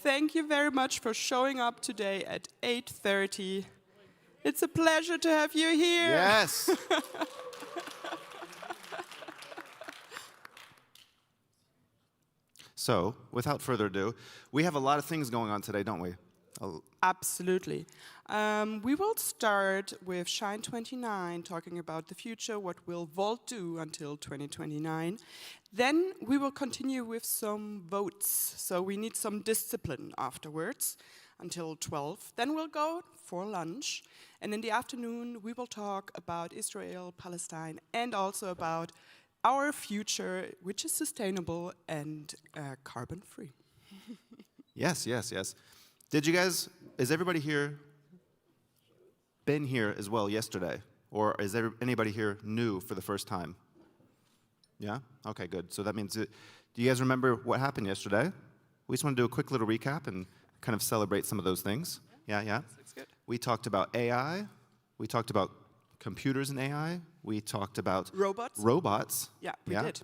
thank you very much for showing up today at 8:30. It's a pleasure to have you here. Yes. So, without further ado, we have a lot of things going on today, don't we? Absolutely. We will start with Shine 29, talking about the future, what will Vault do until 2029. Then we will continue with some votes. So we need some discipline afterwards until 12. Then we'll go for lunch. And in the afternoon, we will talk about Israel, Palestine, and also about our future, which is sustainable and carbon-free. Yes, yes, yes. Is everybody here been here as well yesterday? Or is there anybody here new for the first time? Yeah? Okay, good. So that means, do you guys remember what happened yesterday? We just want to do a quick little recap and kind of celebrate some of those things. Yeah, yeah? Looks good. We talked about AI. We talked about computers and AI. We talked about robots. Yeah, we did.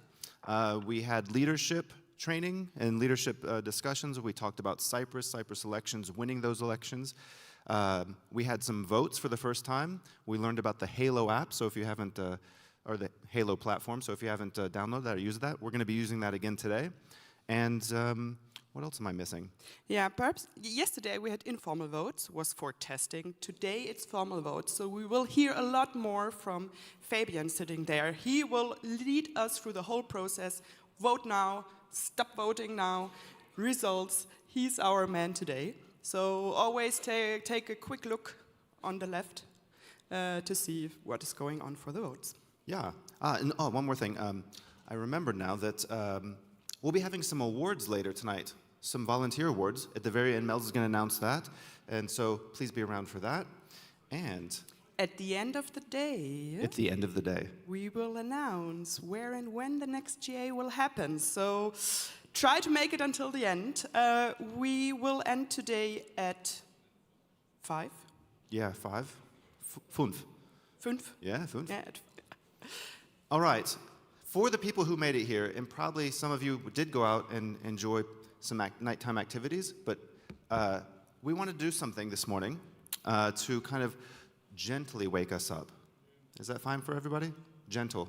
We had leadership training and leadership discussions. We talked about Cyprus elections, winning those elections. We had some votes for the first time. We learned about the Halo app, so if you haven't, or the Halo platform, so if you haven't downloaded that or used that, we're going to be using that again today. And what else am I missing? Yeah, perhaps yesterday we had informal votes, was for testing. Today it's formal votes, so we will hear a lot more from Fabian sitting there. He will lead us through the whole process. Vote now, stop voting now, results. He's our man today. So always take a quick look on the left to see what is going on for the votes. Yeah. And one more thing. I remember now that we'll be having some awards later tonight, some volunteer awards. At the very end, Mel's is going to announce that. And so please be around for that. And at the end of the day, we will announce where and when the next GA will happen. So try to make it until the end. We will end today at 5. Yeah, 5. 5. 5? Yeah, 5. Yeah. All right. For the people who made it here, and probably some of you did go out and enjoy some nighttime activities, but we want to do something this morning to kind of gently wake us up. Is that fine for everybody? Gentle.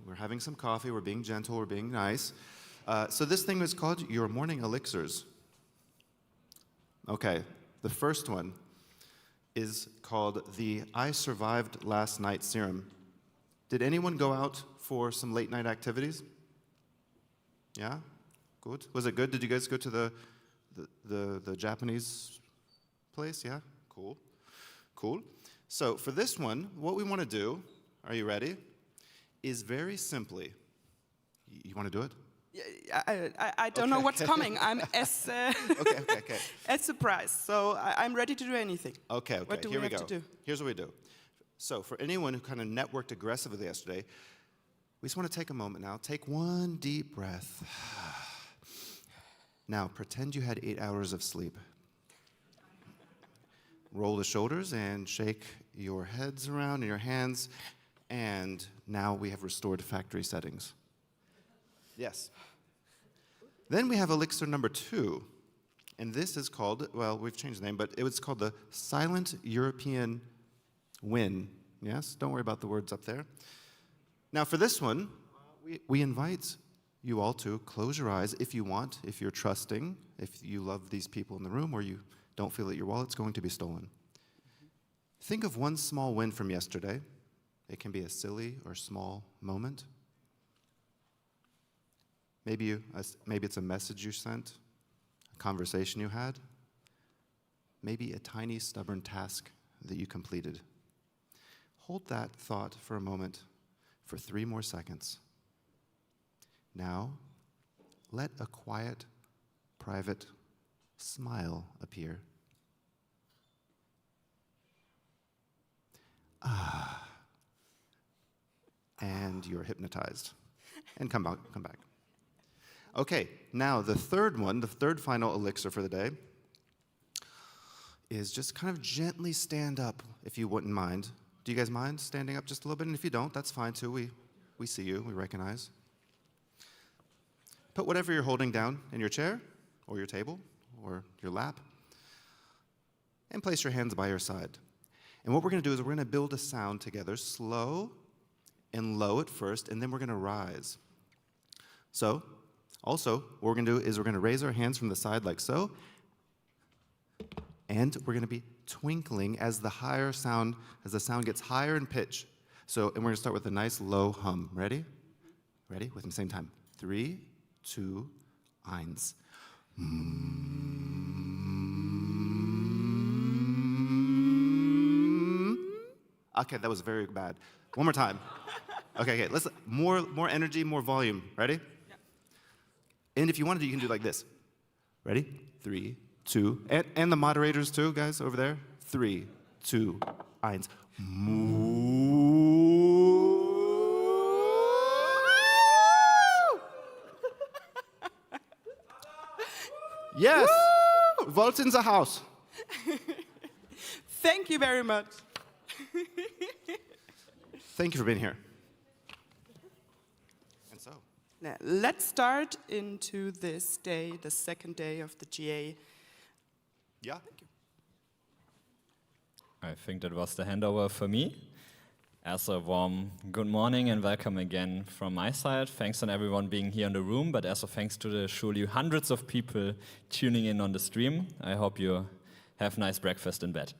We're having some coffee, we're being gentle, we're being nice. So this thing is called Your Morning Elixirs. Okay, the first one is called the I Survived Last Night Serum. Did anyone go out for some late night activities? Yeah? Good. Was it good? Did you guys go to the Japanese place? Yeah? Cool. Cool. So for this one, what we want to do, are you ready, is very simply, you want to do it? I don't know what's coming. I'm as okay. as surprised. So I'm ready to do anything. Okay. What do Here we we have to do? Here's what we do. So for anyone who kind of networked aggressively yesterday, we just want to take a moment now. Take one deep breath. Now pretend you had 8 hours of sleep. Roll the shoulders and shake your heads around and your hands. And now we have restored factory settings. Yes. Then we have elixir number 2. And this is called, well, we've changed the name, but it was called the Silent European Win. Yes, don't worry about the words up there. Now for this one, we invite you all to close your eyes if you want, if you're trusting, if you love these people in the room, or you don't feel that your wallet's going to be stolen. Think of one small win from yesterday. It can be a silly or small moment. Maybe it's a message you sent, a conversation you had, maybe a tiny stubborn task that you completed. Hold that thought for a moment, for 3 more seconds. Now, let a quiet, private smile appear. And you're hypnotized. And come back. Okay, now the third one, the third final elixir for the day, is just kind of gently stand up, if you wouldn't mind. Do you guys mind standing up just a little bit? And if you don't, that's fine too. We see you, we recognize. Put whatever you're holding down in your chair, or your table, or your lap. And place your hands by your side. And what we're going to do is we're going to build a sound together, slow and low at first, and then we're going to rise. So, also, what we're going to do is we're going to raise our hands from the side like so, and we're going to be twinkling as the sound gets higher in pitch. So, and we're going to start with a nice low hum. Ready? Ready? With the same time. 3, 2, 1. Okay, that was very bad. One more time. Okay, let's more energy, more volume. Ready? Yeah. And if you wanted to, you can do like this. Ready? 3, 2, and the moderators too, guys, over there. 3, 2, 1. Yes! Volt in the house. Thank you very much. Thank you for being here. And so, Now, let's start into this day, the second day of the GA. yeah. I think that was the handover for me. As a warm good morning and welcome again from my side. Thanks on everyone being here in the room, but also thanks to the surely hundreds of people tuning in on the stream. I hope you have nice breakfast in bed.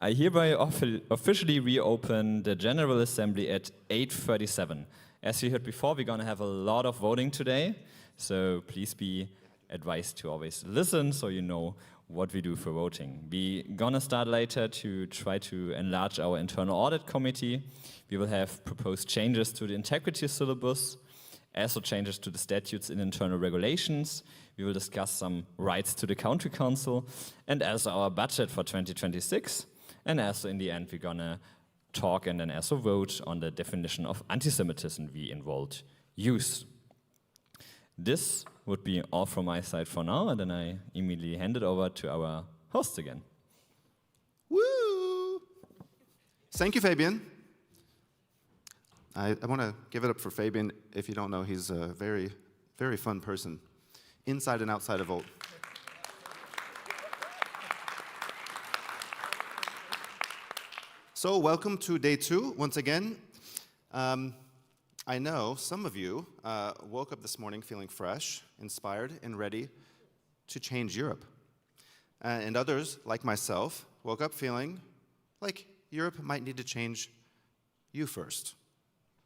I hereby officially reopen the General Assembly at 8:37. As you heard before, we're going to have a lot of voting today, so please be advised to always listen so you know what we do for voting. We're going to start later to try to enlarge our internal audit committee. We will have proposed changes to the integrity syllabus, also changes to the statutes and internal regulations. We will discuss some rights to the country council and also our budget for 2026. And also in the end, we're going to talk and then also vote on the definition of anti-Semitism we involved use. This would be all from my side for now, and then I immediately hand it over to our hosts again. Woo! Thank you, Fabian. I want to give it up for Fabian. If you don't know, he's a very, very fun person, inside and outside of Volt. So welcome to day 2, once again. I know some of you woke up this morning feeling fresh, inspired, and ready to change Europe. And others, like myself, woke up feeling like Europe might need to change you first.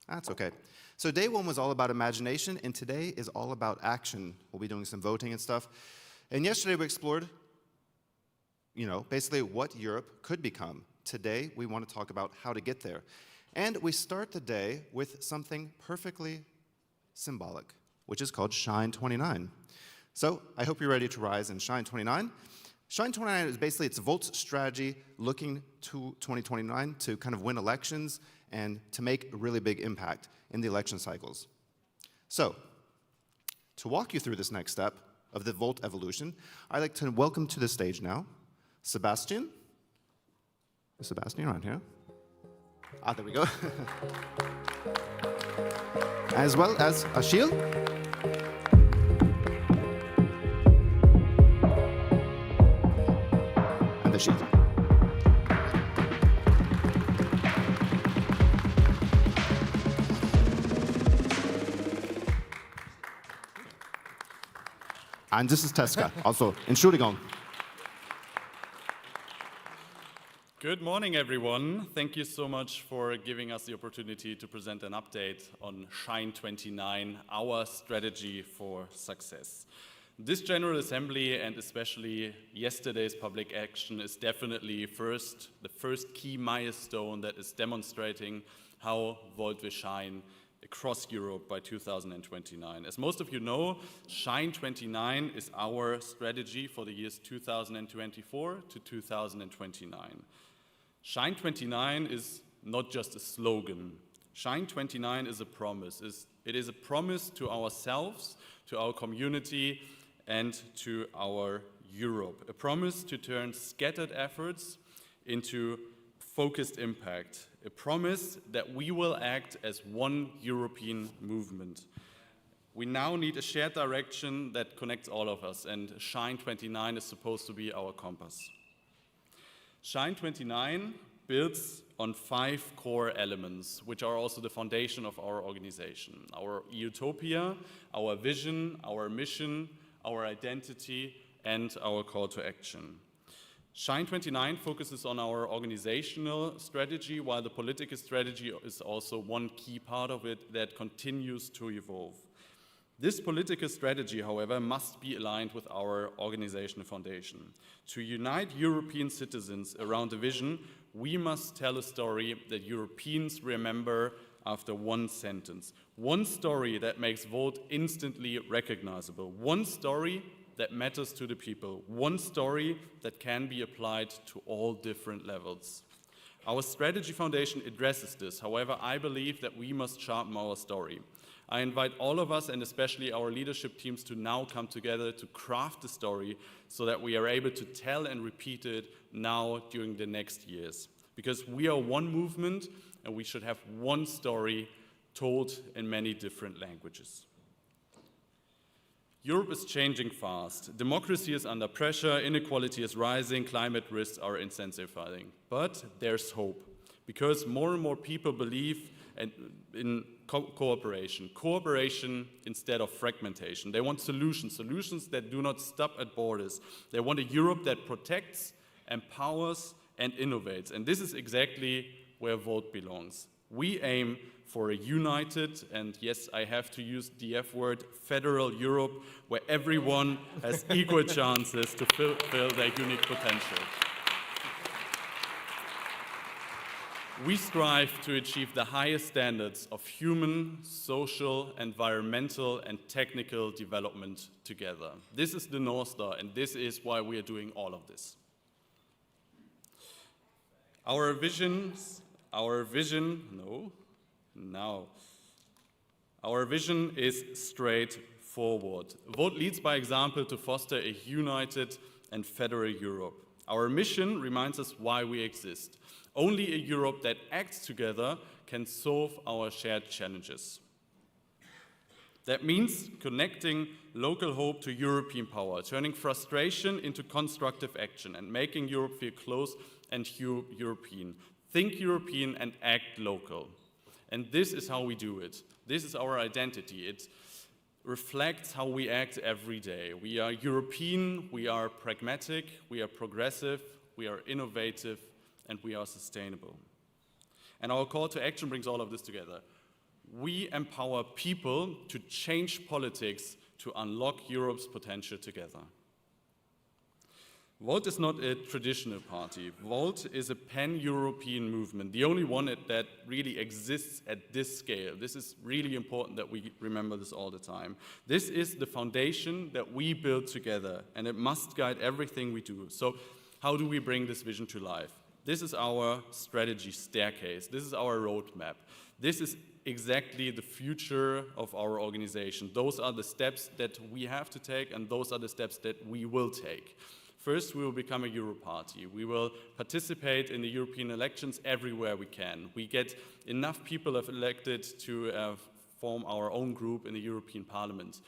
That's okay. So day 1 was all about imagination, and today is all about action. We'll be doing some voting and stuff. And yesterday we explored, basically what Europe could become. Today we want to talk about how to get there. And we start the day with something perfectly symbolic, which is called Shine 29. So I hope you're ready to rise and Shine 29. Shine 29 is basically, it's Volt's strategy looking to 2029 to kind of win elections and to make a really big impact in the election cycles. So, to walk you through this next step of the Volt evolution, I'd like to welcome to the stage now, Sebastian. Is Sebastian around here? There we go. As well as Achille. And Achille. And this is Teska, also, Entschuldigung. Good morning, everyone. Thank you so much for giving us the opportunity to present an update on Shine 29, our strategy for success. This General Assembly, and especially yesterday's public action, is definitely the first key milestone that is demonstrating how Volt will shine across Europe by 2029. As most of you know, Shine 29 is our strategy for the years 2024 to 2029. Shine 29 is not just a slogan. Shine 29 is a promise. It is a promise to ourselves, to our community, and to our Europe. A promise to turn scattered efforts into focused impact. A promise that we will act as one European movement. We now need a shared direction that connects all of us, and Shine 29 is supposed to be our compass. Shine 29 builds on 5 core elements, which are also the foundation of our organization: our utopia, our vision, our mission, our identity, and our call to action. Shine 29 focuses on our organizational strategy, while the political strategy is also one key part of it that continues to evolve. This political strategy, however, must be aligned with our organizational foundation. To unite European citizens around a vision, we must tell a story that Europeans remember after one sentence. One story that makes Volt instantly recognizable. One story that matters to the people. One story that can be applied to all different levels. Our strategy foundation addresses this. However, I believe that we must sharpen our story. I invite all of us, and especially our leadership teams, to now come together to craft the story so that we are able to tell and repeat it now during the next years. Because we are one movement, and we should have one story told in many different languages. Europe is changing fast. Democracy is under pressure, inequality is rising, climate risks are intensifying. But there's hope, because more and more people believe in cooperation instead of fragmentation. They want solutions that do not stop at borders. They want a Europe that protects, empowers, and innovates. And this is exactly where Volt belongs. We aim for a united, and yes, I have to use the F word, federal Europe, where everyone has equal chances to fulfill their unique potential. We strive to achieve the highest standards of human, social, environmental, and technical development together. This is the North Star, and this is why we are doing all of this. Our vision is straightforward. Volt leads by example to foster a united and federal Europe. Our mission reminds us why we exist. Only a Europe that acts together can solve our shared challenges. That means connecting local hope to European power, turning frustration into constructive action, and making Europe feel close and European. Think European and act local. And this is how we do it. This is our identity. It reflects how we act every day. We are European, we are pragmatic, we are progressive, we are innovative, and we are sustainable. And our call to action brings all of this together. We empower people to change politics to unlock Europe's potential together. Volt is not a traditional party. Volt is a pan-European movement, the only one that really exists at this scale. This is really important that we remember this all the time. This is the foundation that we build together, and it must guide everything we do. So how do we bring this vision to life? This is our strategy staircase. This is our roadmap. This is exactly the future of our organization. Those are the steps that we have to take, and those are the steps that we will take. First, we will become a Euro party. We will participate in the European elections everywhere we can. We get enough people elected to form our own group in the European Parliament.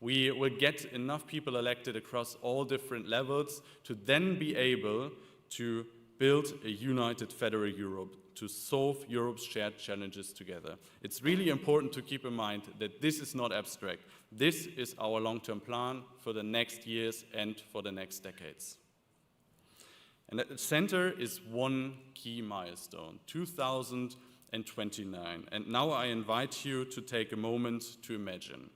We will get enough people elected across all different levels to then be able to build a united federal Europe, to solve Europe's shared challenges together. It's really important to keep in mind that this is not abstract. This is our long-term plan for the next years and for the next decades. And at the center is one key milestone, 2029. And now I invite you to take a moment to imagine.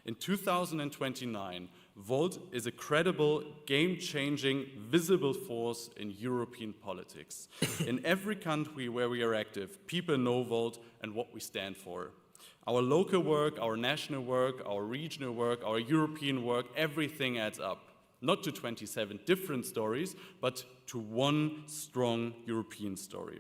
In 2029, Volt is a credible, game-changing, visible force in European politics. In every country where we are active, people know Volt and what we stand for. Our local work, our national work, our regional work, our European work, everything adds up. Not to 27 different stories, but to one strong European story.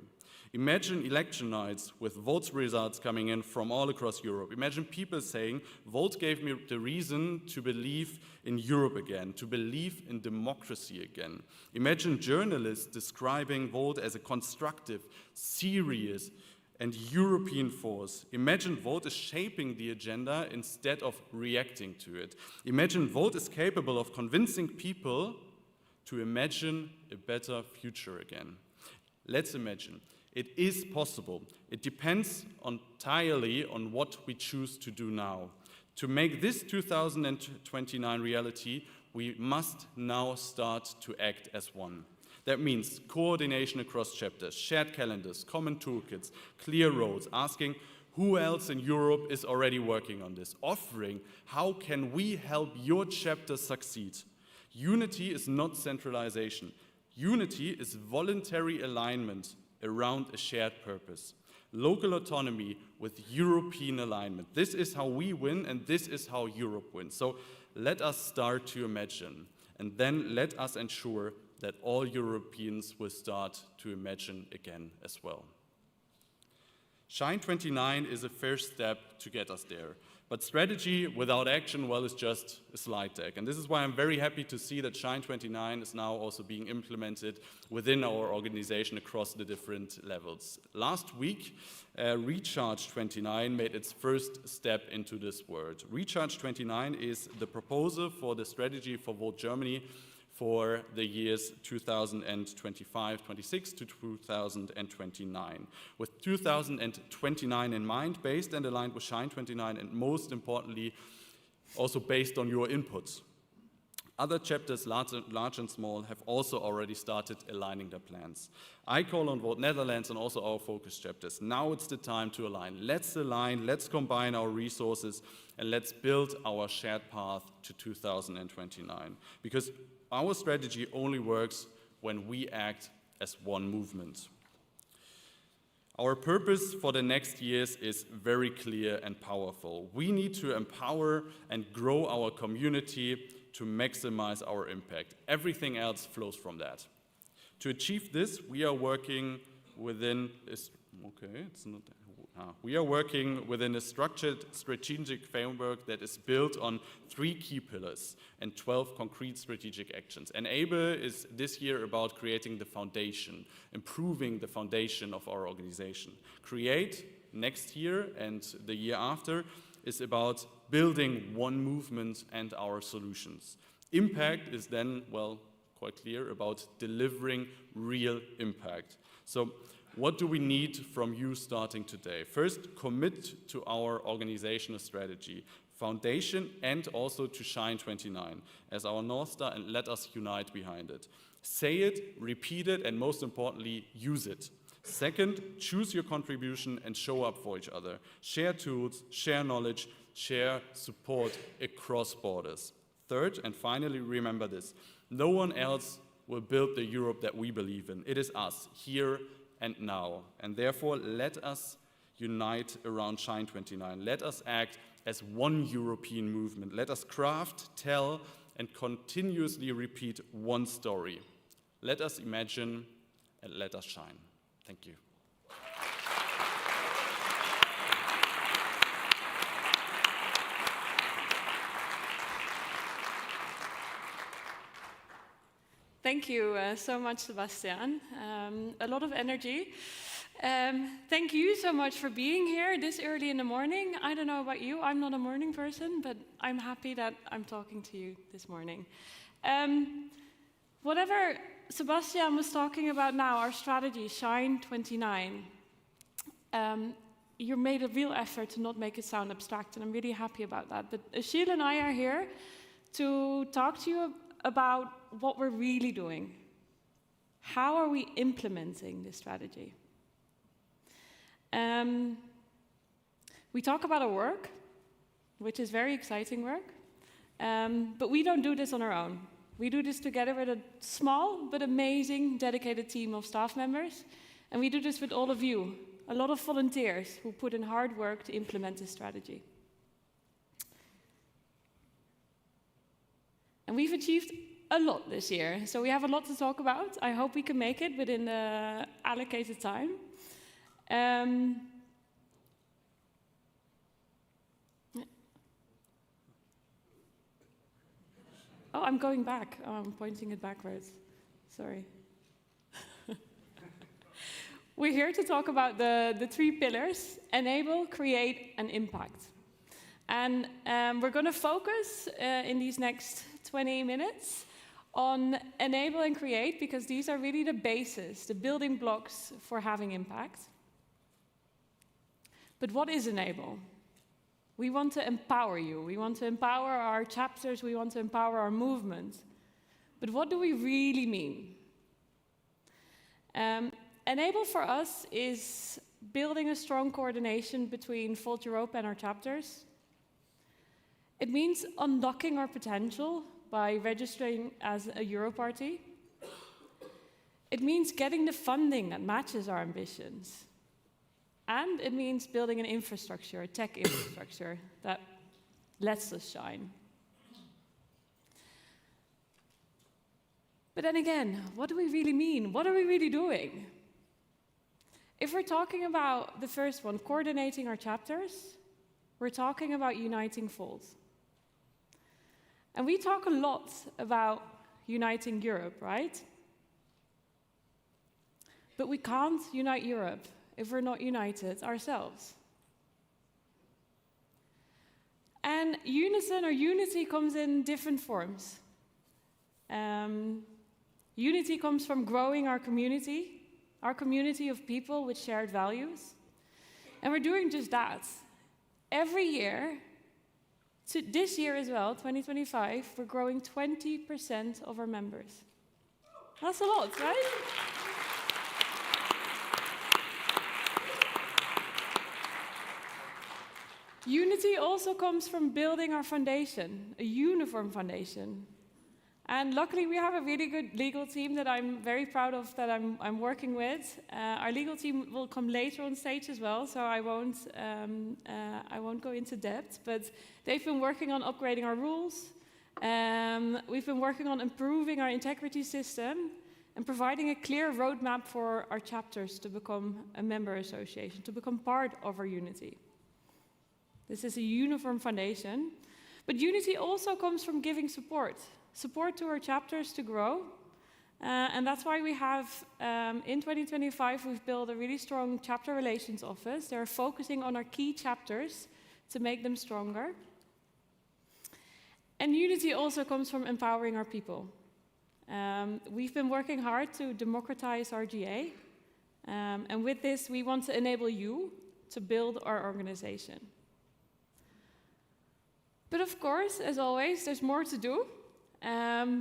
Imagine election nights with Volt's results coming in from all across Europe. Imagine people saying, Volt gave me the reason to believe in Europe again, to believe in democracy again. Imagine journalists describing Volt as a constructive, serious, and European force. Imagine Volt is shaping the agenda instead of reacting to it. Imagine Volt is capable of convincing people to imagine a better future again. Let's imagine. It is possible. It depends entirely on what we choose to do now. To make this 2029 reality, we must now start to act as one. That means coordination across chapters, shared calendars, common toolkits, clear roads, asking who else in Europe is already working on this, offering how can we help your chapter succeed. Unity is not centralization. Unity is voluntary alignment around a shared purpose. Local autonomy with European alignment. This is how we win, and this is how Europe wins. So let us start to imagine, and then let us ensure that all Europeans will start to imagine again as well. Shine 29 is a first step to get us there. But strategy without action, well, is just a slide deck. And this is why I'm very happy to see that Shine 29 is now also being implemented within our organization across the different levels. Last week, Recharge 29 made its first step into this world. Recharge 29 is the proposal for the strategy for Volt Germany for the years 2025-26 to 2029. With 2029 in mind, based and aligned with Shine 29, and most importantly, also based on your inputs. Other chapters, large and small, have also already started aligning their plans. I call on Volt Netherlands and also our focus chapters. Now it's the time to align. Let's align, let's combine our resources, and let's build our shared path to 2029. Because our strategy only works when we act as one movement. Our purpose for the next years is very clear and powerful. We need to empower and grow our community to maximize our impact. Everything else flows from that. To achieve this, we are working within a structured strategic framework that is built on 3 key pillars and 12 concrete strategic actions. Enable is this year about creating the foundation, improving the foundation of our organization. Create next year and the year after is about building one movement and our solutions. Impact is then, well, quite clear about delivering real impact. So what do we need from you starting today? First, commit to our organizational strategy, foundation, and also to Shine 29 as our North Star, and let us unite behind it. Say it, repeat it, and most importantly, use it. Second, choose your contribution and show up for each other. Share tools, share knowledge, share support across borders. Third, and finally, remember this. No one else will build the Europe that we believe in. It is us, here and now. And therefore, let us unite around Shine 29. Let us act as one European movement. Let us craft, tell, and continuously repeat one story. Let us imagine and let us shine. Thank you. Thank you so much, Sebastian. A lot of energy. Thank you so much for being here this early in the morning. I don't know about you, I'm not a morning person, but I'm happy that I'm talking to you this morning. Whatever Sebastian was talking about now, our strategy, Shine 29, you made a real effort to not make it sound abstract, and I'm really happy about that. But Achille and I are here to talk to you about what we're really doing. How are we implementing this strategy? We talk about our work, which is very exciting work, but we don't do this on our own. We do this together with a small but amazing dedicated team of staff members, and we do this with all of you, a lot of volunteers who put in hard work to implement this strategy. And we've achieved a lot this year, so we have a lot to talk about. I hope we can make it within the allocated time. Oh, I'm going back. Oh, I'm pointing it backwards. Sorry. We're here to talk about the three pillars: enable, create, and impact. And we're going to focus in these next 20 minutes on enable and create, because these are really the basis, the building blocks for having impact. But what is enable? We want to empower you. We want to empower our chapters. We want to empower our movement. But what do we really mean? Enable for us is building a strong coordination between Volt Europa and our chapters. It means unlocking our potential by registering as a Euro party. It means getting the funding that matches our ambitions. And it means building an infrastructure, a tech infrastructure, that lets us shine. But then again, what do we really mean? What are we really doing? If we're talking about the first one, coordinating our chapters, we're talking about uniting Volt. And we talk a lot about uniting Europe, right? But we can't unite Europe if we're not united ourselves. And unison or unity comes in different forms. Unity comes from growing our community of people with shared values. And we're doing just that. Every year, this year as well, 2025, we're growing 20% of our members. That's a lot, right? Unity also comes from building our foundation, a uniform foundation. And luckily, we have a really good legal team that I'm very proud of, that I'm working with. Our legal team will come later on stage as well, so I won't go into depth. But they've been working on upgrading our rules. We've been working on improving our integrity system and providing a clear roadmap for our chapters to become a member association, to become part of our unity. This is a uniform foundation. But unity also comes from giving support to our chapters to grow. And that's why we have, in 2025, we've built a really strong chapter relations office. They're focusing on our key chapters to make them stronger. And unity also comes from empowering our people. We've been working hard to democratize our GA. And with this, we want to enable you to build our organization. But of course, as always, there's more to do.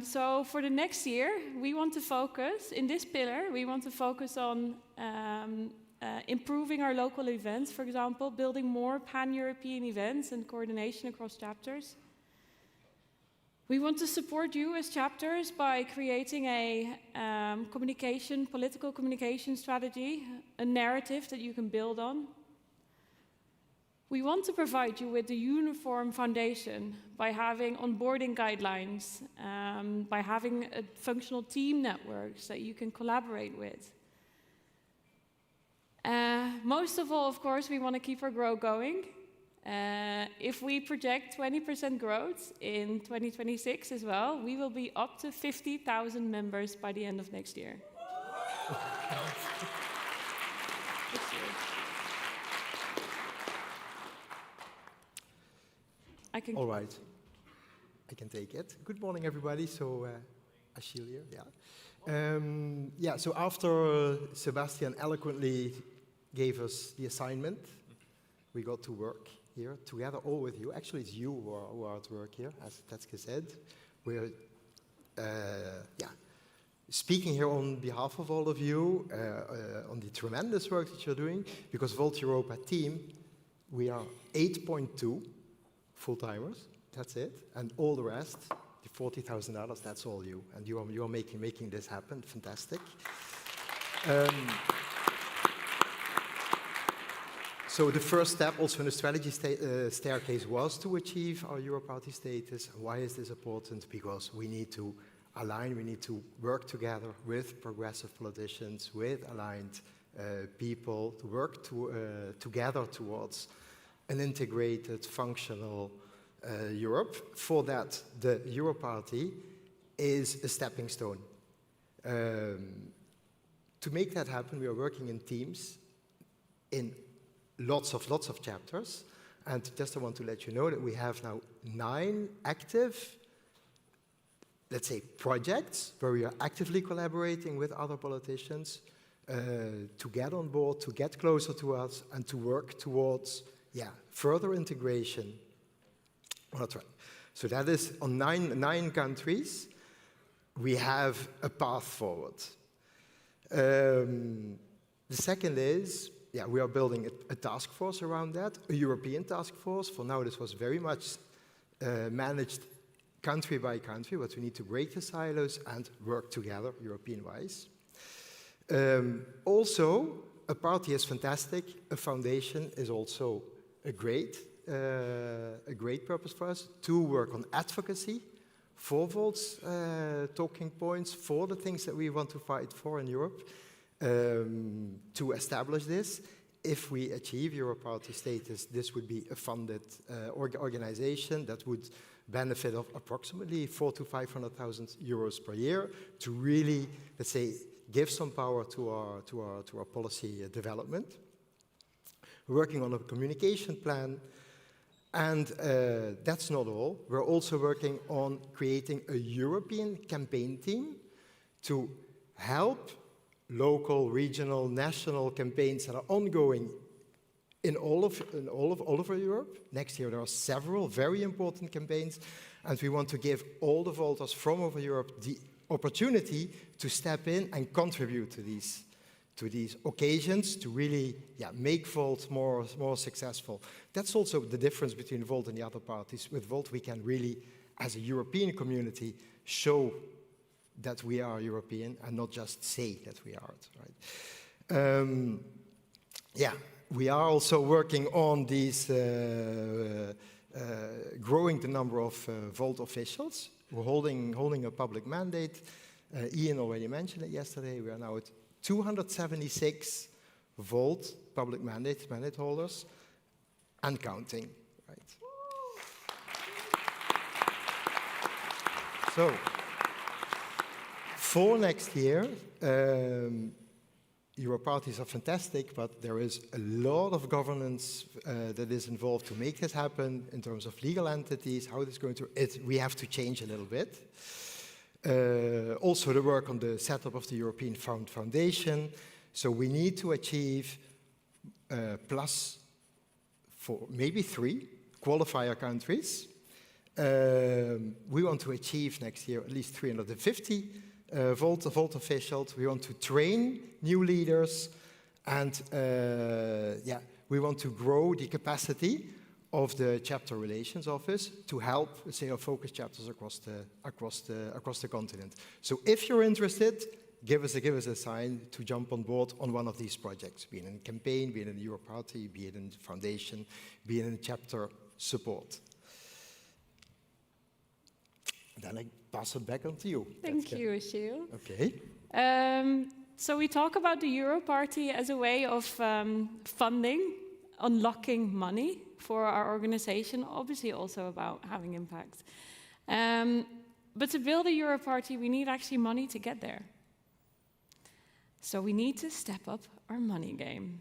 So for the next year, we want to focus, in this pillar, we want to focus on improving our local events, for example, building more pan-European events and coordination across chapters. We want to support you as chapters by creating a political communication strategy, a narrative that you can build on. We want to provide you with a uniform foundation by having onboarding guidelines, by having functional team networks that you can collaborate with. Most of all, of course, we want to keep our growth going. If we project 20% growth in 2026 as well, we will be up to 50,000 members by the end of next year. All right, I can take it. Good morning, everybody. So, Achille here, yeah. So after Sebastian eloquently gave us the assignment, we got to work here together, all with you. Actually, it's you who are at work here, as Tetske said. We're, speaking here on behalf of all of you on the tremendous work that you're doing, because Volt Europa team, we are 8.2 full-timers, that's it, and all the rest, the $40,000, that's all you, and you are making this happen. Fantastic. So the first step also in the strategy staircase was to achieve our Euro party status. Why is this important? Because we need to align, we need to work together with progressive politicians, with aligned people, to work together towards an integrated, functional Europe. For that, the Euro Party is a stepping stone To make that happen, we are working in teams in lots of chapters. And just I want to let you know that we have now 9 active, let's say, projects where we are actively collaborating with other politicians to get on board, to get closer to us, and to work towards further integration. That's right. So that is on 9 countries. We have a path forward. The second is, we are building a task force around that, a European task force. For now, this was very much managed country by country, but we need to break the silos and work together, European-wise. Also, a party is fantastic. A foundation is also a great purpose for us to work on advocacy for Volt's talking points, for the things that we want to fight for in Europe, to establish this. If we achieve Europarty status, this would be a funded organization that would benefit of approximately 400,000 to 500,000 euros per year to really, let's say, give some power to our policy development. We're working on a communication plan. And that's not all. We're also working on creating a European campaign team to help local, regional, national campaigns that are ongoing all over Europe. Next year there are several very important campaigns, and we want to give all the Volters from over Europe the opportunity to step in and contribute to these occasions to really make Volt more successful. That's also the difference between Volt and the other parties. With Volt, we can really, as a European community, show that we are European and not just say that we are it. Right? We are also working on these growing the number of Volt officials. We're holding a public mandate. Ian already mentioned it yesterday. We are now at 276 Volt public mandate holders and counting. Right? So, for next year, Europarties are fantastic, but there is a lot of governance that is involved to make this happen in terms of legal entities, how it is going to, we have to change a little bit. Also the work on the setup of the European Foundation. So we need to achieve plus for maybe 3 qualifier countries. We want to achieve next year at least 350 Volt officials. We want to train new leaders, and we want to grow the capacity of the chapter relations office to help, say, our focus chapters across the continent. So if you're interested, give us a sign to jump on board on one of these projects, be it in a campaign, be it in the Europarty, be it in the foundation, be it in chapter support. Then I pass it back on to you. Thank you, Ashil. Okay. So we talk about the Europarty as a way of funding, unlocking money for our organization, obviously also about having impact. But to build a Europarty, we need actually money to get there. So we need to step up our money game.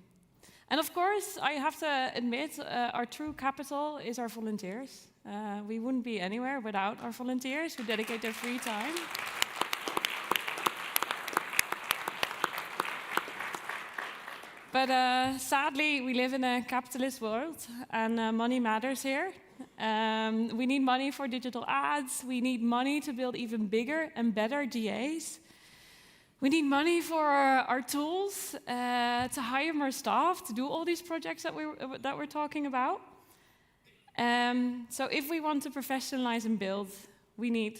And of course, I have to admit, our true capital is our volunteers. We wouldn't be anywhere without our volunteers who dedicate their free time. But sadly, we live in a capitalist world, and money matters here. We need money for digital ads. We need money to build even bigger and better GAs. We need money for our tools, to hire more staff, to do all these projects that we're talking about. So if we want to professionalize and build, we need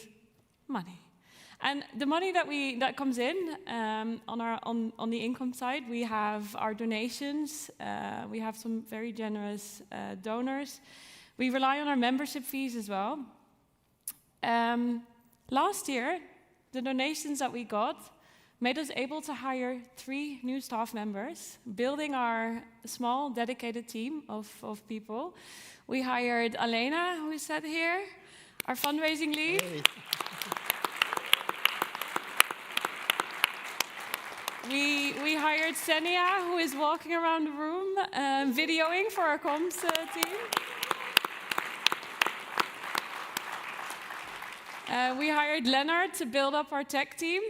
money. And the money that comes in on the income side, we have our donations. We have some very generous donors. We rely on our membership fees as well. Last year, the donations that we got made us able to hire 3 new staff members, building our small, dedicated team of people. We hired Alena, who is sat here, our fundraising lead. Hey. hired Senia, who is walking around the room, videoing for our comms team. We hired Leonard to build up our tech team.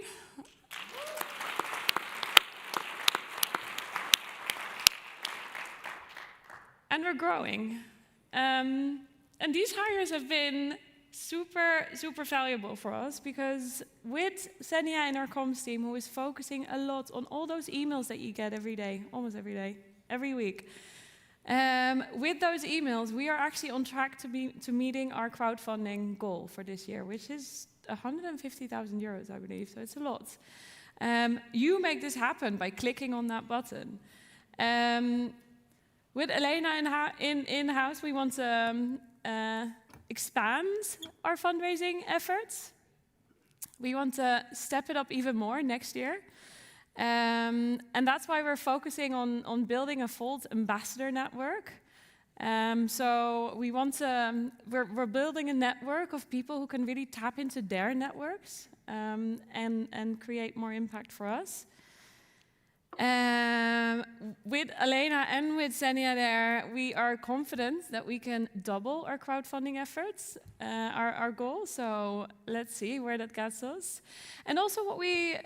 And we're growing. And these hires have been super, super valuable for us because with Senia in our comms team, who is focusing a lot on all those emails that you get every day, almost every day, every week, with those emails, we are actually on track to meeting our crowdfunding goal for this year, which is 150,000 euros, I believe, so it's a lot. You make this happen by clicking on that button. With Elena in-house, we want to expand our fundraising efforts. We want to step it up even more next year. And that's why we're focusing on building a Fold ambassador network. So we're building a network of people who can really tap into their networks and create more impact for us. With Elena and with Senia there, we are confident that we can double our crowdfunding efforts, our goal. So let's see where that gets us. And also what we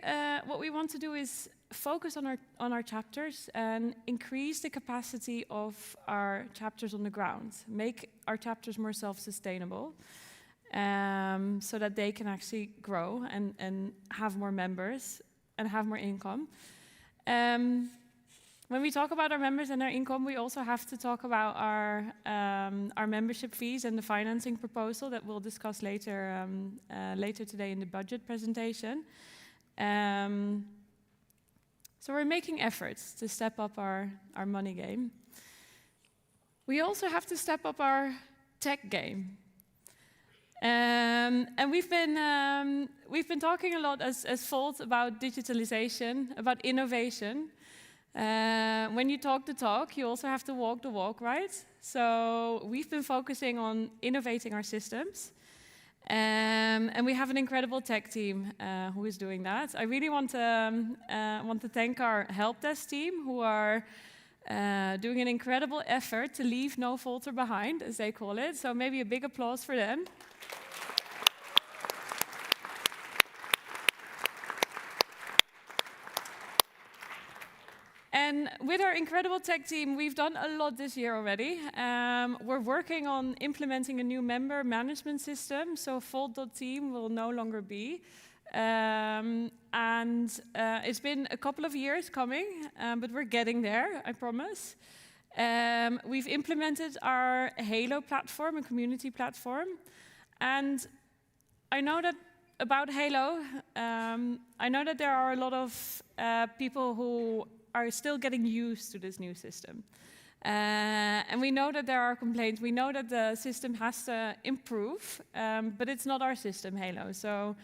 want to do is focus on our chapters and increase the capacity of our chapters on the ground, make our chapters more self-sustainable, so that they can actually grow and have more members and have more income. When we talk about our members and our income, we also have to talk about our membership fees and the financing proposal that we'll discuss later today in the budget presentation. So we're making efforts to step up our money game. We also have to step up our tech game. And we've been talking a lot as Fold about digitalization, about innovation. When you talk the talk, you also have to walk the walk, right? So we've been focusing on innovating our systems. And we have an incredible tech team who is doing that. I really want to thank our help desk team, who are doing an incredible effort to leave no falter behind, as they call it. So maybe a big applause for them. And with our incredible tech team, we've done a lot this year already. We're working on implementing a new member management system, so Fold.team will no longer be. It's been a couple of years coming, but we're getting there, I promise. We've implemented our Halo platform, a community platform. And I know that about Halo, I know that there are a lot of people who are still getting used to this new system. And we know that there are complaints. We know that the system has to improve, but it's not our system, Halo. So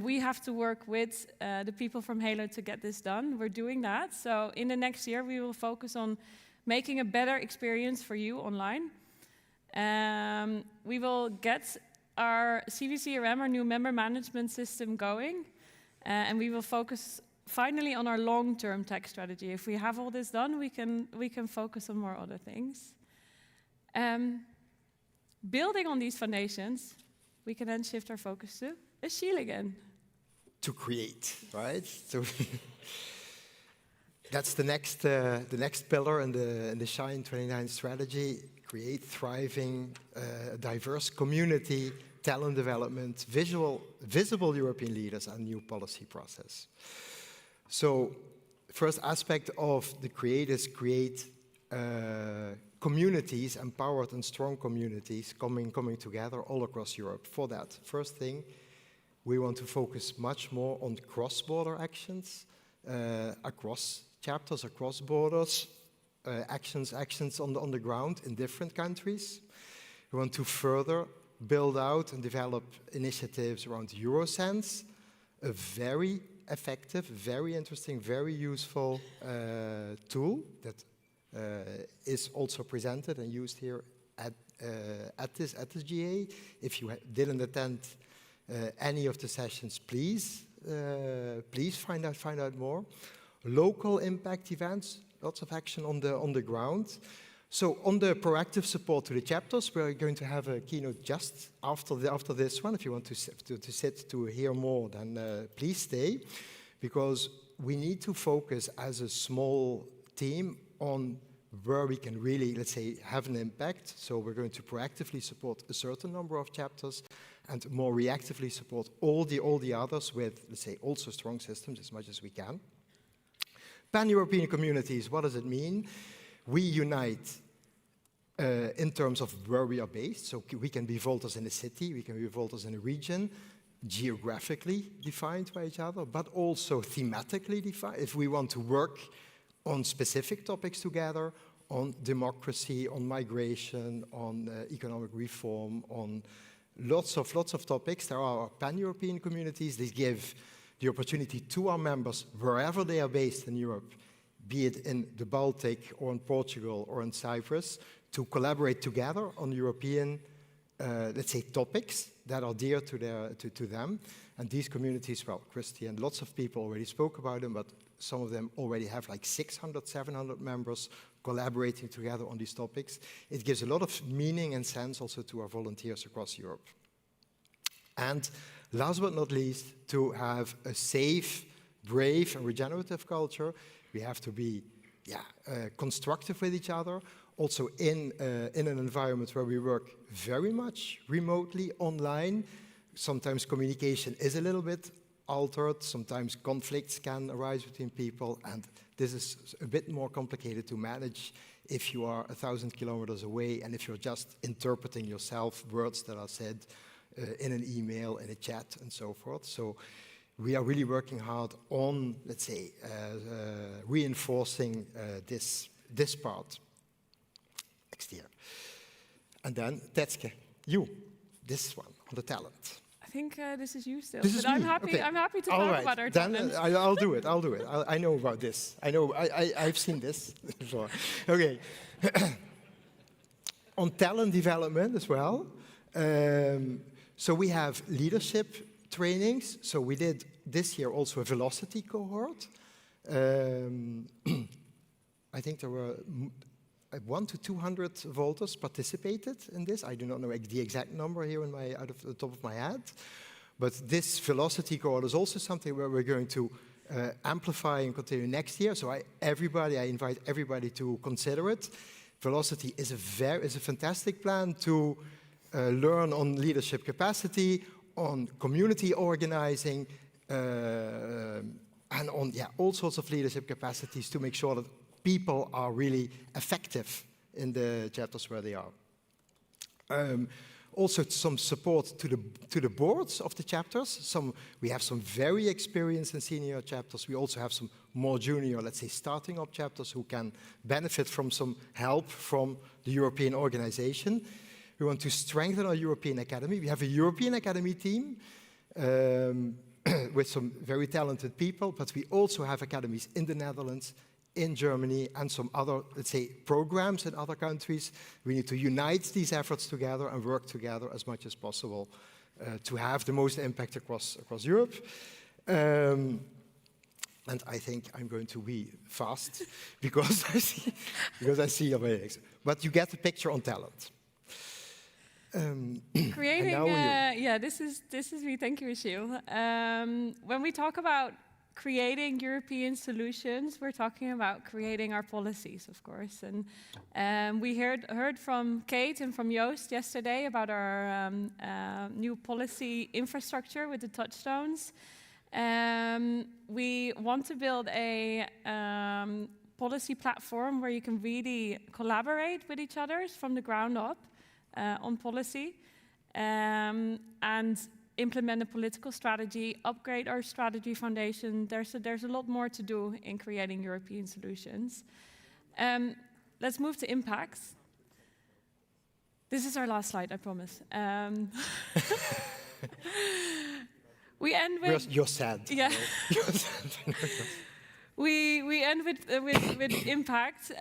we have to work with the people from Halo to get this done. We're doing that. So in the next year, we will focus on making a better experience for you online. We will get our CVCRM, our new member management system, going. And we will focus finally on our long-term tech strategy. If we have all this done, we can focus on more other things. Building on these foundations, we can then shift our focus to Achille again. To create, right? So that's the next pillar in the Shine 29 strategy: create thriving, diverse community, talent development, visible European leaders, and new policy process. So, first aspect of the create is create communities, empowered and strong communities coming together all across Europe. For that, first thing, we want to focus much more on cross-border actions, across chapters, across borders, actions on the ground in different countries. We want to further build out and develop initiatives around Eurosense, a very effective, very interesting, very useful tool that is also presented and used here at this GA. If you didn't attend any of the sessions, please find out more. local impact events, lots of action on the ground. So on the proactive support to the chapters, we're going to have a keynote just after this one. If you want to sit to hear more, then please stay, because we need to focus as a small team on where we can really, let's say, have an impact. So we're going to proactively support a certain number of chapters and more reactively support all the others with, let's say, also strong systems as much as we can. Pan-European communities, what does it mean? We unite in terms of where we are based. So we can be Volters in a city, we can be Volters in a region, geographically defined by each other, but also thematically defined. If we want to work on specific topics together, on democracy, on migration, on economic reform, on lots of topics. There are pan-European communities. They give the opportunity to our members, wherever they are based in Europe, be it in the Baltic or in Portugal or in Cyprus, to collaborate together on European, let's say, topics that are dear to them. And these communities, well, Christy and lots of people already spoke about them, but some of them already have like 600, 700 members collaborating together on these topics. It gives a lot of meaning and sense also to our volunteers across Europe. And last but not least, to have a safe, brave, and regenerative culture, we have to be constructive with each other. Also in an environment where we work very much remotely, online, sometimes communication is a little bit altered, sometimes conflicts can arise between people, and this is a bit more complicated to manage if you are 1,000 kilometers away and if you're just interpreting yourself words that are said in an email, in a chat, and so forth. So we are really working hard on, let's say, reinforcing this part. Next year. And then, Tetske, you, this one, on the talent. I think this is you still, This but is I'm me. happy. Okay. I'm happy to All talk right. about our Then talent. I'll do it. I know about this. I've seen this before. Okay. On talent development as well. So we have leadership trainings. So we did this year also a velocity cohort. I think there were 100 to 200 Volters participated in this. I do not know the exact number here out of the top of my head. But this velocity cohort is also something where we're going to amplify and continue next year. So I invite everybody to consider it. Velocity is a fantastic plan to learn on leadership capacity, on community organizing, and on all sorts of leadership capacities to make sure that people are really effective in the chapters where they are. Also some support to the boards of the chapters. We have some very experienced and senior chapters. We also have some more junior, let's say, starting up chapters who can benefit from some help from the European organization. We want to strengthen our European Academy. We have a European Academy team with some very talented people, but we also have academies in the Netherlands, in Germany, and some other, let's say, programs in other countries. We need to unite these efforts together and work together as much as possible to have the most impact across Europe. And I think I'm going to be fast because I see your legs. But you get the picture on talent. Creating, this is me. Thank you, Michiel. When we talk about creating European solutions, we're talking about creating our policies, of course. And we heard from Kate and from Joost yesterday about our new policy infrastructure with the touchstones. We want to build a policy platform where you can really collaborate with each other from the ground up on policy and implement a political strategy, upgrade our strategy foundation. There's a lot more to do in creating European solutions. Let's move to impacts. This is our last slide, I promise. We end with... You're sad. Yeah. We end with impact,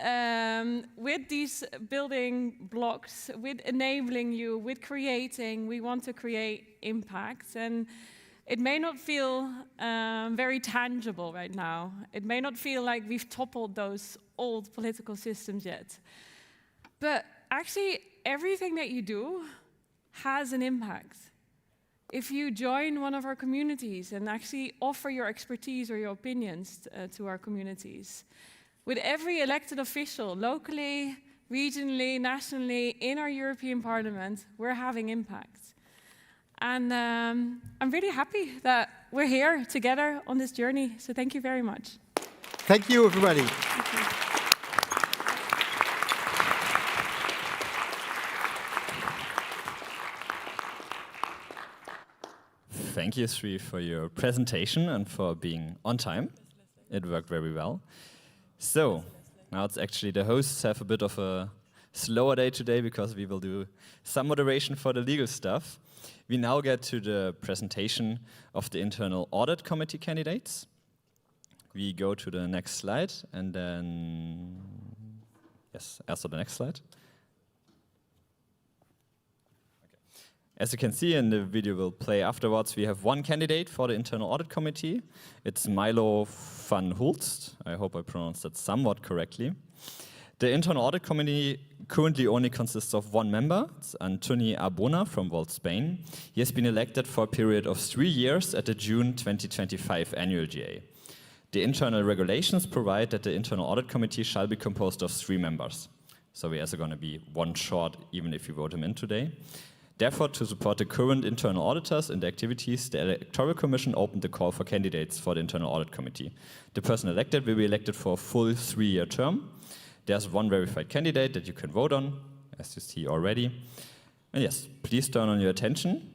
with these building blocks, with enabling you, with creating. We want to create impact. And It may not feel very tangible right now. It may not feel like we've toppled those old political systems yet. But actually, everything that you do has an impact. If you join one of our communities and actually offer your expertise or your opinions to our communities, with every elected official, locally, regionally, nationally, in our European Parliament, we're having impact. And I'm really happy that we're here together on this journey. So thank you very much. Thank you, everybody. Thank you, Sri, for your presentation and for being on time. It worked very well. So now it's actually the hosts have a bit of a slower day today because we will do some moderation for the legal stuff. We now get to the presentation of the Internal Audit Committee candidates. We go to the next slide and then, yes, also the next slide. As you can see, and the video will play afterwards, we have one candidate for the Internal Audit Committee. It's Milo van Hulst. I hope I pronounced that somewhat correctly. The Internal Audit Committee currently only consists of one member. It's Antoni Arbona from Volt, Spain. He has been elected for a period of 3 years at the June 2025 annual GA. The internal regulations provide that the Internal Audit Committee shall be composed of 3 members. So we are going to be one short, even if you vote him in today. Therefore, to support the current internal auditors and their activities, the Electoral Commission opened the call for candidates for the Internal Audit Committee. The person elected will be elected for a full 3-year term. There's one verified candidate that you can vote on, as you see already. And yes, please turn on your attention,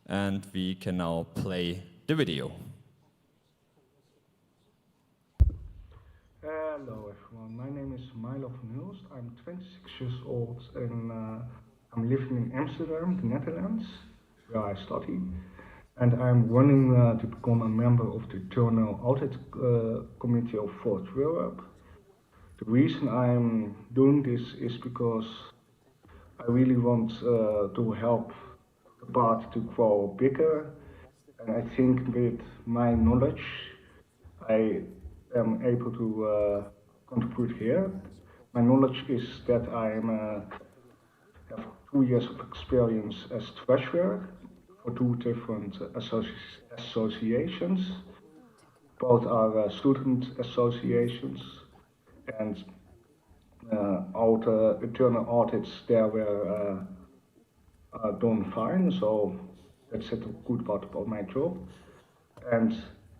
and we can now play the video. Hello everyone, my name is Milo van Hulst. I'm 26 years old and I'm living in Amsterdam, the Netherlands, where I study. And I'm running to become a member of the Internal Audit Committee of Volt Europe. The reason I'm doing this is because I really want to help the party to grow bigger. And I think with my knowledge, I am able to contribute here. My knowledge is that I have 2 years of experience as treasurer for 2 different associations. Both are student associations, and all the internal audits there were done fine, so that's a good part about my job. And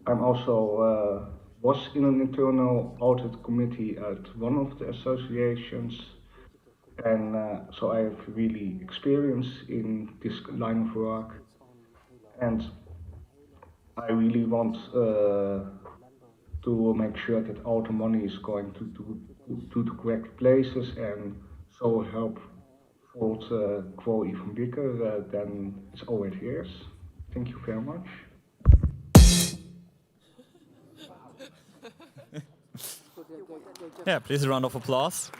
I'm also was in an internal audit committee at one of the associations, and so I have really experience in this line of work, and I really want to make sure that all the money is going to the correct places, and so help Volt grow even bigger than it's already is. Thank you very much. Yeah, please a round of applause.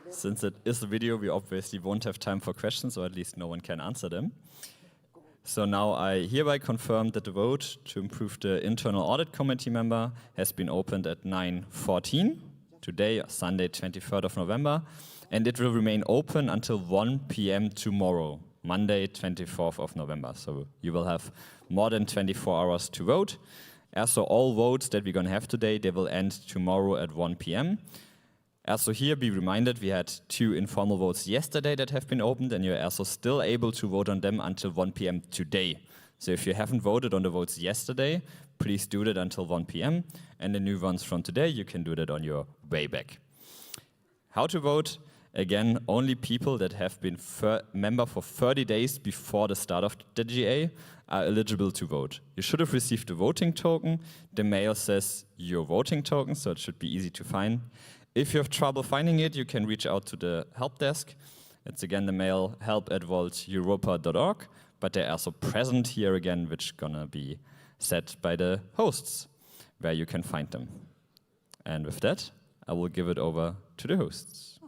Since it is a video, we obviously won't have time for questions, or at least no one can answer them. So now I hereby confirm that the vote to improve the Internal Audit Committee member has been opened at 9:14, today, Sunday, 23rd of November, and it will remain open until 1 p.m. tomorrow, Monday, 24th of November. So you will have more than 24 hours to vote. Also, all votes that we're going to have today, they will end tomorrow at 1 p.m. Also here, be reminded, we had 2 informal votes yesterday that have been opened, and you're also still able to vote on them until 1 p.m. today. So if you haven't voted on the votes yesterday, please do that until 1 p.m. And the new ones from today, you can do that on your way back. How to vote? Again, only people that have been member for 30 days before the start of the GA are eligible to vote. You should have received a voting token. The mail says your voting token, so it should be easy to find. If you have trouble finding it, you can reach out to the help desk. It's again the mail help@volteuropa.org, but they're also present here again, which is gonna be set by the hosts, where you can find them. And with that, I will give it over to the hosts.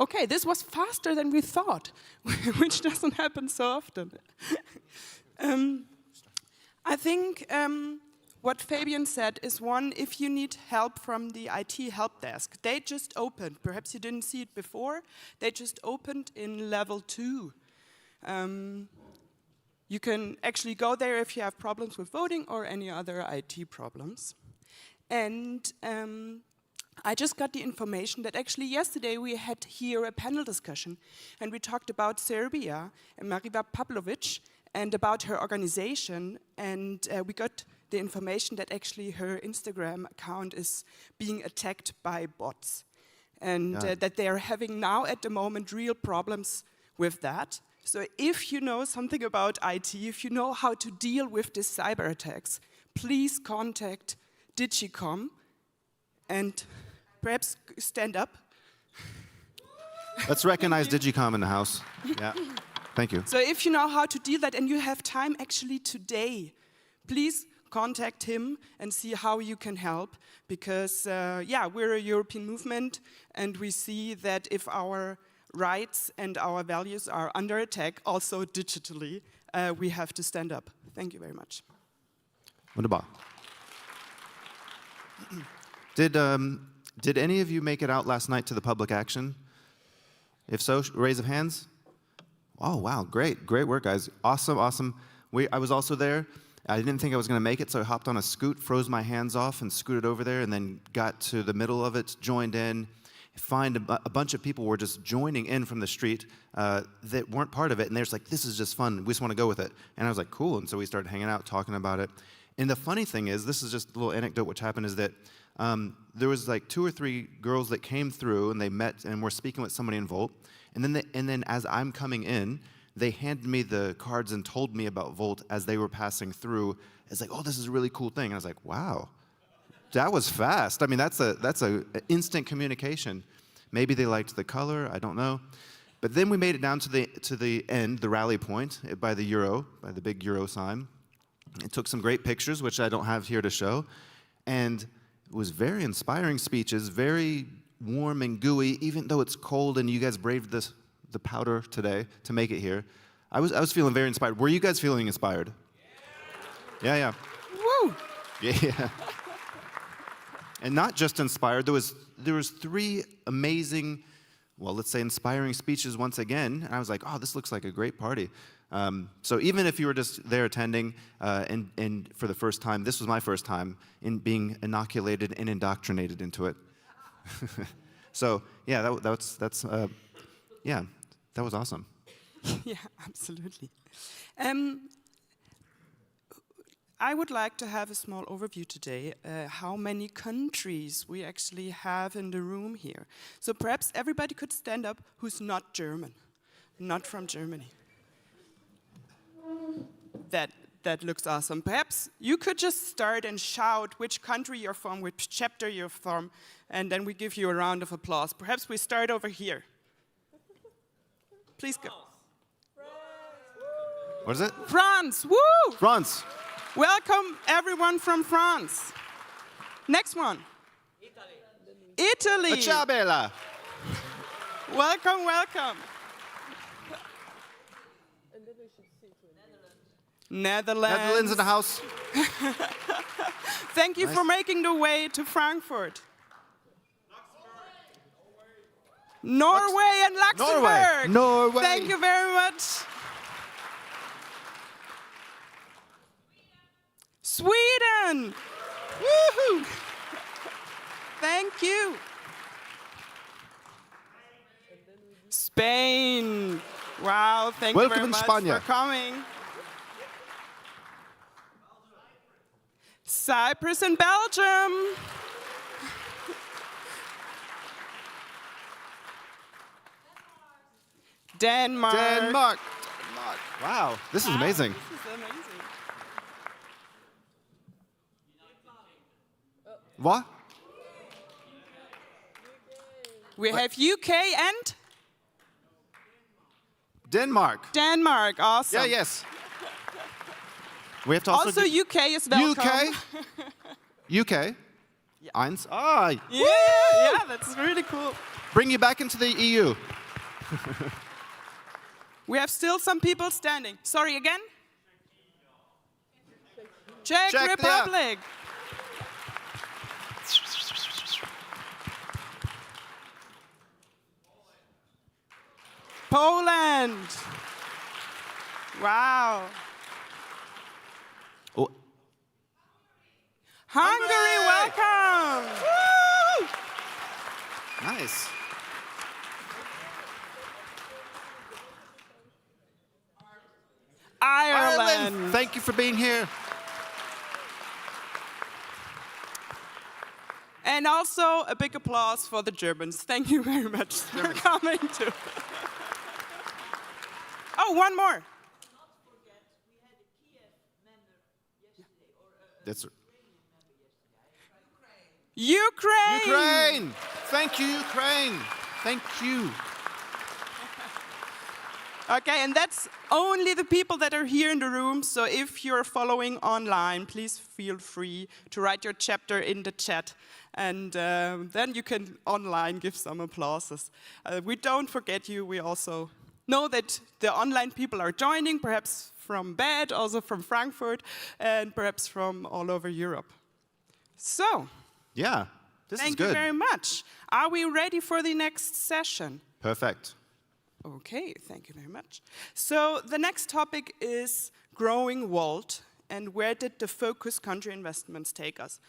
Okay, this was faster than we thought, which doesn't happen so often. I think what Fabian said is one, if you need help from the IT help desk, they just opened. Perhaps you didn't see it before. They just opened in level 2. You can actually go there if you have problems with voting or any other IT problems. And I just got the information that actually yesterday we had here a panel discussion and we talked about Serbia and Mariva Pavlovic and about her organization, and we got the information that actually her Instagram account is being attacked by bots, and that they are having now at the moment real problems with that. So if you know something about IT, if you know how to deal with these cyber attacks, please contact Digicom and perhaps stand up. Let's recognize Digicom in the house. Yeah, thank you. So if you know how to deal that and you have time actually today, please contact him and see how you can help, because we're a European movement and we see that if our rights and our values are under attack, also digitally, we have to stand up. Thank you very much. Wunderbar. Did any of you make it out last night to the public action? If so, raise of hands. Oh, wow, great work, guys. Awesome. I was also there. I didn't think I was going to make it, so I hopped on a scoot, froze my hands off, and scooted over there, and then got to the middle of it, joined in. Find a bunch of people were just joining in from the street that weren't part of it, and they're just like, this is just fun, we just want to go with it. And I was like, cool, and so we started hanging out, talking about it. And the funny thing is, this is just a little anecdote which happened, is that there was like 2 or 3 girls that came through, and they met and were speaking with somebody in Volt. And then as I'm coming in, they handed me the cards and told me about Volt as they were passing through. It's like, oh, this is a really cool thing. And I was like, wow, that was fast. I mean, that's a instant communication. Maybe they liked the color, I don't know. But then we made it down to the end, the rally point, by the big Euro sign. It took some great pictures, which I don't have here to show. And it was very inspiring speeches, very warm and gooey, even though it's cold and you guys braved the powder today to make it here. I was feeling very inspired. Were you guys feeling inspired? Yeah. Woo! Yeah. And not just inspired, there was 3 amazing, well, let's say inspiring speeches once again, and I was like, oh, this looks like a great party. So even if you were just there attending and for the first time, this was my first time in being inoculated and indoctrinated into it. So yeah, that was awesome. Yeah, absolutely. I would like to have a small overview today, how many countries we actually have in the room here. So perhaps everybody could stand up who's not German, not from Germany. That looks awesome. Perhaps you could just start and shout which country you're from, which chapter you're from, and then we give you a round of applause. Perhaps we start over here. Please go. What is it? France, woo! France. Welcome everyone from France. Next one. Italy. Ciao, Bella. Welcome. Netherlands In the house. Thank you Nice. for making the way to Frankfurt. Norway and Luxembourg. Norway. Thank you very much. Sweden. Woohoo. Thank you. Spain. Wow, thank you Welcome very in much Spanje. for coming. Cyprus and Belgium. Denmark. Wow, this is amazing. This is amazing. What? We have UK and Denmark. Awesome. Yeah, yes. We have to also UK is welcome. UK. Eins. Ah, Yeah, that's really cool. bring you back into the EU. We have still some people standing. Sorry, again? Czech Czech, Republic. Poland. Wow. Oh, Hungary, welcome. Woo! nice. Ireland. Thank you for being here. And also a big applause for the Germans. Thank you very much for coming too. Oh, one more. That's Ukraine. Ukraine. Thank you, Ukraine. Thank you. Okay, and that's only the people that are here in the room. So if you're following online, please feel free to write your chapter in the chat. And then you can online give some applauses. We don't forget you. We also know that the online people are joining, perhaps from Bad, also from Frankfurt, and perhaps from all over Europe. So, Yeah, this is thank you good. very much. Are we ready for the next session? Perfect. Okay, thank you very much. So the next topic is growing Volt, and where did the focus country investments take us?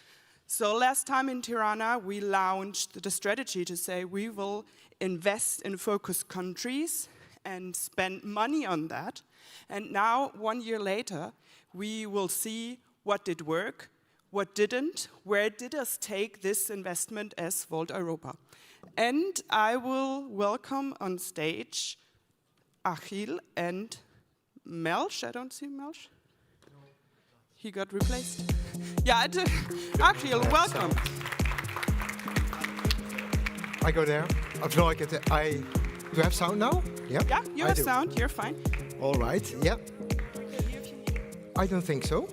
So last time in Tirana, we launched the strategy to say we will invest in focus countries and spend money on that. And now, 1 year later, we will see what did work, what didn't, where did us take this investment as Volt Europa. And I will welcome on stage Achil and Melch. I don't see Melch. He got replaced. Yeah, Achil, welcome. I go there. Do I have sound now? Yeah. Yeah, you I have do. sound. You're fine. All right. Yeah. I don't think so.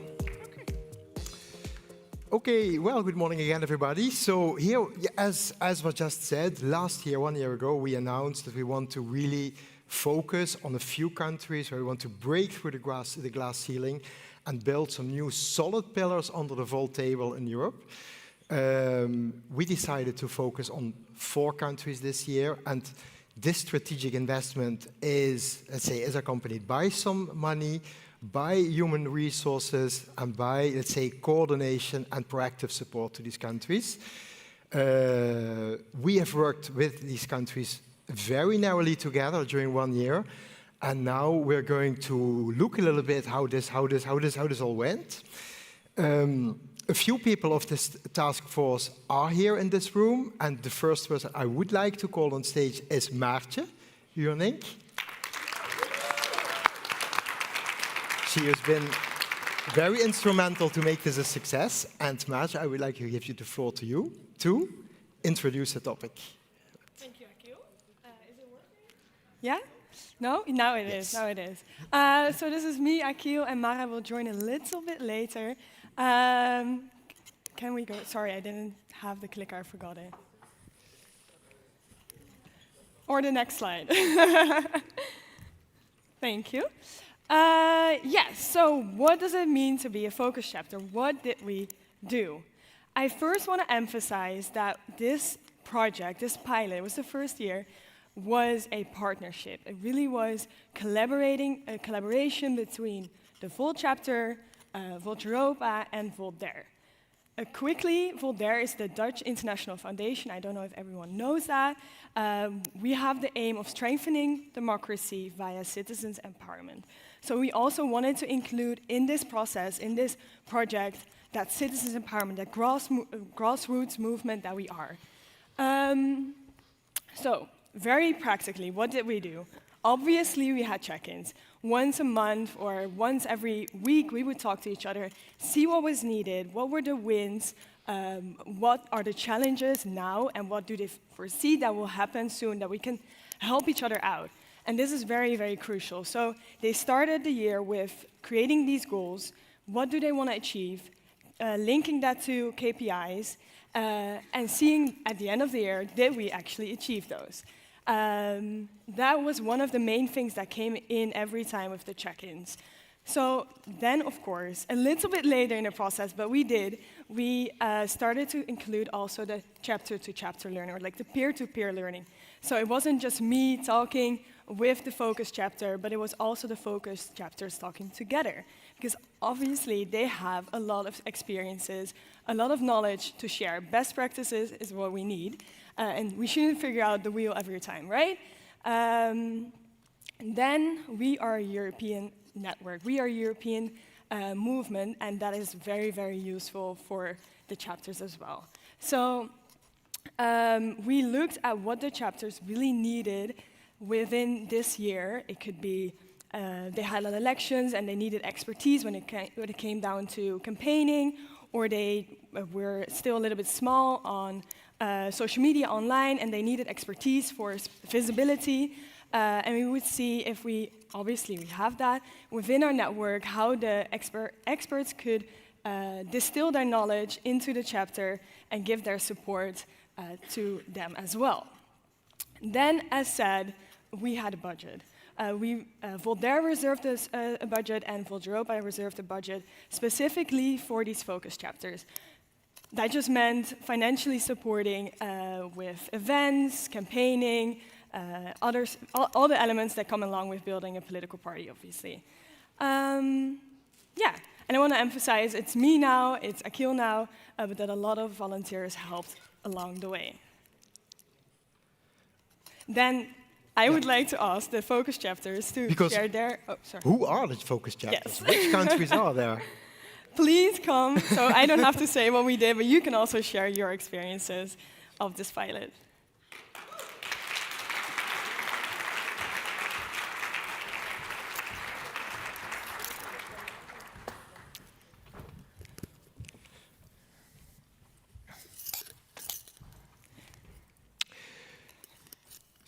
Okay, well, good morning again, everybody. So here, as was just said, last year, 1 year ago, we announced that we want to really focus on a few countries where we want to break through the glass ceiling and build some new solid pillars under the Volt table in Europe. We decided to focus on 4 countries this year, and this strategic investment is, let's say, is accompanied by some money, by human resources, and by, let's say, coordination and proactive support to these countries. We have worked with these countries very narrowly together during 1 year, and now we're going to look a little bit how this all went. A few people of this task force are here in this room, and the first person I would like to call on stage is Maartje Huurnink. She has been very instrumental to make this a success. And Maartje, I would like to give you the floor to introduce the topic. Thank you, Akil. Is it working? Yeah? No? Now it is. Now it is. So this is me, Akil, and Mara will join a little bit later. Can we go? Sorry, I didn't have the clicker. I forgot it. Or the next slide. Thank you. Yes, so what does it mean to be a focus chapter? What did we do? I first want to emphasize that this project, this pilot, was the first year, was a partnership. It really was a collaboration between the Volt chapter, Volt Europa, and Volt There. Quickly, Volt There is the Dutch International Foundation. I don't know if everyone knows that. We have the aim of strengthening democracy via citizens' empowerment. So we also wanted to include in this process, in this project, that citizens' empowerment, that grassroots movement that we are. So, very practically, what did we do? Obviously, we had check-ins. Once a month or once every week, we would talk to each other, see what was needed, what were the wins, what are the challenges now, and what do they foresee that will happen soon, that we can help each other out. And this is very, very crucial. So they started the year with creating these goals. What do they want to achieve? Linking that to KPIs. and seeing at the end of the year, did we actually achieve those? That was one of the main things that came in every time with the check-ins. So then, of course, a little bit later in the process, but we started to include also the chapter-to-chapter learning, or like the peer-to-peer learning. So it wasn't just me talking with the focus chapter, but it was also the focus chapters talking together. Because obviously they have a lot of experiences, a lot of knowledge to share. Best practices is what we need, and we shouldn't figure out the wheel every time, right? Then we are a European network. We are a European movement, and that is very, very useful for the chapters as well. So we looked at what the chapters really needed within this year. It could be they had elections and they needed expertise when it came down to campaigning, or they were still a little bit small on social media online and they needed expertise for visibility. And we would see if obviously we have that within our network, how the experts could distill their knowledge into the chapter and give their support to them as well. Then, as said, we had a budget. Voltaire reserved a budget, and Europa reserved a budget specifically for these focus chapters. That just meant financially supporting with events, campaigning, all the elements that come along with building a political party, obviously. Yeah, and I want to emphasize it's me now, it's Akil now, but that a lot of volunteers helped along the way. Then I would like to ask the focus chapters to share their... Oh, sorry. Who are the focus chapters? Yes. Which countries are there? Please come, so I don't have to say what we did, but you can also share your experiences of this pilot.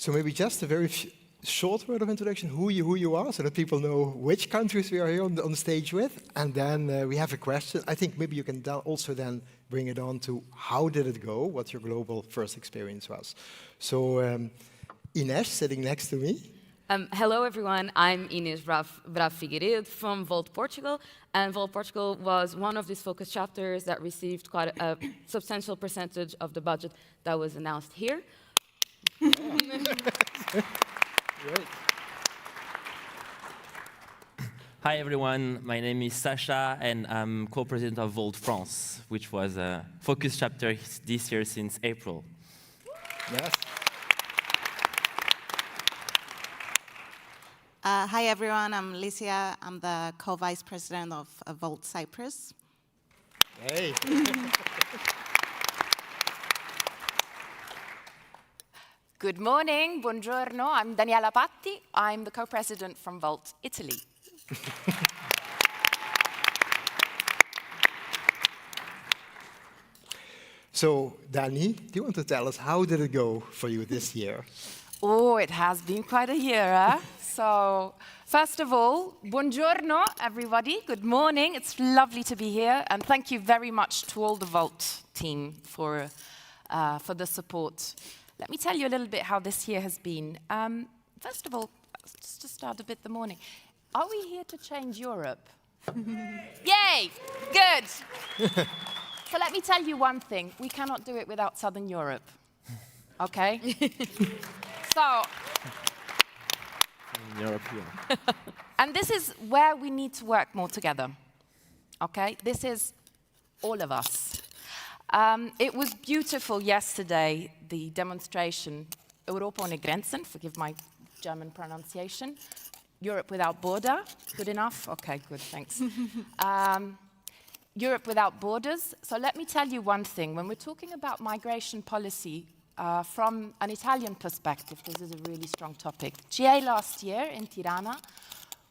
So maybe just a very short word of introduction, who you are, so that people know which countries we are here on the stage with. And then we have a question. I think maybe you can also then bring it on to how did it go, what your global first experience was. So Ines, sitting next to me. Hello everyone, I'm Ines Bravo Figueiredo from Volt Portugal, and Volt Portugal was one of these focus chapters that received quite a substantial percentage of the budget that was announced here. Great. Hi everyone, my name is Sacha and I'm co-president of Volt France, which was a focus chapter this year since April. Yes. Hi everyone, I'm Licia. I'm the co-vice president of Volt Cyprus. Hey. Good morning, buongiorno. I'm Daniela Patti. I'm the co-president from Volt Italy. So, Dani, do you want to tell us how did it go for you this year? Oh, it has been quite a year, eh? So, first of all, buongiorno, everybody. Good morning. It's lovely to be here, and thank you very much to all the Volt team for the support. Let me tell you a little bit how this year has been. First of all, just to start a bit the morning, are we here to change Europe? Yay! Good! So let me tell you one thing. We cannot do it without Southern Europe. Okay? So... Europe, yeah. And this is where we need to work more together. Okay? This is all of us. It was beautiful yesterday, the demonstration, Europa ohne Grenzen, forgive my German pronunciation, Europe without border, good enough? Okay, good, thanks. Europe without borders. So let me tell you one thing, when we're talking about migration policy, from an Italian perspective, this is a really strong topic. GA last year in Tirana,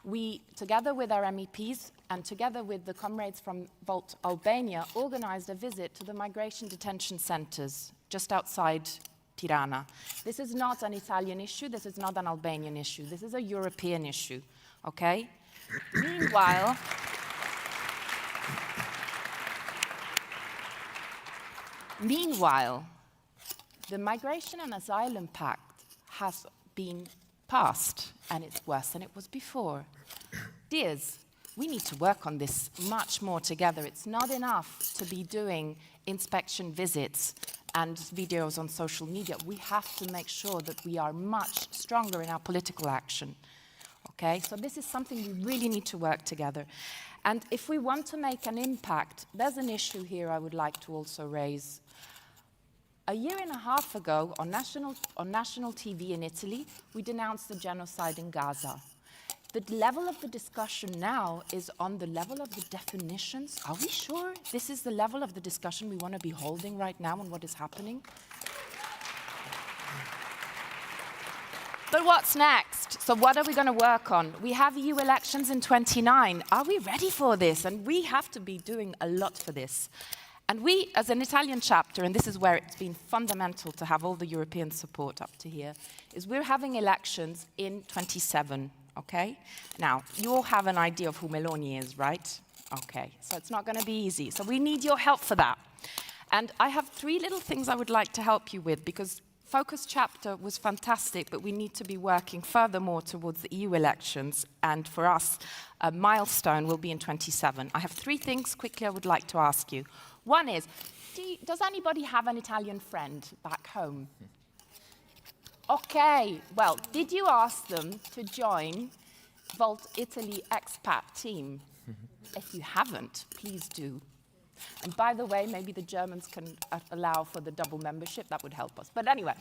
we, together with our MEPs and together with the comrades from Volt Albania, organized a visit to the migration detention centers just outside Tirana. This is not an Italian issue, this is not an Albanian issue, this is a European issue, okay? Meanwhile, the Migration and Asylum Pact has been passed, and it's worse than it was before. Dears, we need to work on this much more together. It's not enough to be doing inspection visits and videos on social media. We have to make sure that we are much stronger in our political action. Okay, so this is something we really need to work together. And if we want to make an impact, there's an issue here I would like to also raise. A year and a half ago, on national TV in Italy, we denounced the genocide in Gaza. The level of the discussion now is on the level of the definitions. Are we sure this is the level of the discussion we want to be holding right now on what is happening? But what's next? So what are we going to work on? We have EU elections in 29. Are we ready for this? And we have to be doing a lot for this. And we, as an Italian chapter, and this is where it's been fundamental to have all the European support up to here, is we're having elections in 27, okay? Now, you all have an idea of who Meloni is, right? Okay, so it's not going to be easy. So we need your help for that. And I have 3 little things I would like to help you with, because Focus Chapter was fantastic, but we need to be working furthermore towards the EU elections. And for us, a milestone will be in 27. I have 3 things quickly I would like to ask you. One is, does anybody have an Italian friend back home? Okay, well, did you ask them to join Volt Italy expat team? If you haven't, please do. And by the way, maybe the Germans can allow for the double membership. That would help us. But anyway,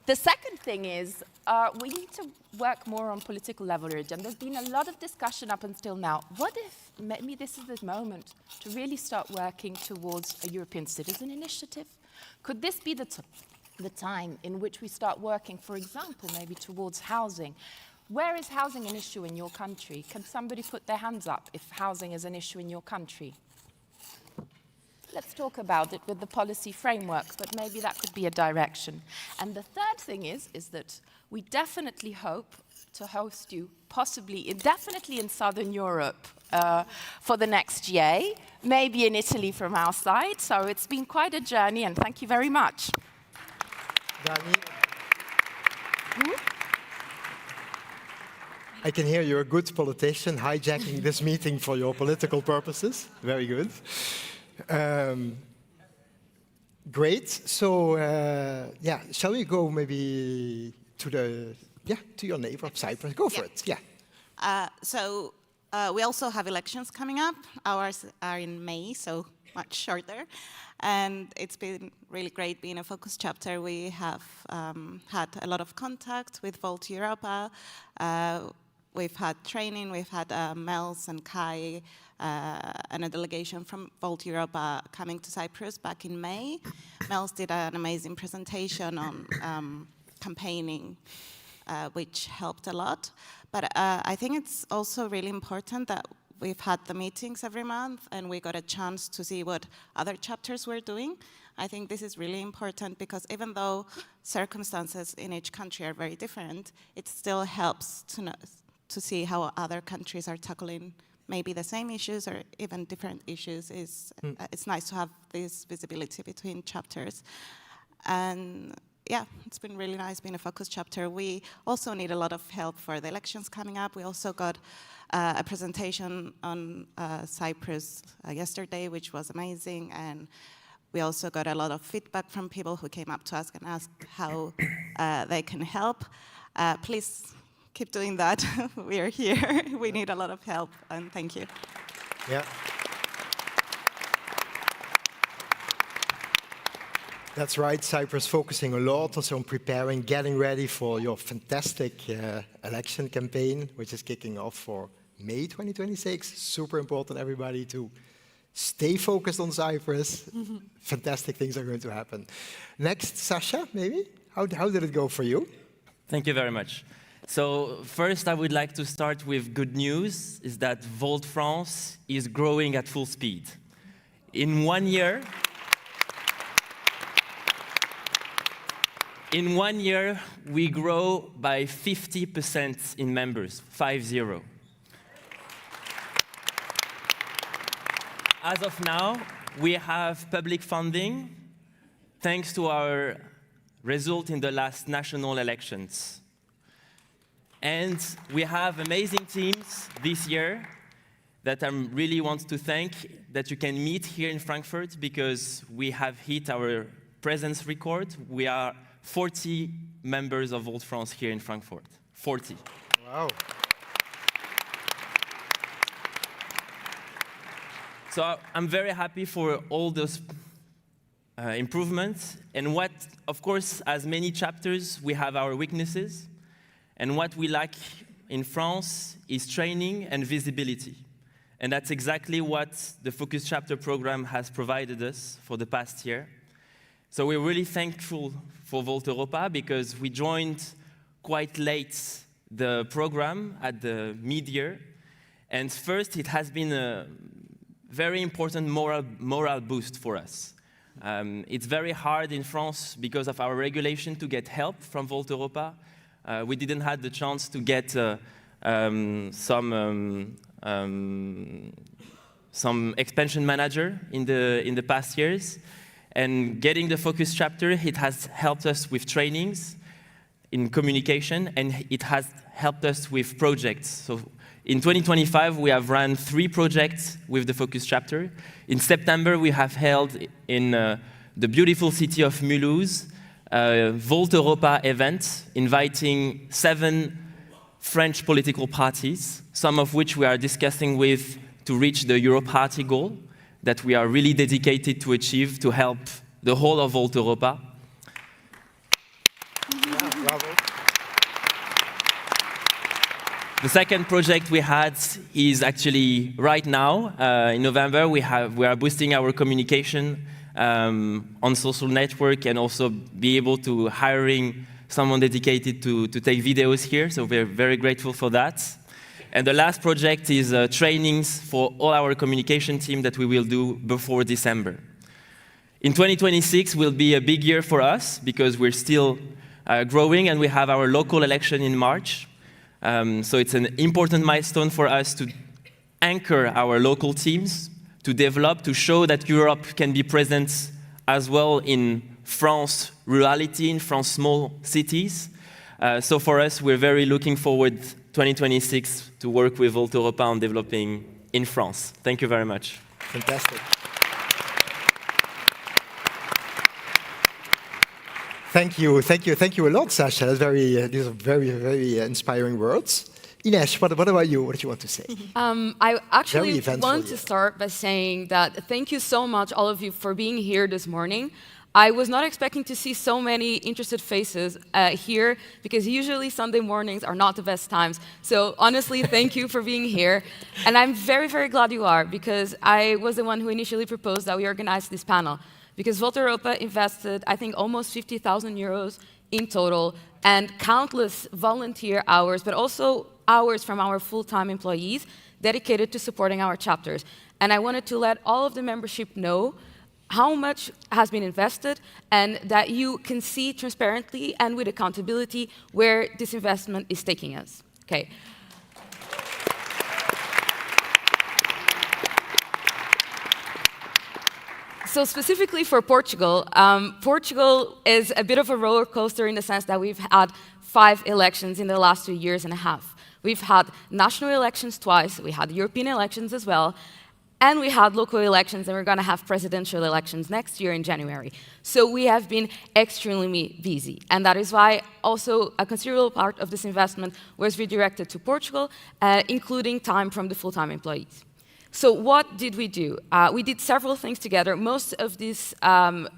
the second thing is we need to work more on political leverage. And there's been a lot of discussion up until now. What if maybe this is the moment to really start working towards a European citizen initiative? Could this be the time in which we start working, for example, maybe towards housing? Where is housing an issue in your country? Can somebody put their hands up if housing is an issue in your country? Let's talk about it with the policy framework, but maybe that could be a direction. And the third thing is that we definitely hope to host you, definitely in Southern Europe for the next year, maybe in Italy from our side. So it's been quite a journey, and thank you very much. Dani, I can hear you're a good politician, hijacking this meeting for your political purposes. Very good. Great. So, yeah, shall we go maybe to your neighbor of Cyprus? Go for it. Yeah. So we also have elections coming up. Ours are in May, so much shorter. And it's been really great being a focus chapter. We have had a lot of contact with Volt Europa. We've had training. We've had Mels and Kai and a delegation from Volt Europa coming to Cyprus back in May. Mels did an amazing presentation on campaigning, which helped a lot. But I think it's also really important that we've had the meetings every month and we got a chance to see what other chapters were doing. I think this is really important because even though circumstances in each country are very different, it still helps to see how other countries are tackling maybe the same issues or even different issues. It's nice to have this visibility between chapters. And yeah, it's been really nice being a focus chapter. We also need a lot of help for the elections coming up. We also got a presentation on Cyprus yesterday, which was amazing. And we also got a lot of feedback from people who came up to us and asked how they can help. Please keep doing that. We are here. We need a lot of help, and thank you. Yeah. That's right. Cyprus focusing a lot also on preparing, getting ready for your fantastic election campaign, which is kicking off for May 2026. Super important, everybody, to stay focused on Cyprus. Fantastic things are going to happen. Next, Sasha, maybe? How did it go for you? Thank you very much. So first, I would like to start with good news, is that Volt France is growing at full speed. In 1 year, we grow by 50% in members, 50. As of now, we have public funding thanks to our result in the last national elections. And we have amazing teams this year that I really want to thank, that you can meet here in Frankfurt, because we have hit our presence record. We are 40 members of Volt France here in Frankfurt. 40. Wow. So I'm very happy for all those improvements. And what, of course, as many chapters, we have our weaknesses. And what we lack in France is training and visibility. And that's exactly what the Focus Chapter program has provided us for the past year. So we're really thankful for Volt Europa, because we joined quite late the program at the mid-year. And first, it has been a very important moral boost for us. It's very hard in France, because of our regulation, to get help from Volt Europa. We didn't have the chance to get some expansion manager in the past years. And getting the Focus Chapter, it has helped us with trainings in communication, and it has helped us with projects. So in 2025, we have run 3 projects with the Focus Chapter. In September, we have held in the beautiful city of Mulhouse a Volt Europa event, inviting 7 French political parties, some of which we are discussing with to reach the Europa Party goal that we are really dedicated to achieve to help the whole of Volt Europa. Yeah, bravo. The second project we had is actually right now. In November, we are boosting our communication on social network, and also be able to hiring someone dedicated to take videos here. So we're very grateful for that. And the last project is trainings for all our communication team that we will do before December. In 2026 will be a big year for us, because we're still growing, and we have our local election in March. So it's an important milestone for us to anchor our local teams, to develop, to show that Europe can be present as well in France rurality, in France small cities. So for us, we're very looking forward 2026 to work with Volt Europa on developing in France. Thank you very much. Fantastic. Thank you a lot, Sasha. That's these are very inspiring words. Ines, what about you? What do you want to say? I actually want to year. start by saying that thank you so much, all of you, for being here this morning. I was not expecting to see so many interested faces here, because usually Sunday mornings are not the best times. So honestly, thank you for being here. And I'm very glad you are, because I was the one who initially proposed that we organize this panel. Because Volt Europa invested, I think, almost 50,000 euros in total, and countless volunteer hours, but also hours from our full-time employees dedicated to supporting our chapters. And I wanted to let all of the membership know how much has been invested, and that you can see transparently and with accountability where this investment is taking us. Okay. So specifically for Portugal, Portugal is a bit of a roller coaster in the sense that we've had 5 elections in the last 2 years and a half. We've had national elections twice, we had European elections as well, and we had local elections, and we're going to have presidential elections next year in January. So we have been extremely busy, and that is why also a considerable part of this investment was redirected to Portugal, including time from the full-time employees. So what did we do? We did several things together. Most of this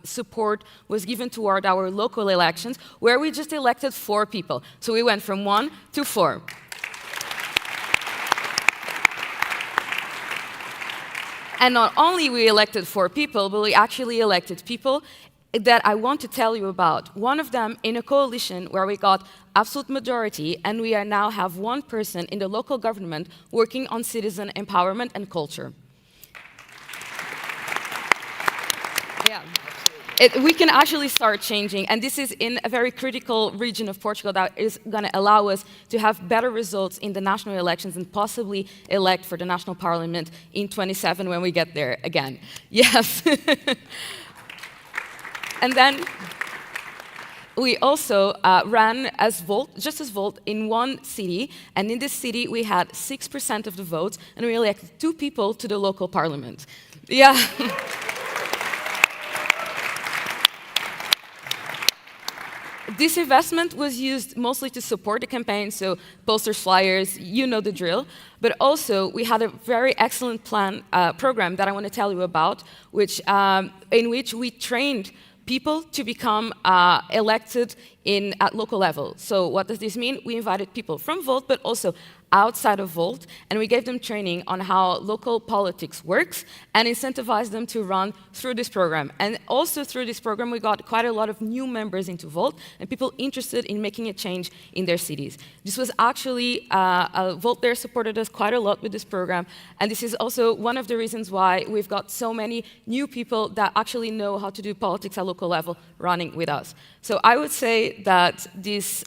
support was given toward our local elections, where we just elected 4 people. So we went from 1 to 4. And not only we elected 4 people, but we actually elected people that I want to tell you about. One of them in a coalition where we got absolute majority, and we are now have 1 person in the local government working on citizen empowerment and culture. Yeah. we can actually start changing, and this is in a very critical region of Portugal that is going to allow us to have better results in the national elections and possibly elect for the national parliament in 27 when we get there again. Yes. And then we also ran as Volt, just as Volt, in one city, and in this city we had 6% of the votes, and we elected 2 people to the local parliament. Yeah. This investment was used mostly to support the campaign, so posters, flyers, you know the drill. But also, we had a very excellent program that I want to tell you about, in which we trained people to become elected at local level. So what does this mean? We invited people from Volt, but also outside of Volt, and we gave them training on how local politics works and incentivized them to run through this program. And also through this program, we got quite a lot of new members into Volt and people interested in making a change in their cities. This was actually, Volt there supported us quite a lot with this program, and this is also one of the reasons why we've got so many new people that actually know how to do politics at local level running with us. So I would say that this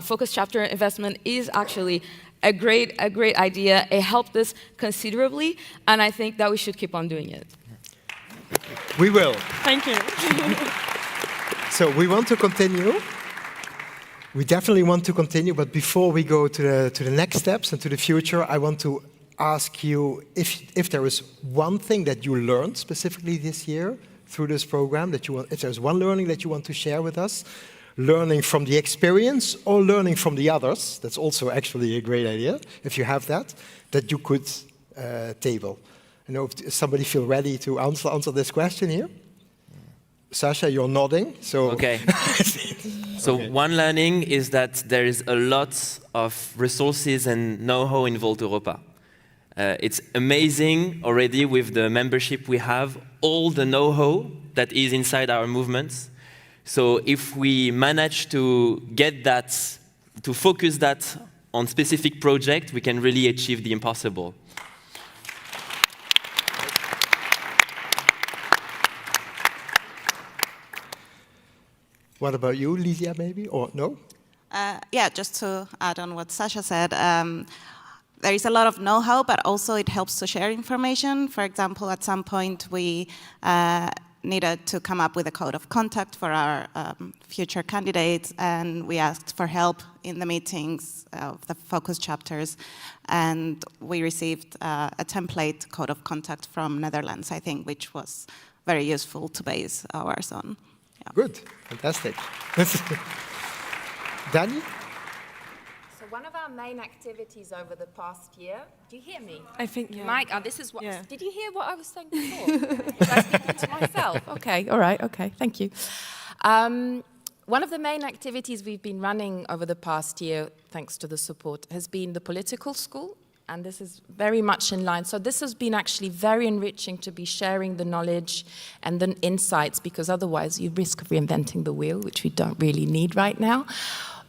focus chapter investment is actually a great idea. It helped us considerably, and I think that we should keep on doing it. We will. Thank you. So we want to continue. We definitely want to continue, but before we go to the next steps and to the future, I want to ask you if there is one thing that you learned specifically this year through this program, if there's one learning that you want to share with us, learning from the experience or learning from the others. That's also actually a great idea, if you have that you could table. I know if somebody feel ready to answer this question here. Sasha, you're nodding, so... Okay. So one learning is that there is a lot of resources and know-how in Volt Europa. It's amazing already with the membership we have, all the know-how that is inside our movements. So if we manage to get that, to focus that on specific project, we can really achieve the impossible. What about you, Lysia, maybe, or no? Yeah, just to add on what Sasha said, there is a lot of know-how, but also it helps to share information. For example, at some point we needed to come up with a code of contact for our future candidates, and we asked for help in the meetings of the focus chapters, and we received a template code of contact from Netherlands, I think, which was very useful to base ours on. Yeah. Good, fantastic. Danny? So one of our main activities over the past year, do you hear me? I think, yeah. Mike, this is what, Yeah. did you hear what I was saying before? Was I speaking to myself? Okay, all right, okay, thank you. One of the main activities we've been running over the past year, thanks to the support, has been the political school, and this is very much in line. So this has been actually very enriching to be sharing the knowledge and the insights, because otherwise you risk reinventing the wheel, which we don't really need right now.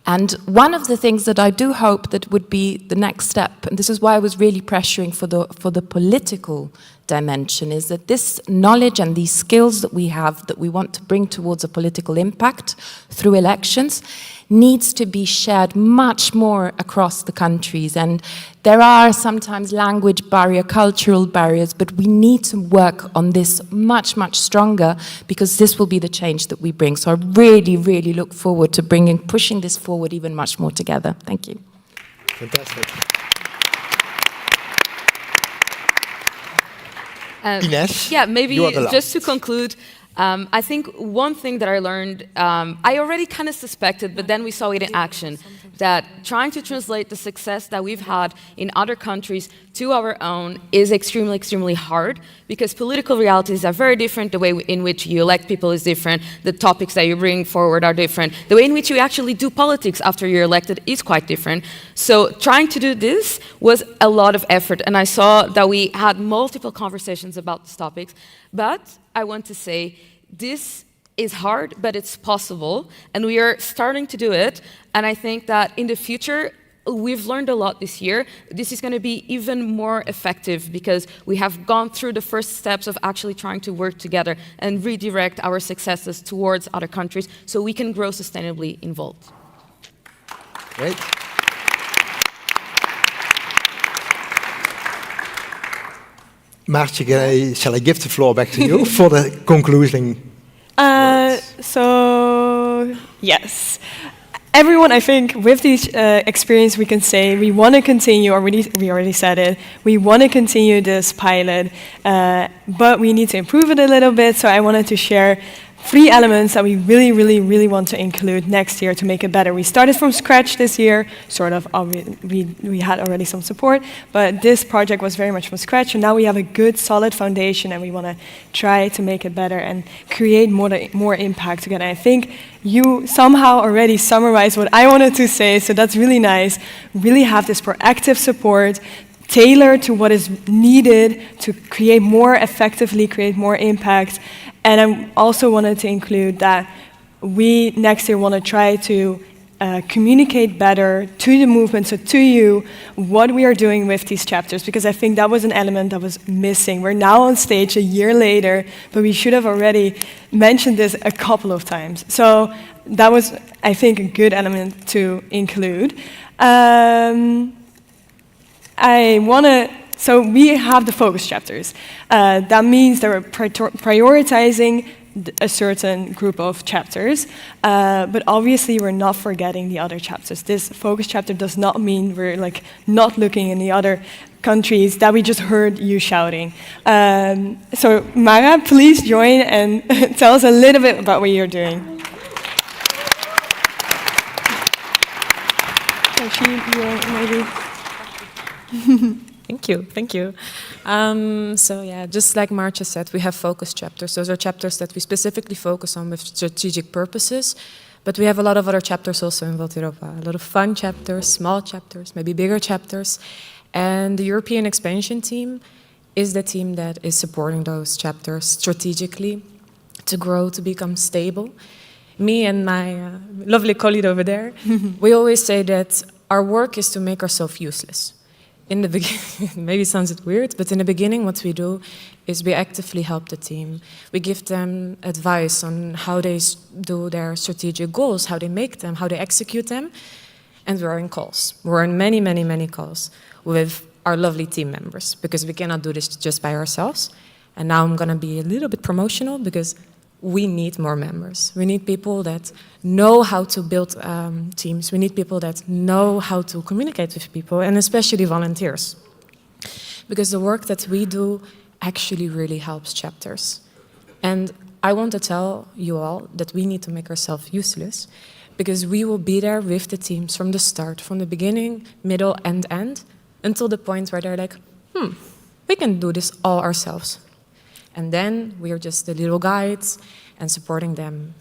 And one of the things that I do hope that would be the next step, and this is why I was really pressuring for the political dimension, is that this knowledge and these skills that we have, that we want to bring towards a political impact through elections, needs to be shared much more across the countries. And there are sometimes language barriers, cultural barriers, but we need to work on this much, much stronger, because this will be the change that we bring. So I really, really look forward to pushing this forward even much more together. Thank you. Fantastic. Ines, yeah, maybe you are the just to last. conclude, I think one thing that I learned, I already kind of suspected, but then we saw it in action, that trying to translate the success that we've had in other countries to our own is extremely, extremely hard, because political realities are very different. The way in which you elect people is different. The topics that you bring forward are different. The way in which you actually do politics after you're elected is quite different. So trying to do this was a lot of effort, and I saw that we had multiple conversations about these topics. But I want to say this is hard, but it's possible, and we are starting to do it. And I think that in the future, we've learned a lot this year. This is going to be even more effective because we have gone through the first steps of actually trying to work together and redirect our successes towards other countries so we can grow sustainably in Volt. Great. Maartje, shall I give the floor back to you for the concluding words? So, yes. Everyone, I think, with this experience, we can say we want to continue, we already said it, we want to continue this pilot, but we need to improve it a little bit, so I wanted to share 3 elements that we really, really, really want to include next year to make it better. We started from scratch this year, sort of, we had already some support, but this project was very much from scratch, and now we have a good, solid foundation, and we want to try to make it better and create more impact together. I think you somehow already summarized what I wanted to say, so that's really nice. Really have this proactive support, tailored to what is needed to create more effectively, create more impact. And I also wanted to include that we next year want to try to communicate better to the movement, so to you, what we are doing with these chapters, because I think that was an element that was missing. We're now on stage a year later, but we should have already mentioned this a couple of times. So that was, I think, a good element to include. So we have the focus chapters. That means that we're prioritizing a certain group of chapters, but obviously we're not forgetting the other chapters. This focus chapter does not mean we're like not looking in the other countries that we just heard you shouting. So Mara, please join and tell us a little bit about what you're doing. Maybe. Thank you. So yeah, just like Maartje said, we have focus chapters. Those are chapters that we specifically focus on with strategic purposes, but we have a lot of other chapters also in Volt Europa. A lot of fun chapters, small chapters, maybe bigger chapters. And the European expansion team is the team that is supporting those chapters strategically to grow, to become stable. Me and my lovely colleague over there, we always say that our work is to make ourselves useless. In the beginning, maybe it sounds weird, but in the beginning what we do is we actively help the team. We give them advice on how they do their strategic goals, how they make them, how they execute them, and we're in calls. We're in many, many, many calls with our lovely team members because we cannot do this just by ourselves. And now I'm gonna be a little bit promotional because we need more members. We need people that know how to build teams. We need people that know how to communicate with people, and especially volunteers. Because the work that we do actually really helps chapters. And I want to tell you all that we need to make ourselves useless, because we will be there with the teams from the start, from the beginning, middle, and end, until the point where they're like, we can do this all ourselves. And then we are just the little guides and supporting them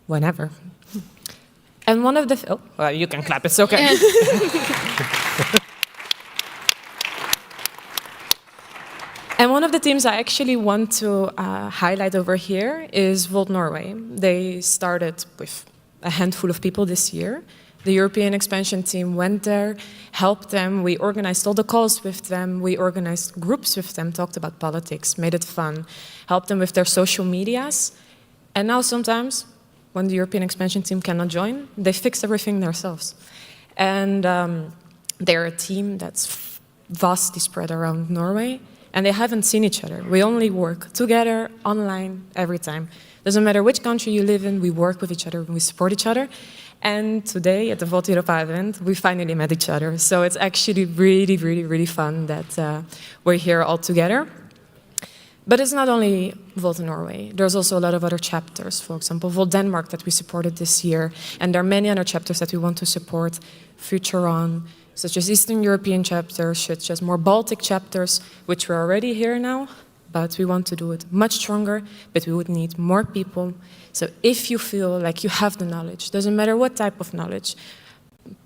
whenever. And one of the... Oh, well, you can clap, it's okay. And one of the teams I actually want to highlight over here is Volt Norway. They started with a handful of people this year. The European expansion team went there, helped them. We organized all the calls with them. We organized groups with them, talked about politics, made it fun, helped them with their social medias. And now sometimes, when the European expansion team cannot join, they fix everything themselves. And they're a team that's vastly spread around Norway, and they haven't seen each other. We only work together, online, every time. Doesn't matter which country you live in, we work with each other, and we support each other. And today, at the Volt Europa event, we finally met each other. So it's actually really, really, really fun that we're here all together. But it's not only Volt Norway. There's also a lot of other chapters. For example, Volt Denmark that we supported this year. And there are many other chapters that we want to support future on, such as Eastern European chapters, such as more Baltic chapters, which we're already here now. But we want to do it much stronger, but we would need more people. So if you feel like you have the knowledge, doesn't matter what type of knowledge,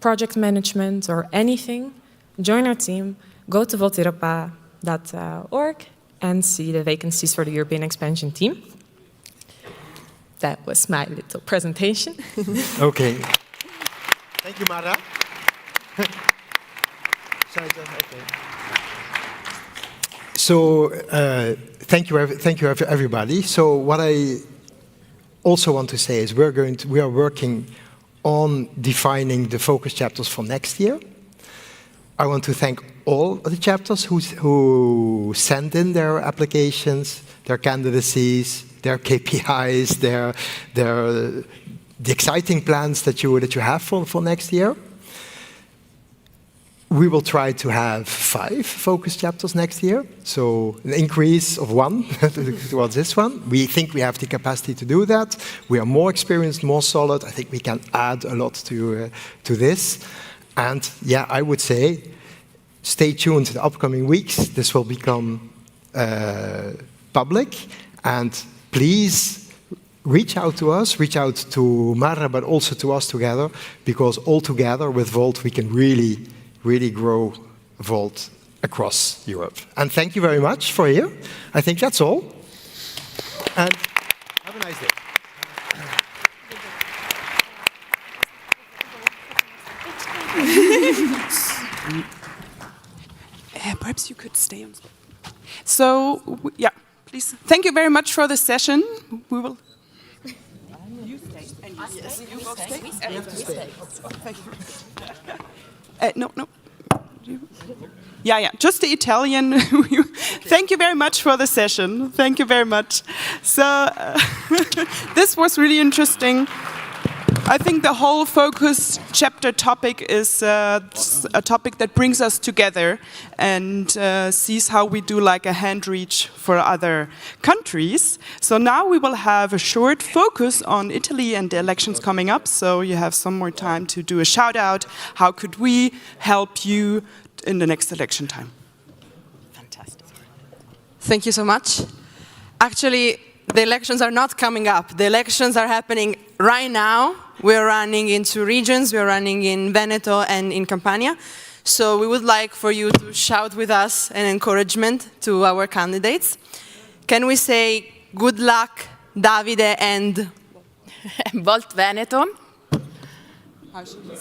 project management or anything, join our team, go to volteuropa.org and see the vacancies for the European expansion team. That was my little presentation. Okay. Thank you, Mara. So thank you, everybody. So what I also want to say is we are working on defining the focus chapters for next year. I want to thank all of the chapters who sent in their applications, their candidacies, their KPIs, the exciting plans that you have for next year. We will try to have 5 focus chapters next year, so an increase of 1 towards this one. We think we have the capacity to do that. We are more experienced, more solid. I think we can add a lot to this. And yeah, I would say, stay tuned to the upcoming weeks. This will become public, and please reach out to us, reach out to Marra, but also to us together, because all together with Volt, we can really grow Volt across Europe. And thank you very much for here. I think that's all. And have a nice day. Perhaps you could stay on. So, yeah, please. Thank you very much for the session. We will. You stay. And you both stay. You have to stay. Thank you. No. Yeah, just the Italian. Thank you very much for the session. Thank you very much. So, this was really interesting. I think the whole focus chapter topic is a topic that brings us together and sees how we do like a hand reach for other countries. So now we will have a short focus on Italy and the elections coming up. So you have some more time to do a shout out. How could we help you in the next election time? Fantastic. Thank you so much. Actually, the elections are not coming up. The elections are happening right now. We're running in 2 regions. We're running in Veneto and in Campania. So we would like for you to shout with us an encouragement to our candidates. Can we say good luck, Davide and Volt Veneto?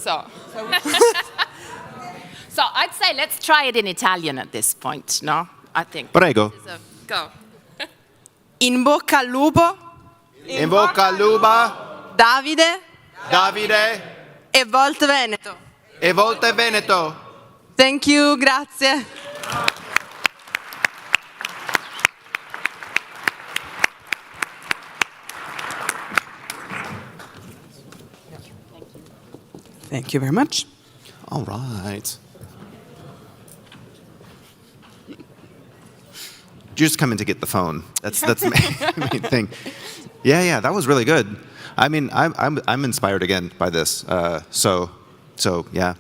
So I'd say let's try it in Italian at this point, no? I think. Prego. Go. In bocca al lupo. In bocca al lupo. Davide. Davide. E Volt Veneto. E Volte Veneto. Thank you, grazie. Thank you very much. All right. Just come in to get the phone. That's the main thing. Yeah, that was really good. I mean, I'm inspired again by this. So yeah.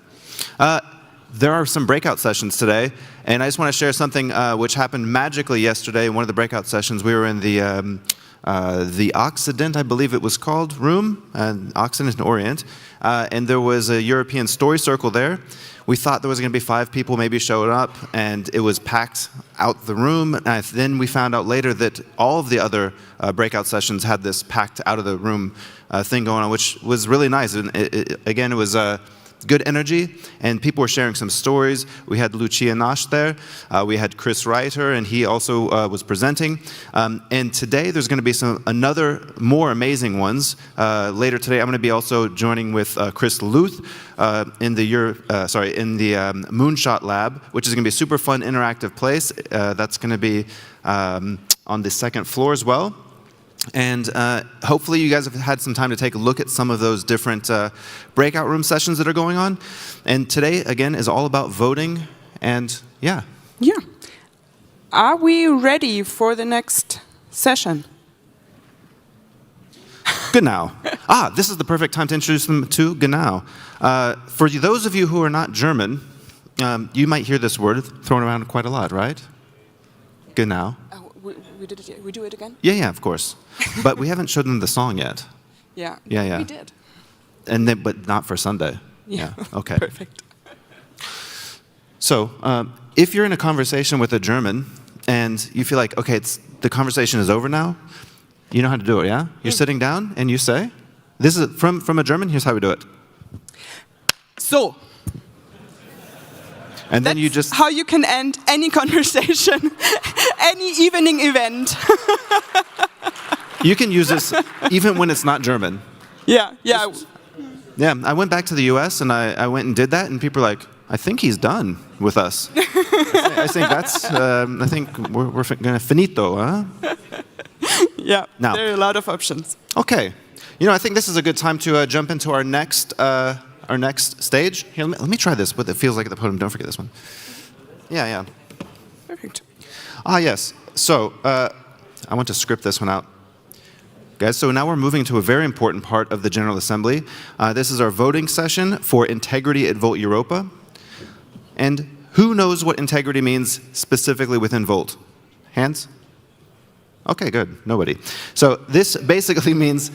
There are some breakout sessions today, and I just want to share something which happened magically yesterday in one of the breakout sessions. We were in the Occident, I believe it was called, room, Occident and Orient, and there was a European story circle there. We thought there was going to be 5 people maybe showing up, and it was packed out the room. And then we found out later that all of the other breakout sessions had this packed out of the room thing going on, which was really nice. And again, it was good energy, and people were sharing some stories. We had Lucia Nash there. We had Chris Reiter, and he also was presenting. And today, there's going to be another more amazing ones. Later today, I'm going to be also joining with Chris Luth in the Moonshot Lab, which is going to be a super fun, interactive place. That's going to be on the 2nd floor as well. And hopefully you guys have had some time to take a look at some of those different breakout room sessions that are going on. And today, again, is all about voting and, yeah. Yeah. Are we ready for the next session? Genau. This is the perfect time to introduce them to Genau. For those of you who are not German, you might hear this word thrown around quite a lot, right? Genau. We do it again? Yeah, of course. But we haven't showed them the song yet. Yeah. Yeah. We did. And then, but not for Sunday. Yeah. Okay. Perfect. So, if you're in a conversation with a German and you feel like, okay, the conversation is over now, you know how to do it, yeah? You're sitting down and you say, this is from a German, here's how we do it. So. And then you just... how you can end any conversation, any evening event. You can use this even when it's not German. Yeah. Yeah, I went back to the US and I went and did that, and people are like, I think he's done with us. I think we're gonna finito, huh? Yeah, now, there are a lot of options. Okay, I think this is a good time to jump into our next stage. Here, let me try this. What it feels like at the podium. Don't forget this one. Yeah. Perfect. Yes. So I want to script this one out. Guys, so now we're moving to a very important part of the General Assembly. This is our voting session for integrity at Volt Europa. And who knows what integrity means specifically within Volt? Hands? Okay, good. Nobody. So this basically means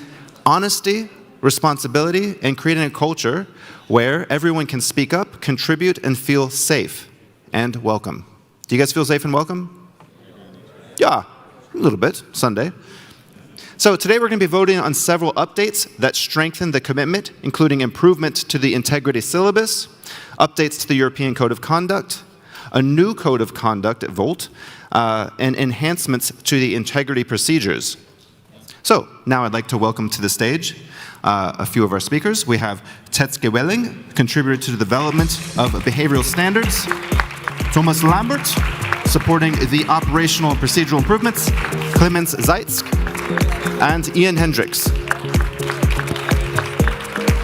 honesty, responsibility, and creating a culture where everyone can speak up, contribute, and feel safe and welcome. Do you guys feel safe and welcome? Yeah, a little bit, Sunday. So today we're going to be voting on several updates that strengthen the commitment, including improvement to the integrity syllabus, updates to the European Code of Conduct, a new Code of Conduct at Volt, and enhancements to the integrity procedures. So now I'd like to welcome to the stage a few of our speakers. We have Tetske Welling, contributor to the development of behavioral standards, Thomas Lambert, supporting the operational and procedural improvements, Clemens Zeitz, and Ian Hendricks.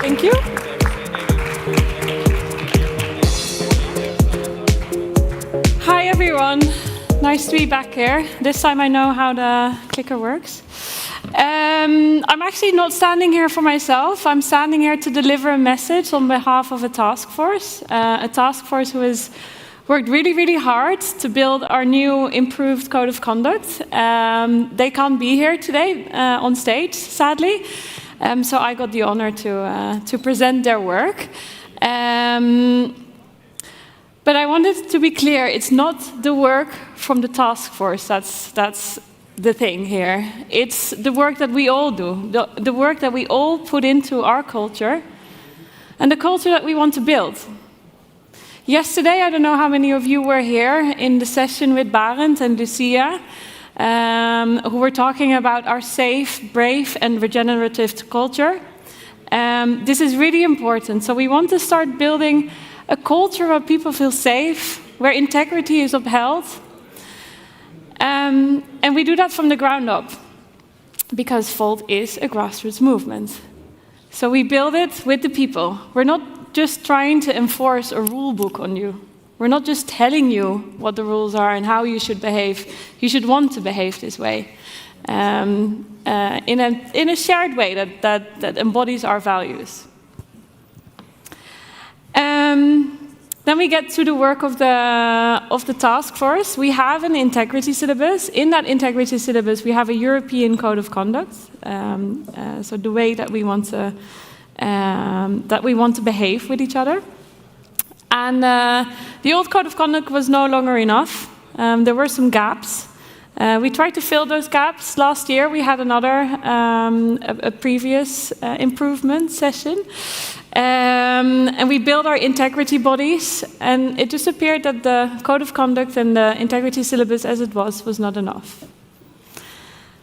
Thank you. Hi everyone, nice to be back here. This time I know how the clicker works. I'm actually not standing here for myself. I'm standing here to deliver a message on behalf of a task force who has worked really, really hard to build our new improved code of conduct. They can't be here today on stage, sadly, so I got the honor to present their work. But I wanted to be clear, it's not the work from the task force that's the thing here. It's the work that we all do, the work that we all put into our culture, and the culture that we want to build. Yesterday, I don't know how many of you were here in the session with Barend and Lucia, who were talking about our safe, brave, and regenerative culture. This is really important. So we want to start building a culture where people feel safe, where integrity is upheld. And we do that from the ground up, because Volt is a grassroots movement. So we build it with the people. We're not just trying to enforce a rule book on you. We're not just telling you what the rules are and how you should behave. You should want to behave this way, in a shared way that embodies our values. Then we get to the work of the task force. We have an integrity syllabus. In that integrity syllabus, we have a European Code of Conduct. So the way that we want to behave with each other. And the old Code of Conduct was no longer enough. There were some gaps. We tried to fill those gaps. Last year we had a previous improvement session. And we built our integrity bodies, and it just appeared that the Code of Conduct and the integrity syllabus as it was not enough.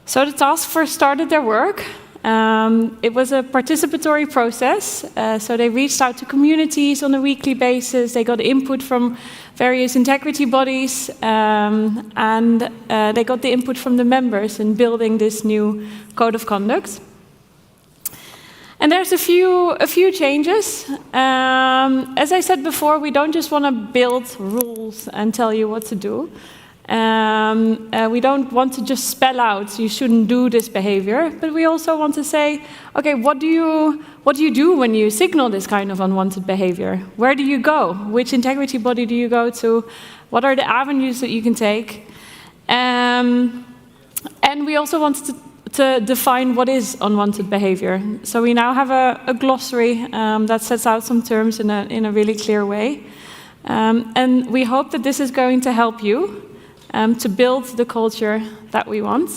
So the task force started their work. It was a participatory process, so they reached out to communities on a weekly basis. They got input from various integrity bodies, and they got the input from the members in building this new Code of Conduct. And there's a few changes. As I said before, we don't just want to build rules and tell you what to do. We don't want to just spell out you shouldn't do this behavior, but we also want to say, okay, what do you do when you signal this kind of unwanted behavior? Where do you go? Which integrity body do you go to? What are the avenues that you can take? And we also want to define what is unwanted behavior. So we now have a glossary that sets out some terms in a really clear way. And we hope that this is going to help you to build the culture that we want.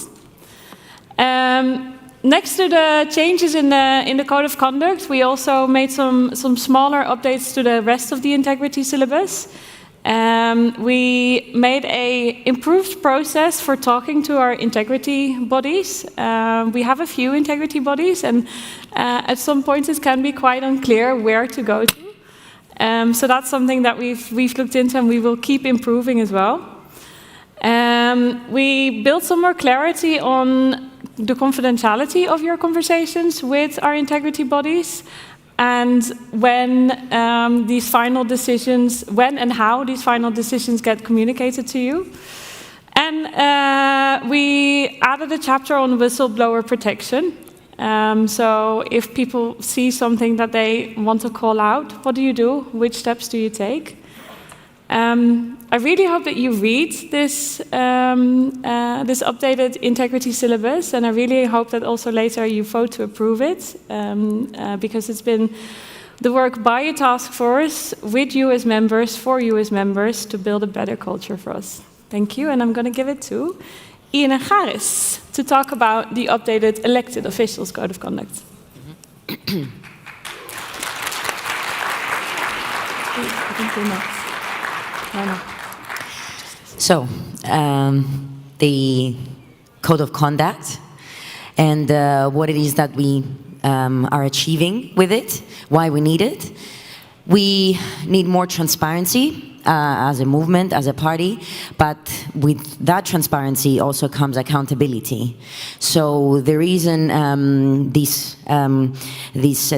Next to the changes in the Code of Conduct, we also made some smaller updates to the rest of the integrity syllabus. We made an improved process for talking to our integrity bodies. We have a few integrity bodies, and at some points it can be quite unclear where to go to. So that's something that we've looked into, and we will keep improving as well. We built some more clarity on the confidentiality of your conversations with our integrity bodies, and when these final decisions, when and how these final decisions get communicated to you. And we added a chapter on whistleblower protection. So if people see something that they want to call out, what do you do? Which steps do you take? I really hope that you read this, this updated integrity syllabus, and I really hope that also later you vote to approve it, because it's been the work by a task force with you as members, for you as members, to build a better culture for us. Thank you, and I'm going to give it to Ian and Garis to talk about the updated elected officials code of conduct. So, the code of conduct and what it is that we are achieving with it, why we need it. We need more transparency as a movement, as a party, but with that transparency also comes accountability. So the reason this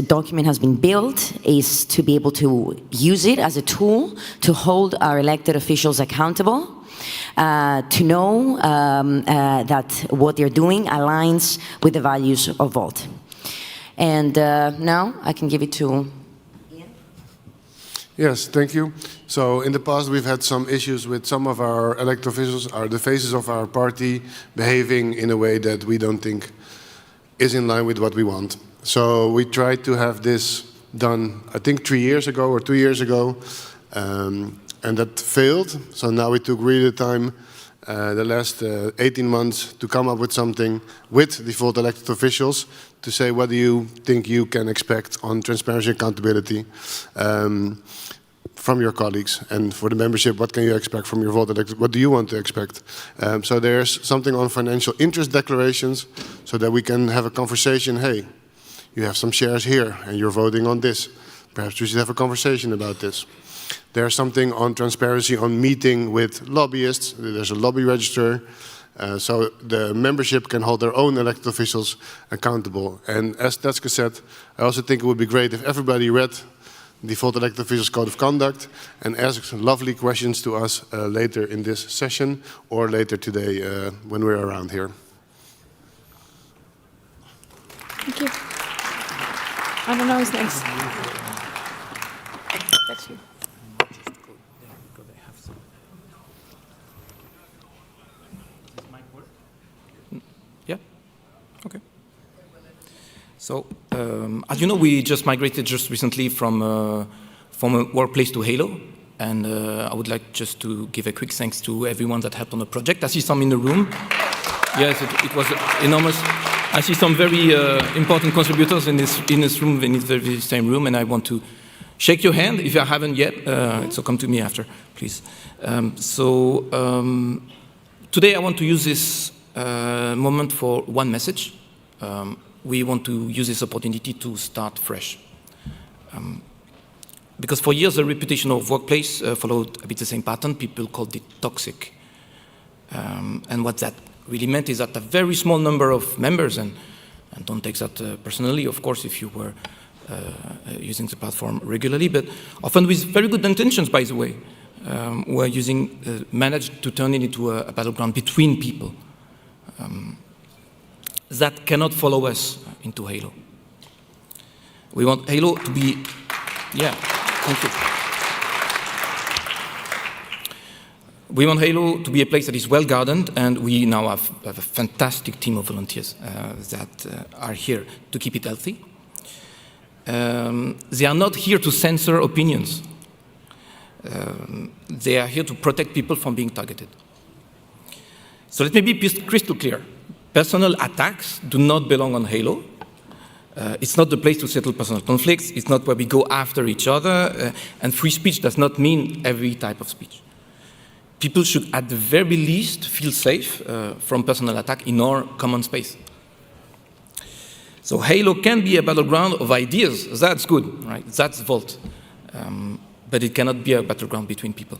document has been built is to be able to use it as a tool to hold our elected officials accountable, to know that what they're doing aligns with the values of Volt. And now I can give it to Ian. Yes, thank you. So in the past we've had some issues with some of our elected officials, the faces of our party, behaving in a way that we don't think is in line with what we want. So we tried to have this done, I think 3 years ago or 2 years ago, and that failed. So now we took really the time, the last 18 months, to come up with something with the Volt elected officials to say what do you think you can expect on transparency and accountability from your colleagues, and for the membership, what can you expect from your Volt elected? What do you want to expect? So there's something on financial interest declarations, so that we can have a conversation. Hey, you have some shares here, and you're voting on this. Perhaps we should have a conversation about this. There's something on transparency on meeting with lobbyists. There's a lobby register. So the membership can hold their own elected officials accountable. And as Tetske said, I also think it would be great if everybody read the Volt elected officials code of conduct and ask lovely questions to us later in this session or later today when we're around here. Thank you. I don't know who's next. That's you. Okay. So, as you know, we just migrated just recently from a workplace to Halo, and I would like just to give a quick thanks to everyone that helped on the project. I see some in the room. Yes, it was enormous. I see some very important contributors in this room, in this very same room, and I want to shake your hand if you haven't yet. So come to me after, please. Today I want to use this moment for one message. We want to use this opportunity to start fresh. Because for years the reputation of workplace followed a bit the same pattern. People called it toxic. And what that really meant is that a very small number of members, and don't take that personally, of course, if you were using the platform regularly, but often with very good intentions, by the way, were managed to turn it into a battleground between people. That cannot follow us into Halo. We want Halo to be, yeah, thank you. We want Halo to be a place that is well gardened, and we now have a fantastic team of volunteers that are here to keep it healthy. They are not here to censor opinions. They are here to protect people from being targeted. So let me be crystal clear. Personal attacks do not belong on Halo. It's not the place to settle personal conflicts. It's not where we go after each other. And free speech does not mean every type of speech. People should, at the very least, feel safe from personal attack in our common space. So Halo can be a battleground of ideas. That's good, right? That's Vault. But it cannot be a battleground between people.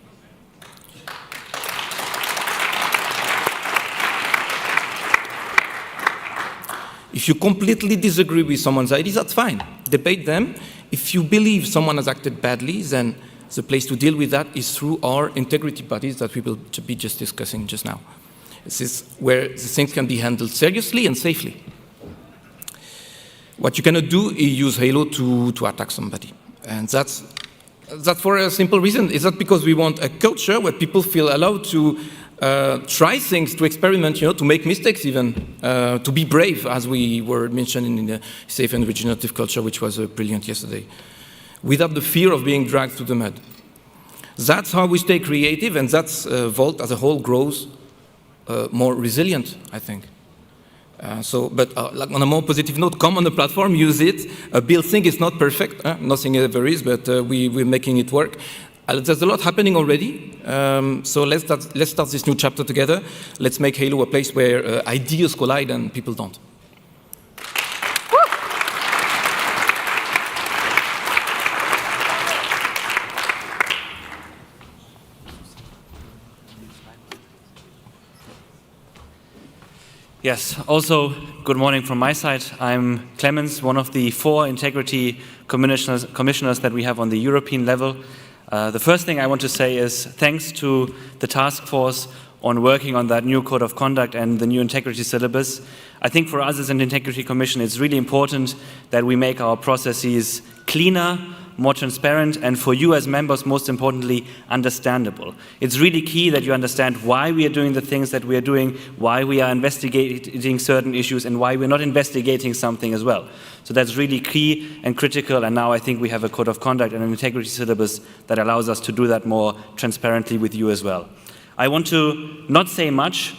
If you completely disagree with someone's ideas, that's fine. Debate them. If you believe someone has acted badly, then the place to deal with that is through our integrity bodies that we will be just discussing just now. This is where the things can be handled seriously and safely. What you cannot do is use Halo to attack somebody. And that's for a simple reason. It's not because we want a culture where people feel allowed to try things, to experiment, to make mistakes even, to be brave, as we were mentioning in the safe and regenerative culture, which was brilliant yesterday, without the fear of being dragged through the mud. That's how we stay creative, and that's Vault as a whole grows more resilient, I think. But on a more positive note, come on the platform, use it. Build thing is not perfect, nothing ever is, but we're making it work. There's a lot happening already, so let's start this new chapter together. Let's make Halo a place where ideas collide and people don't. Yes, also good morning from my side. I'm Clemens, one of the 4 integrity commissioners that we have on the European level. The first thing I want to say is thanks to the task force on working on that new code of conduct and the new integrity syllabus. I think for us as an integrity commission, it's really important that we make our processes cleaner, more transparent, and for you as members, most importantly, understandable. It's really key that you understand why we are doing the things that we are doing, why we are investigating certain issues, and why we're not investigating something as well. So that's really key and critical, and now I think we have a code of conduct and an integrity syllabus that allows us to do that more transparently with you as well. I want to not say much,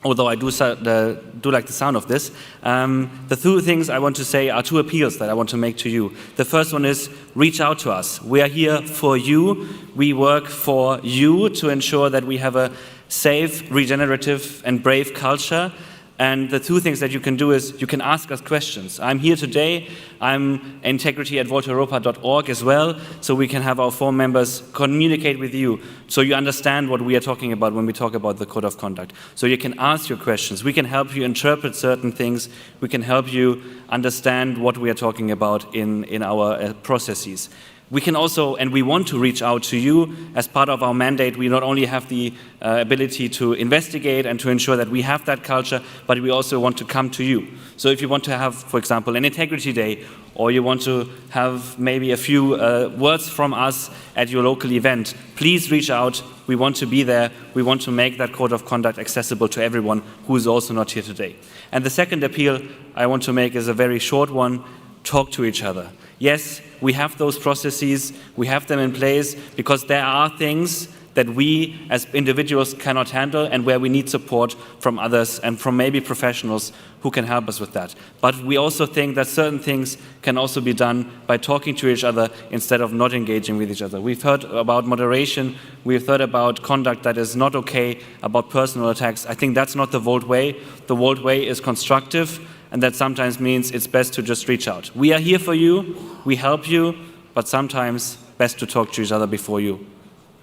although I do like the sound of this. The 2 things I want to say are 2 appeals that I want to make to you. The first one is reach out to us. We are here for you. We work for you to ensure that we have a safe, regenerative, and brave culture. And the 2 things that you can do is you can ask us questions. I'm here today. I'm integrity@vaulteuropa.org as well, so we can have our 4 members communicate with you so you understand what we are talking about when we talk about the code of conduct. So you can ask your questions. We can help you interpret certain things. We can help you understand what we are talking about in our processes. We can also, and we want to reach out to you as part of our mandate. We not only have the ability to investigate and to ensure that we have that culture, but we also want to come to you. So if you want to have, for example, an integrity day, or you want to have maybe a few words from us at your local event, please reach out. We want to be there. We want to make that code of conduct accessible to everyone who is also not here today. And the second appeal I want to make is a very short one. Talk to each other. Yes, we have those processes, we have them in place because there are things that we as individuals cannot handle and where we need support from others and from maybe professionals who can help us with that. But we also think that certain things can also be done by talking to each other instead of not engaging with each other. We've heard about moderation, we've heard about conduct that is not okay, about personal attacks. I think that's not the Vault way. The Vault way is constructive, and that sometimes means it's best to just reach out. We are here for you, we help you, but sometimes best to talk to each other before you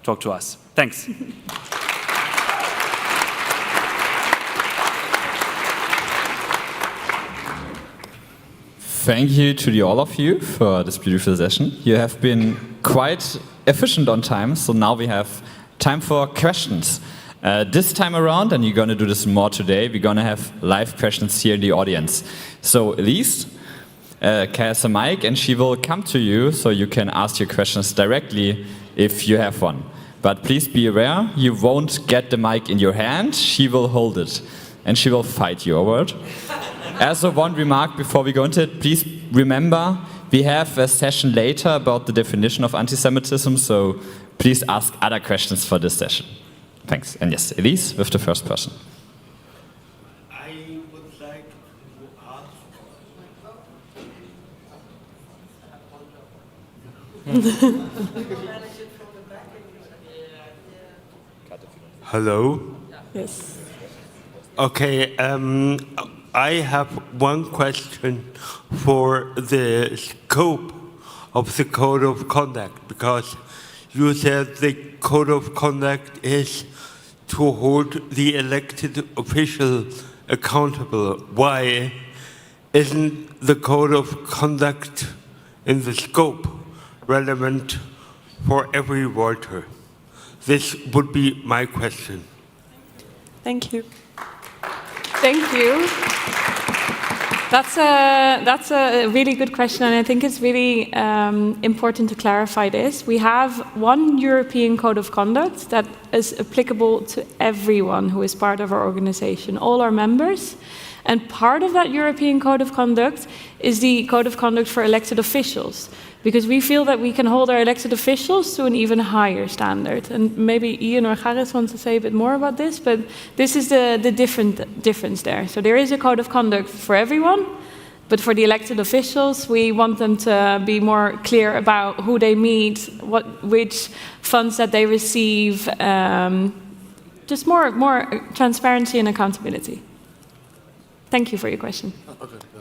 talk to us. Thanks. Thank you to all of you for this beautiful session. You have been quite efficient on time, so now we have time for questions. This time around, and you're going to do this more today, we're going to have live questions here in the audience. So Elise has a mic and she will come to you so you can ask your questions directly if you have one. But please be aware, you won't get the mic in your hand, she will hold it and she will fight you over it. As a one remark before we go into it, please remember we have a session later about the definition of anti-Semitism, so please ask other questions for this session. Thanks. And yes, Elise with the first person. I would like to ask Hello? Yes. Okay, I have one question for the scope of the code of conduct, because you said the code of conduct is to hold the elected official accountable. Why isn't the code of conduct in the scope relevant for every voter? This would be my question. Thank you. Thank you. That's a really good question, and I think it's really important to clarify this. We have one European Code of Conduct that is applicable to everyone who is part of our organization, all our members. And part of that European Code of Conduct is the Code of Conduct for elected officials, because we feel that we can hold our elected officials to an even higher standard. And maybe Ian or Gareth want to say a bit more about this, but this is the difference there. So there is a Code of Conduct for everyone, but for the elected officials, we want them to be more clear about who they meet, which funds that they receive, just more transparency and accountability. Thank you for your question.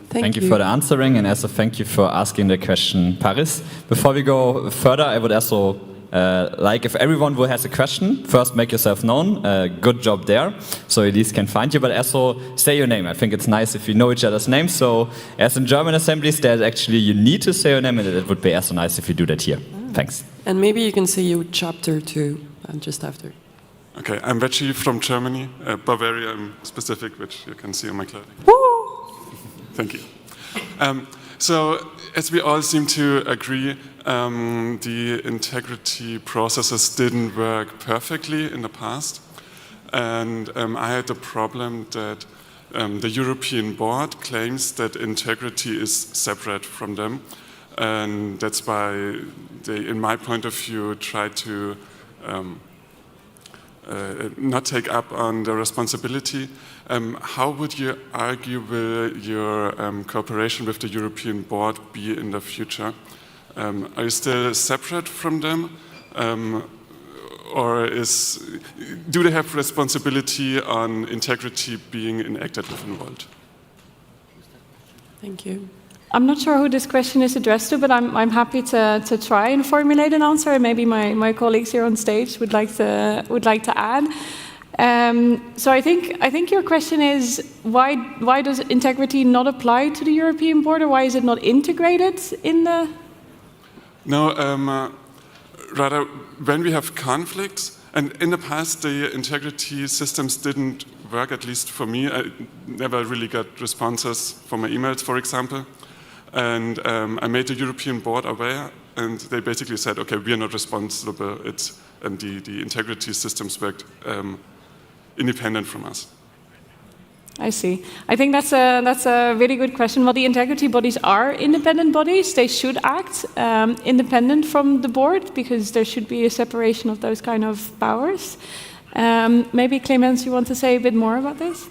Thank you for the answering, and also thank you for asking the question, Paris. Before we go further, I would also like if everyone who has a question, first make yourself known. Good job there, so Elise can find you, but also say your name. I think it's nice if you know each other's names. So as in German assemblies, there's actually you need to say your name, and it would be also nice if you do that here. Thanks. And maybe you can say your chapter too, just after. Okay, I'm Vecchi from Germany, Bavaria specific, which you can see on my clothing. Thank you. So, as we all seem to agree, the integrity processes didn't work perfectly in the past. And I had the problem that the European board claims that integrity is separate from them. And that's why they, in my point of view, try to not take up on the responsibility. How would you argue will your cooperation with the European board be in the future? Are you still separate from them? Or do they have responsibility on integrity being enacted within Volt? Thank you. I'm not sure who this question is addressed to, but I'm happy to try and formulate an answer, and maybe my colleagues here on stage would like to add. So I think your question is why does integrity not apply to the European board, or why is it not integrated in the? No, rather when we have conflicts, and in the past the integrity systems didn't work, at least for me. I never really got responses for my emails, for example. And I made the European board aware, and they basically said, okay, we are not responsible. The integrity systems worked independent from us. I see. I think that's a really good question. Well, the integrity bodies are independent bodies. They should act independent from the board, because there should be a separation of those kind of powers. Maybe Clemens, you want to say a bit more about this?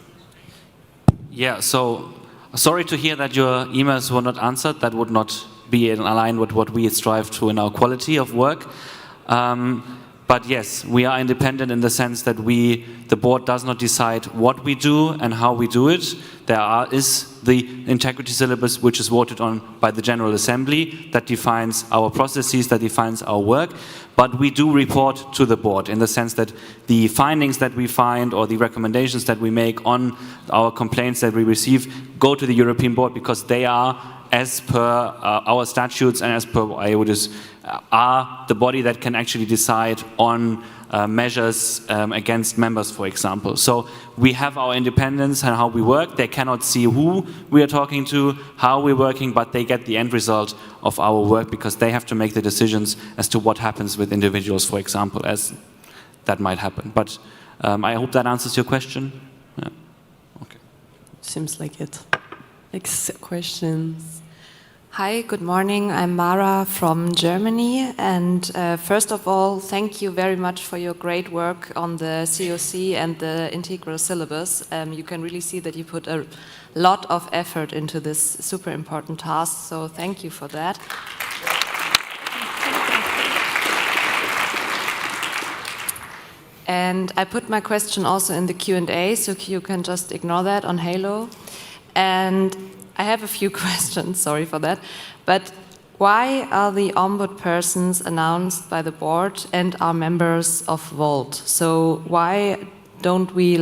Yeah, so sorry to hear that your emails were not answered. That would not be in line with what we strive to in our quality of work. But yes, we are independent in the sense that the board does not decide what we do and how we do it. There is the integrity syllabus, which is voted on by the General Assembly, that defines our processes, that defines our work. But we do report to the board in the sense that the findings that we find or the recommendations that we make on our complaints that we receive go to the European board, because they are, as per our statutes and as per IODIS, are the body that can actually decide on measures against members, for example. So we have our independence and how we work. They cannot see who we are talking to, how we're working, but they get the end result of our work, because they have to make the decisions as to what happens with individuals, for example, as that might happen. But I hope that answers your question. Yeah. Okay. Seems like it. Next questions. Hi, good morning. I'm Mara from Germany. And first of all, thank you very much for your great work on the COC and the integral syllabus. You can really see that you put a lot of effort into this super important task. So thank you for that. And I put my question also in the Q&A, so you can just ignore that on Halo. And I have a few questions, sorry for that. But why are the ombudspersons announced by the board and are members of Volt? So why don't we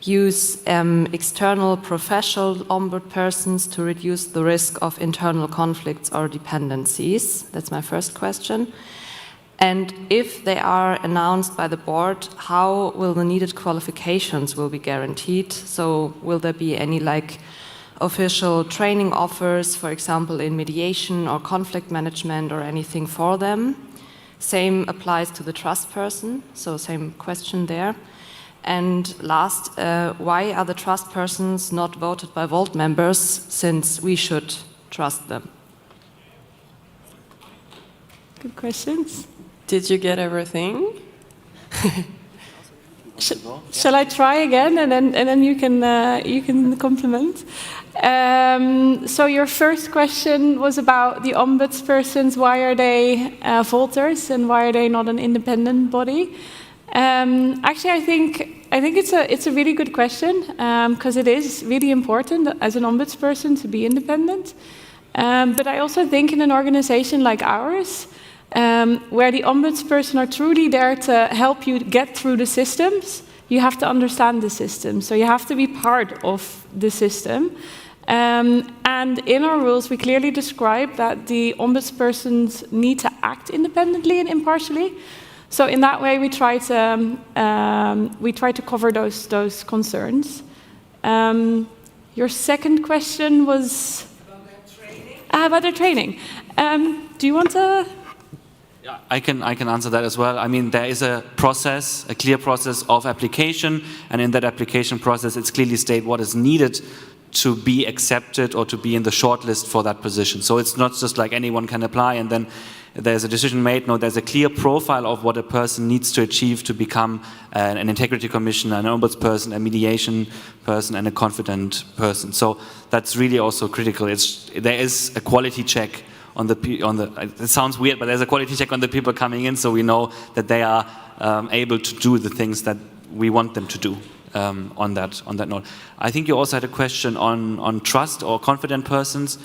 use external professional ombudspersons to reduce the risk of internal conflicts or dependencies? That's my first question. And if they are announced by the board, how will the needed qualifications will be guaranteed? So will there be any official training offers, for example, in mediation or conflict management or anything for them? Same applies to the trust person, so same question there. And last, why are the trust persons not voted by Volt members, since we should trust them? Good questions. Did you get everything? Shall I try again, and then you can compliment? So your first question was about the ombudspersons. Why are they Volters, and why are they not an independent body? Actually, I think it's a really good question, because it is really important as an ombudsperson to be independent. But I also think in an organization like ours, where the ombudsperson are truly there to help you get through the systems, you have to understand the system. So you have to be part of the system. And in our rules, we clearly describe that the ombudspersons need to act independently and impartially. So in that way, we try to cover those concerns. Your second question was about their training. Do you want to? Yeah, I can answer that as well. I mean, there is a process, a clear process of application, and in that application process, it's clearly stated what is needed to be accepted or to be in the shortlist for that position. So it's not just like anyone can apply and then there's a decision made. No, there's a clear profile of what a person needs to achieve to become an integrity commissioner, an ombudsperson, a mediation person, and a confident person. So that's really also critical. There is a quality check on the. It sounds weird, but there's a quality check on the people coming in, so we know that they are able to do the things that we want them to do. On that note, I think you also had a question on trust or confident persons.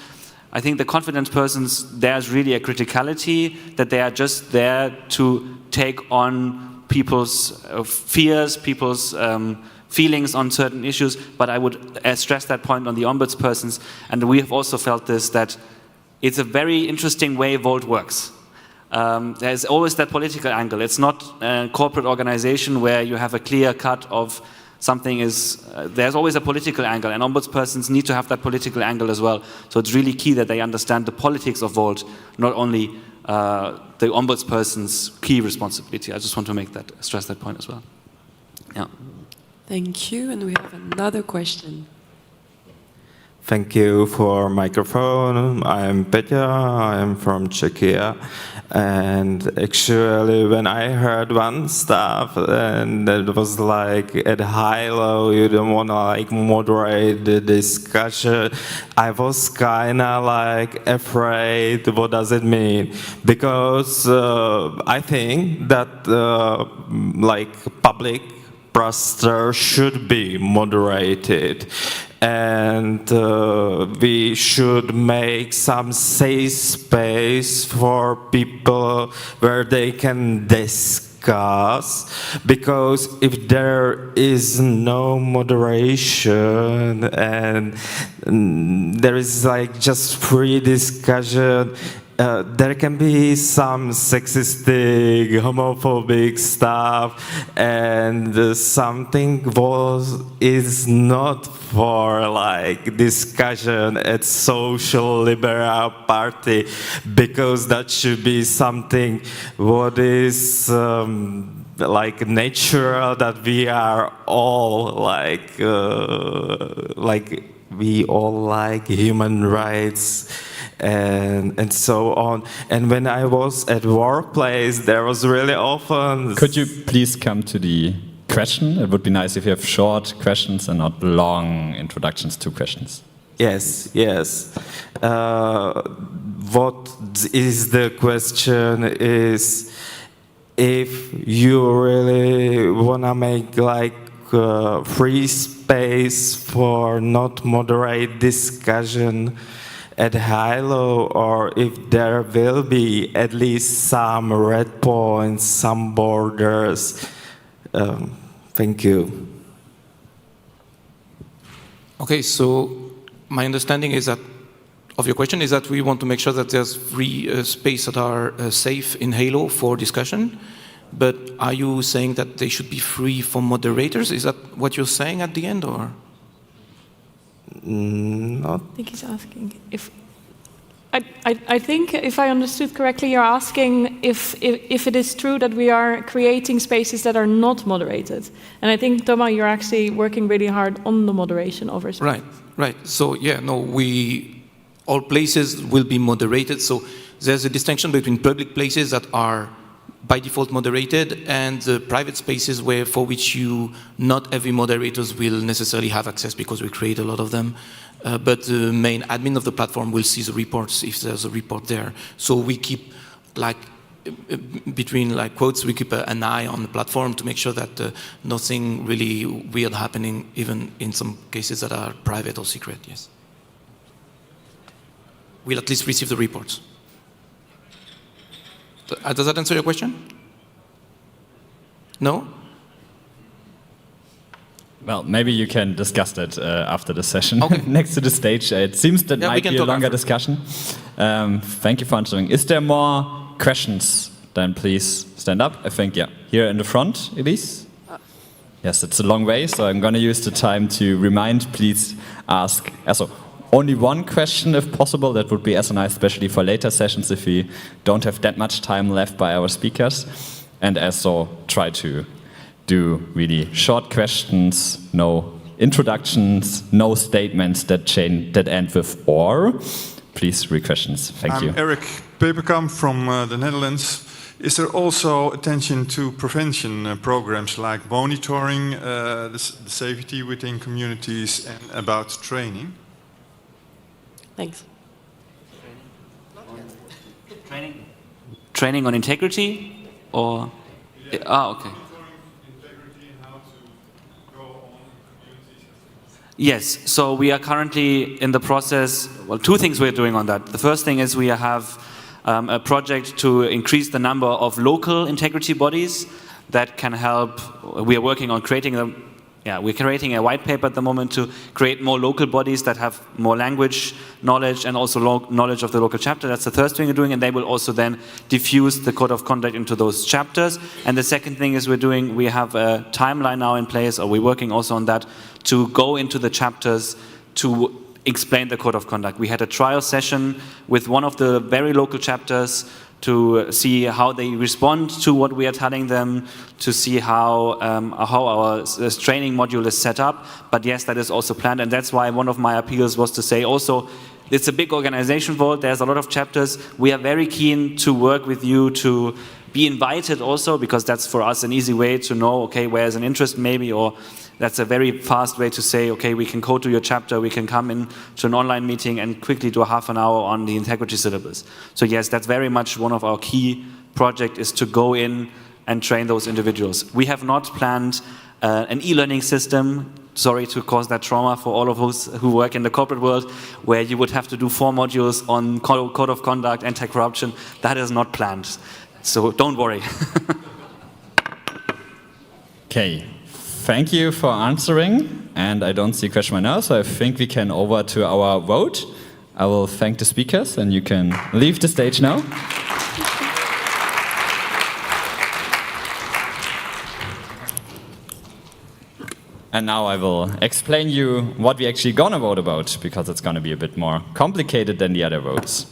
I think the confident persons, there's really a criticality that they are just there to take on people's fears, people's feelings on certain issues. But I would stress that point on the ombudspersons, and we have also felt this, that it's a very interesting way Volt works. There's always that political angle. It's not a corporate organization where you have a clear cut of something is, there's always a political angle, and ombudspersons need to have that political angle as well. So it's really key that they understand the politics of Volt, not only the ombudsperson's key responsibility. I just want to stress that point as well. Yeah. Thank you, and we have another question. Thank you for microphone. I'm Petya, I'm from Czechia. And actually, when I heard one stuff, and it was like at high low, you don't want to moderate the discussion. I was kind of afraid. What does it mean? Because I think that public prosper should be moderated. And we should make some safe space for people where they can discuss, because if there is no moderation and there is just free discussion, there can be some sexistic, homophobic stuff, and something is not for discussion at Social Liberal Party, because that should be something what is natural, that we are all we all like human rights. And so on. And when I was at workplace, there was really often... Could you please come to the question? It would be nice if you have short questions and not long introductions to questions. Yes. What is the question is, if you really wanna make like free space for not moderate discussion at Hilo, or if there will be at least some red points, some borders. Thank you. Okay, so my understanding is that of your question is that we want to make sure that there's free space that are safe in Halo for discussion. But are you saying that they should be free for moderators? Is that what you're saying at the end, or? Not. I think he's asking if. I think if I understood correctly, you're asking if it is true that we are creating spaces that are not moderated. And I think, Thomas, you're actually working really hard on the moderation of our space. Right, right. So yeah, no, all places will be moderated. So there's a distinction between public places that are by default moderated and the private spaces for which not every moderators will necessarily have access because we create a lot of them. But the main admin of the platform will see the reports if there's a report there. So we keep, between quotes, we keep an eye on the platform to make sure that nothing really weird happening, even in some cases that are private or secret, yes. We'll at least receive the reports. Does that answer your question? No? Well, maybe you can discuss that after the session next to the stage. It seems that might be a longer discussion. Thank you for answering. Is there more questions? Then please stand up. I think, here in the front, Elise. Yes, it's a long way, so I'm going to use the time to remind, please ask. Also, only one question if possible. That would be as nice, especially for later sessions if we don't have that much time left by our speakers. And also try to do really short questions, no introductions, no statements that end with or. Please, 3 questions. Thank you. I'm Eric Peperkamp from the Netherlands. Is there also attention to prevention programs like monitoring the safety within communities and about training? Thanks. Training on integrity, or okay. Yes, so we are currently in the process. Well, 2 things we're doing on that. The first thing is we have a project to increase the number of local integrity bodies that can help. We are working on creating them. Yeah, we're creating a white paper at the moment to create more local bodies that have more language knowledge and also knowledge of the local chapter. That's the first thing we're doing, and they will also then diffuse the code of conduct into those chapters. And the second thing is we have a timeline now in place, or we're working also on that, to go into the chapters to explain the code of conduct. We had a trial session with one of the very local chapters to see how they respond to what we are telling them, to see how our training module is set up. But yes, that is also planned, and that's why one of my appeals was to say also, it's a big organization, Vault, there's a lot of chapters. We are very keen to work with you to be invited also, because that's for us an easy way to know, okay, where's an interest maybe, or that's a very fast way to say, okay, we can go to your chapter, we can come in to an online meeting and quickly do a half an hour on the integrity syllabus. So yes, that's very much one of our key projects, is to go in and train those individuals. We have not planned an e-learning system, sorry to cause that trauma for all of us who work in the corporate world, where you would have to do 4 modules on code of conduct, anti-corruption. That is not planned. So don't worry. Okay. Thank you for answering, and I don't see a question right now, so I think we can over to our vote. I will thank the speakers, and you can leave the stage now. And now I will explain you what we're actually gonna vote about, because it's gonna be a bit more complicated than the other votes.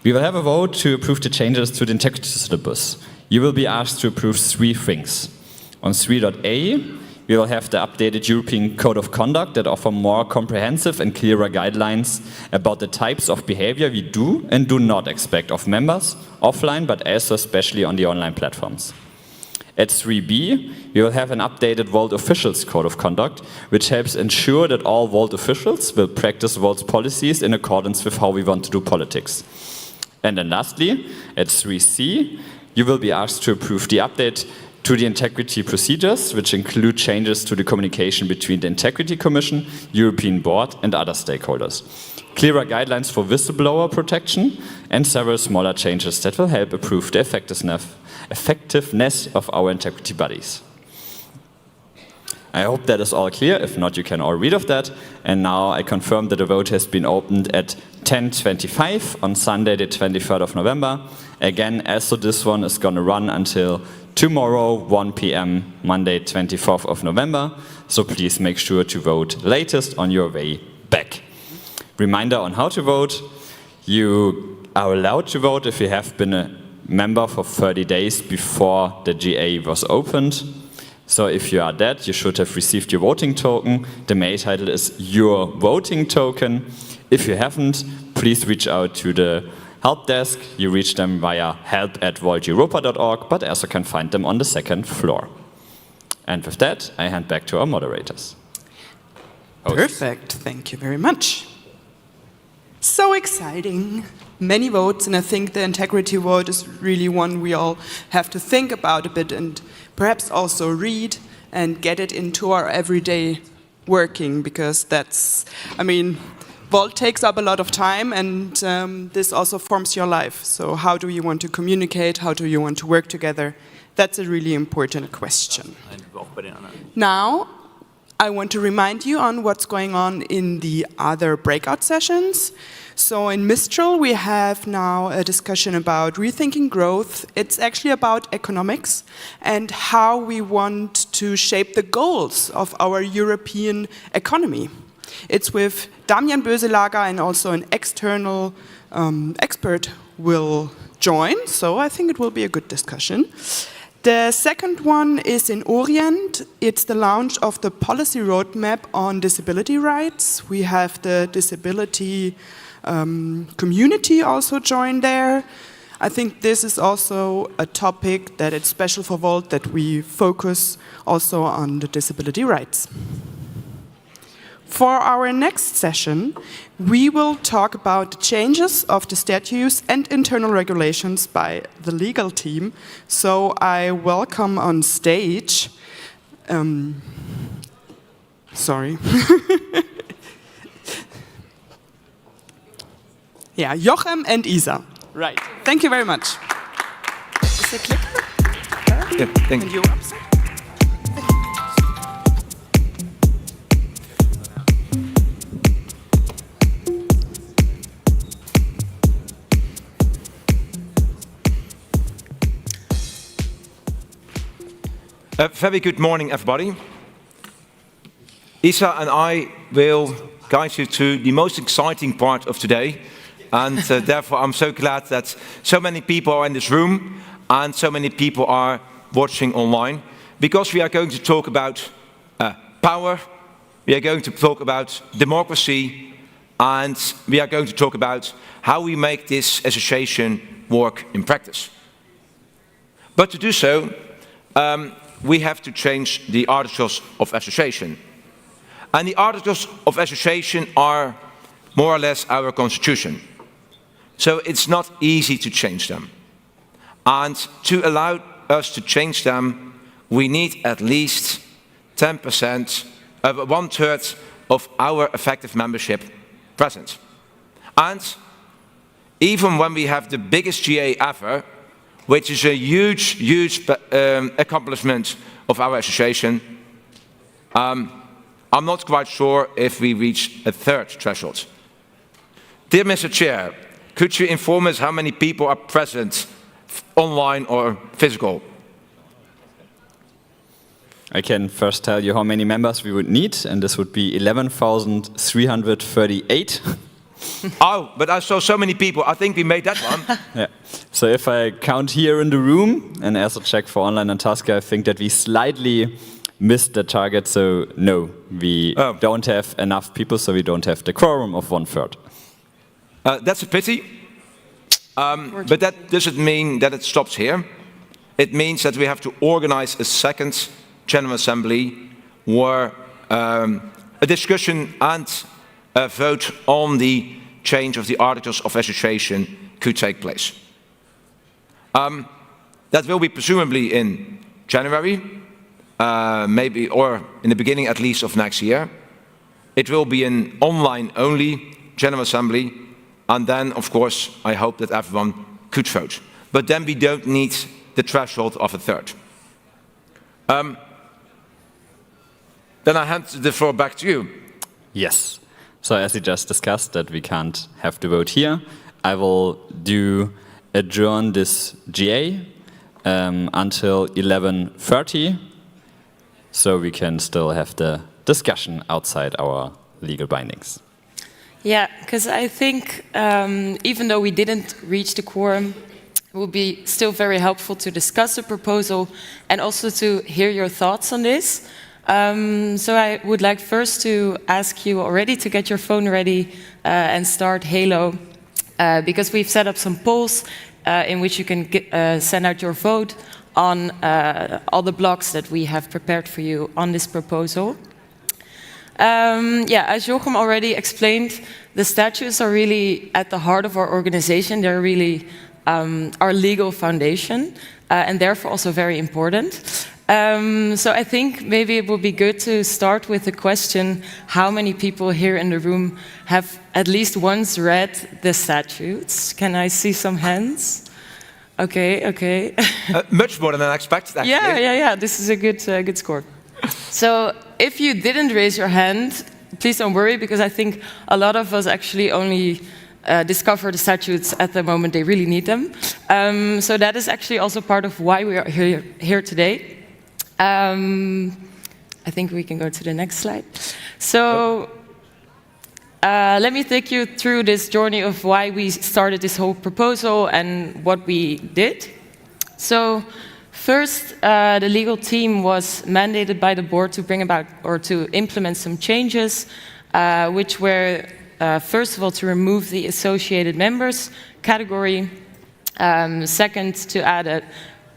We will have a vote to approve the changes to the integrity syllabus. You will be asked to approve 3 things. On 3.a, we will have the updated European Code of Conduct that offer more comprehensive and clearer guidelines about the types of behavior we do and do not expect of members, offline, but also especially on the online platforms. At 3b, we will have an updated Vault Officials Code of Conduct, which helps ensure that all Vault officials will practice Vault's policies in accordance with how we want to do politics. And then lastly, at 3c, you will be asked to approve the update to the integrity procedures, which include changes to the communication between the Integrity Commission, European Board, and other stakeholders. Clearer guidelines for whistleblower protection, and several smaller changes that will help improve the effectiveness of our integrity bodies. I hope that is all clear. If not, you can all read of that. And now I confirm that the vote has been opened at 10:25 on Sunday, the 23rd of November. Again, also this one is going to run until tomorrow, 1 p.m., Monday, 24th of November. So please make sure to vote latest on your way back. Reminder on how to vote. You are allowed to vote if you have been a member for 30 days before the GA was opened. So if you are that, you should have received your voting token. The mail title is Your Voting Token. If you haven't, please reach out to the help desk. You reach them via help@vaulteuropa.org, but also can find them on the second floor. And with that, I hand back to our moderators. Perfect, thank you very much. So exciting. Many votes, and I think the integrity vote is really one we all have to think about a bit and perhaps also read and get it into our everyday working, because that's, I mean, Vault takes up a lot of time, and this also forms your life. So how do you want to communicate? How do you want to work together? That's a really important question. Now, I want to remind you on what's going on in the other breakout sessions. So in Mistral, we have now a discussion about rethinking growth. It's actually about economics and how we want to shape the goals of our European economy. It's with Damian Böselager, and also an external expert will join, so I think it will be a good discussion. The second one is in Orient. It's the launch of the policy roadmap on disability rights. We have the disability community also join there. I think this is also a topic that it's special for Vault, that we focus also on the disability rights. For our next session, we will talk about the changes of the statutes and internal regulations by the legal team. So I welcome on stage, sorry. Yeah, Jochem and Isa. Right. Thank you very much. Is the clicker? Yeah, thank you. A very good morning, everybody. Isa and I will guide you to the most exciting part of today, and therefore I'm so glad that so many people are in this room and so many people are watching online, because we are going to talk about power, we are going to talk about democracy, and we are going to talk about how we make this association work in practice. But to do so, we have to change the Articles of Association. And the Articles of Association are more or less our constitution. So it's not easy to change them. And to allow us to change them, we need at least 10%, 1/3 of our effective membership present. And even when we have the biggest GA ever, which is a huge, huge accomplishment of our association, I'm not quite sure if we reach a 3rd threshold. Dear Mr. Chair, could you inform us how many people are present, online or physical? I can first tell you how many members we would need, and this would be 11,338. Oh, but I saw so many people. I think we made that one. Yeah. So if I count here in the room and also check for online and Tasker, I think that we slightly missed the target. So no, we don't have enough people, so we don't have the quorum of 1/3. That's a pity. But that doesn't mean that it stops here. It means that we have to organize a second General Assembly where a discussion and a vote on the change of the Articles of Association could take place. That will be presumably in January, maybe, or in the beginning at least of next year. It will be an online-only General Assembly, and then, of course, I hope that everyone could vote. But then we don't need the threshold of a third. Then I hand the floor back to you. Yes. So as we just discussed that we can't have the vote here, I will adjourn this GA until 11:30, so we can still have the discussion outside our legal bindings. Yeah, because I think even though we didn't reach the quorum, it would be still very helpful to discuss the proposal and also to hear your thoughts on this. So I would like first to ask you already to get your phone ready and start Halo, because we've set up some polls in which you can send out your vote on all the blocks that we have prepared for you on this proposal. Yeah, as Jochem already explained, the statutes are really at the heart of our organization. They're really our legal foundation, and therefore also very important. So I think maybe it would be good to start with the question, how many people here in the room have at least once read the statutes? Can I see some hands? Okay. Much more than I expected, actually. Yeah. This is a good score. So if you didn't raise your hand, please don't worry, because I think a lot of us actually only discover the statutes at the moment they really need them. So that is actually also part of why we are here today. I think we can go to the next slide. So let me take you through this journey of why we started this whole proposal and what we did. So first, the legal team was mandated by the board to bring about or to implement some changes, which were first of all to remove the associated members category, second to add a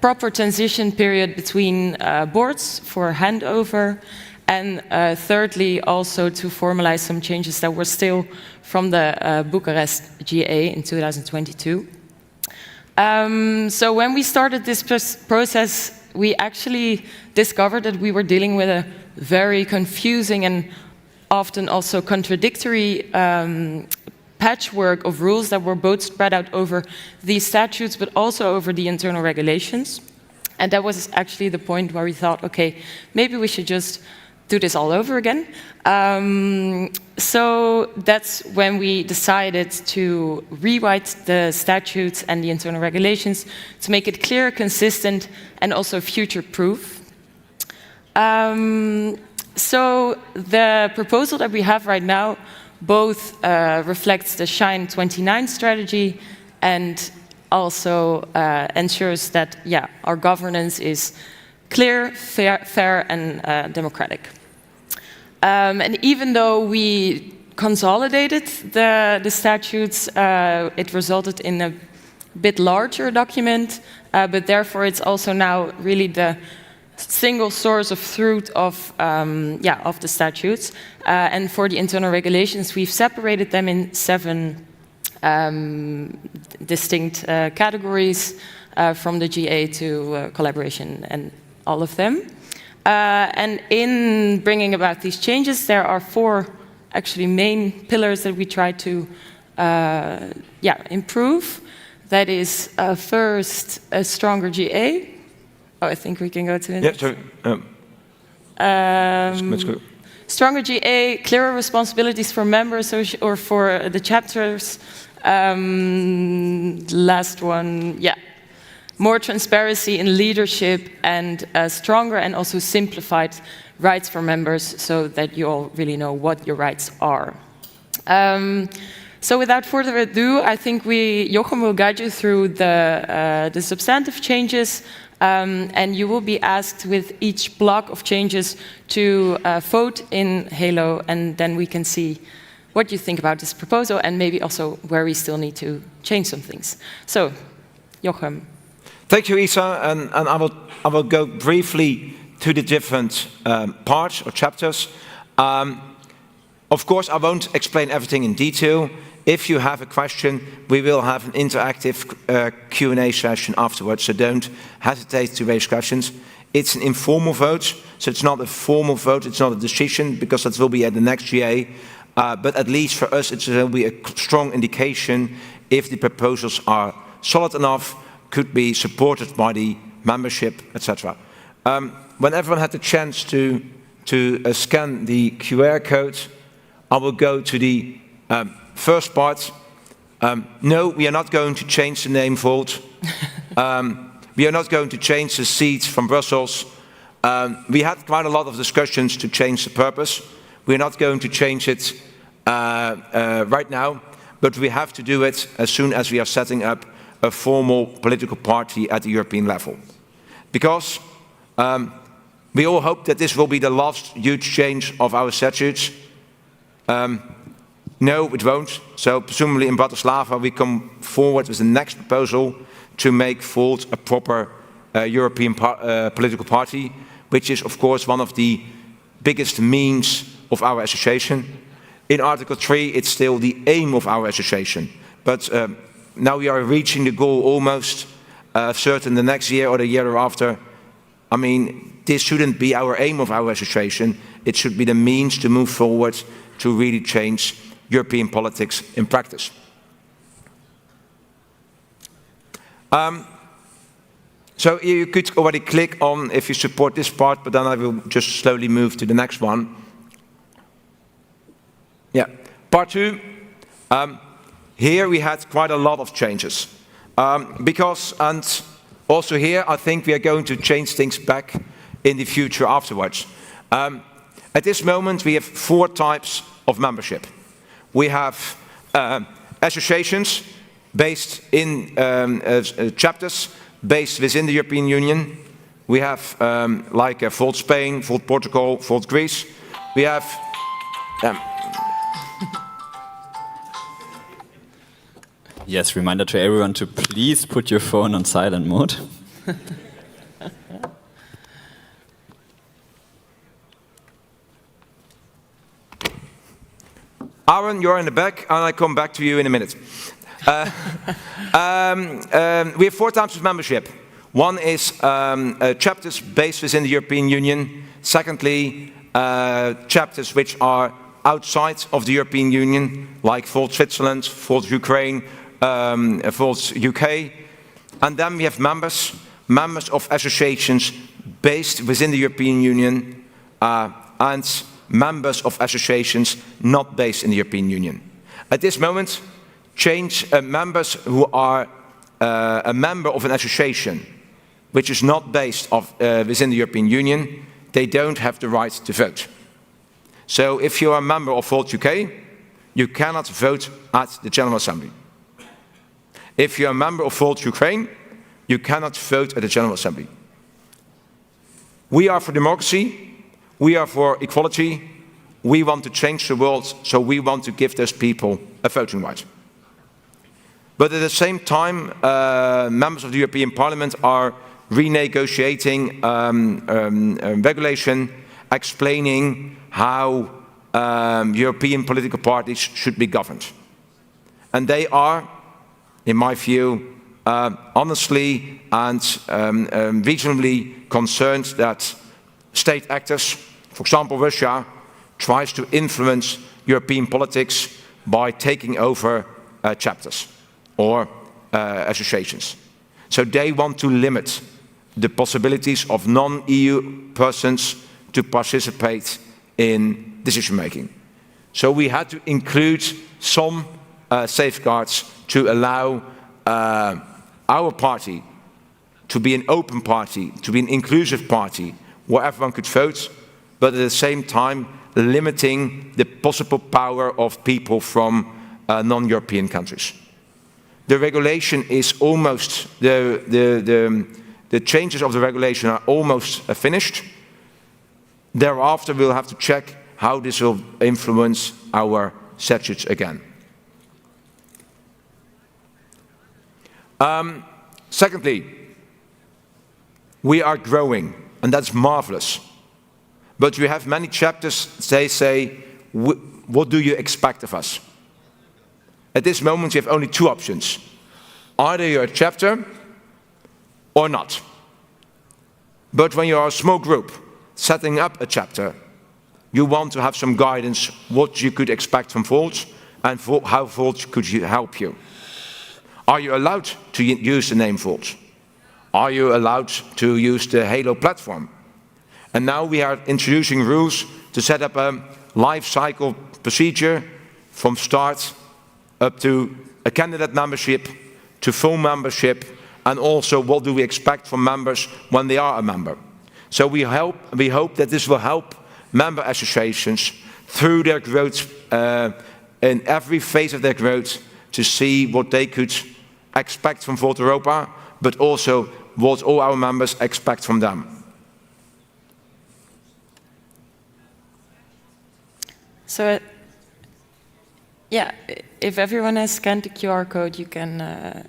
proper transition period between boards for handover, and thirdly also to formalize some changes that were still from the Bucharest GA in 2022. So when we started this process, we actually discovered that we were dealing with a very confusing and often also contradictory patchwork of rules that were both spread out over these statutes, but also over the internal regulations. And that was actually the point where we thought, okay, maybe we should just do this all over again. So that's when we decided to rewrite the statutes and the internal regulations to make it clear, consistent, and also future-proof. So the proposal that we have right now both reflects the Shine 29 strategy and also ensures that, our governance is clear, fair and democratic. And even though we consolidated the statutes, it resulted in a bit larger document, but therefore it's also now really the single source of truth of the statutes. And for the internal regulations, we've separated them in 7 distinct categories, from the GA to collaboration and all of them. And in bringing about these changes, there are 4 actually main pillars that we try to improve. That is first, a stronger GA. Oh, I think we can go to the next. Let's go. Stronger GA, clearer responsibilities for members or for the chapters. Last one, more transparency in leadership and stronger and also simplified rights for members so that you all really know what your rights are. So without further ado, I think Jochem will guide you through the substantive changes, and you will be asked with each block of changes to vote in Halo, and then we can see what you think about this proposal and maybe also where we still need to change some things. So, Jochem. Thank you, Isa, and I will go briefly to the different parts or chapters. Of course, I won't explain everything in detail. If you have a question, we will have an interactive Q&A session afterwards, so don't hesitate to raise questions. It's an informal vote, so it's not a formal vote, it's not a decision, because that will be at the next GA. But at least for us, it will be a strong indication if the proposals are solid enough, could be supported by the membership, etc. When everyone had the chance to scan the QR code, I will go to the first part. No, we are not going to change the name Volt. We are not going to change the seats from Brussels. We had quite a lot of discussions to change the purpose. We're not going to change it right now, but we have to do it as soon as we are setting up a formal political party at the European level. Because we all hope that this will be the last huge change of our statutes. No, it won't. So presumably in Bratislava we come forward with the next proposal to make Volt a proper European political party, which is of course one of the biggest means of our association. In Article 3 it's still the aim of our association, but now we are reaching the goal almost certain the next year or the year after. I mean, this shouldn't be our aim of our association. It should be the means to move forward to really change European politics in practice. So you could already click on if you support this part, but then I will just slowly move to the next one. Yeah, part 2. Here we had quite a lot of changes. And also here I think we are going to change things back in the future afterwards. At this moment we have 4 types of membership. We have associations based in chapters based within the European Union. We have like Volt Spain, Volt Portugal, Volt Greece. We have Yes, reminder to everyone to please put your phone on silent mode. Aaron, you're in the back, and I come back to you in a minute. We have 4 types of membership. One is chapters based within the European Union. Secondly, chapters which are outside of the European Union, like Volt Switzerland, Volt Ukraine, Volt UK. And then we have members of associations based within the European Union and members of associations not based in the European Union. At this moment, members who are a member of an association which is not based within the European Union, they don't have the right to vote. So if you are a member of Volt UK, you cannot vote at the General Assembly. If you are a member of Volt Ukraine, you cannot vote at the General Assembly. We are for democracy. We are for equality. We want to change the world, so we want to give those people a voting right. But at the same time, members of the European Parliament are renegotiating regulation, explaining how European political parties should be governed. And they are, in my view, honestly and reasonably concerned that state actors, for example Russia, tries to influence European politics by taking over chapters or associations. So they want to limit the possibilities of non-EU persons to participate in decision making. So we had to include some safeguards to allow our party to be an open party, to be an inclusive party, where everyone could vote, but at the same time limiting the possible power of people from non-European countries. The regulation is almost, the changes of the regulation are almost finished. Thereafter we'll have to check how this will influence our statutes again. Secondly, we are growing, and that's marvelous. But we have many chapters, they say, what do you expect of us? At this moment, you have only two options. Either you're a chapter or not. But when you're a small group setting up a chapter, you want to have some guidance what you could expect from Volt and how Volt could help you. Are you allowed to use the name Volt? Are you allowed to use the Halo platform? And now we are introducing rules to set up a life cycle procedure from start up to a candidate membership, to full membership, and also what do we expect from members when they are a member. So we hope that this will help member associations through their growth, in every phase of their growth, to see what they could expect from Volt Europa, but also what all our members expect from them. So, yeah, if everyone has scanned the QR code, you can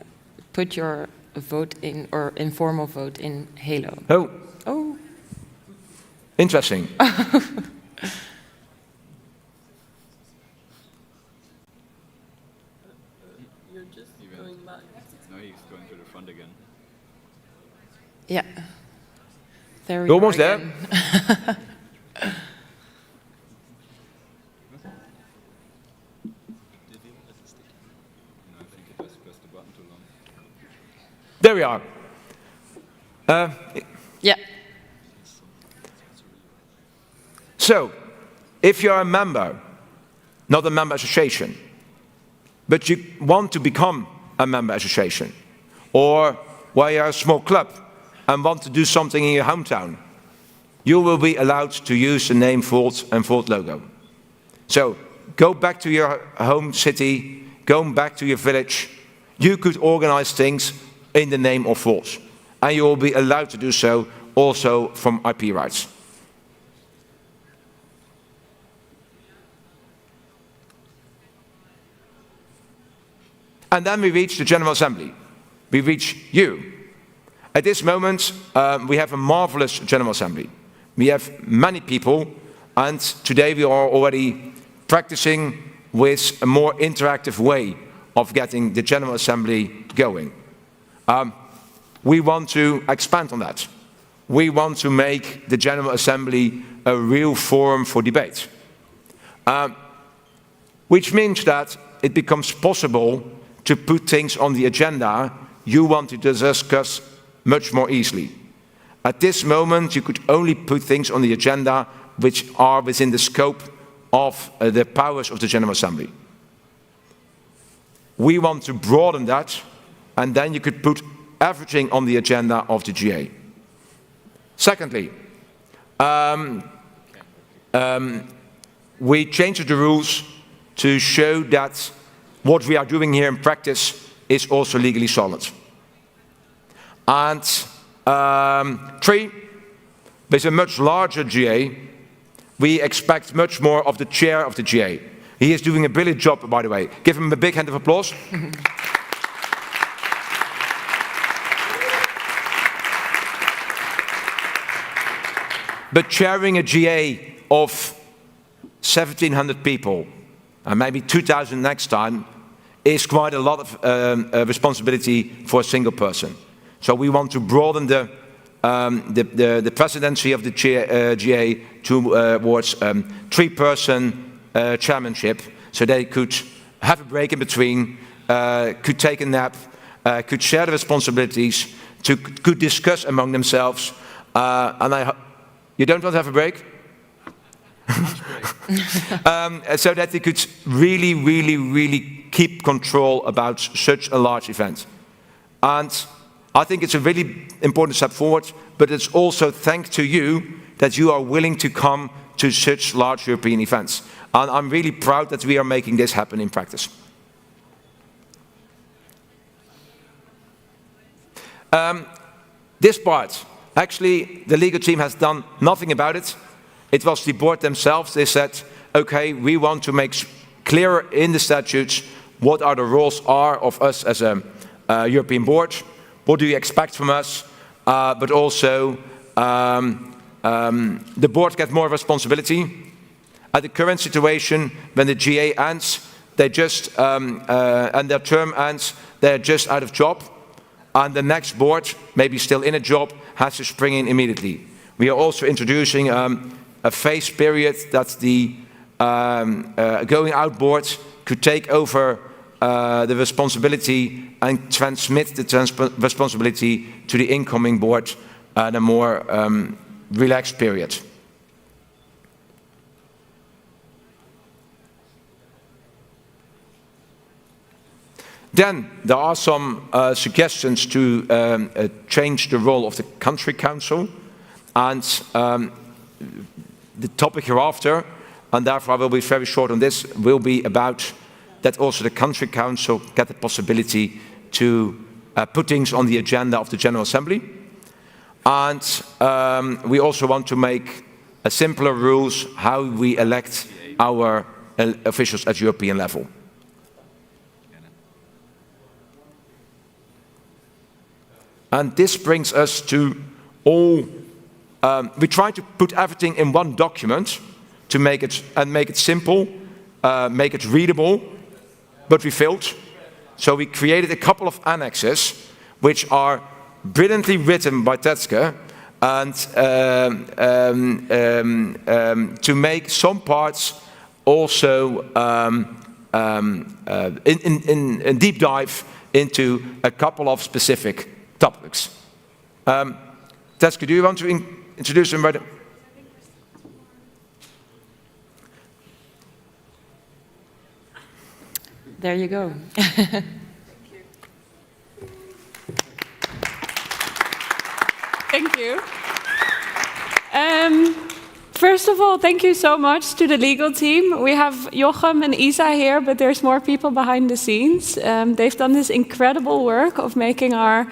put your vote in, or informal vote in Halo. Oh. Oh. Interesting. You're just going back. No, he's going to the front again. Yeah. There we You're go almost again. there. There we are. Yeah. So, if you're a member, not a member association, but you want to become a member association, or where you're a small club and want to do something in your hometown, you will be allowed to use the name Volt and Volt logo. So, go back to your home city, go back to your village. You could organize things in the name of Volt, and you will be allowed to do so also from IP rights. And then we reach the General Assembly. We reach you. At this moment, we have a marvelous General Assembly. We have many people, and today we are already practicing with a more interactive way of getting the General Assembly going. We want to expand on that. We want to make the General Assembly a real forum for debate. Which means that it becomes possible to put things on the agenda you want to discuss much more easily. At this moment, you could only put things on the agenda which are within the scope of the powers of the General Assembly. We want to broaden that, and then you could put everything on the agenda of the GA. Secondly, we changed the rules to show that what we are doing here in practice is also legally solid. And three, with a much larger GA, we expect much more of the chair of the GA. He is doing a brilliant job, by the way. Give him a big hand of applause. But chairing a GA of 1,700 people, and maybe 2,000 next time, is quite a lot of responsibility for a single person. So we want to broaden the presidency of the GA towards three-person chairmanship, so they could have a break in between, could take a nap, could share the responsibilities, could discuss among themselves. You don't want to have a break? So that they could really keep control about such a large event. And I think it's a really important step forward, but it's also thanks to you that you are willing to come to such large European events. And I'm really proud that we are making this happen in practice. This part, actually, the legal team has done nothing about it. It was the board themselves. They said, okay, we want to make clearer in the statutes what are the roles are of us as a European board. What do you expect from us? But also, the board gets more responsibility. At the current situation, when the GA ends, they just, and their term ends, they're just out of job, and the next board, maybe still in a job, has to spring in immediately. We are also introducing a phase period that the going out board could take over the responsibility and transmit the responsibility to the incoming board in a more relaxed period. Then there are some suggestions to change the role of the country council, and the topic hereafter, and therefore I will be very short on this, will be about that also the country council get the possibility to put things on the agenda of the General Assembly. And we also want to make simpler rules how we elect our officials at European level. And this brings us to all, we try to put everything in one document to make it simple, make it readable, but we failed. So we created a couple of annexes which are brilliantly written by Tetske, and to make some parts also in deep dive into a couple of specific topics. Tetske, do you want to introduce them? There you go. Thank you. First of all, thank you so much to the legal team. We have Jochem and Isa here, but there's more people behind the scenes. They've done this incredible work of making our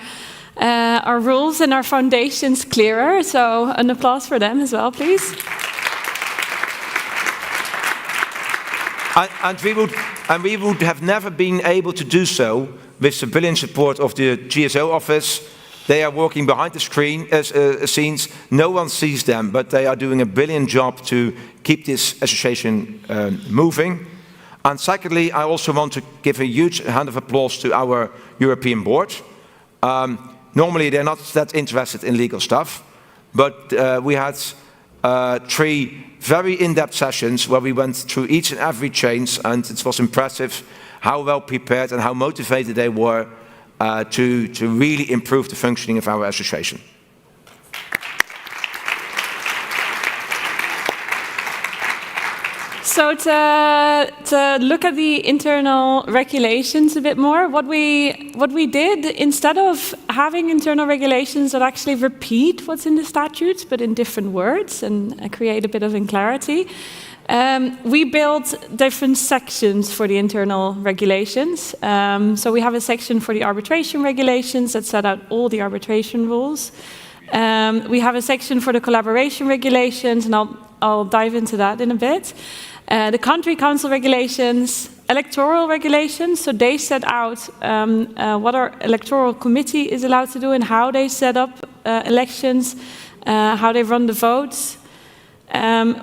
rules and our foundations clearer. So an applause for them as well, please. And we would have never been able to do so with the brilliant support of the GSO office. They are working behind the scenes. No one sees them, but they are doing a brilliant job to keep this association moving. And secondly, I also want to give a huge hand of applause to our European board. Normally, they're not that interested in legal stuff, but we had 3 very in-depth sessions where we went through each and every change, and it was impressive how well prepared and how motivated they were to really improve the functioning of our association. So to look at the internal regulations a bit more, what we did, instead of having internal regulations that actually repeat what's in the statutes, but in different words and create a bit of clarity, we built different sections for the internal regulations. So we have a section for the arbitration regulations that set out all the arbitration rules. We have a section for the collaboration regulations, and I'll dive into that in a bit. The country council regulations, electoral regulations, so they set out what our electoral committee is allowed to do and how they set up elections, how they run the votes.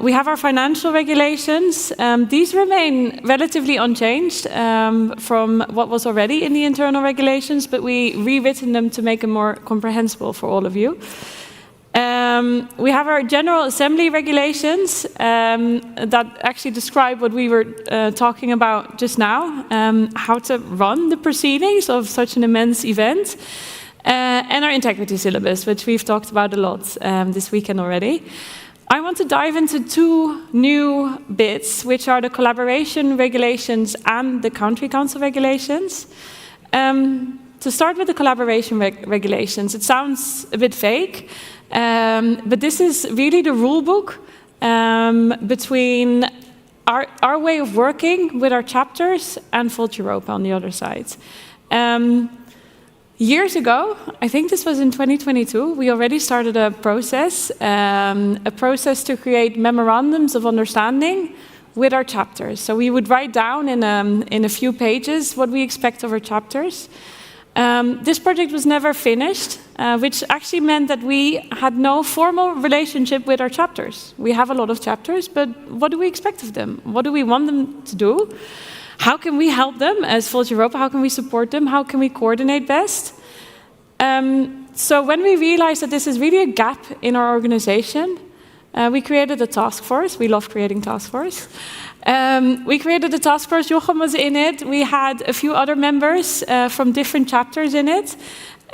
We have our financial regulations. These remain relatively unchanged from what was already in the internal regulations, but we rewritten them to make them more comprehensible for all of you. We have our General Assembly regulations that actually describe what we were talking about just now, how to run the proceedings of such an immense event, and our integrity syllabus, which we've talked about a lot this weekend already. I want to dive into 2 new bits, which are the collaboration regulations and the country council regulations. To start with the collaboration regulations, it sounds a bit vague, but this is really the rule book between our way of working with our chapters and Volt Europa on the other side. Years ago, I think this was in 2022, we already started a process to create memorandums of understanding with our chapters. So we would write down in a few pages what we expect of our chapters. This project was never finished, which actually meant that we had no formal relationship with our chapters. We have a lot of chapters, but what do we expect of them? What do we want them to do? How can we help them as Volt Europa? How can we support them? How can we coordinate best? So when we realized that this is really a gap in our organization, we created a task force. We love creating task force. We created a task force. Jochem was in it. We had a few other members from different chapters in it.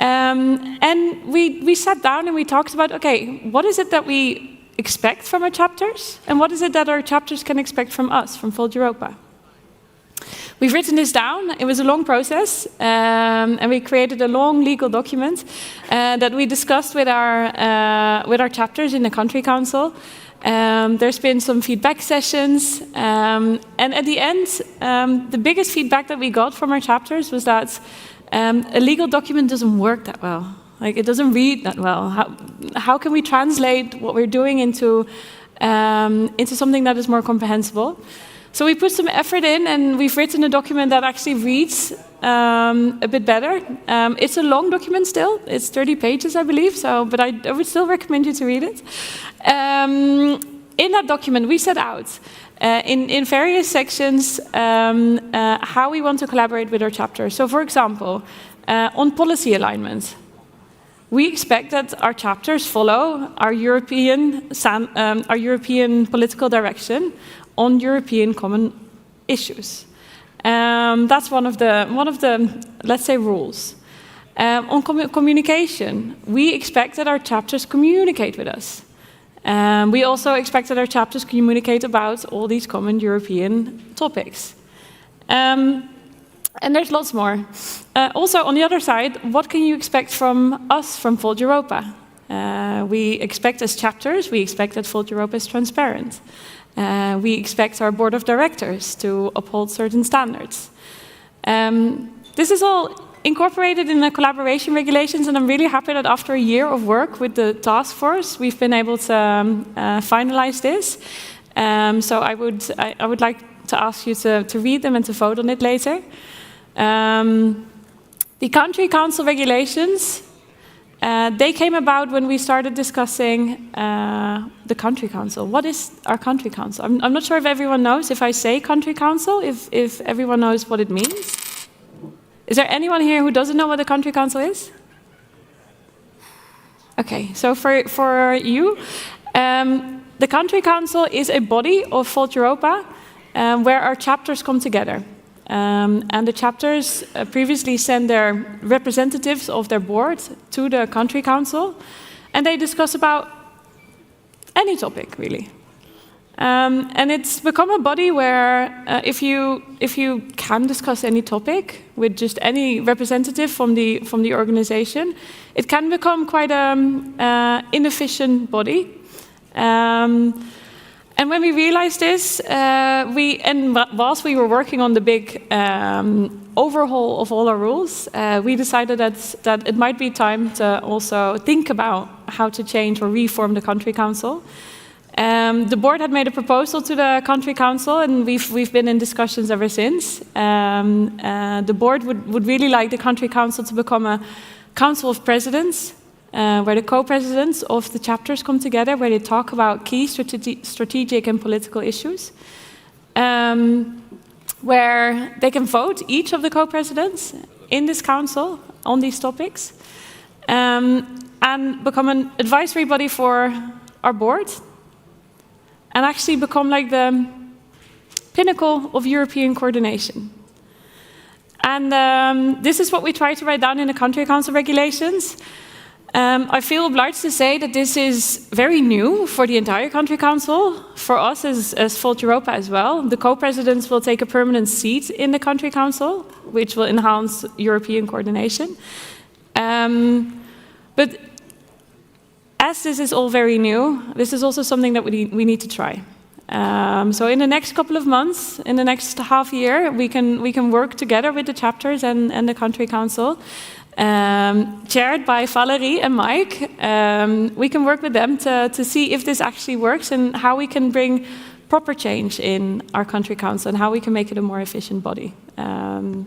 And we sat down and we talked about, okay, what is it that we expect from our chapters? And what is it that our chapters can expect from us, from Volt Europa? We've written this down. It was a long process, and we created a long legal document that we discussed with our chapters in the country council. There's been some feedback sessions, and at the end, the biggest feedback that we got from our chapters was that a legal document doesn't work that well. Like, it doesn't read that well. How can we translate what we're doing into something that is more comprehensible? So we put some effort in, and we've written a document that actually reads a bit better. It's a long document still. It's 30 pages, I believe, but I would still recommend you to read it. In that document, we set out in various sections how we want to collaborate with our chapters. So, for example, on policy alignment, we expect that our chapters follow our European political direction on European common issues. That's one of the, let's say, rules. On communication, we expect that our chapters communicate with us. We also expect that our chapters communicate about all these common European topics. And there's lots more. Also, on the other side, what can you expect from us, from Volt Europa? We expect as chapters, we expect that Volt Europa is transparent. We expect our board of directors to uphold certain standards. This is all incorporated in the collaboration regulations, and I'm really happy that after a year of work with the task force, we've been able to finalize this. So I would like to ask you to read them and to vote on it later. The country council regulations, they came about when we started discussing the country council. What is our country council? I'm not sure if everyone knows. If I say country council, if everyone knows what it means. Is there anyone here who doesn't know what the country council is? Okay, so for you, the country council is a body of Volt Europa where our chapters come together. And the chapters previously send their representatives of their board to the country council, and they discuss about any topic, really. And it's become a body where if you can discuss any topic with just any representative from the organization, it can become quite an inefficient body. And when we realized this, whilst we were working on the big overhaul of all our rules, we decided that it might be time to also think about how to change or reform the country council. The board had made a proposal to the country council, and we've been in discussions ever since. The board would really like the country council to become a council of presidents, where the co-presidents of the chapters come together, where they talk about key strategic and political issues, where they can vote, each of the co-presidents in this council on these topics, and become an advisory body for our board, and actually become like the pinnacle of European coordination. And this is what we try to write down in the country council regulations. I feel obliged to say that this is very new for the entire country council, for us as Volt Europa as well. The co-presidents will take a permanent seat in the country council, which will enhance European coordination. But as this is all very new, this is also something that we need to try. So in the next couple of months, in the next half year, we can work together with the chapters and the country council, chaired by Valerie and Mike. We can work with them to see if this actually works and how we can bring proper change in our country council and how we can make it a more efficient body. I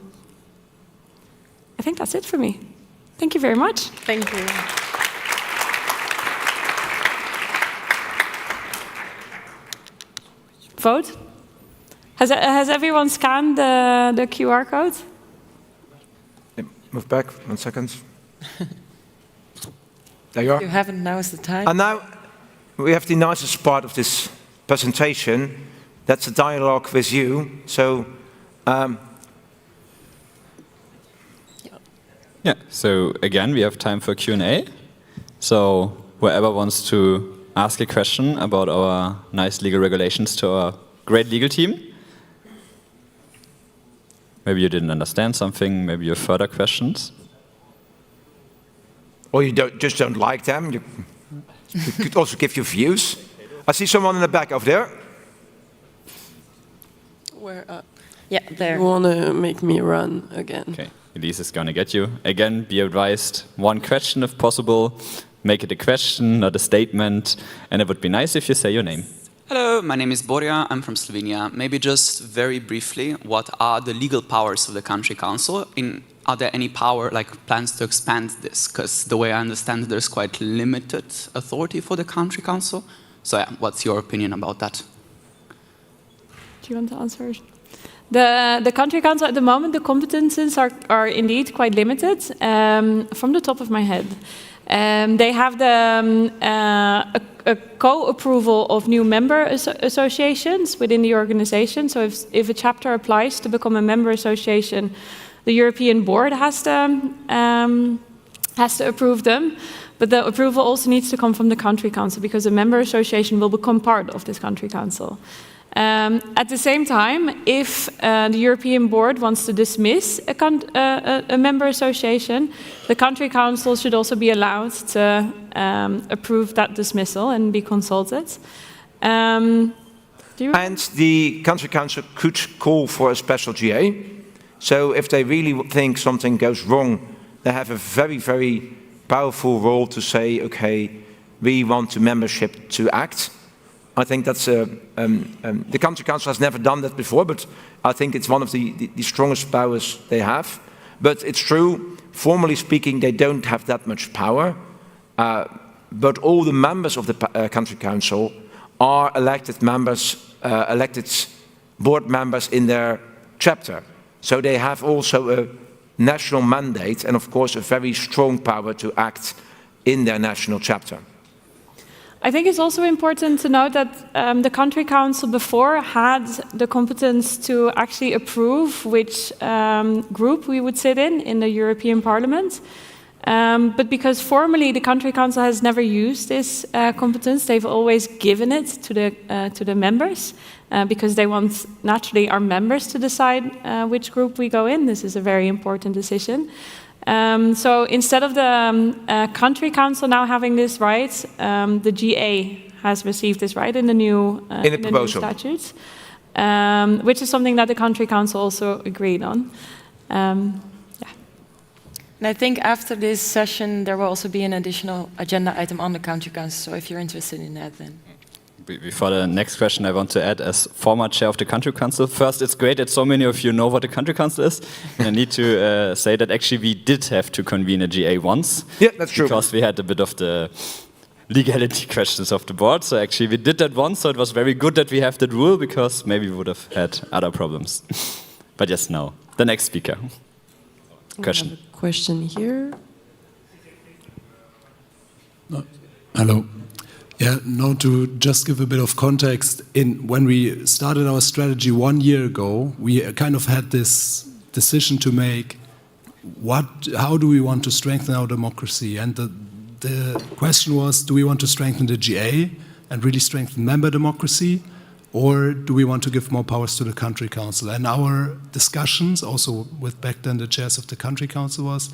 think that's it for me. Thank you very much. Thank you. Vote. Has everyone scanned the QR code? Move back 1 second. There you are. You haven't, now is the time. And now we have the nicest part of this presentation. That's a dialogue with you. So, yeah, so again, we have time for Q&A. So whoever wants to ask a question about our nice legal regulations to our great legal team. Maybe you didn't understand something, maybe you have further questions. or you just don't like them. You could also give your views. I see someone in the back over there. Where? Yeah, there. You want to make me run again? Okay, Elise is going to get you. Again, be advised, one question if possible. Make it a question, not a statement. And it would be nice if you say your name. Hello, my name is Borja. I'm from Slovenia. Maybe just very briefly, what are the legal powers of the Country Council? Are there any plans to expand this? Because the way I understand it, there's quite limited authority for the Country Council. So yeah, what's your opinion about that? Do you want to answer? The Country Council at the moment, the competences are indeed quite limited. From the top of my head, they have a co-approval of new member associations within the organization. So if a chapter applies to become a member association, the European board has to approve them. But the approval also needs to come from the Country Council because a member association will become part of this Country Council. At the same time, if the European board wants to dismiss a member association, the Country Council should also be allowed to approve that dismissal and be consulted. And the Country Council could call for a special GA. So if they really think something goes wrong, they have a very, very powerful role to say, okay, we want the membership to act. I think that's the Country Council has never done that before, but I think it's one of the strongest powers they have. But it's true, formally speaking, they don't have that much power. But all the members of the Country Council are elected members, elected board members in their chapter. So they have also a national mandate and, of course, a very strong power to act in their national chapter. I think it's also important to note that the Country Council before had the competence to actually approve which group we would sit in the European Parliament. But because formally the Country Council has never used this competence, they've always given it to the members because they want naturally our members to decide which group we go in. This is a very important decision. So instead of the Country Council now having this right, the GA has received this right in the new, new statutes, which is something that the Country Council also agreed on. And I think after this session, there will also be an additional agenda item on the Country Council. So if you're interested in that, then. Before the next question, I want to add, as former chair of the Country Council, first, it's great that so many of you know what the Country Council is. And I need to say that actually we did have to convene a GA once. Yeah, that's true. Because we had a bit of the legality questions of the board. So actually we did that once, so it was very good that we have that rule, because maybe we would have had other problems. But yes, now, the next speaker. Question. Question here. Hello. Yeah, no, to just give a bit of context, when we started our strategy 1 year ago, we kind of had this decision to make, how do we want to strengthen our democracy? And the question was, do we want to strengthen the GA and really strengthen member democracy? Or do we want to give more powers to the Country Council? And our discussions, also with back then the chairs of the Country Council, was,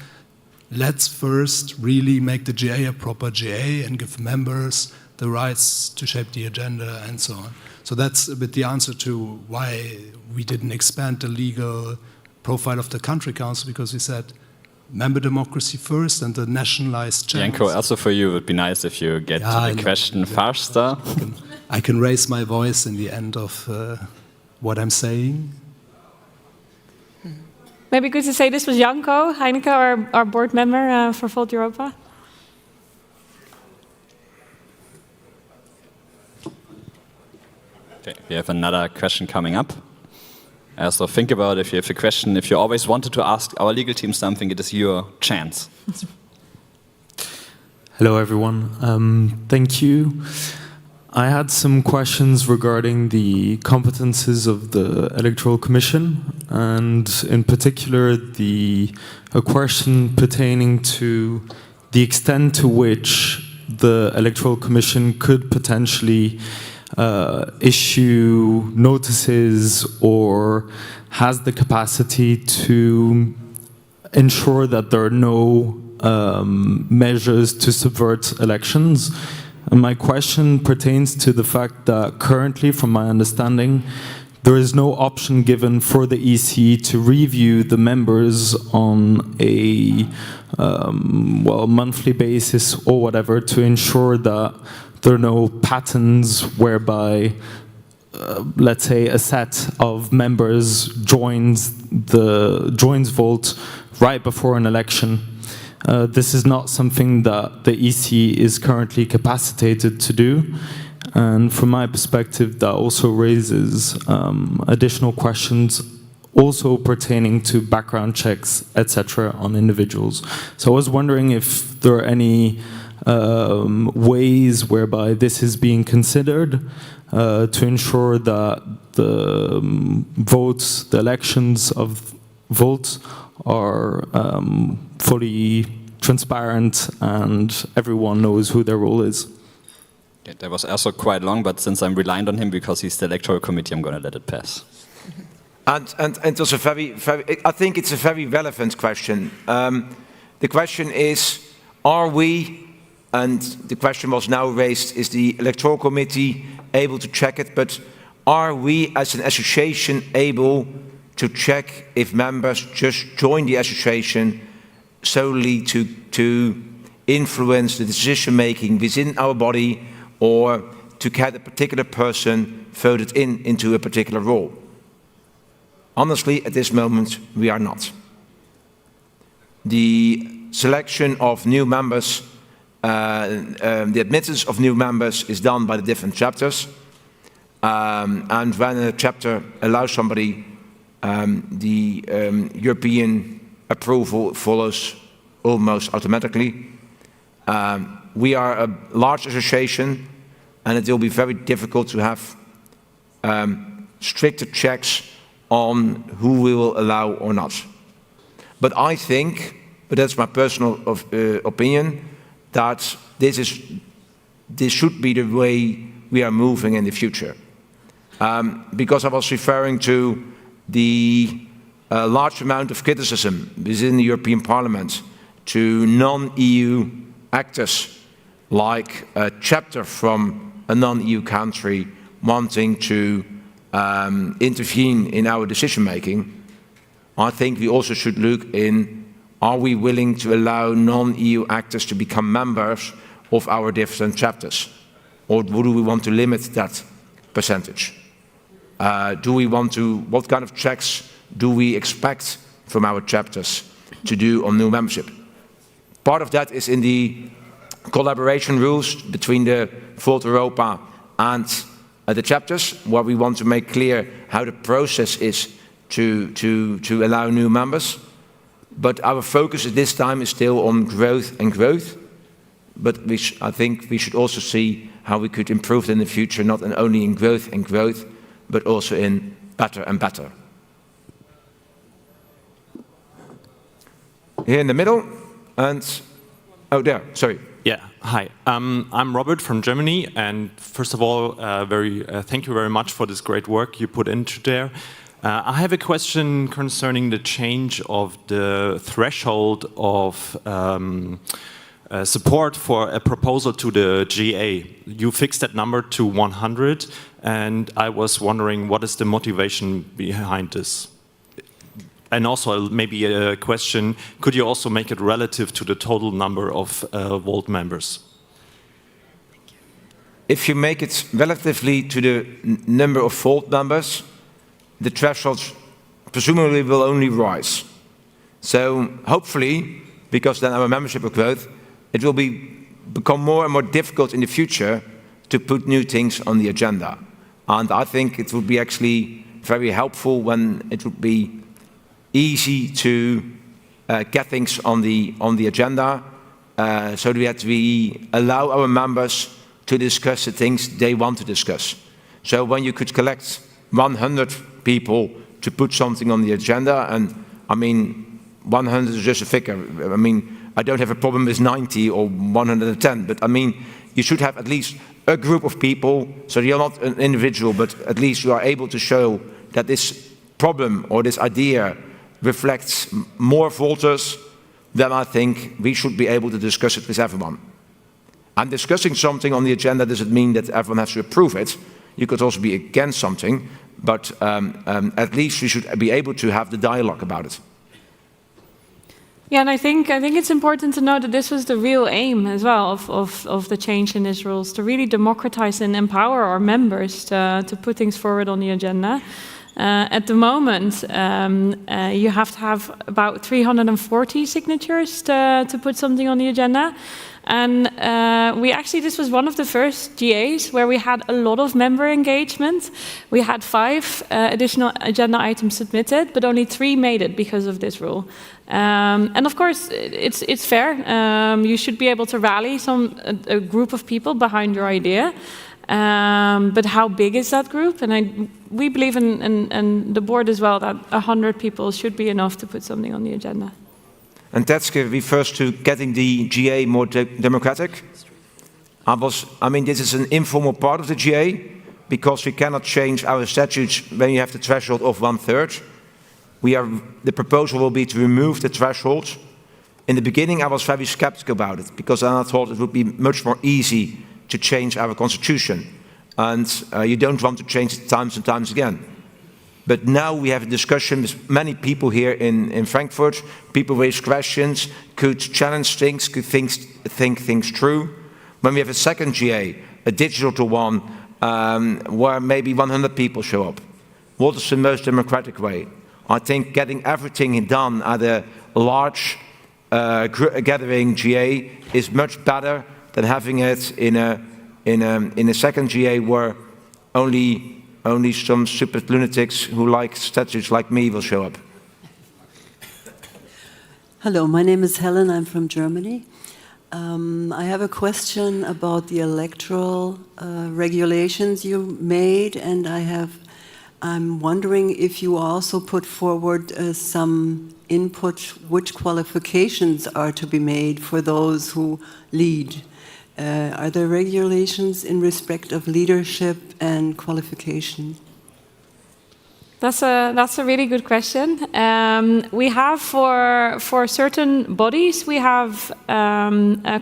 let's first really make the GA a proper GA and give members the rights to shape the agenda and so on. So that's a bit the answer to why we didn't expand the legal profile of the Country Council, because we said member democracy first and the nationalized channels. Janko, also for you, it would be nice if you get to the question faster. I can raise my voice in the end of what I'm saying. Maybe good to say this was Janko Heineke, our board member for Volt Europa. Okay, we have another question coming up. So think about if you have a question, if you always wanted to ask our legal team something, it is your chance. Hello, everyone. Thank you. I had some questions regarding the competences of the Electoral Commission, and in particular, a question pertaining to the extent to which the Electoral Commission could potentially issue notices or has the capacity to ensure that there are no measures to subvert elections. And my question pertains to the fact that currently, from my understanding, there is no option given for the EC to review the members on a monthly basis or whatever to ensure that there are no patterns whereby, let's say, a set of members joins vote right before an election. This is not something that the EC is currently capacitated to do. And from my perspective, that also raises additional questions also pertaining to background checks, etc., on individuals. So I was wondering if there are any ways whereby this is being considered to ensure that the votes, the elections of votes are fully transparent and everyone knows who their role is. Yeah, that was also quite long, but since I'm reliant on him because he's the electoral committee, I'm going to let it pass. And it was I think it's a very relevant question. The question is, are we, and the question was now raised, is the electoral committee able to check it, but are we as an association able to check if members just join the association solely to influence the decision-making within our body or to get a particular person voted into a particular role? Honestly, at this moment, we are not. The selection of new members, the admittance of new members is done by the different chapters. And when a chapter allows somebody, the European approval follows almost automatically. We are a large association, and it will be very difficult to have stricter checks on who we will allow or not. But I think, but that's my personal opinion, that this should be the way we are moving in the future. Because I was referring to the large amount of criticism within the European Parliament to non-EU actors, like a chapter from a non-EU country wanting to intervene in our decision-making. I think we also should look in, are we willing to allow non-EU actors to become members of our different chapters? Or do we want to limit that percentage? What kind of checks do we expect from our chapters to do on new membership? Part of that is in the collaboration rules between the Volt Europa and the chapters, where we want to make clear how the process is to allow new members. But our focus at this time is still on growth and growth. But I think we should also see how we could improve it in the future, not only in growth and growth, but also in better and better. Here in the middle, and oh, there, sorry. Yeah, hi. I'm Robert from Germany, and first of all, thank you very much for this great work you put into there. I have a question concerning the change of the threshold of support for a proposal to the GA. You fixed that number to 100, and I was wondering what is the motivation behind this? And also maybe a question, could you also make it relative to the total number of Volt members? If you make it relatively to the number of Volt members, the thresholds presumably will only rise. So hopefully, because then our membership will grow, it will become more and more difficult in the future to put new things on the agenda. And I think it would be actually very helpful when it would be easy to get things on the agenda, so that we allow our members to discuss the things they want to discuss. So when you could collect 100 people to put something on the agenda, and I mean, 100 is just a figure. I mean, I don't have a problem with 90 or 110, but I mean, you should have at least a group of people, so you're not an individual, but at least you are able to show that this problem or this idea reflects more voters, then I think we should be able to discuss it with everyone. And discussing something on the agenda doesn't mean that everyone has to approve it. You could also be against something, but at least we should be able to have the dialogue about it. Yeah, and I think it's important to know that this was the real aim as well of the change in these rules, to really democratize and empower our members to put things forward on the agenda. At the moment, you have to have about 340 signatures to put something on the agenda. And this was one of the first GAs where we had a lot of member engagement. We had 5 additional agenda items submitted, but only 3 made it because of this rule. And of course, it's fair. You should be able to rally a group of people behind your idea. But how big is that group? And we believe in the board as well that 100 people should be enough to put something on the agenda. And that refers to getting the GA more democratic. I mean, this is an informal part of the GA, because we cannot change our statutes when you have the threshold of 1/3. The proposal will be to remove the threshold. In the beginning, I was very skeptical about it, because I thought it would be much more easy to change our constitution. And you don't want to change it times and times again. But now we have a discussion with many people here in Frankfurt. People raise questions, could challenge things, could think things through. When we have a second GA, a digital one, where maybe 100 people show up, what is the most democratic way? I think getting everything done at a large gathering GA is much better than having it in a second GA where only some stupid lunatics who like statutes like me will show up. Hello, my name is Helen. I'm from Germany. I have a question about the electoral regulations you made, and I'm wondering if you also put forward some input which qualifications are to be made for those who lead. Are there regulations in respect of leadership and qualification? That's a really good question. We have for certain bodies, we have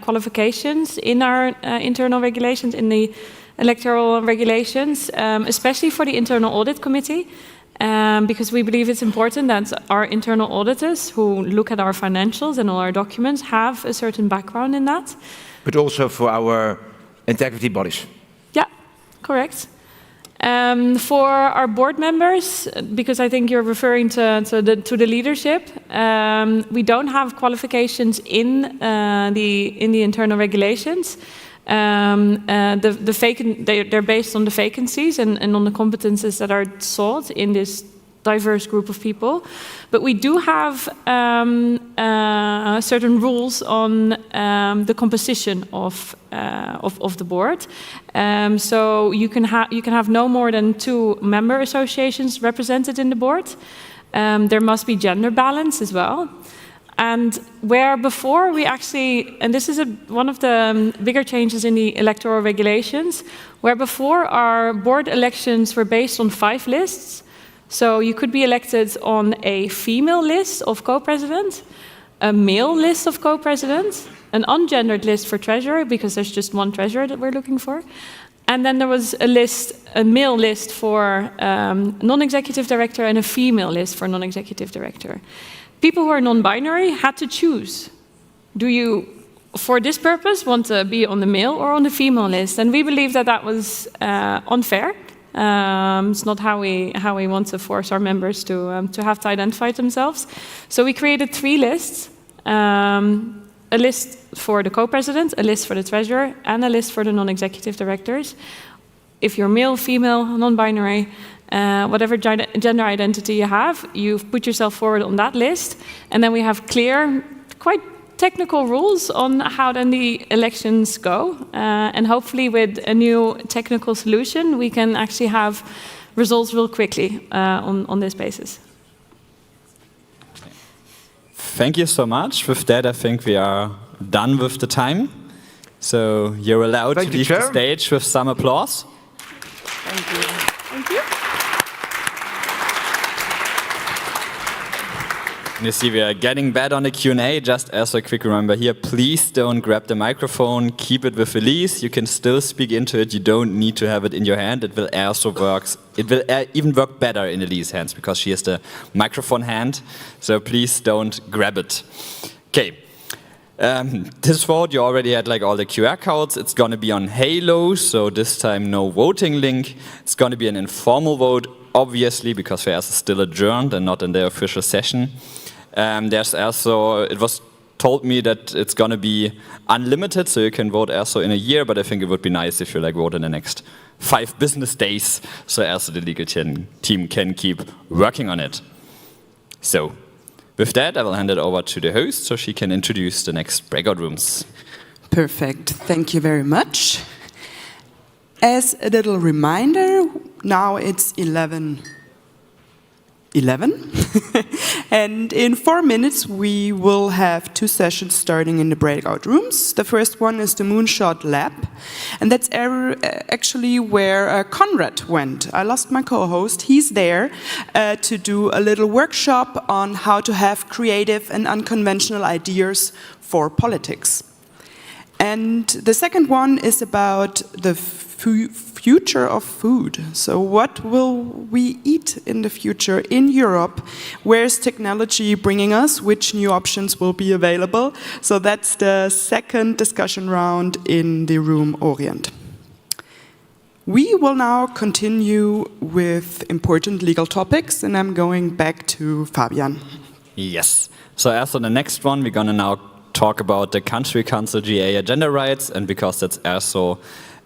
qualifications in our internal regulations, in the electoral regulations, especially for the internal audit committee, because we believe it's important that our internal auditors who look at our financials and all our documents have a certain background in that. But also for our integrity bodies. Yeah, correct. For our board members, because I think you're referring to the leadership, we don't have qualifications in the internal regulations. They're based on the vacancies and on the competences that are sought in this diverse group of people. But we do have certain rules on the composition of the board. So you can have no more than 2 member associations represented in the board. There must be gender balance as well. And where before we actually, and this is one of the bigger changes in the electoral regulations, where before our board elections were based on 5 lists. So you could be elected on a female list of co-president, a male list of co-president, an ungendered list for treasurer, because there's just one treasurer that we're looking for. And then there was a male list for non-executive director and a female list for non-executive director. People who are non-binary had to choose. Do you, for this purpose, want to be on the male or on the female list? And we believe that was unfair. It's not how we want to force our members to have to identify themselves. So we created 3 lists. A list for the co-president, a list for the treasurer, and a list for the non-executive directors. If you're male, female, non-binary, Whatever gender identity you have, you've put yourself forward on that list, and then we have clear, quite technical rules on how then the elections go. And hopefully with a new technical solution, we can actually have results real quickly on this basis. Thank you so much. With that, I think we are done with the time. So you're allowed to leave the stage with some applause. Thank you. Thank you. You see, we are getting bad on the Q&A. Just as a quick reminder here, please don't grab the microphone. Keep it with Elise. You can still speak into it. You don't need to have it in your hand. It will also work. It will even work better in Elise's hands because she has the microphone hand. So please don't grab it. Okay. This vote, you already had like all the QR codes. It's going to be on Halo, so this time no voting link. It's going to be an informal vote, obviously, because we are still adjourned and not in the official session. There's also, it was told me that it's going to be unlimited, so you can vote also in a year, but I think it would be nice if you like vote in the next 5 business days, so also the legal team can keep working on it. So, with that, I will hand it over to the host so she can introduce the next breakout rooms. Perfect. Thank you very much. As a little reminder, now it's 11. And in 4 minutes, we will have 2 sessions starting in the breakout rooms. The first one is the Moonshot Lab, and that's actually where Conrad went. I lost my co-host. He's there to do a little workshop on how to have creative and unconventional ideas for politics. And the second one is about the future of food. So what will we eat in the future in Europe? Where's technology bringing us? Which new options will be available? So that's the second discussion round in the room Orient. We will now continue with important legal topics, and I'm going back to Fabian. Yes. So as on the next one, we're going to now talk about the Country Council GA agenda rights, and because that's also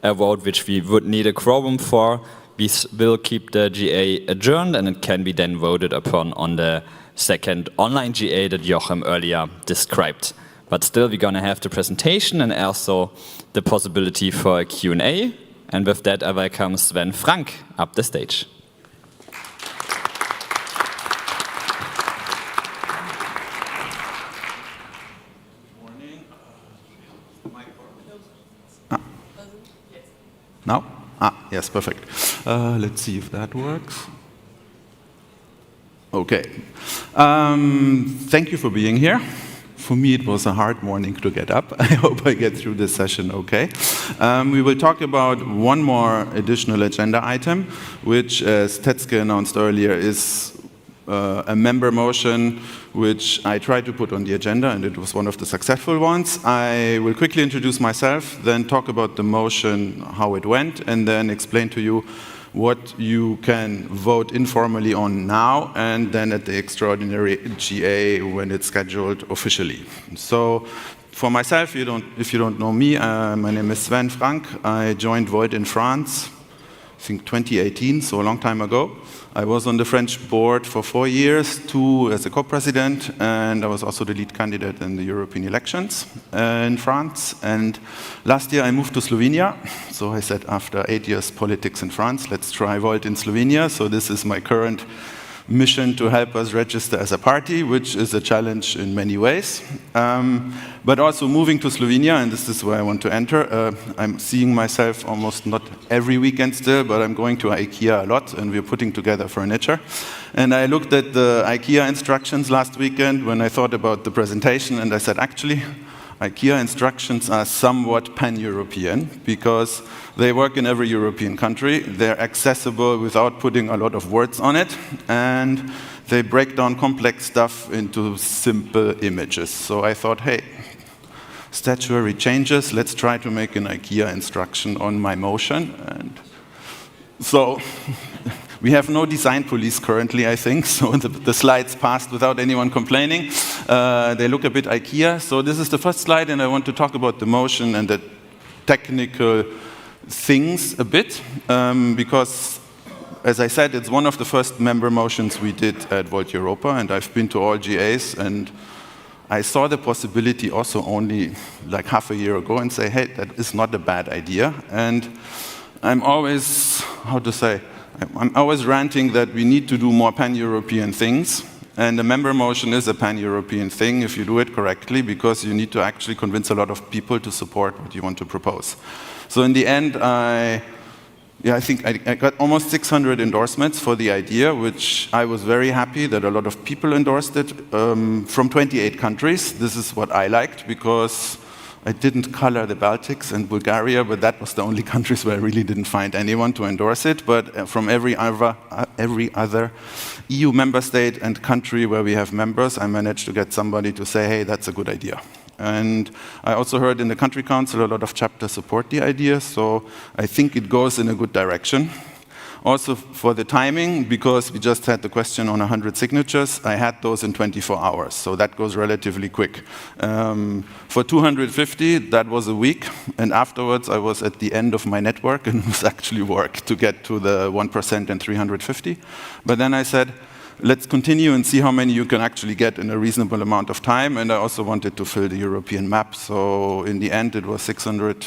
a vote which we would need a quorum for, we will keep the GA adjourned, and it can be then voted upon on the second online GA that Joachim earlier described. But still, we're going to have the presentation and also the possibility for a Q&A. And with that, I welcome Sven Frank up the stage. Now? Yes, perfect. Let's see if that works. Okay. Thank you for being here. For me, it was a hard morning to get up. I hope I get through this session okay. We will talk about one more additional agenda item, which, as Tetske announced earlier, is a member motion which I tried to put on the agenda, and it was one of the successful ones. I will quickly introduce myself, then talk about the motion, how it went, and then explain to you what you can vote informally on now, and then at the extraordinary GA when it's scheduled officially. So, for myself, if you don't know me, my name is Sven Frank. I joined Void in France, I think 2018, so a long time ago. I was on the French board for 4 years, 2 as a co-president, and I was also the lead candidate in the European elections in France. And last year I moved to Slovenia, so I said after 8 years politics in France, let's try Volt in Slovenia. So this is my current mission to help us register as a party, which is a challenge in many ways. But also moving to Slovenia, and this is where I want to enter. I'm seeing myself almost not every weekend still, but I'm going to IKEA a lot, and we're putting together furniture. And I looked at the IKEA instructions last weekend when I thought about the presentation, and I said, actually, IKEA instructions are somewhat pan-European because they work in every European country. They're accessible without putting a lot of words on it, and they break down complex stuff into simple images. So I thought, hey, statutory changes, let's try to make an IKEA instruction on my motion. And so we have no design police currently, I think, so the slides passed without anyone complaining. They look a bit IKEA. So this is the first slide, and I want to talk about the motion and the technical things a bit, because as I said, it's one of the first member motions we did at Volt Europa, and I've been to all GAs, and I saw the possibility also only like half a year ago and say, hey, that is not a bad idea. And I'm always, how to say, I'm always ranting that we need to do more pan-European things. And a member motion is a pan-European thing if you do it correctly, because you need to actually convince a lot of people to support what you want to propose. So in the end, I think I got almost 600 endorsements for the idea, which I was very happy that a lot of people endorsed it from 28 countries. This is what I liked, because I didn't color the Baltics and Bulgaria, but that was the only countries where I really didn't find anyone to endorse it. But from every other EU member state and country where we have members, I managed to get somebody to say, hey, that's a good idea. And I also heard in the country council a lot of chapters support the idea, so I think it goes in a good direction. Also for the timing, because we just had the question on 100 signatures, I had those in 24 hours, so that goes relatively quick. For 250, that was a week, and afterwards I was at the end of my network, and it was actually work to get to the 1% and 350. But then I said, let's continue and see how many you can actually get in a reasonable amount of time, and I also wanted to fill the European map, so in the end it was 600,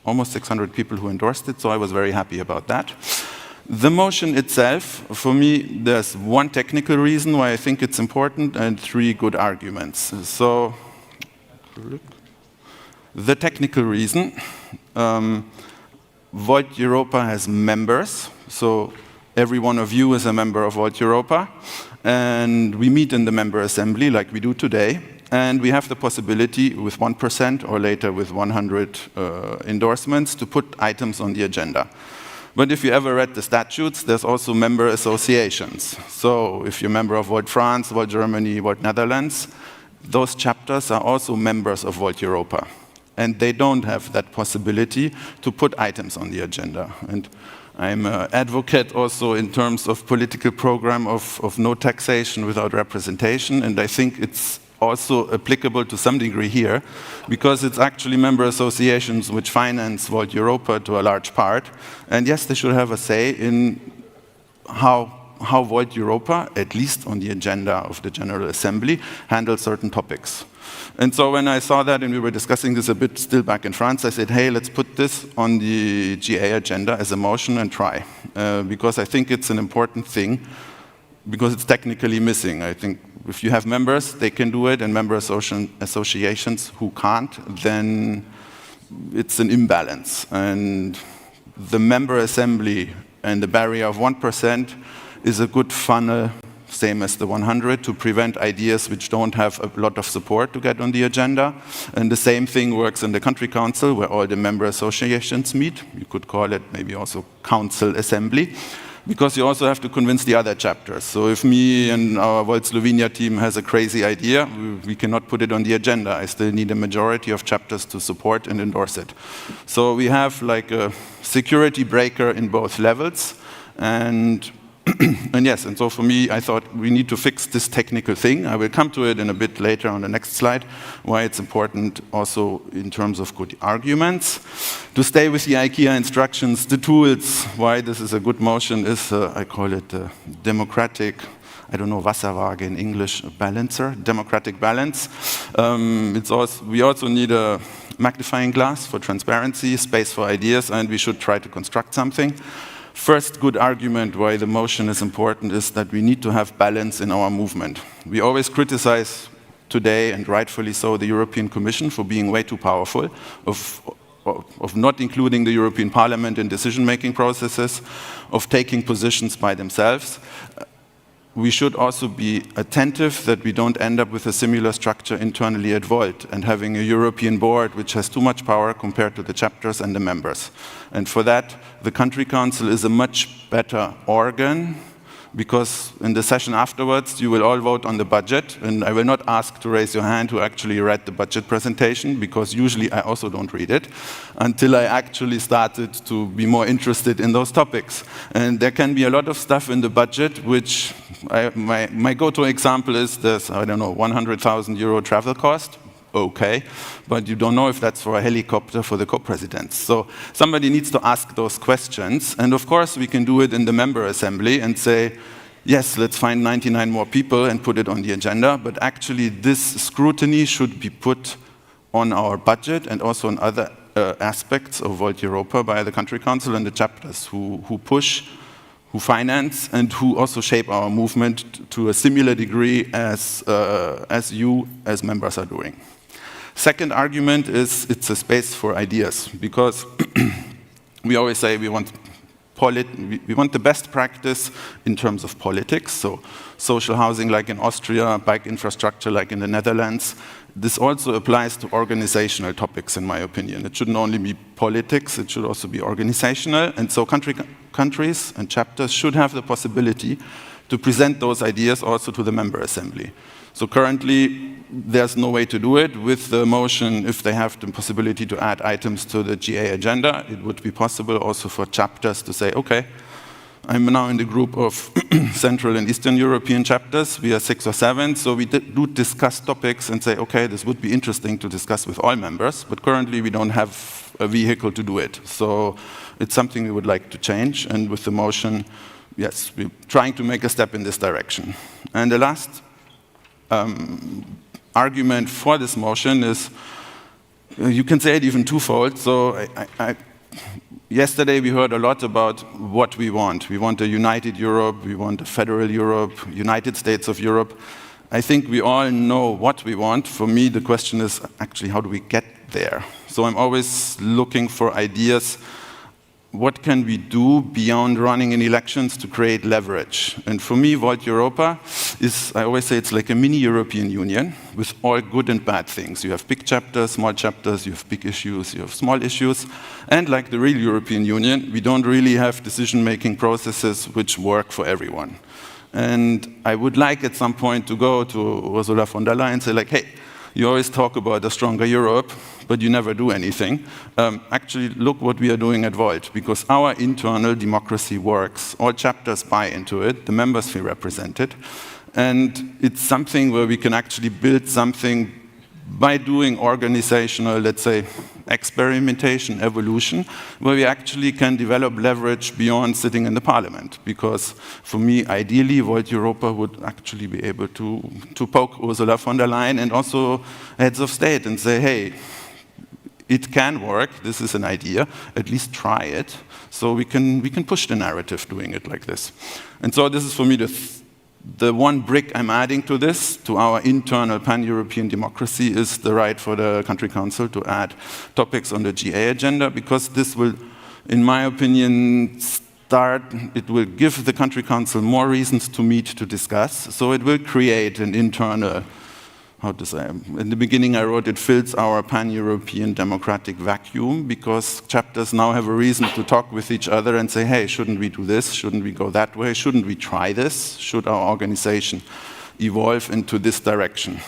almost 600 people who endorsed it, so I was very happy about that. The motion itself, for me, there's one technical reason why I think it's important and 3 good arguments. So, the technical reason, Volt Europa has members, so every one of you is a member of Volt Europa, and we meet in the member assembly like we do today, and we have the possibility with 1% or later with 100 endorsements to put items on the agenda. But if you ever read the statutes, there's also member associations. So if you're a member of Volt France, Volt Germany, Volt Netherlands, those chapters are also members of Volt Europa. And they don't have that possibility to put items on the agenda. And I'm an advocate also in terms of political program of no taxation without representation, and I think it's also applicable to some degree here, because it's actually member associations which finance Volt Europa to a large part, and yes, they should have a say in how Volt Europa, at least on the agenda of the General Assembly, handles certain topics. And so when I saw that, and we were discussing this a bit still back in France, I said, hey, let's put this on the GA agenda as a motion and try, because I think it's an important thing, because it's technically missing. I think if you have members, they can do it, and member associations who can't, then it's an imbalance. And the member assembly and the barrier of 1% is a good funnel, same as the 100, to prevent ideas which don't have a lot of support to get on the agenda. And the same thing works in the country council, where all the member associations meet. You could call it maybe also council assembly, because you also have to convince the other chapters. So if me and our Volt Slovenia team has a crazy idea, we cannot put it on the agenda. I still need a majority of chapters to support and endorse it. So we have like a security breaker in both levels. And yes, and so for me, I thought we need to fix this technical thing. I will come to it in a bit later on the next slide, why it's important also in terms of good arguments. To stay with the IKEA instructions, the tools, why this is a good motion is, I call it democratic, I don't know, Wasserwaage in English, balancer, democratic balance. We also need a magnifying glass for transparency, space for ideas, and we should try to construct something. First good argument why the motion is important is that we need to have balance in our movement. We always criticize today, and rightfully so, the European Commission for being way too powerful, of not including the European Parliament in decision-making processes, of taking positions by themselves. We should also be attentive that we don't end up with a similar structure internally at Volt and having a European board which has too much power compared to the chapters and the members. And for that, the Country Council is a much better organ, because in the session afterwards, you will all vote on the budget, and I will not ask to raise your hand who actually read the budget presentation, because usually I also don't read it, until I actually started to be more interested in those topics. And there can be a lot of stuff in the budget, which my go-to example is this, I don't know, 100,000 euro travel cost. okay, but you don't know if that's for a helicopter for the co-presidents. So somebody needs to ask those questions, and of course we can do it in the member assembly and say, yes, let's find 99 more people and put it on the agenda, but actually this scrutiny should be put on our budget and also on other aspects of Volt Europa by the country council and the chapters who push, who finance, and who also shape our movement to a similar degree as you as members are doing. Second argument is it's a space for ideas, because we always say we want the best practice in terms of politics, so social housing like in Austria, bike infrastructure like in the Netherlands. This also applies to organizational topics, in my opinion. It shouldn't only be politics, it should also be organizational, and so countries and chapters should have the possibility to present those ideas also to the member assembly. So currently, there's no way to do it. With the motion, if they have the possibility to add items to the GA agenda, it would be possible also for chapters to say, okay, I'm now in the group of Central and Eastern European chapters. We are 6 or 7, so we do discuss topics and say, okay, this would be interesting to discuss with all members, but currently we don't have a vehicle to do it. So it's something we would like to change, and with the motion, yes, we're trying to make a step in this direction. And the last argument for this motion is, you can say it even twofold. So yesterday we heard a lot about what we want. We want a united Europe, we want a federal Europe, United States of Europe. I think we all know what we want. For me, the question is actually, how do we get there? So I'm always looking for ideas. What can we do beyond running in elections to create leverage? And for me, Volt Europa is, I always say, it's like a mini European Union with all good and bad things. You have big chapters, small chapters, you have big issues, you have small issues. And like the real European Union, we don't really have decision-making processes which work for everyone. And I would like at some point to go to Ursula von der Leyen and say, like, hey, you always talk about a stronger Europe, but you never do anything. Actually, look what we are doing at Volt, because our internal democracy works. All chapters buy into it, the members feel represented, and it's something where we can actually build something by doing organizational, let's say, experimentation, evolution, where we actually can develop leverage beyond sitting in the parliament. Because for me, ideally, Volt Europa would actually be able to poke Ursula von der Leyen and also heads of state and say, hey, it can work, this is an idea, at least try it, so we can push the narrative doing it like this. And so this is for me the one brick I'm adding to this, to our internal pan-European democracy, is the right for the country council to add topics on the GA agenda, because this will, in my opinion, it will give the country council more reasons to meet to discuss, so it will create an internal, how to say, in the beginning I wrote, it fills our pan-European democratic vacuum, because chapters now have a reason to talk with each other and say, hey, shouldn't we do this? Shouldn't we go that way? Shouldn't we try this? Should our organization evolve into this direction?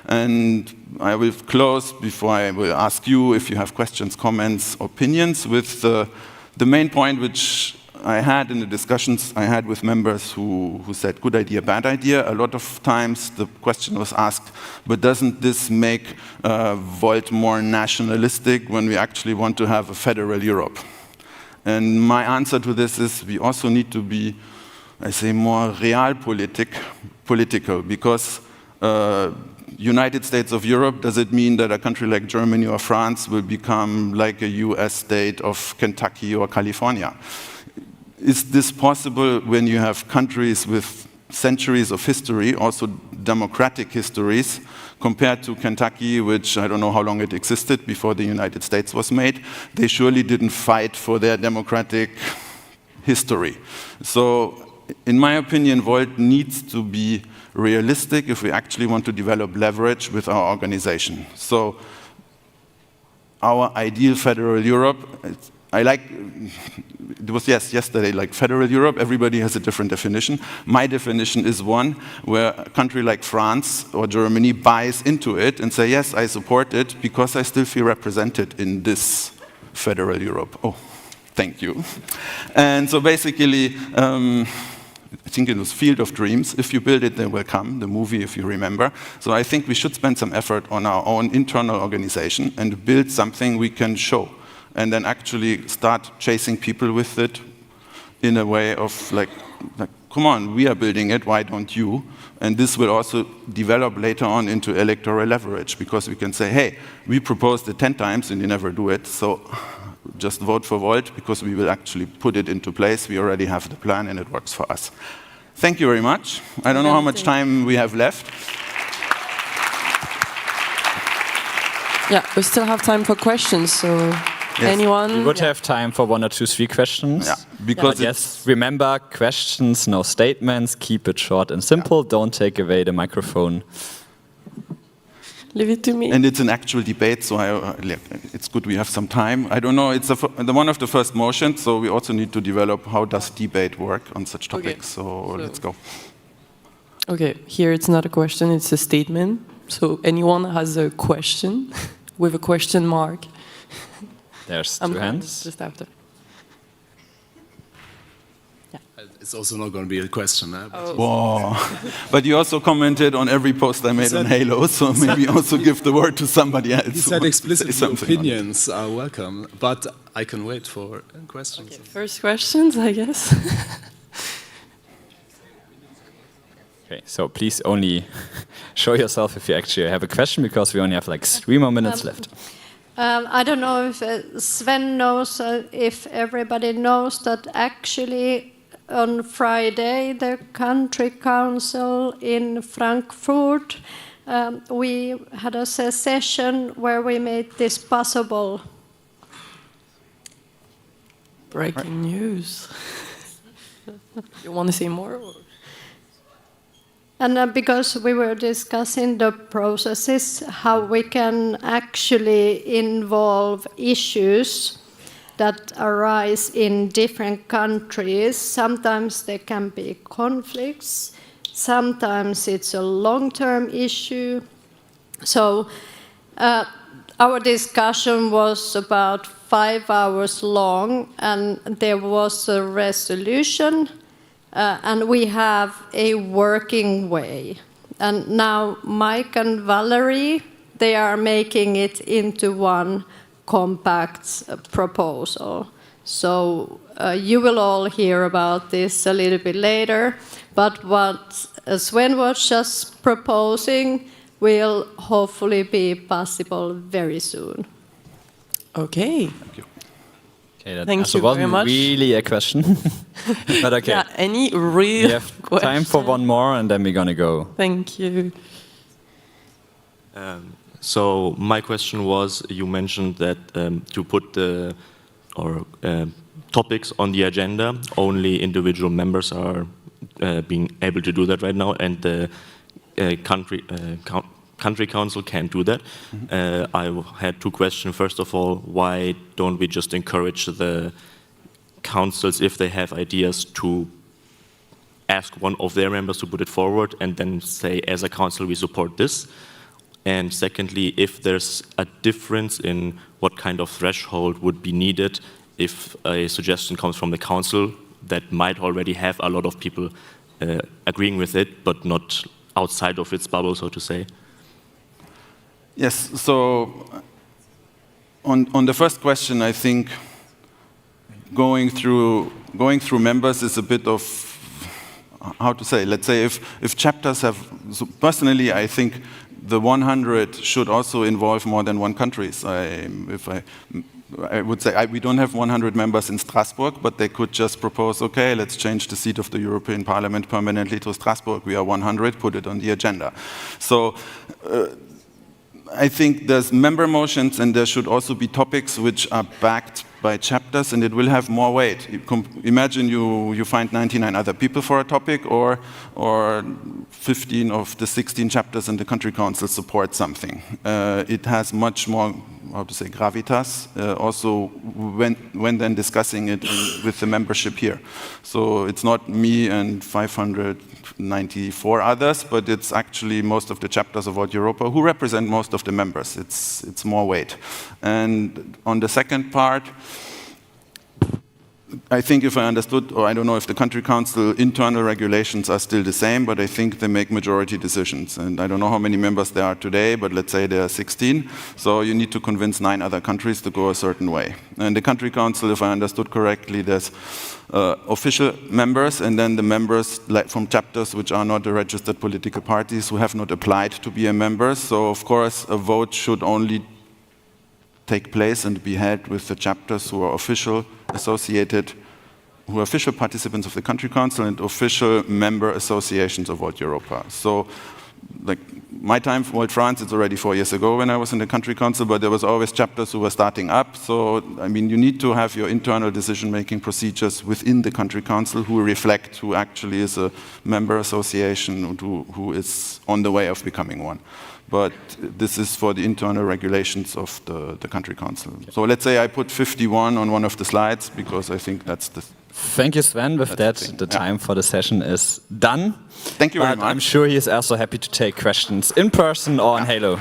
And I will close before I will ask you if you have questions, comments, opinions, with the main point which I had in the discussions I had with members who said, good idea, bad idea. A lot of times the question was asked, but doesn't this make Volt more nationalistic when we actually want to have a federal Europe? And my answer to this is, we also need to be, I say, more political, because United States of Europe, does it mean that a country like Germany or France will become like a US state of Kentucky or California? Is this possible when you have countries with centuries of history, also democratic histories, compared to Kentucky, which I don't know how long it existed before the United States was made? They surely didn't fight for their democratic history. So, in my opinion, Volt needs to be realistic if we actually want to develop leverage with our organization. So, our ideal federal Europe, I like, it was yesterday, like federal Europe, everybody has a different definition. My definition is one where a country like France or Germany buys into it and say, yes, I support it because I still feel represented in this federal Europe. Oh, thank you. And so basically, I think it was Field of Dreams. If you build it, they will come, the movie, if you remember. So I think we should spend some effort on our own internal organization and build something we can show, and then actually start chasing people with it in a way of like come on, we are building it, why don't you? And this will also develop later on into electoral leverage, because we can say, hey, we proposed it 10 times and you never do it, so just vote for Volt, because we will actually put it into place. We already have the plan and it works for us. Thank you very much. I don't know how much time we have left. Yeah, we still have time for questions, so anyone? We would have time for 1 or 2, 3 questions. Yeah, because yes, remember, questions, no statements, keep it short and simple, don't take away the microphone. Leave it to me. And it's an actual debate, so it's good we have some time. I don't know, it's one of the first motions, so we also need to develop how does debate work on such topics. So let's go. Okay, here it's not a question, it's a statement. So anyone has a question with a question mark? There's 2 hands. Just after. It's also not going to be a question. Whoa. But you also commented on every post I made on Halo, so maybe also give the word to somebody else. He said explicitly opinions are welcome, but I can wait for questions. Okay, first questions, I guess. Okay, so please only show yourself if you actually have a question, because we only have like 3 more minutes left. I don't know if Sven knows, if everybody knows that actually on Friday, the country council in Frankfurt, we had a session where we made this possible. Breaking news. You want to say more? Or? And because we were discussing the processes, how we can actually involve issues that arise in different countries. Sometimes there can be conflicts, sometimes it's a long-term issue. So our discussion was about 5 hours long, and there was a resolution, and we have a working way. And now Mike and Valerie, they are making it into one compact proposal. So you will all hear about this a little bit later, but what Sven was just proposing will hopefully be possible very soon. Okay. Thank you. Okay, that Thank also you wasn't very much. really a question, but okay. Yeah, any real We have time for one more, and then we're gonna go. Thank you. So my question was, you mentioned that to put the topics on the agenda, only individual members are being able to do that right now, and the country council can't do that. I had 2 questions. First of all, why don't we just encourage the councils, if they have ideas, to ask one of their members to put it forward and then say, as a council, we support this? And secondly, if there's a difference in what kind of threshold would be needed if a suggestion comes from the council that might already have a lot of people agreeing with it, but not outside of its bubble, so to say. Yes, so on the first question, I think going through members is a bit of, how to say, let's say if chapters have, so personally I think the 100 should also involve more than one country. I would say we don't have 100 members in Strasbourg, but they could just propose, okay, let's change the seat of the European Parliament permanently to Strasbourg. We are 100, put it on the agenda. So I think there's member motions, and there should also be topics which are backed by chapters, and it will have more weight. Imagine you find 99 other people for a topic, or 15 of the 16 chapters in the country council support something. It has much more, how to say, gravitas, also when then discussing it with the membership here. So it's not me and 594 others, but it's actually most of the chapters of Volt Europa who represent most of the members. It's more weight. And on the second part, I think if I understood, or I don't know if the country council internal regulations are still the same, but I think they make majority decisions. And I don't know how many members there are today, but let's say there are 16. So you need to convince 9 other countries to go a certain way. And the country council, if I understood correctly, there's official members, and then the members from chapters which are not the registered political parties who have not applied to be a member. So of course a vote should only take place and be held with the chapters who are official associated, who are official participants of the country council and official member associations of World Europa. So like my time for World France, it's already 4 years ago when I was in the country council, but there was always chapters who were starting up. So, I mean, you need to have your internal decision-making procedures within the country council who reflect who actually is a member association and who is on the way of becoming one. But this is for the internal regulations of the country council. So let's say I put 51 on one of the slides because I think that's the... Thank you, Sven. With that, the time for the session is done. Thank you very much. I'm sure he is also happy to take questions in person or on Halo.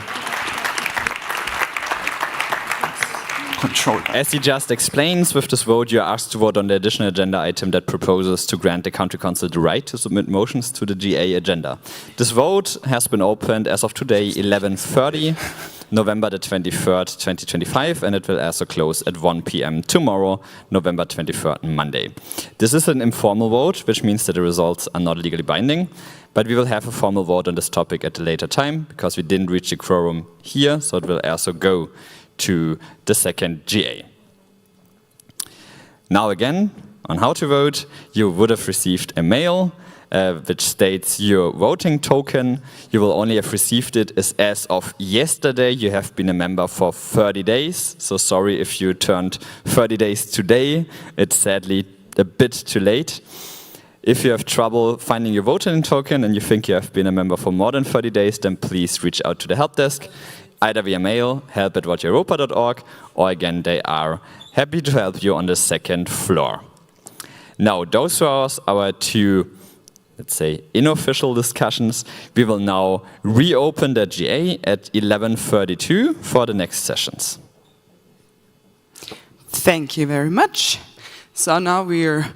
Control. As he just explains, with this vote, you are asked to vote on the additional agenda item that proposes to grant the country council the right to submit motions to the GA agenda. This vote has been opened as of today, 11:30, November the 23rd, 2025, and it will also close at 1 p.m. tomorrow, November 23rd, Monday. This is an informal vote, which means that the results are not legally binding, but we will have a formal vote on this topic at a later time, because we didn't reach the quorum here, so it will also go to the second GA. Now again, on how to vote, you would have received a mail which states your voting token. You will only have received it as of yesterday. You have been a member for 30 days. So sorry if you turned 30 days today. It's sadly a bit too late. If you have trouble finding your voting token and you think you have been a member for more than 30 days, then please reach out to the help desk, either via mail, help@whateuropa.org, or again, they are happy to help you on the second floor. Now, those were our two, let's say, unofficial discussions. We will now reopen the GA at 11:32 for the next sessions. Thank you very much. So now we're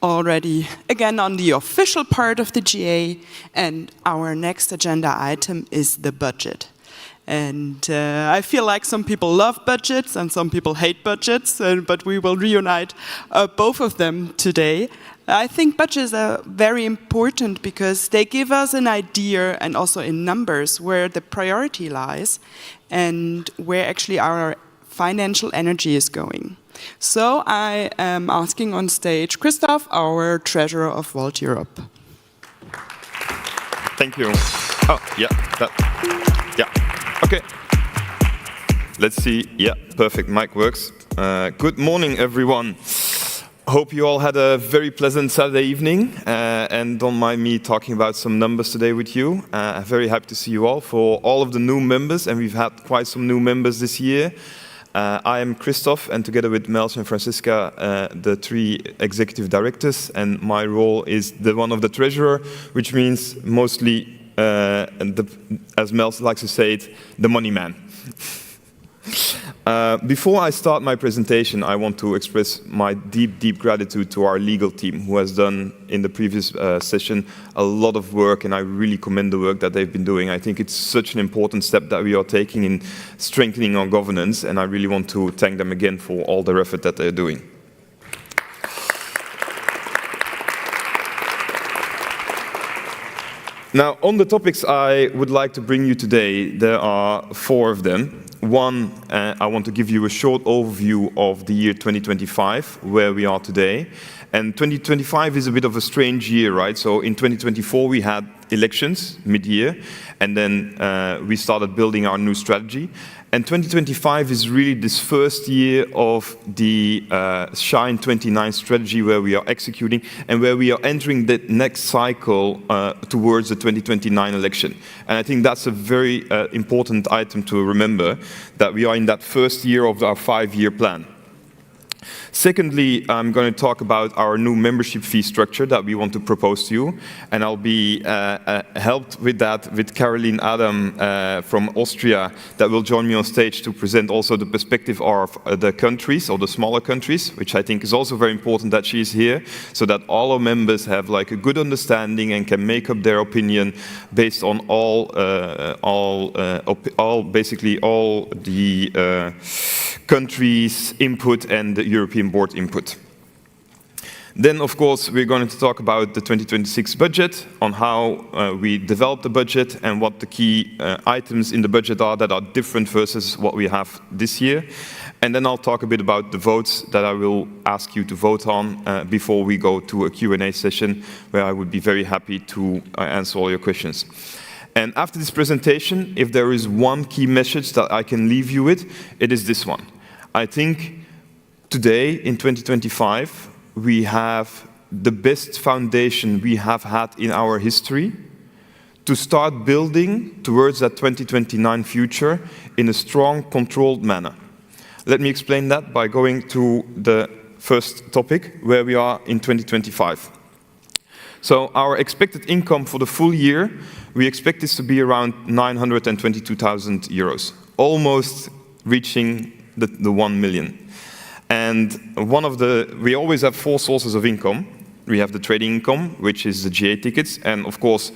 already again on the official part of the GA, and our next agenda item is the budget. And I feel like some people love budgets and some people hate budgets, but we will reunite both of them today. I think budgets are very important because they give us an idea, and also in numbers, where the priority lies and where actually our financial energy is going. So I am asking on stage Christoph, our treasurer of World Europe. Thank you. Oh, yeah. Okay. Let's see. Yeah, perfect. Mic works. Good morning, everyone. Hope you all had a very pleasant Saturday evening, and don't mind me talking about some numbers today with you. I'm very happy to see you all. For all of the new members, and we've had quite some new members this year, I am Christoph, and together with Mels and Francisca, the 3 executive directors, and my role is the one of the treasurer, which means mostly, as Mels likes to say it, the money man. Before I start my presentation, I want to express my deep, deep gratitude to our legal team, who has done, in the previous session, a lot of work, and I really commend the work that they've been doing. I think it's such an important step that we are taking in strengthening our governance, and I really want to thank them again for all their effort that they're doing. Now, on the topics I would like to bring you today, there are 4 of them. One, I want to give you a short overview of the year 2025, where we are today. And 2025 is a bit of a strange year, right? So in 2024, we had elections mid-year, and then we started building our new strategy. And 2025 is really this first year of the Shine 29 strategy, where we are executing and where we are entering the next cycle towards the 2029 election. And I think that's a very important item to remember, that we are in that first year of our 5-year plan. Secondly, I'm going to talk about our new membership fee structure that we want to propose to you, and I'll be helped with that with Caroline Adam from Austria that will join me on stage to present also the perspective of the countries, or the smaller countries, which I think is also very important that she is here, so that all our members have like a good understanding and can make up their opinion based on basically all the countries' input and the European board input. Then, of course, we're going to talk about the 2026 budget, on how we develop the budget and what the key items in the budget are that are different versus what we have this year. And then I'll talk a bit about the votes that I will ask you to vote on before we go to a Q&A session, where I would be very happy to answer all your questions. And after this presentation, if there is one key message that I can leave you with, it is this one. I think today, in 2025, we have the best foundation we have had in our history to start building towards that 2029 future in a strong, controlled manner. Let me explain that by going to the first topic, where we are in 2025. So our expected income for the full year, we expect this to be around 922,000 euros, almost reaching the 1 million. And we always have 4 sources of income. We have the trading income, which is the GA tickets, and of course,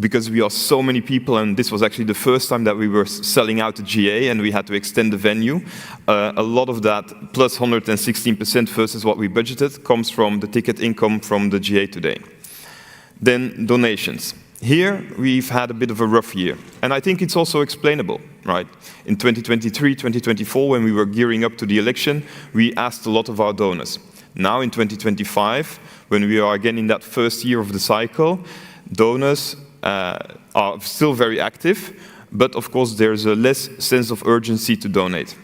because we are so many people, and this was actually the first time that we were selling out the GA and we had to extend the venue, a lot of that, plus 116% versus what we budgeted, comes from the ticket income from the GA today. Then donations. Here, we've had a bit of a rough year, and I think it's also explainable, right? In 2023, 2024, when we were gearing up to the election, we asked a lot of our donors. Now, in 2025, when we are again in that first year of the cycle, donors are still very active, but of course, there's a less sense of urgency to donate.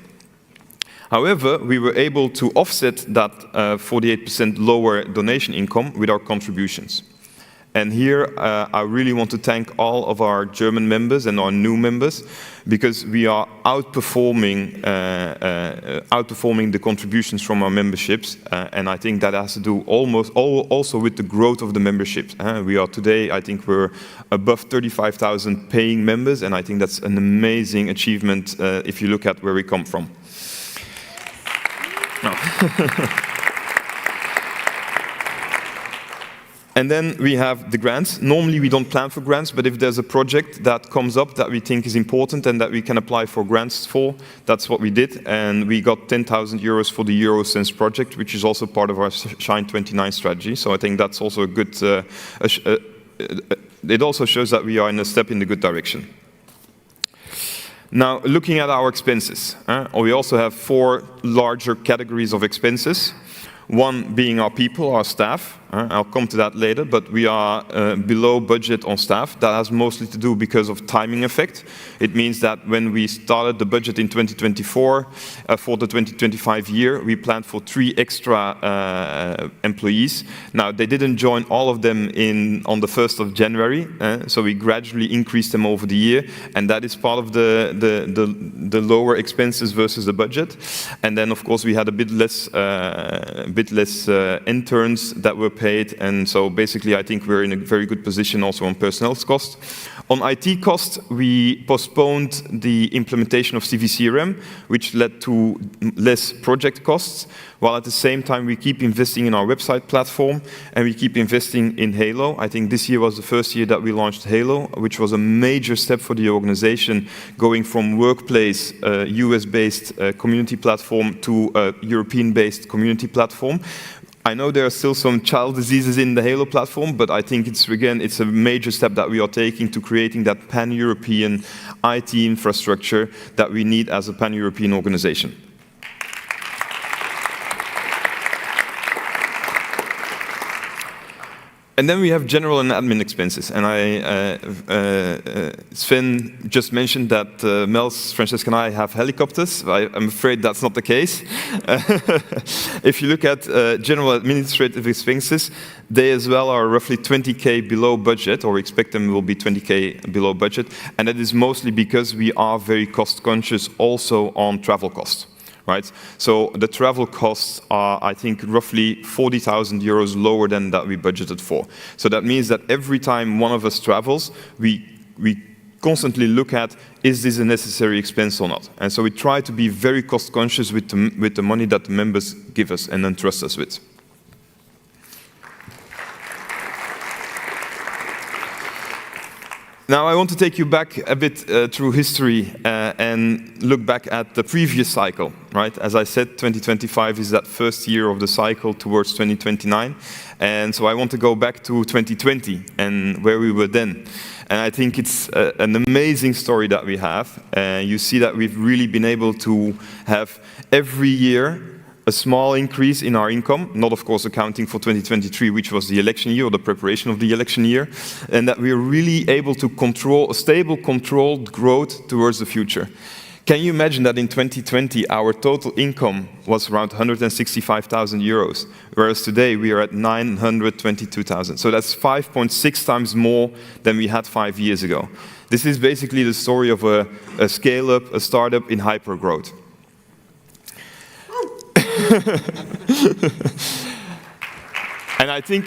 However, we were able to offset that 48% lower donation income with our contributions. And here, I really want to thank all of our German members and our new members, because we are outperforming the contributions from our memberships, and I think that has to do also with the growth of the memberships. We are today, I think we're above 35,000 paying members, and I think that's an amazing achievement if you look at where we come from. No. And then we have the grants. Normally we don't plan for grants, but if there's a project that comes up that we think is important and that we can apply for grants for, that's what we did. And we got 10,000 euros for the Eurosense project, which is also part of our Shine 29 strategy. So I think that's also a good, it also shows that we are in a step in the good direction. Now, looking at our expenses, we also have 4 larger categories of expenses. One being our people, our staff. I'll come to that later, but we are below budget on staff. That has mostly to do because of timing effect. It means that when we started the budget in 2024, for the 2025 year, we planned for 3 extra employees. Now, they didn't join all of them on the 1st of January, so we gradually increased them over the year, and that is part of the lower expenses versus the budget. And then, of course, we had a bit less interns that were paid, and so basically I think we're in a very good position also on personnel costs. On IT costs, we postponed the implementation of CVCRM, which led to less project costs, while at the same time we keep investing in our website platform and we keep investing in Halo. I think this year was the first year that we launched Halo, which was a major step for the organization, going from workplace, US-based community platform to a European-based community platform. I know there are still some child diseases in the Halo platform, but I think it's a major step that we are taking to creating that pan-European IT infrastructure that we need as a pan-European organization. And then we have general and admin expenses. And Sven just mentioned that Mels, Francesca and I have helicopters. I'm afraid that's not the case. If you look at general administrative expenses, they as well are roughly 20K below budget, or expect them will be 20K below budget. And that is mostly because we are very cost conscious also on travel costs. right? So the travel costs are, I think, roughly 40,000 euros lower than that we budgeted for. So that means that every time one of us travels, we constantly look at, is this a necessary expense or not? And so we try to be very cost conscious with the money that the members give us and entrust us with. Now I want to take you back a bit through history and look back at the previous cycle, right? As I said, 2025 is that first year of the cycle towards 2029. And so I want to go back to 2020 and where we were then. And I think it's an amazing story that we have. You see that we've really been able to have every year a small increase in our income, not of course accounting for 2023, which was the election year or the preparation of the election year, and that we are really able to control a stable, controlled growth towards the future. Can you imagine that in 2020 our total income was around 165,000 euros, whereas today we are at 922,000. So that's 5.6 times more than we had 5 years ago. This is basically the story of a scale-up, a startup in hyper-growth. And I think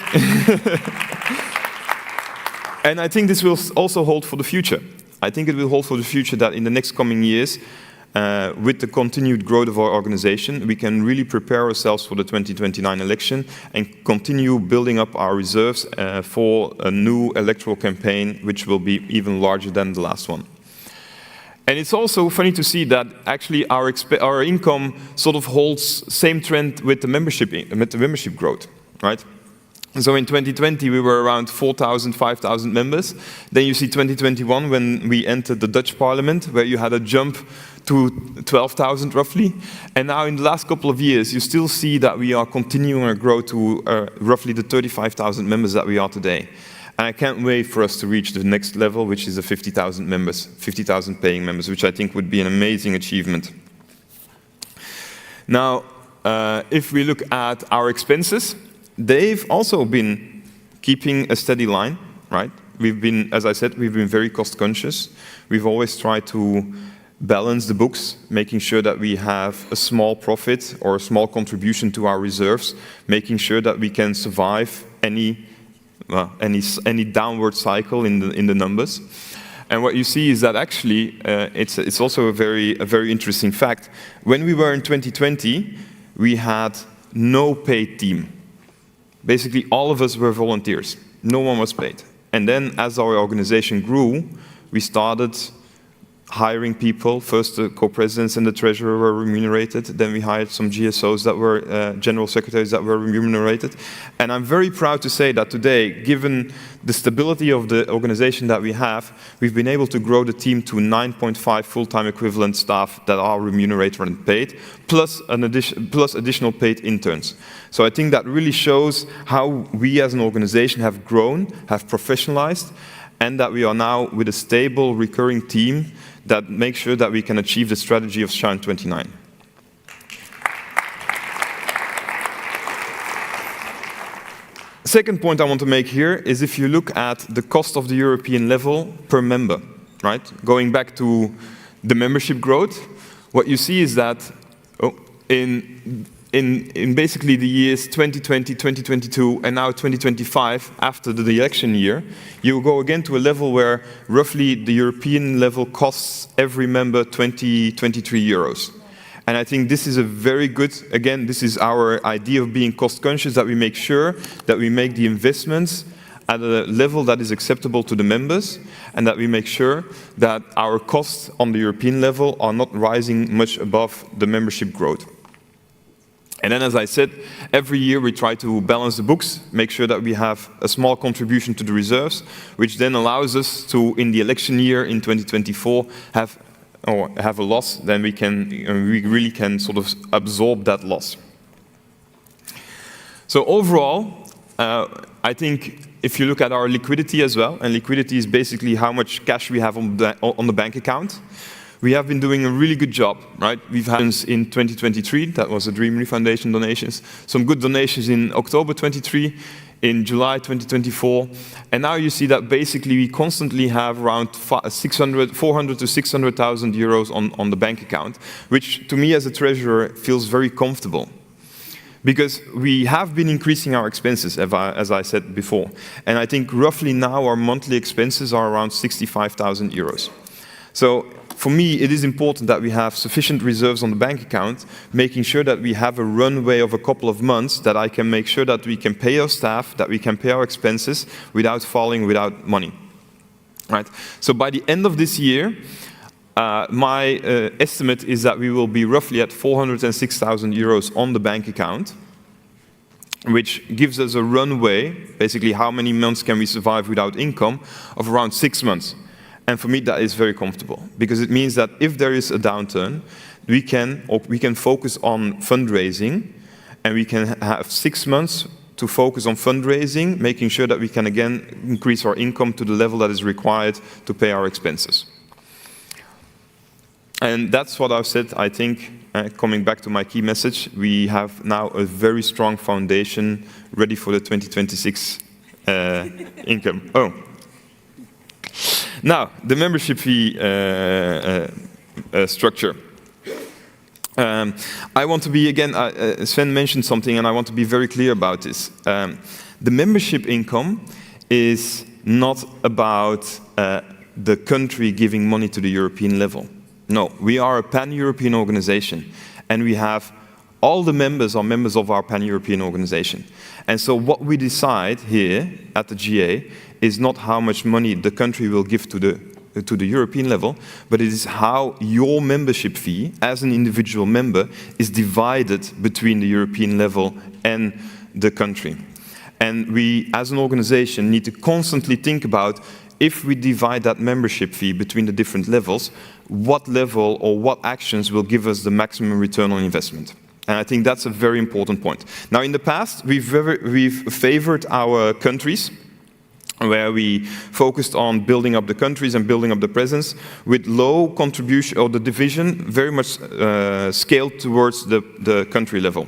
this will also hold for the future. I think it will hold for the future that in the next coming years, with the continued growth of our organization, we can really prepare ourselves for the 2029 election and continue building up our reserves for a new electoral campaign, which will be even larger than the last one. And it's also funny to see that actually our income sort of holds same trend with the membership growth, right? So in 2020 we were around 4,000, 5,000 members. Then you see 2021 when we entered the Dutch Parliament, where you had a jump to 12,000 roughly. And now in the last couple of years you still see that we are continuing our growth to roughly the 35,000 members that we are today. And I can't wait for us to reach the next level, which is the 50,000 members, 50,000 paying members, which I think would be an amazing achievement. Now, if we look at our expenses, they've also been keeping a steady line, right? We've been, as I said, we've been very cost conscious. We've always tried to balance the books, making sure that we have a small profit or a small contribution to our reserves, making sure that we can survive any downward cycle in the numbers. And what you see is that actually it's also a very interesting fact. When we were in 2020, we had no paid team. Basically, all of us were volunteers. No one was paid. And then, as our organization grew, we started hiring people. First, the co-presidents and the treasurer were remunerated. Then we hired some GSOs that were general secretaries that were remunerated. And I'm very proud to say that today, given the stability of the organization that we have, we've been able to grow the team to 9.5 full-time equivalent staff that are remunerated and paid, plus additional paid interns. So I think that really shows how we as an organization have grown, have professionalized, and that we are now with a stable, recurring team that makes sure that we can achieve the strategy of Shine 29. Second point I want to make here is if you look at the cost of the European level per member, right? Going back to the membership growth, what you see is that in basically the years 2020, 2022, and now 2025, after the election year, you go again to a level where roughly the European level costs every member 23 euros. And I think this is a very good, again, this is our idea of being cost conscious, that we make sure that we make the investments at a level that is acceptable to the members, and that we make sure that our costs on the European level are not rising much above the membership growth. And then, as I said, every year we try to balance the books, make sure that we have a small contribution to the reserves, which then allows us to, in the election year in 2024, have a loss. Then we really can sort of absorb that loss. So overall, I think if you look at our liquidity as well, and liquidity is basically how much cash we have on the bank account, we have been doing a really good job, right? We've had in 2023, that was the Dreamery Foundation donations, some good donations in October 23. in July 2024. And now you see that basically we constantly have around 400 to 600,000 euros on the bank account, which to me as a treasurer feels very comfortable. Because we have been increasing our expenses, as I said before. And I think roughly now our monthly expenses are around 65,000 euros. So for me, it is important that we have sufficient reserves on the bank account, making sure that we have a runway of a couple of months that I can make sure that we can pay our staff, that we can pay our expenses without falling without money. Right? So by the end of this year, my estimate is that we will be roughly at 406,000 euros on the bank account, which gives us a runway, basically how many months can we survive without income, of around 6 months. And for me, that is very comfortable, because it means that if there is a downturn, we can focus on fundraising, and we can have 6 months to focus on fundraising, making sure that we can again increase our income to the level that is required to pay our expenses. And that's what I've said. I think, coming back to my key message, we have now a very strong foundation ready for the 2026 income. Oh. Now, the membership fee structure. I want to be, again, Sven mentioned something, and I want to be very clear about this. The membership income is not about the country giving money to the European level. No, we are a pan-European organization, and we have all the members are members of our pan-European organization. And so what we decide here at the GA is not how much money the country will give to the European level, but it is how your membership fee as an individual member is divided between the European level and the country. And we, as an organization, need to constantly think about, if we divide that membership fee between the different levels, what level or what actions will give us the maximum return on investment. And I think that's a very important point. Now, in the past, we've favored our countries, where we focused on building up the countries and building up the presence with low contribution, or the division very much scaled towards the country level.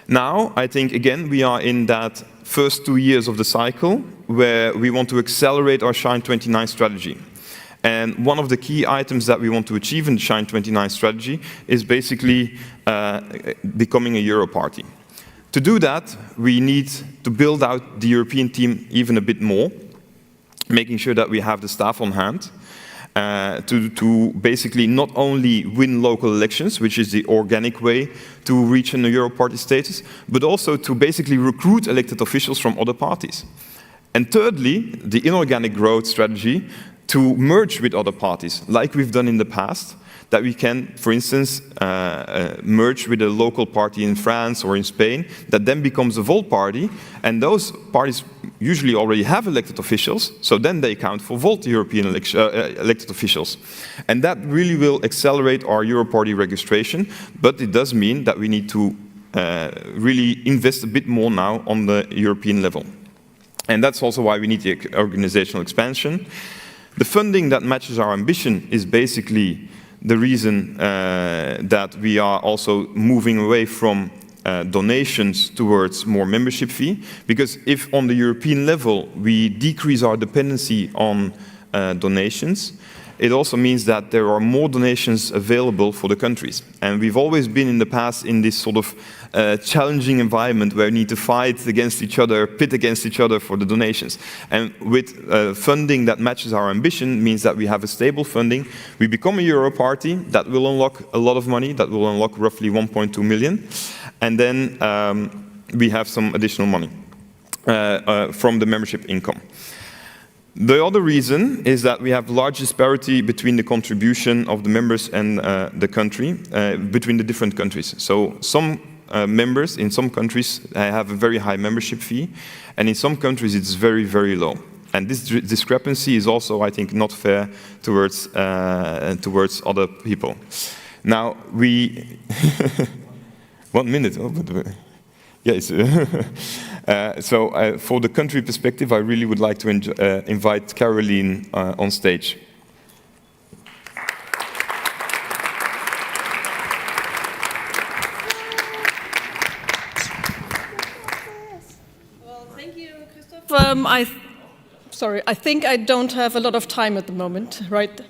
Now, I think, again, we are in that first 2 years of the cycle where we want to accelerate our Shine 29 strategy. And one of the key items that we want to achieve in the Shine 29 strategy is basically becoming a Euro party. To do that, we need to build out the European team even a bit more, making sure that we have the staff on hand to basically not only win local elections, which is the organic way to reach a Euro party status, but also to basically recruit elected officials from other parties. And thirdly, the inorganic growth strategy to merge with other parties, like we've done in the past, that we can, for instance, merge with a local party in France or in Spain, that then becomes a Volt party, and those parties usually already have elected officials, so then they count for Volt European elected officials. And that really will accelerate our Euro party registration, but it does mean that we need to really invest a bit more now on the European level. And that's also why we need the organizational expansion. The funding that matches our ambition is basically the reason that we are also moving away from donations towards more membership fee. Because if on the European level we decrease our dependency on donations, it also means that there are more donations available for the countries. And we've always been in the past in this sort of challenging environment where we need to fight against each other, pit against each other for the donations. And with funding that matches our ambition means that we have a stable funding. We become a Euro party that will unlock a lot of money, that will unlock roughly 1.2 million. And then we have some additional money from the membership income. The other reason is that we have large disparity between the contribution of the members and the country, between the different countries. So some members in some countries have a very high membership fee, and in some countries it's very, very low. And this discrepancy is also, I think, not fair towards other people. Now, we... 1 minute. Oh, but, yes. So for the country perspective, I really would like to invite Caroline on stage. Sorry, I think I don't have a lot of time at the moment, right?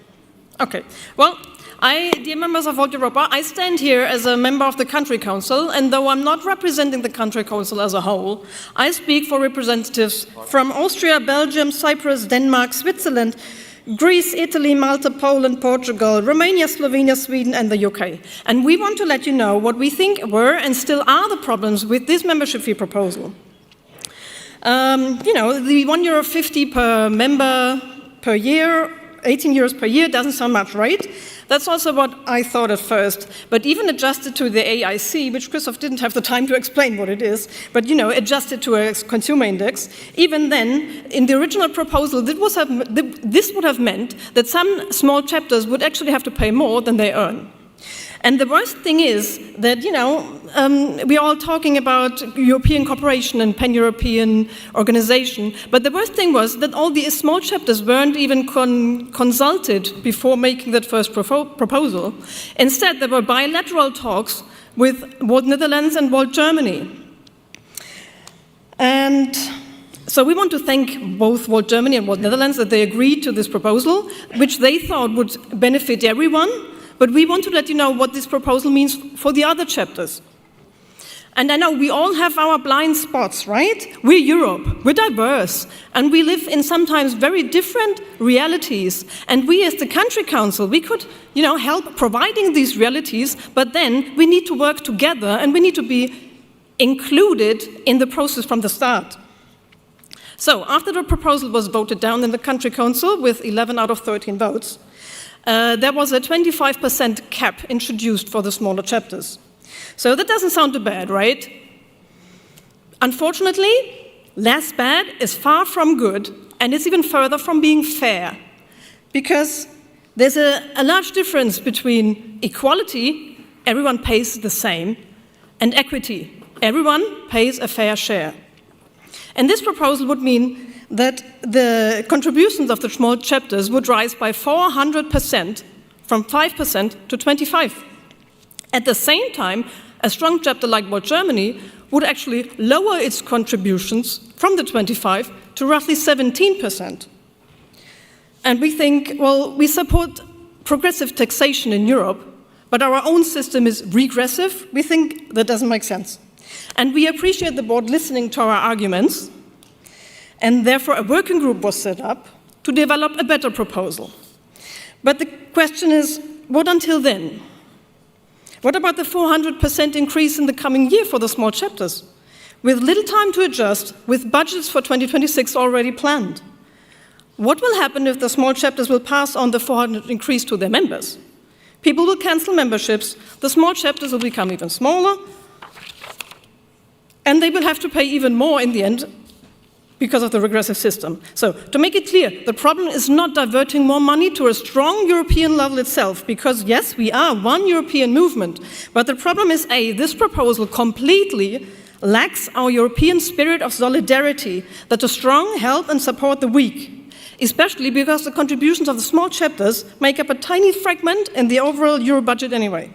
Okay. Well, dear members of Volt Europa, I stand here as a member of the Country Council, and though I'm not representing the Country Council as a whole, I speak for representatives from Austria, Belgium, Cyprus, Denmark, Switzerland, Greece, Italy, Malta, Poland, Portugal, Romania, Slovenia, Sweden, and the UK. And we want to let you know what we think were and still are the problems with this membership fee proposal. The €1.50 per member per year, 18 euros per year, doesn't sound much, right? That's also what I thought at first. But even adjusted to the AIC, which Christoph didn't have the time to explain what it is, but adjusted to a consumer index, even then, in the original proposal, this would have meant that some small chapters would actually have to pay more than they earn. And the worst thing is that, we're all talking about European cooperation and pan-European organization, but the worst thing was that all these small chapters weren't even consulted before making that first proposal. Instead, there were bilateral talks with Volt Netherlands and Volt Germany. And so we want to thank both Volt Germany and Volt Netherlands that they agreed to this proposal, which they thought would benefit everyone. But we want to let you know what this proposal means for the other chapters. And I know we all have our blind spots, right? We're Europe, we're diverse, and we live in sometimes very different realities. And we as the Country Council, we could, help providing these realities, but then we need to work together and we need to be included in the process from the start. So after the proposal was voted down in the Country Council with 11 out of 13 votes, there was a 25% cap introduced for the smaller chapters. So that doesn't sound too bad, right? Unfortunately, less bad is far from good, and it's even further from being fair. Because there's a large difference between equality, everyone pays the same, and equity, everyone pays a fair share. And this proposal would mean that the contributions of the small chapters would rise by 400%, from 5% to 25%. At the same time, a strong chapter like Volt Germany would actually lower its contributions from the 25% to roughly 17%. And we think, well, we support progressive taxation in Europe, but our own system is regressive. We think that doesn't make sense. And we appreciate the board listening to our arguments, and therefore a working group was set up to develop a better proposal. But the question is, what until then? What about the 400% increase in the coming year for the small chapters? With little time to adjust, with budgets for 2026 already planned. What will happen if the small chapters will pass on the 400% increase to their members? People will cancel memberships, the small chapters will become even smaller, and they will have to pay even more in the end because of the regressive system. So, to make it clear, the problem is not diverting more money to a strong European level itself, because yes, we are one European movement, but the problem is, this proposal completely lacks our European spirit of solidarity, that the strong help and support the weak, especially because the contributions of the small chapters make up a tiny fragment in the overall Euro budget anyway.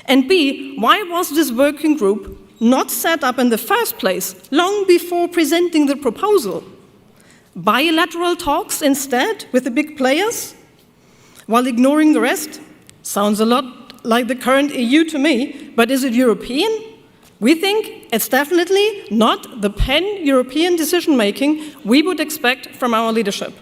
And B, why was this working group not set up in the first place, long before presenting the proposal? Bilateral talks instead with the big players, while ignoring the rest? Sounds a lot like the current EU to me, but is it European? We think it's definitely not the pan-European decision-making we would expect from our leadership.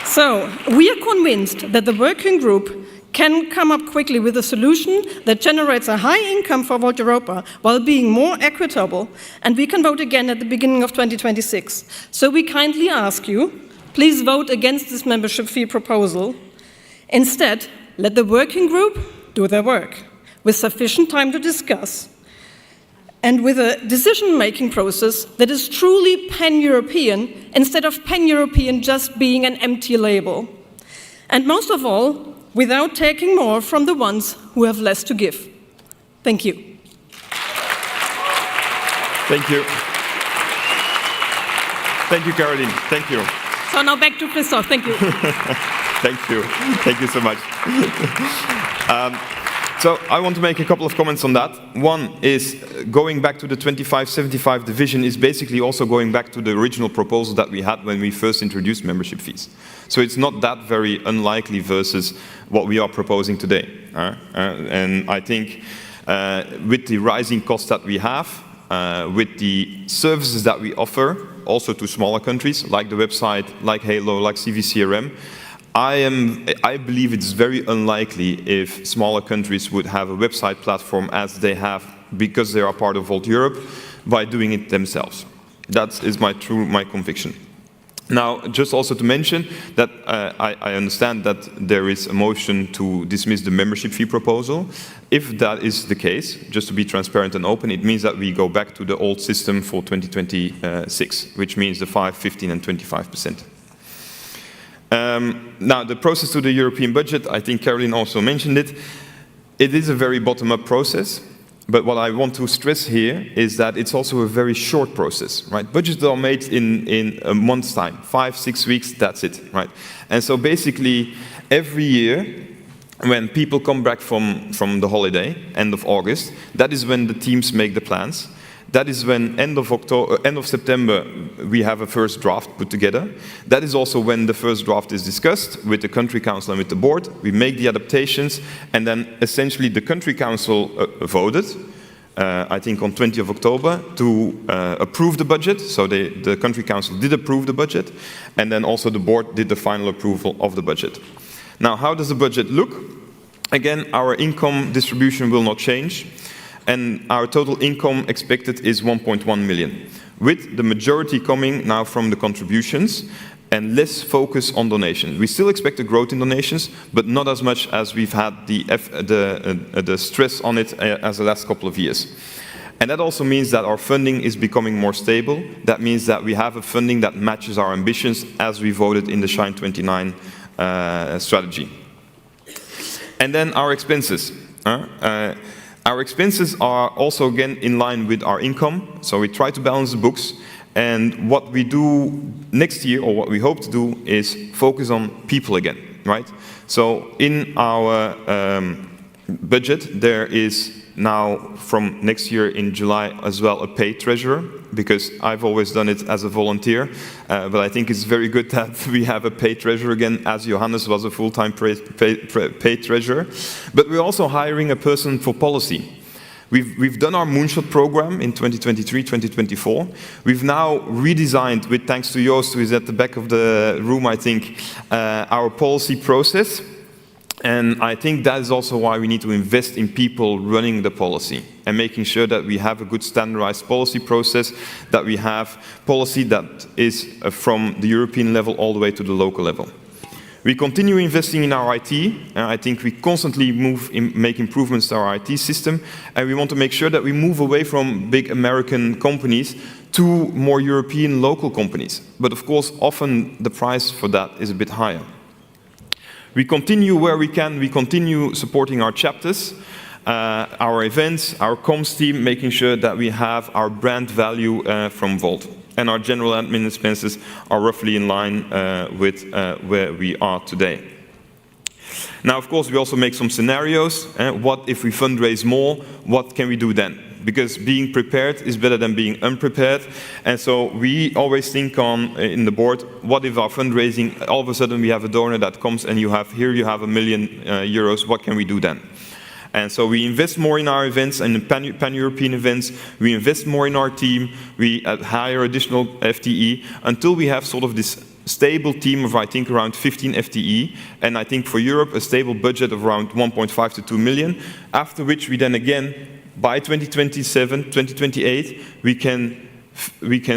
So, we are convinced that the working group can come up quickly with a solution that generates a high income for Volt Europa while being more equitable, and we can vote again at the beginning of 2026. So we kindly ask you, please vote against this membership fee proposal. Instead, let the working group do their work with sufficient time to discuss, and with a decision-making process that is truly pan-European, instead of pan-European just being an empty label. And most of all, without taking more from the ones who have less to give. Thank you. Thank you. Thank you, Caroline. Thank you. So now back to Christoph. Thank you. Thank you. Thank you so much. So I want to make a couple of comments on that. One is going back to the 25-75 division is basically also going back to the original proposal that we had when we first introduced membership fees. So it's not that very unlikely versus what we are proposing today. And I think with the rising costs that we have, with the services that we offer, also to smaller countries, like the website, like Halo, like CVCRM, I believe it's very unlikely if smaller countries would have a website platform as they have, because they are part of Volt Europe, by doing it themselves. That is my conviction. Now, just also to mention that I understand that there is a motion to dismiss the membership fee proposal. If that is the case, just to be transparent and open, it means that we go back to the old system for 2026, which means the 5%, 15% and 25%. Now, the process to the European budget, I think Caroline also mentioned it. It is a very bottom-up process, but what I want to stress here is that it's also a very short process, right? Budgets are made in a month's time, 5-6 weeks, that's it, right? And so basically, every year, when people come back from the holiday, end of August, that is when the teams make the plans. That is when end of September, we have a first draft put together. That is also when the first draft is discussed with the country council and with the board. We make the adaptations, and then essentially the country council voted, I think on 20th of October, to approve the budget. So the country council did approve the budget, and then also the board did the final approval of the budget. Now, how does the budget look? Again, our income distribution will not change. And our total income expected is 1.1 million, with the majority coming now from the contributions and less focus on donations. We still expect a growth in donations, but not as much as we've had the stress on it as the last couple of years. And that also means that our funding is becoming more stable. That means that we have a funding that matches our ambitions as we voted in the Shine 29 strategy. And then our expenses. Our expenses are also, again, in line with our income, so we try to balance the books. And what we do next year, or what we hope to do, is focus on people again, right? So in our budget, there is now, from next year in July as well, a paid treasurer, because I've always done it as a volunteer. But I think it's very good that we have a paid treasurer again, as Johannes was a full-time paid treasurer. But we're also hiring a person for policy. We've done our Moonshot program in 2023, 2024. We've now redesigned, with thanks to Joost, who is at the back of the room, I think, our policy process. And I think that is also why we need to invest in people running the policy and making sure that we have a good standardized policy process, that we have policy that is from the European level all the way to the local level. We continue investing in our IT. I think we constantly make improvements to our IT system, and we want to make sure that we move away from big American companies to more European local companies. But of course, often the price for that is a bit higher. We continue where we can. We continue supporting our chapters, our events, our comms team, making sure that we have our brand value from Volt. And our general admin expenses are roughly in line with where we are today. Now, of course, we also make some scenarios. What if we fundraise more? What can we do then? Because being prepared is better than being unprepared. And so we always think in the board, what if our fundraising, all of a sudden we have a donor that comes and you have €1 million, what can we do then? And so we invest more in our events and in pan-European events. We invest more in our team. We hire additional FTE until we have sort of this stable team of, I think, around 15 FTE. And I think for Europe, a stable budget of around 1.5 to 2 million. After which we then again, by 2027, 2028, we can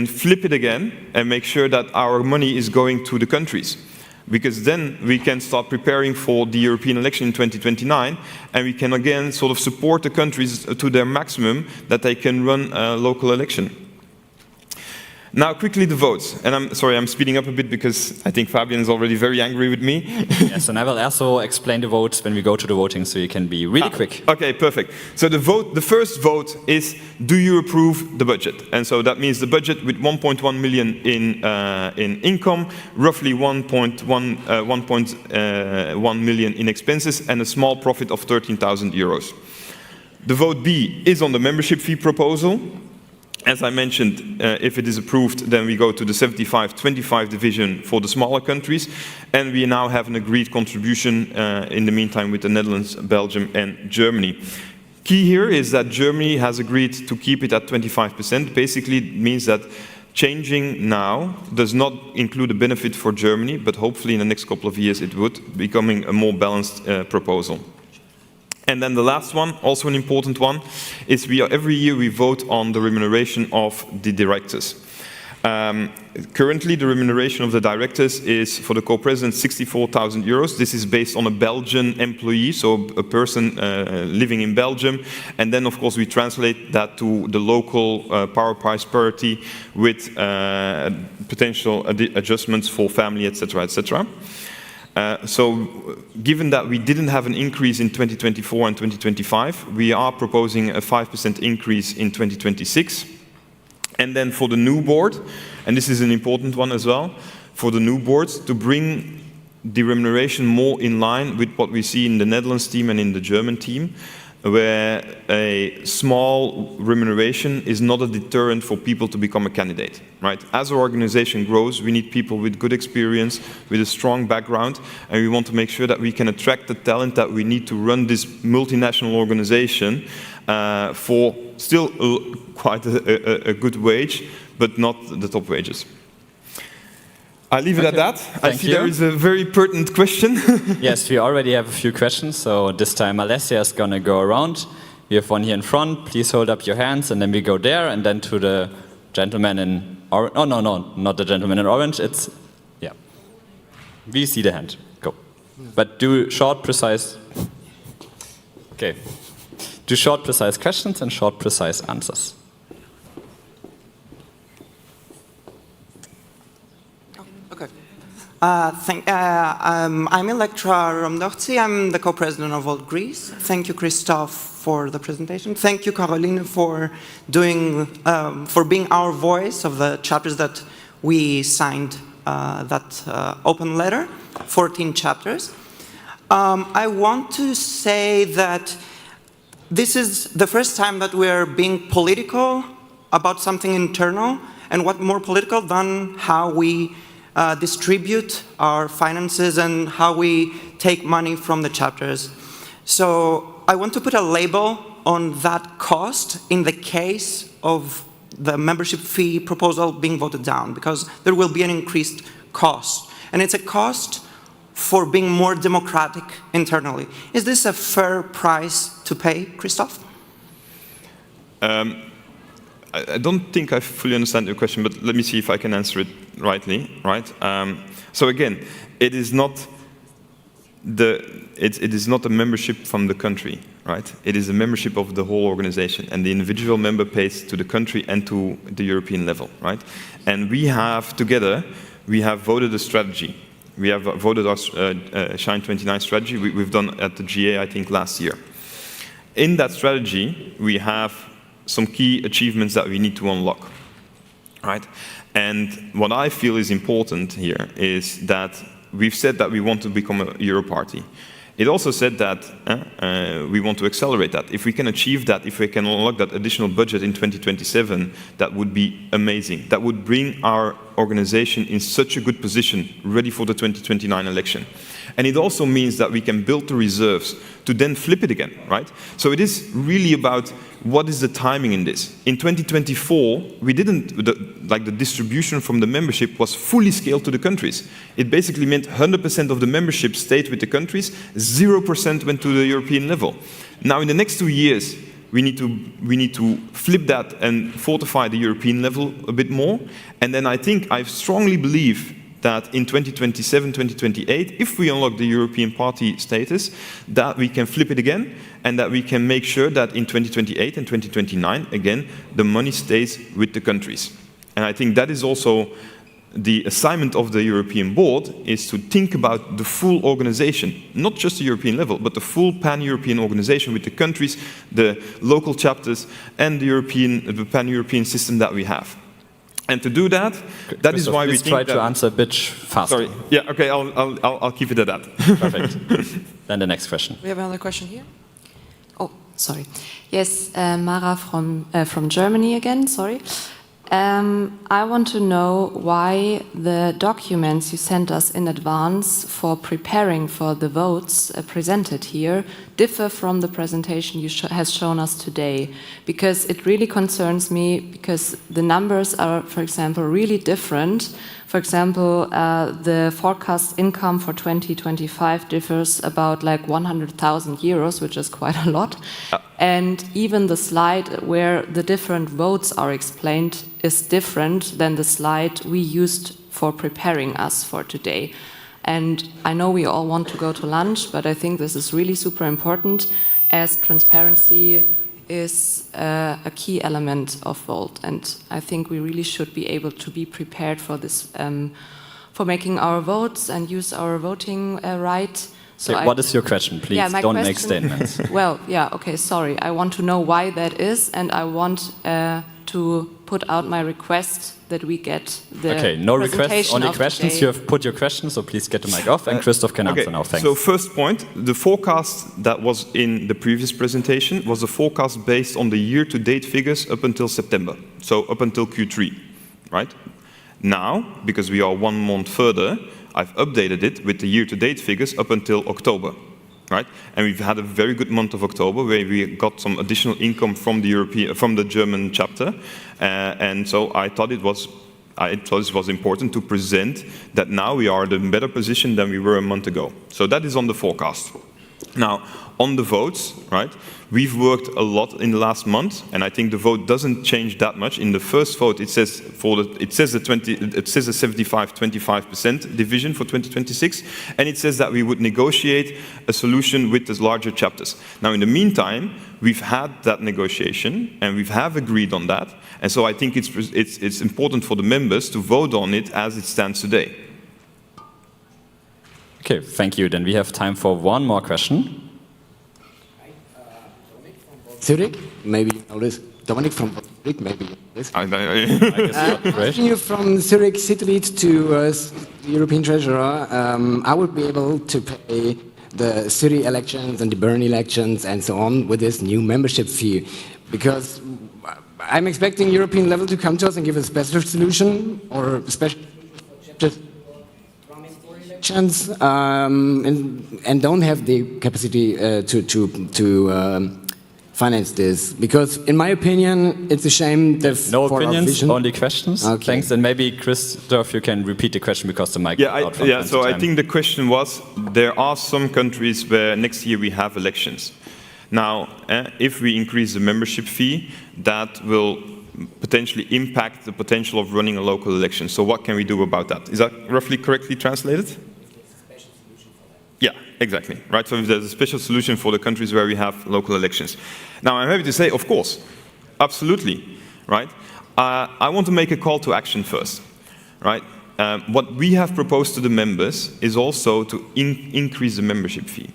flip it again and make sure that our money is going to the countries. Because then we can start preparing for the European election in 2029, and we can again sort of support the countries to their maximum that they can run a local election. Now, quickly the votes. And I'm sorry, I'm speeding up a bit because I think Fabian is already very angry with me. Yes, and I will also explain the votes when we go to the voting, so you can be really quick. Okay, perfect. So the first vote is, do you approve the budget? And so that means the budget with 1.1 million in income, roughly 1.1 million in expenses, and a small profit of 13,000 euros. The vote B is on the membership fee proposal. As I mentioned, if it is approved, then we go to the 75-25 division for the smaller countries, and we now have an agreed contribution in the meantime with the Netherlands, Belgium, and Germany. Key here is that Germany has agreed to keep it at 25%. Basically, it means that changing now does not include a benefit for Germany, but hopefully in the next couple of years it would, becoming a more balanced proposal. And then the last one, also an important one, is every year we vote on the remuneration of the directors. Currently, the remuneration of the directors is, for the co-president, 64,000 euros. This is based on a Belgian employee, so a person living in Belgium. And then, of course, we translate that to the local power price parity with potential adjustments for family, etc., etc. So given that we didn't have an increase in 2024 and 2025, we are proposing a 5% increase in 2026. And then for the new board, and this is an important one as well, for the new boards to bring the remuneration more in line with what we see in the Netherlands team and in the German team, where a small remuneration is not a deterrent for people to become a candidate, right? As our organization grows, we need people with good experience, with a strong background, and we want to make sure that we can attract the talent that we need to run this multinational organization for still quite a good wage, but not the top wages. I leave it at that. I see there is a very pertinent question. Yes, we already have a few questions, so this time Alessia is going to go around. We have one here in front. Please hold up your hands, and then we go there, and then to the gentleman in orange. Oh, no, not the gentleman in orange. It's, yeah. We see the hand. Go. But do short, precise. Okay. Do short, precise questions and short, precise answers. I'm Electra Romdorci. I'm the co-president of Old Greece. Thank you, Christoph, for the presentation. Thank you, Caroline, for being our voice of the chapters that we signed that open letter, 14 chapters. I want to say that this is the first time that we're being political about something internal, and what more political than how we distribute our finances and how we take money from the chapters. So I want to put a label on that cost in the case of the membership fee proposal being voted down, because there will be an increased cost. And it's a cost for being more democratic internally. Is this a fair price to pay, Christoph? I don't think I fully understand your question, but let me see if I can answer it rightly. Right? So again, it is not a membership from the country, right? It is a membership of the whole organization, and the individual member pays to the country and to the European level, right? And we have together, we have voted a strategy. We have voted our Shine 29 strategy. We've done at the GA, I think, last year. In that strategy, we have some key achievements that we need to unlock, right? And what I feel is important here is that we've said that we want to become a Euro party. It also said that we want to accelerate that. If we can achieve that, if we can unlock that additional budget in 2027, that would be amazing. That would bring our organization in such a good position, ready for the 2029 election. And it also means that we can build the reserves to then flip it again, right? So it is really about what is the timing in this. In 2024, we didn't, the distribution from the membership was fully scaled to the countries. It basically meant 100% of the membership stayed with the countries, 0% went to the European level. Now in the next 2 years, we need to flip that and fortify the European level a bit more. And then I strongly believe that in 2027, 2028, if we unlock the European party status, that we can flip it again, and that we can make sure that in 2028 and 2029, again, the money stays with the countries. And I think that is also the assignment of the European board, is to think about the full organization, not just the European level, but the full pan-European organization with the countries, the local chapters, and the pan-European system that we have. And to do that, that is why we think try to answer a bit faster. Sorry. Yeah. Okay. I'll keep it at that. Perfect. Then the next question. We have another question here. Oh, sorry. Yes, Mara from Germany again. Sorry. I want to know why the documents you sent us in advance for preparing for the votes presented here differ from the presentation you has shown us today, because it really concerns me, because the numbers are, for example, really different. For example, the forecast income for 2025 differs about like 100,000 euros, which is quite a lot. And even the slide where the different votes are explained is different than the slide we used for preparing us for today. And I know we all want to go to lunch, but I think this is really super important, as transparency is a key element of Volt. And I think we really should be able to be prepared for this, for making our votes and use our voting right. So okay, what is your question, please? Yeah, don't make statements. Well, yeah, okay, sorry. I want to know why that is, and I want to put out my request that we get the okay, no requests, only of questions. today. You have put your questions, so please get the mic off, and Christoph can answer now. Thanks. So first point, the forecast that was in the previous presentation was a forecast based on the year-to-date figures up until September, so up until Q3, right? Now, because we are 1 month further, I've updated it with the year-to-date figures up until October, right? And we've had a very good month of October where we got some additional income from the German chapter, and so I thought it was important to present that now we are in a better position than we were a month ago. So that is on the forecast. Now, on the votes, right? We've worked a lot in the last month, and I think the vote doesn't change that much. In the first vote, it says a 75-25% division for 2026, and it says that we would negotiate a solution with the larger chapters. Now, in the meantime, we've had that negotiation, and we have agreed on that, and so I think it's important for the members to vote on it as it stands today. Okay, thank you. Then we have time for one more question. Zurich, maybe you know this. Dominic from Zurich, maybe you know this. Asking you from Zurich city lead to the European treasurer, I would be able to pay the city elections and the Bern elections and so on with this new membership fee, because I'm expecting European level to come to us and give a special solution or special just elections and don't have the capacity to finance this, because in my opinion it's a shame that no opinions, only questions. Okay. Thanks, and maybe Christoph, you can repeat the question because the mic is out from time to so time. I think the question was, there are some countries where next year we have elections. Now, if we increase the membership fee, that will potentially impact the potential of running a local election. So what can we do about that? Is that roughly correctly translated? Yeah, exactly. Right. So there's a special solution for the countries where we have local elections. Now, I'm happy to say, of course, absolutely. Right. I want to make a call to action first. Right. What we have proposed to the members is also to increase the membership fee.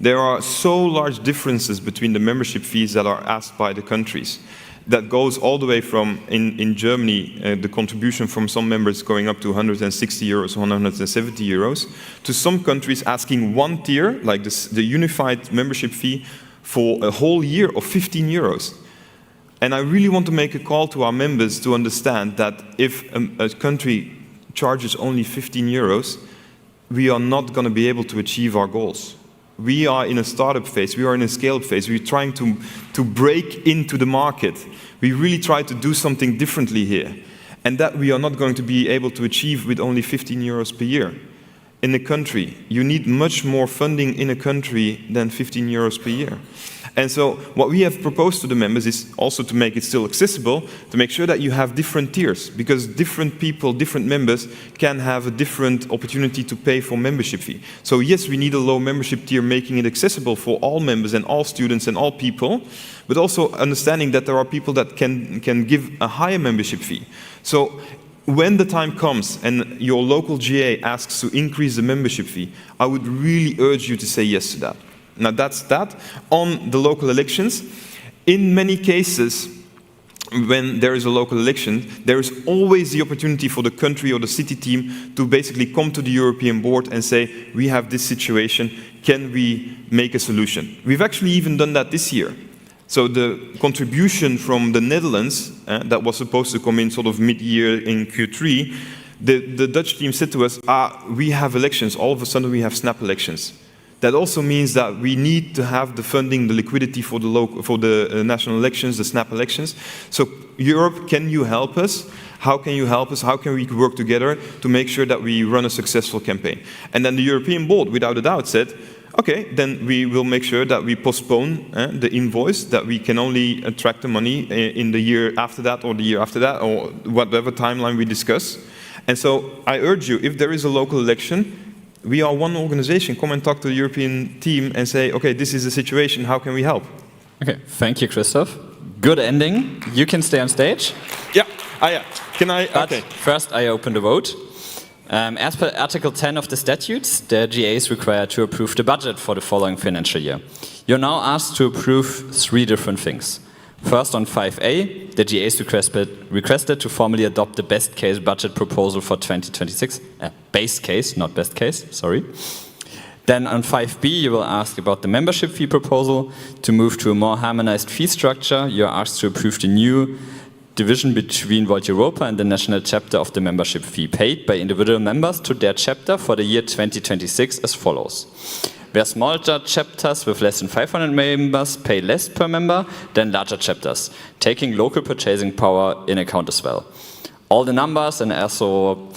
There are so large differences between the membership fees that are asked by the countries. That goes all the way from, in Germany, the contribution from some members going up to 160 euros, 170 euros, to some countries asking one tier, like the unified membership fee, for a whole year of 15 euros. And I really want to make a call to our members to understand that if a country charges only 15 euros, we are not going to be able to achieve our goals. We are in a startup phase, we are in a scale-up phase, we're trying to break into the market. We really try to do something differently here. And that we are not going to be able to achieve with only 15 euros per year. In a country, you need much more funding in a country than 15 euros per year. And so what we have proposed to the members is also to make it still accessible, to make sure that you have different tiers, because different people, different members can have a different opportunity to pay for membership fee. So yes, we need a low membership tier, making it accessible for all members and all students and all people, but also understanding that there are people that can give a higher membership fee. So when the time comes and your local GA asks to increase the membership fee, I would really urge you to say yes to that. Now that's that. On the local elections, in many cases, when there is a local election, there is always the opportunity for the country or the city team to basically come to the European board and say, we have this situation, can we make a solution? We've actually even done that this year. So the contribution from the Netherlands, that was supposed to come in sort of mid-year in Q3, the Dutch team said to us, we have elections, all of a sudden we have snap elections. That also means that we need to have the funding, the liquidity for the national elections, the snap elections. So Europe, can you help us? How can you help us? How can we work together to make sure that we run a successful campaign? And then the European board, without a doubt, said, okay, then we will make sure that we postpone the invoice, that we can only attract the money in the year after that or the year after that, or whatever timeline we discuss. And so I urge you, if there is a local election, we are one organization. Come and talk to the European team and say, okay, this is the situation, how can we help? Okay, thank you, Christoph. Good ending. You can stay on stage. Yeah, yeah. Can I? But okay. First, I open the vote. As per Article 10 of the statutes, the GA is required to approve the budget for the following financial year. You're now asked to approve 3 different things. First, on 5A, the GA is requested to formally adopt the best case budget proposal for 2026. Base case, not best case, sorry. Then on 5B, you will ask about the membership fee proposal. To move to a more harmonized fee structure, you're asked to approve the new division between Volt Europa and the national chapter of the membership fee paid by individual members to their chapter for the year 2026 as follows. Where smaller chapters with less than 500 members pay less per member than larger chapters, taking local purchasing power in account as well. All the numbers and also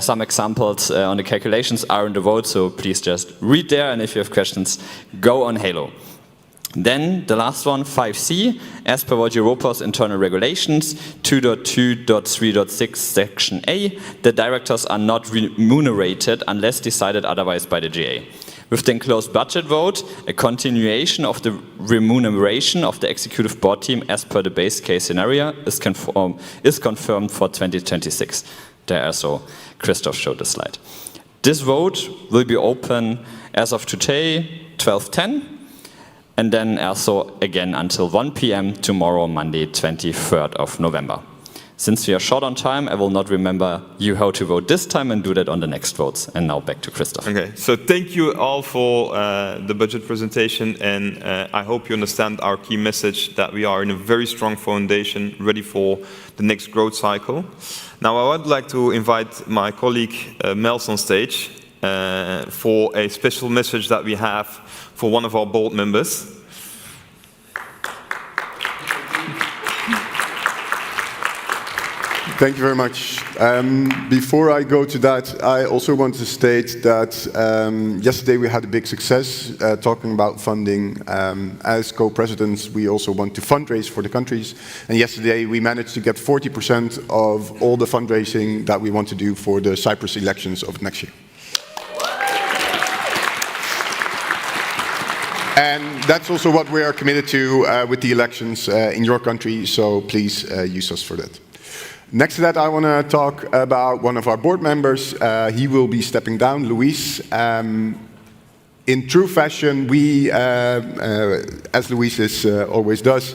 some examples on the calculations are in the vote, so please just read there, and if you have questions, go on Halo. Then the last one, 5C, as per Volt Europa's internal regulations, 2.2.3.6 section A, the directors are not remunerated unless decided otherwise by the GA. With the enclosed budget vote, a continuation of the remuneration of the executive board team as per the base case scenario is confirmed for 2026. There also Christoph showed the slide. This vote will be open as of today, 12:10, and then also again until 1 p.m. tomorrow, Monday, 23rd of November. Since we are short on time, I will not remember you how to vote this time and do that on the next votes. And now back to Christoph. Okay, so thank you all for the budget presentation, and I hope you understand our key message that we are in a very strong foundation ready for the next growth cycle. Now I would like to invite my colleague Mels on stage for a special message that we have for one of our board members. Thank you very much. Before I go to that, I also want to state that yesterday we had a big success talking about funding. As co-presidents, we also want to fundraise for the countries. And yesterday we managed to get 40% of all the fundraising that we want to do for the Cyprus elections of next year. And that's also what we are committed to with the elections in your country, so please use us for that. Next to that, I want to talk about one of our board members. He will be stepping down, Luis. In true fashion, we, as Luis always does,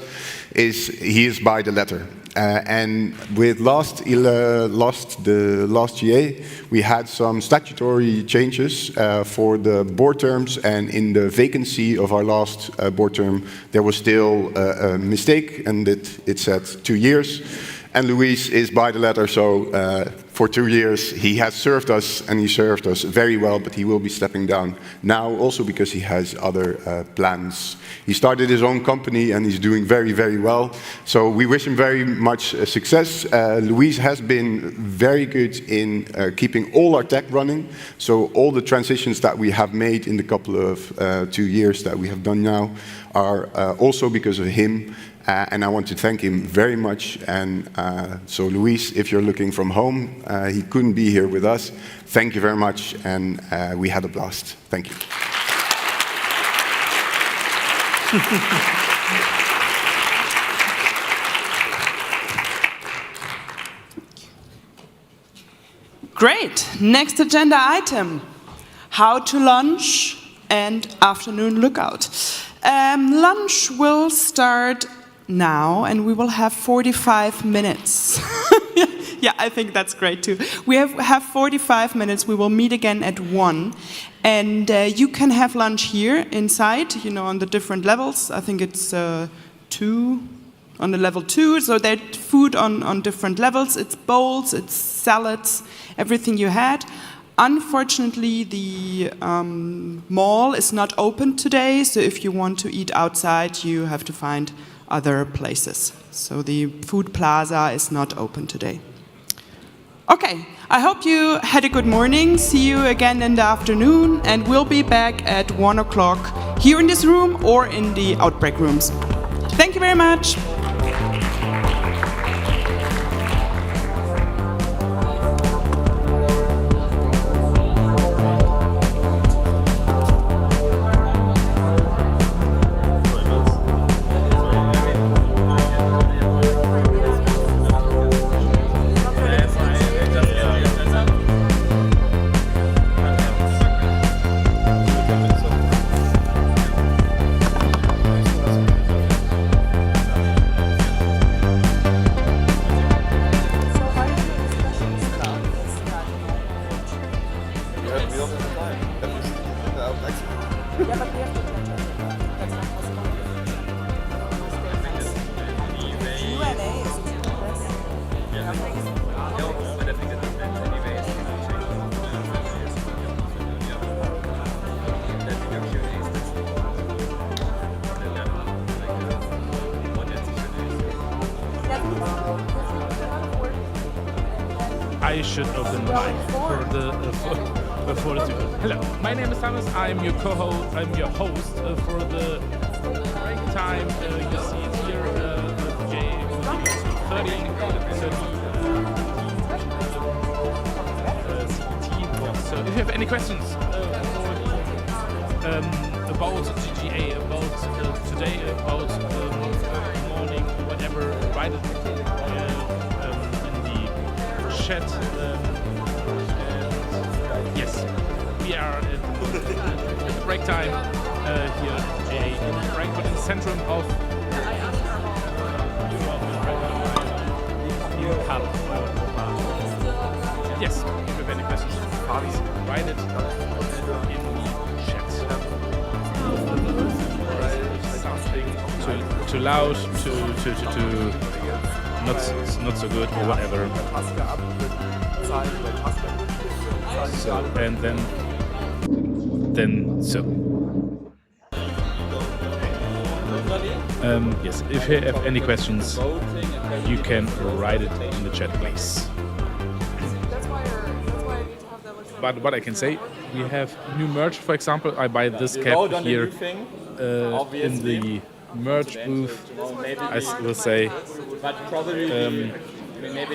he is by the letter. And with the last GA, we had some statutory changes for the board terms, and in the vacancy of our last board term, there was still a mistake, and it said 2 years. And Luis is by the letter, so for 2 years. He has served us, and he served us very well, but he will be stepping down now also because he has other plans. He started his own company, and he's doing very, very well. So we wish him very much success. Louise has been very good in keeping all our tech running. So all the transitions that we have made in the couple of 2 years that we have done now are also because of him. And I want to thank him very much. And so Luis, if you're looking from home, he couldn't be here with us. Thank you very much, and we had a blast. Thank you. Great. Next agenda item, how to lunch and afternoon lookout. Lunch will start now, and we will have 45 minutes. Yeah, I think that's great too. We have 45 minutes. We will meet again at 1. And you can have lunch here inside, you know, on the different levels. I think it's 2, on the level 2. So there's food on different levels. It's bowls, it's salads, everything you had. Unfortunately, the mall is not open today. So if you want to eat outside, you have to find other places. So the food plaza is not open today. Okay, I hope you had a good morning. See you again in the afternoon, and we'll be back at 1 o'clock here in this room or in the outbreak rooms. Thank you very much. I should open the mic for the two. Hello, my name is Thomas. I'm your co-host. I'm your host for the break time. You see it here, J 30, So if you have any questions about GGA, about today, about morning, whatever, write it chat. Yes, we are at the break time here in Frankfurt, in the center of Europe. Yes, if you have any questions, please write it in the chat. Something too loud, too not so good or whatever. So, and then so. Yes, if you have any questions, you can write it in the chat, please. But what I can say, we have new merch. For example, I buy this cap here in the merch booth. I will say. But probably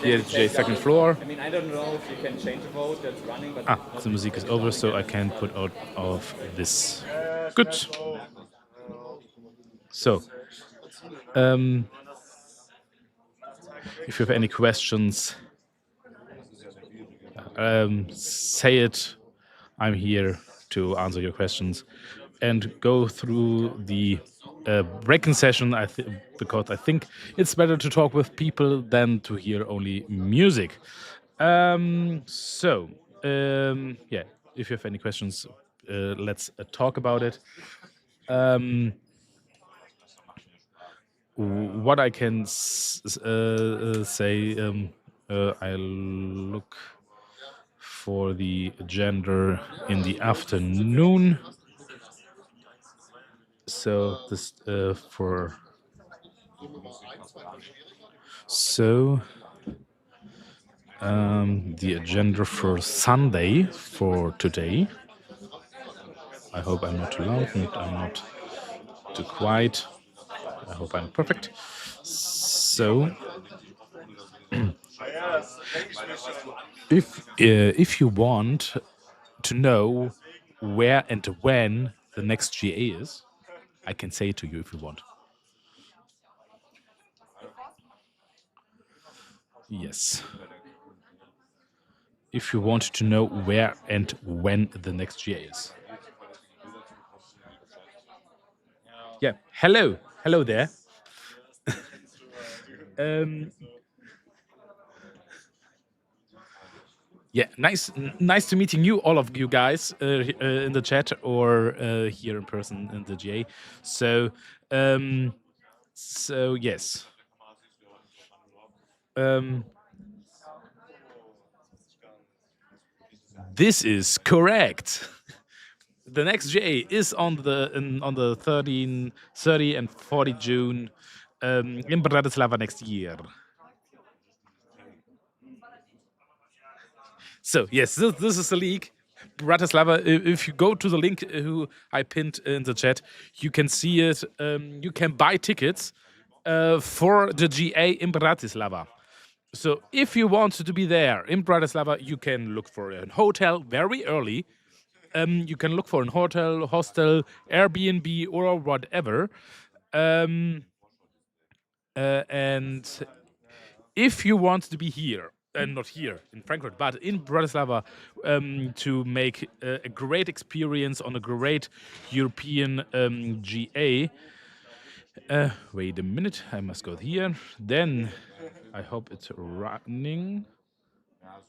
here at the second floor. I mean, I don't know if you can change a vote that's running, but the music is over, so I can put out of this. Good. So, if you have any questions, say it. I'm here to answer your questions and go through the breaking session. Because I think it's better to talk with people than to hear only music. Yeah, if you have any questions, let's talk about it. What I can say, I look for the agenda in the afternoon. So this the agenda for Sunday for today. I hope I'm not too loud and I'm not too quiet. I hope I'm perfect. So, if you want to know where and when the next GA is, I can say it to you if you want. Yes. If you want to know where and when the next GA is. Yeah. Hello. Hello there. Yeah, nice to meeting you, all of you guys, in the chat or here in person in the GA. So, yes. This is correct. The next GA is on the 30 and 40 June in Bratislava next year. So yes, this is the league. Bratislava. If you go to the link who I pinned in the chat, you can see it. You can buy tickets for the GA in Bratislava. So if you want to be there in Bratislava, you can look for a hotel very early. You can look for a hotel, hostel, Airbnb, or whatever. And if you want to be here, and not here in Frankfurt, but in Bratislava, to make a great experience on a great European GA. Wait a minute, I must go here. Then I hope it's running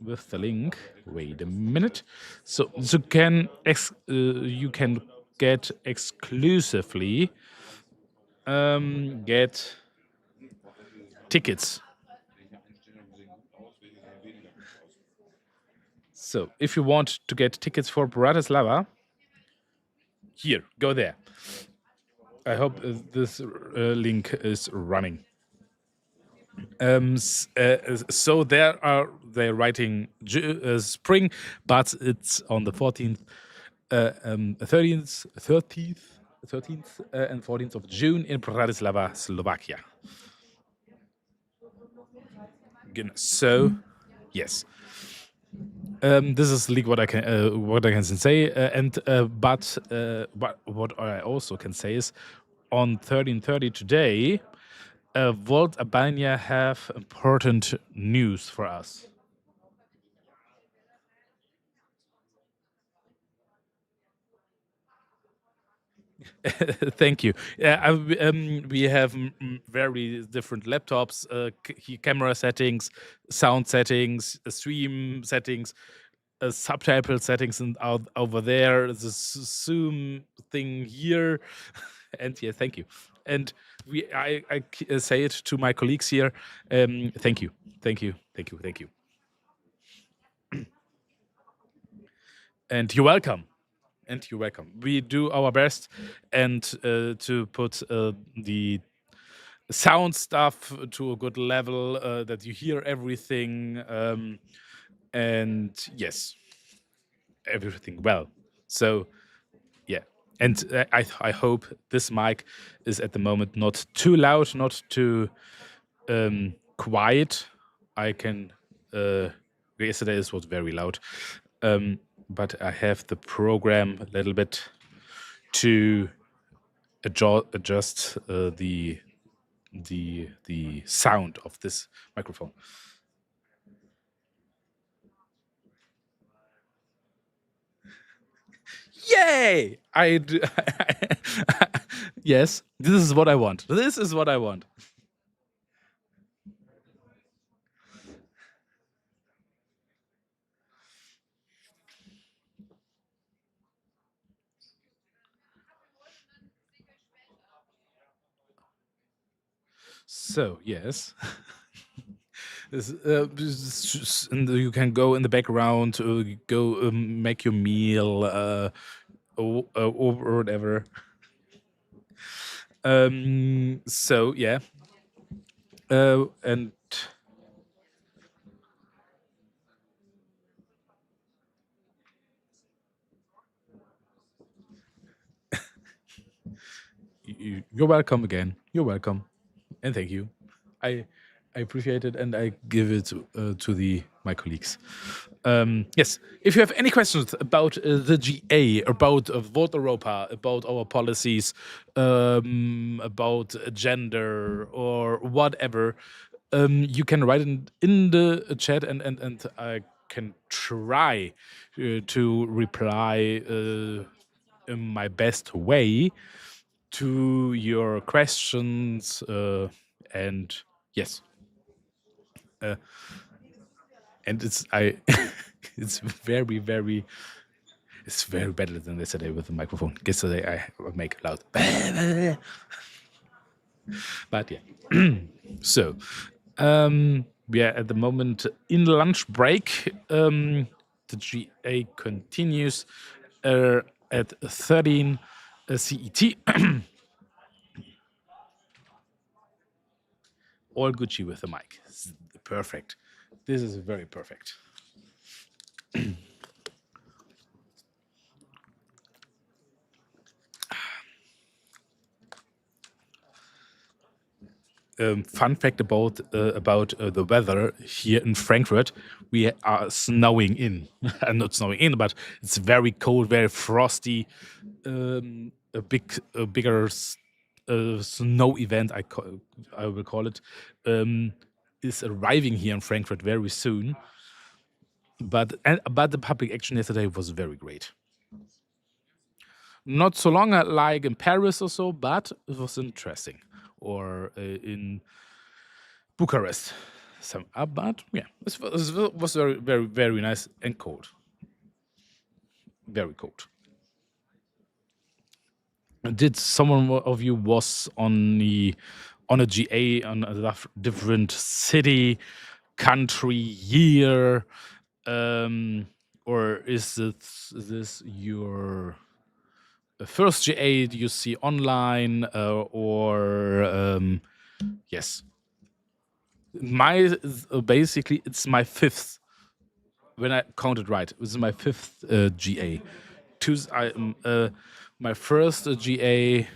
with the link. Wait a minute. So you can get exclusively get tickets. So if you want to get tickets for Bratislava, here, go there. I hope this link is running. So they're writing spring, but it's on the 14th, 13th, and 14th of June in Bratislava, Slovakia. So, yes. This is league what I can say, but what I also can say is on 13:30 today, Volt Albania have important news for us. Thank you. We have very different laptops, camera settings, sound settings, stream settings, subtitle settings, and over there, the Zoom thing here. And yeah, thank you. And I say it to my colleagues here. Thank you, thank you, thank you, thank you. And you're welcome. And you're welcome. We do our best and to put the sound stuff to a good level that you hear everything. And yes, everything well. So yeah. And I hope this mic is at the moment not too loud, not too quiet. I can. Yesterday it was very loud, but I have the program a little bit to adjust the sound of this microphone. Yay! Yes, this is what I want. This is what I want. So, yes. And you can go in the background, go make your meal, or whatever. So yeah, and you're welcome again. You're welcome, and thank you. I I appreciate it, and I give it to my colleagues. Yes, if you have any questions about the GA, about Vote Europa, about our policies, about gender or whatever, you can write in the chat, and I can try to reply in my best way to your questions. And yes, uh, and it's very it's very better than yesterday with the microphone. Yesterday I make loud, but yeah. So we are at the moment in lunch break. The GA continues at 13 CET. All Gucci with the mic. Perfect. This is very perfect. Fun fact about the weather here in Frankfurt: we are snowing in, not snowing in, but it's very cold, very frosty. A bigger snow event, I will call it, is arriving here in Frankfurt very soon. But the public action yesterday was very great. Not so long like in Paris or so, but it was interesting. Or in Bucharest. But yeah, it was very nice and cold. Very cold. Did someone of you was on a GA on a different city, country, year, or is this your first GA you see online, or yes? Basically it's my fifth. When I counted right, this is my fifth GA. My first GA,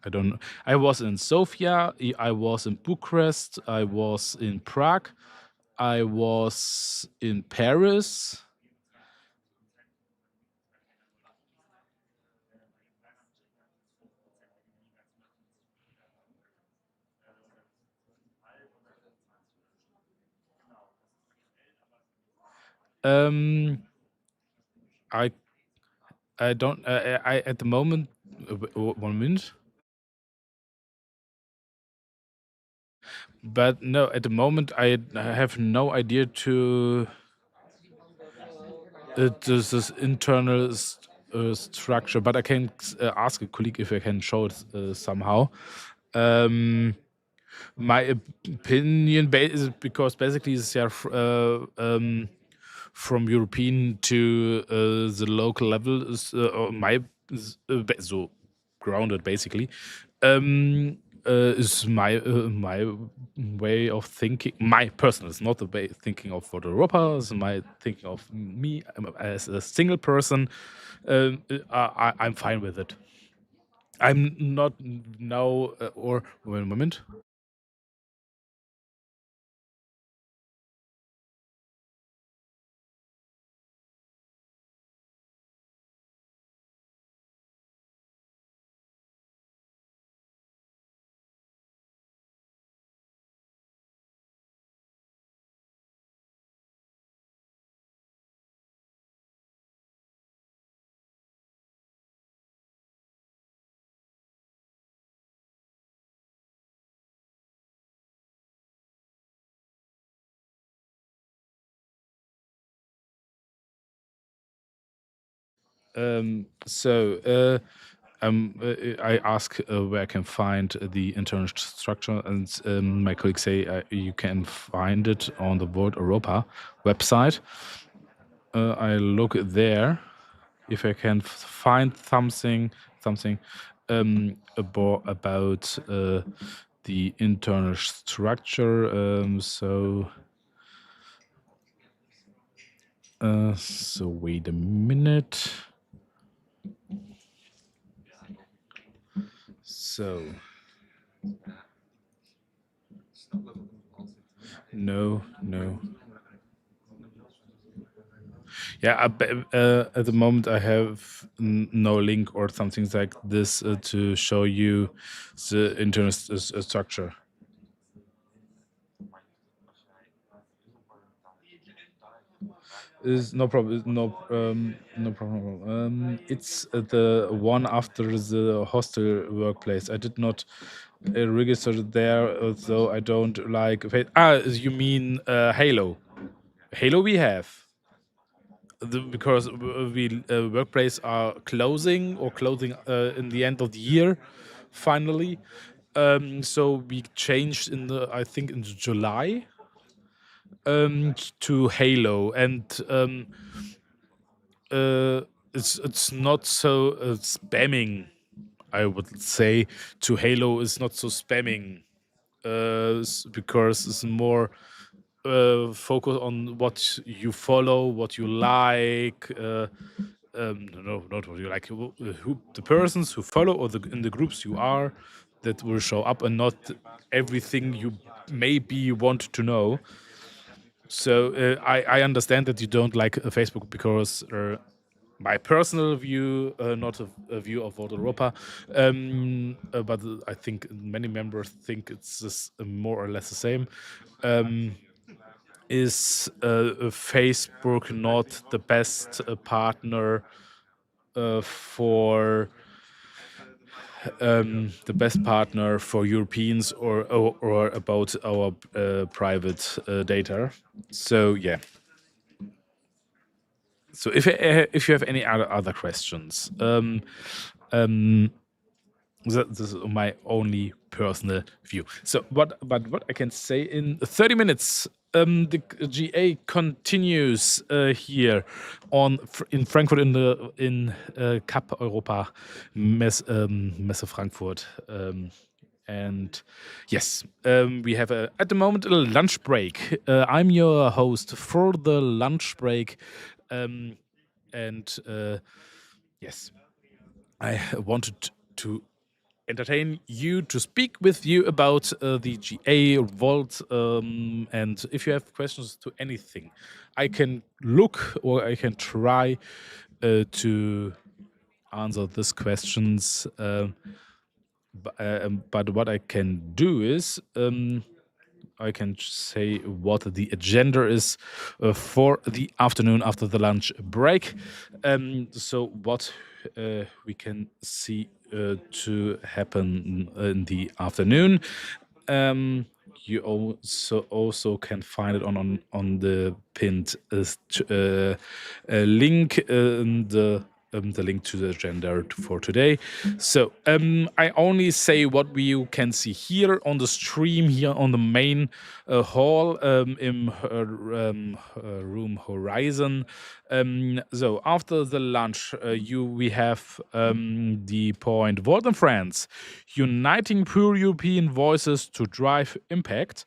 I don't know. I was in Sofia, I was in Bucharest, I was in Prague, I was in Paris. I don't. I at the moment. 1 minute. But no, at the moment I have no idea to this internal structure. But I can ask a colleague if I can show it somehow. My opinion is because basically it's from European to the local level is so grounded basically. Is my way of thinking, my personal, it's not the way thinking of for Europa, it's my thinking of me as a single person. I'm fine with it. I'm not now, or wait a moment. So I ask where I can find the internal structure, and my colleagues say you can find it on the World Europa website. I look there if I can find something about the internal structure. So wait a minute. So no. Yeah, at the moment I have no link or something like this to show you the internal structure. Is no problem. No problem. It's the one after the hostel workplace. I did not register there, so I don't like. You mean Halo? Halo we have. Because we workplace are closing in the end of the year, finally. So we changed I think in July to Halo, and it's not so spamming. I would say to Halo is not so spamming because it's more focus on what you follow, what you like. No, not what you like. Who the persons who follow or in the groups you are, that will show up, and not everything you maybe want to know. So I understand that you don't like Facebook because my personal view, not a view of World Europa, but I think many members think it's just more or less the same. Is Facebook not the best partner for Europeans or about our private data? So yeah. So if you have any other questions, this is my only personal view. So what I can say in 30 minutes, the GA continues here in Frankfurt in Cup Europa Messe Frankfurt. And yes, we have at the moment a lunch break. I'm your host for the lunch break, and yes, I wanted to entertain you, to speak with you about the GA Vault, and if you have questions to anything, I can look or I can try to answer these questions. But what I can do is I can say what the agenda is for the afternoon after the lunch break. So what we can see to happen in the afternoon. You also can find it on the pinned link in the link to the agenda for today. So I only say what you can see here on the stream, here on the main hall in room Horizon. So after the lunch, we have the point World and France, uniting pure European voices to drive impact.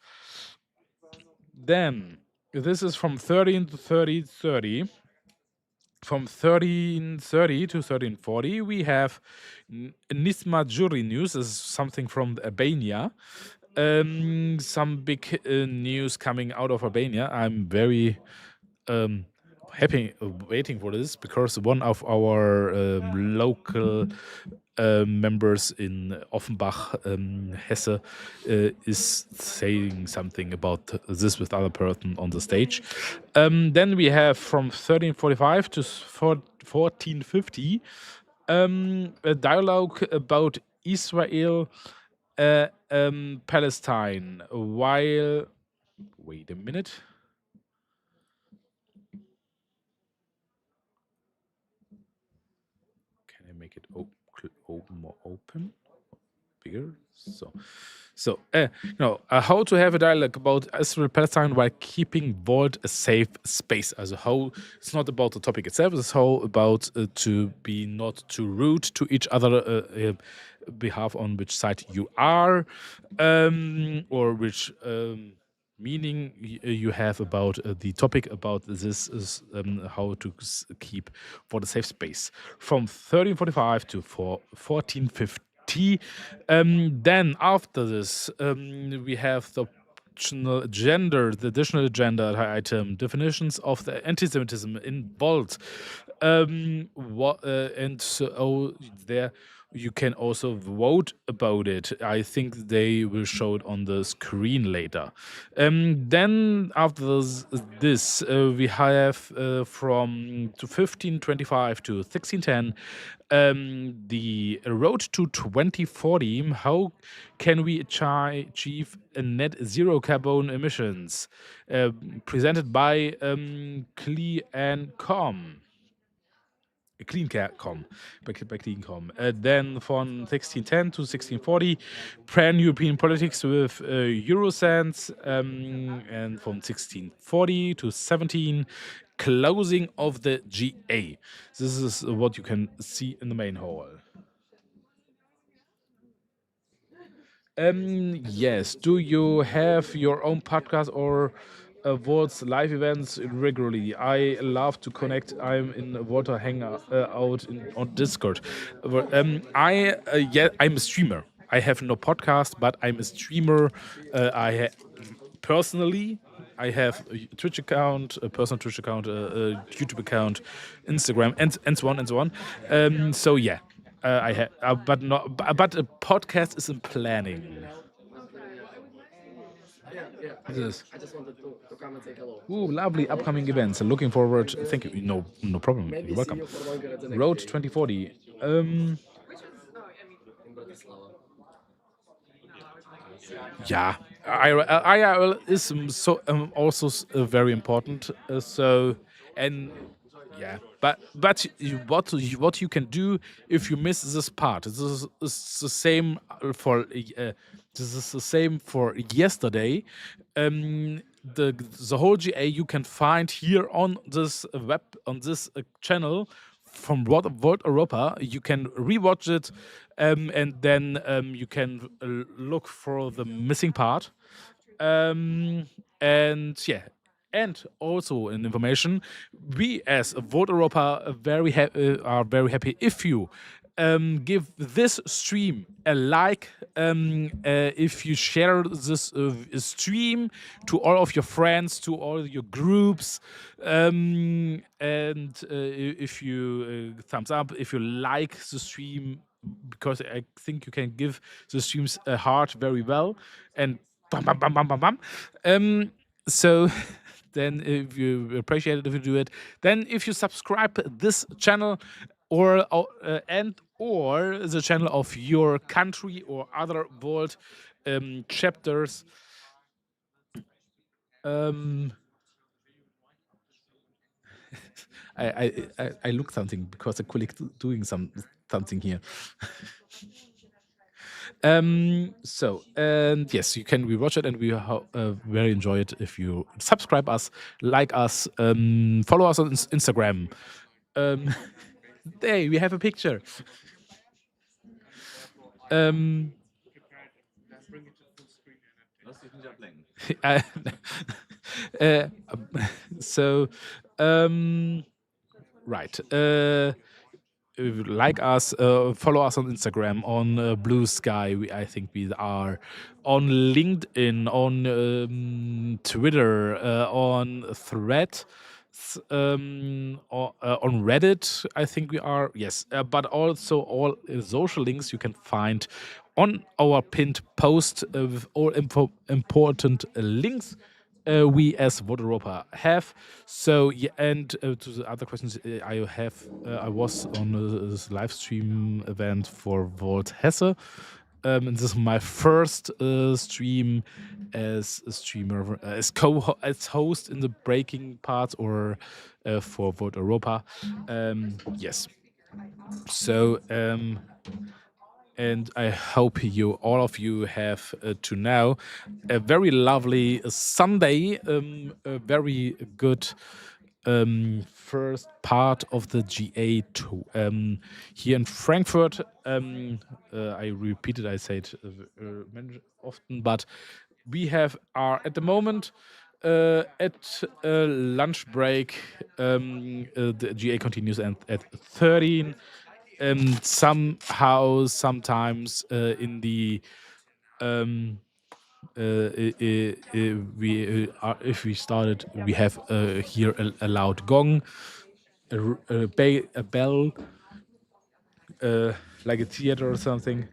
Then this is from 13 to 30. From 1330 to 1340, we have Nisma Jury News. This is something from Albania. Some big news coming out of Albania. I'm very happy waiting for this because one of our local members in Offenbach, Hesse, is saying something about this with other person on the stage. Then we have from 1345 to 1450 a dialogue about Israel, Palestine. While wait a minute. Can I make it more open, bigger. How to have a dialogue about Israel Palestine while keeping Vault a safe space. As a whole, it's not about the topic itself. It's how about to be not too rude to each other, behalf on which side you are, or which. Meaning you have about the topic about this is how to keep for the safe space from 1345 to 1450. Then after this we have the additional gender item definitions of the anti-Semitism in bold. And so there you can also vote about it. I think they will show it on the screen later. Then after this we have from 1525 to 1610 the road to 2040. How can we achieve a net zero carbon emissions? Presented by Clee and Com. Clean.com, by Clean.com. Then from 1610 to 1640, pan-European politics with Eurocents, and from 1640 to 17, closing of the GA. This is what you can see in the main hall. Yes. Do you have your own podcast or Walt's live events regularly? I love to connect. I'm in Walter Hangout on Discord. I'm a streamer. I have no podcast, but I'm a streamer. Personally, I have a Twitch account, a personal Twitch account, a YouTube account, Instagram, and so on and so on. So yeah. I have, but a podcast is in planning. This. I just wanted to come and say hello. Ooh, lovely upcoming events. Looking forward. Thank you. No problem. You're welcome. Road 2040. Yeah, IRL is also very important. What you can do if you miss this part? This is the same for yesterday. The whole GA you can find here on this channel from World Europa. You can rewatch it, and then you can look for the missing part. And yeah. And also in information, we as Vote Europa are very happy if you give this stream a like, if you share this stream to all of your friends, to all your groups, and if you thumbs up, if you like the stream, because I think you can give the streams a heart very well, and bam, bam, bam, bam, bam, bam. So then if you appreciate it if you do it, then if you subscribe this channel or the channel of your country or other world chapters, I look something because a colleague doing something here. And yes, you can rewatch it, and we very enjoy it if you subscribe us, like us, follow us on Instagram. Hey, we have a picture. Right. Like us, follow us on Instagram, on Blue Sky. I think we are on LinkedIn, on Twitter, on Thread, on Reddit. I think we are, yes. But also all social links you can find on our pinned post with all important links. We as Vote Europa have. So yeah, and to the other questions, I was on this live stream event for Volt Hesse. And this is my first stream as a streamer, as host in the breaking parts or for Vote Europa. Yes. So, and I hope all of you have to now a very lovely Sunday, a very good first part of the GA here in Frankfurt. I repeat it, I say it often, but we are at the moment at lunch break. The GA continues at 13. Sometimes in the if we started, we have here a loud gong, a bell, like a theater or something.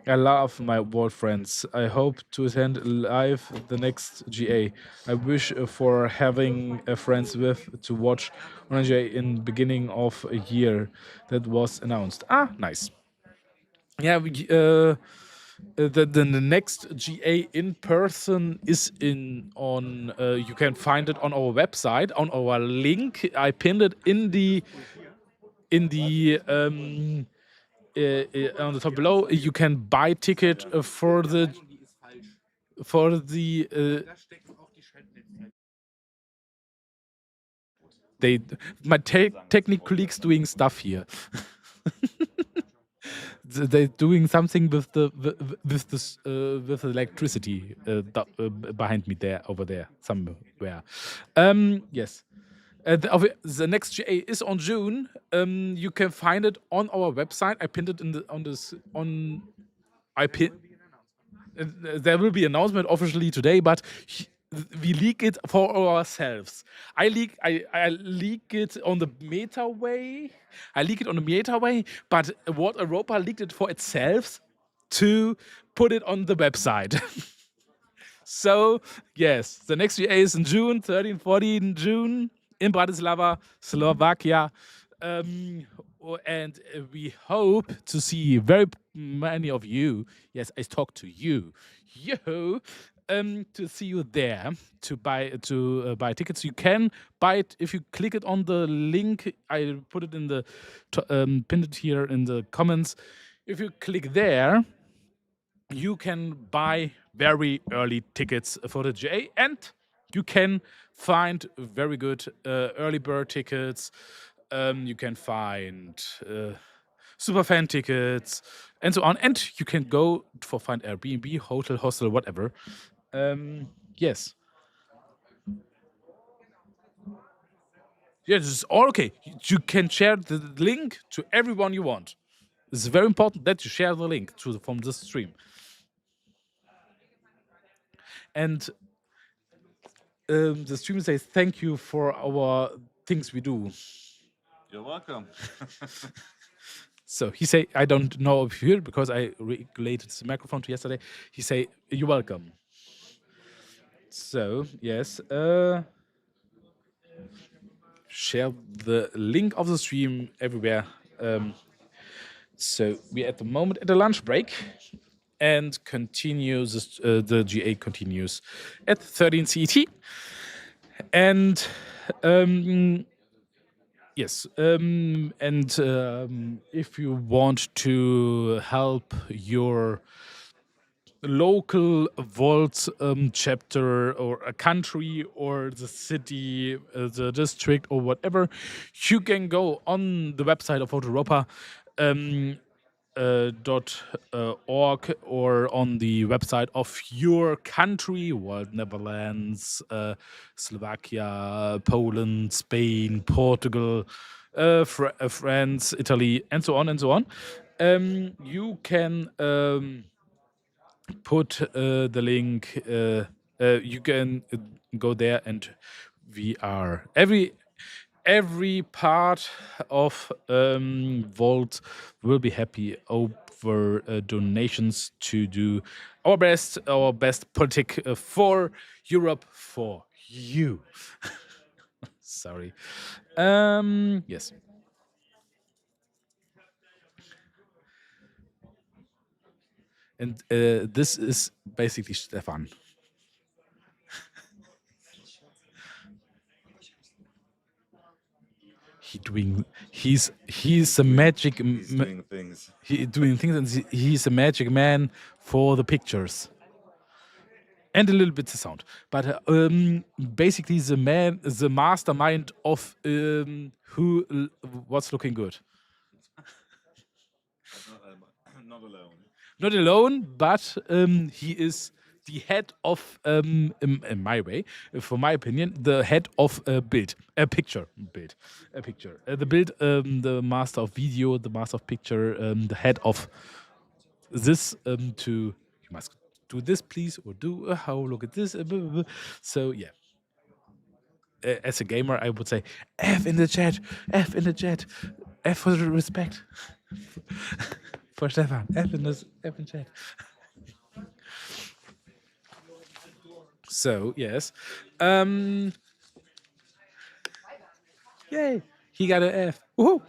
I love my board friends. I hope to attend live the next GA. I wish for having friends with to watch on a GA in beginning of a year that was announced. Ah, nice. Yeah, the next GA in person is on. You can find it on our website on our link. I pinned it in the on the top below. You can buy ticket for the they my technical colleagues doing stuff here. They're doing something with with the electricity behind me over there somewhere. Yes. The next GA is on June. You can find it on our website. I pinned it I pin. There will be announcement officially today, but we leak it for ourselves. I leak it on the meta way. But what Europa leaked it for itself to put it on the website. So, yes, the next GA is in June, 13, 14 June in Bratislava, Slovakia. And we hope to see very many of you. Yes, I talk to you. You. To see you there to buy tickets. You can buy it if you click it on the link. I put it in the pinned it here in the comments. If you click there, you can buy very early tickets for the GA, and you can find very good early bird tickets. You can find super fan tickets and so on, and you can go for find Airbnb, hotel, hostel, whatever. Yes. Yes, it's all okay. You can share the link to everyone you want. It's very important that you share the link from this stream. And the stream says thank you for our things we do. You're welcome. So he say, I don't know if you hear it because I regulated the microphone to yesterday. He say, you're welcome. So yes, share the link of the stream everywhere. So we're at the moment at the lunch break, and continues the GA continues at 13 CET. And yes, and if you want to help your local vault chapter or a country or the city, the district or whatever, you can go on the website of Europa. .org or on the website of your country, world Netherlands, Slovakia, Poland, Spain, Portugal, France, Italy, and so on and so on. You can put the link. You can go there, and we are every part of Vault will be happy over donations to do our best politic for Europe, for you. Sorry. Yes. And this is basically Stefan. he's a magic. doing things. Doing things, and he's a magic man for the pictures. And a little bit the sound, but basically the mastermind of what's looking good. Not alone. Not alone, but he is the head of, in my way, for my opinion, the head of a picture, the build, the master of video, the master of picture, the head of this. You must do this, please, or do how look at this. Blah, blah, blah. So yeah. As a gamer, I would say F in the chat, F in the chat, F for the respect for Stefan, F in the chat. So yes, yay, he got an F. Woohoo!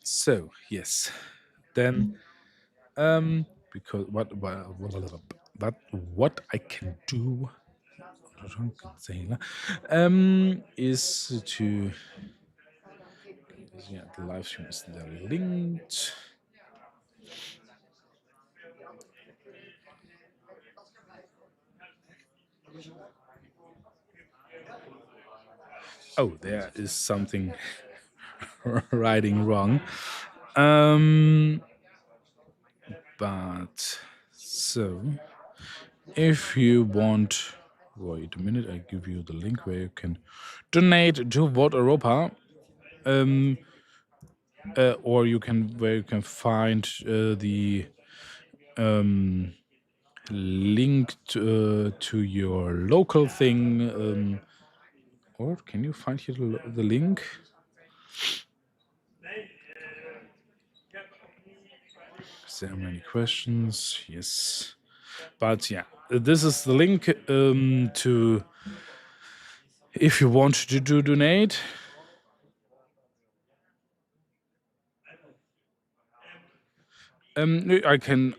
So yes, then because what I can do is to the live stream is there linked. Oh, there is something writing wrong. But so if you want, wait a minute, I give you the link where you can donate to Vote Europa. Or where you can find the link to your local thing. Or can you find here the link? Is there many questions? Yes. But yeah, this is the link to if you want to donate. I can.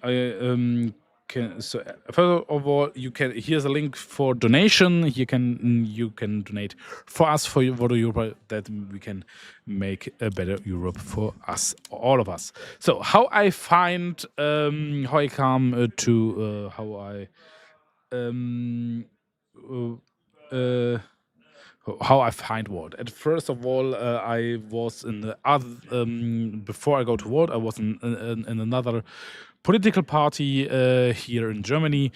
So first of all, you can. Here's a link for donation. You can donate for us for Europa, that we can make a better Europe for us, all of us. So how I find, how I come to how I. How I find what. And first of all, I was in the other before I go to Ward, I was in another political party here in Germany.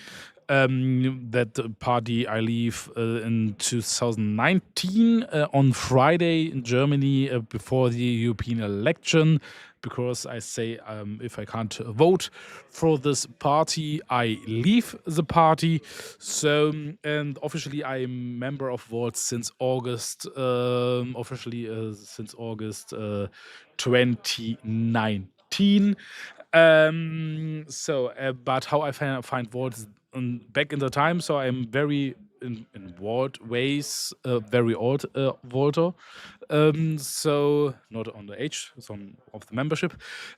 That party I leave in 2019 on Friday in Germany before the European election, because I say if I can't vote for this party, I leave the party. So, and officially I'm a member of Volt since August, officially since August 2019. But how I find Volt is back in the time, so I'm very in Volt ways, very old Volter. So not on the age, so of the membership.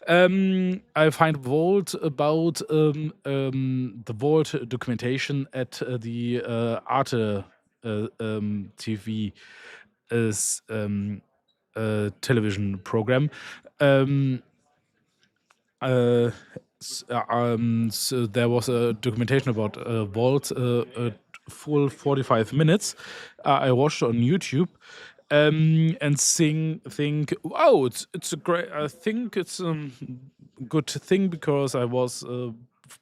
I find Volt about the Volt documentation at the Arte TV television program. So there was a documentation about Volt, full 45 minutes. I watched it on YouTube and think, wow, it's a great. I think it's a good thing because I was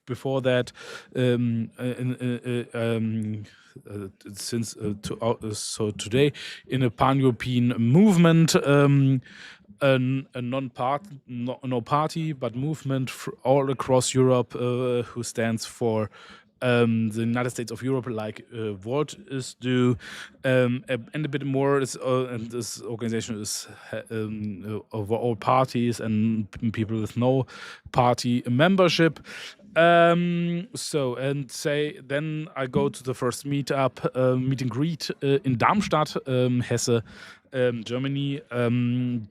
before that since so today in a pan-European movement. A no party, but movement all across Europe who stands for the United States of Europe, like Volt is do, and a bit more. And this organization is over all parties and people with no party membership. Then I go to the first meet and greet in Darmstadt, Hesse, Germany,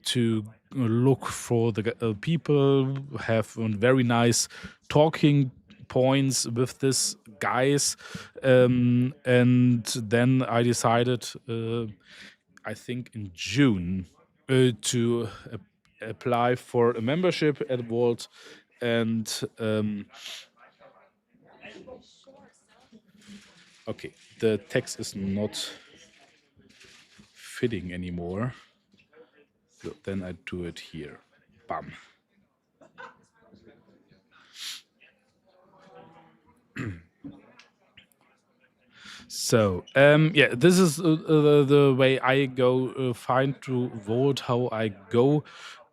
to look for the people, have very nice talking points with this guys, and then I decided, I think in June, to apply for a membership at Vault, and okay, the text is not fitting anymore. So then I do it here. Bam. So yeah, this is the way I go find to vote. How I go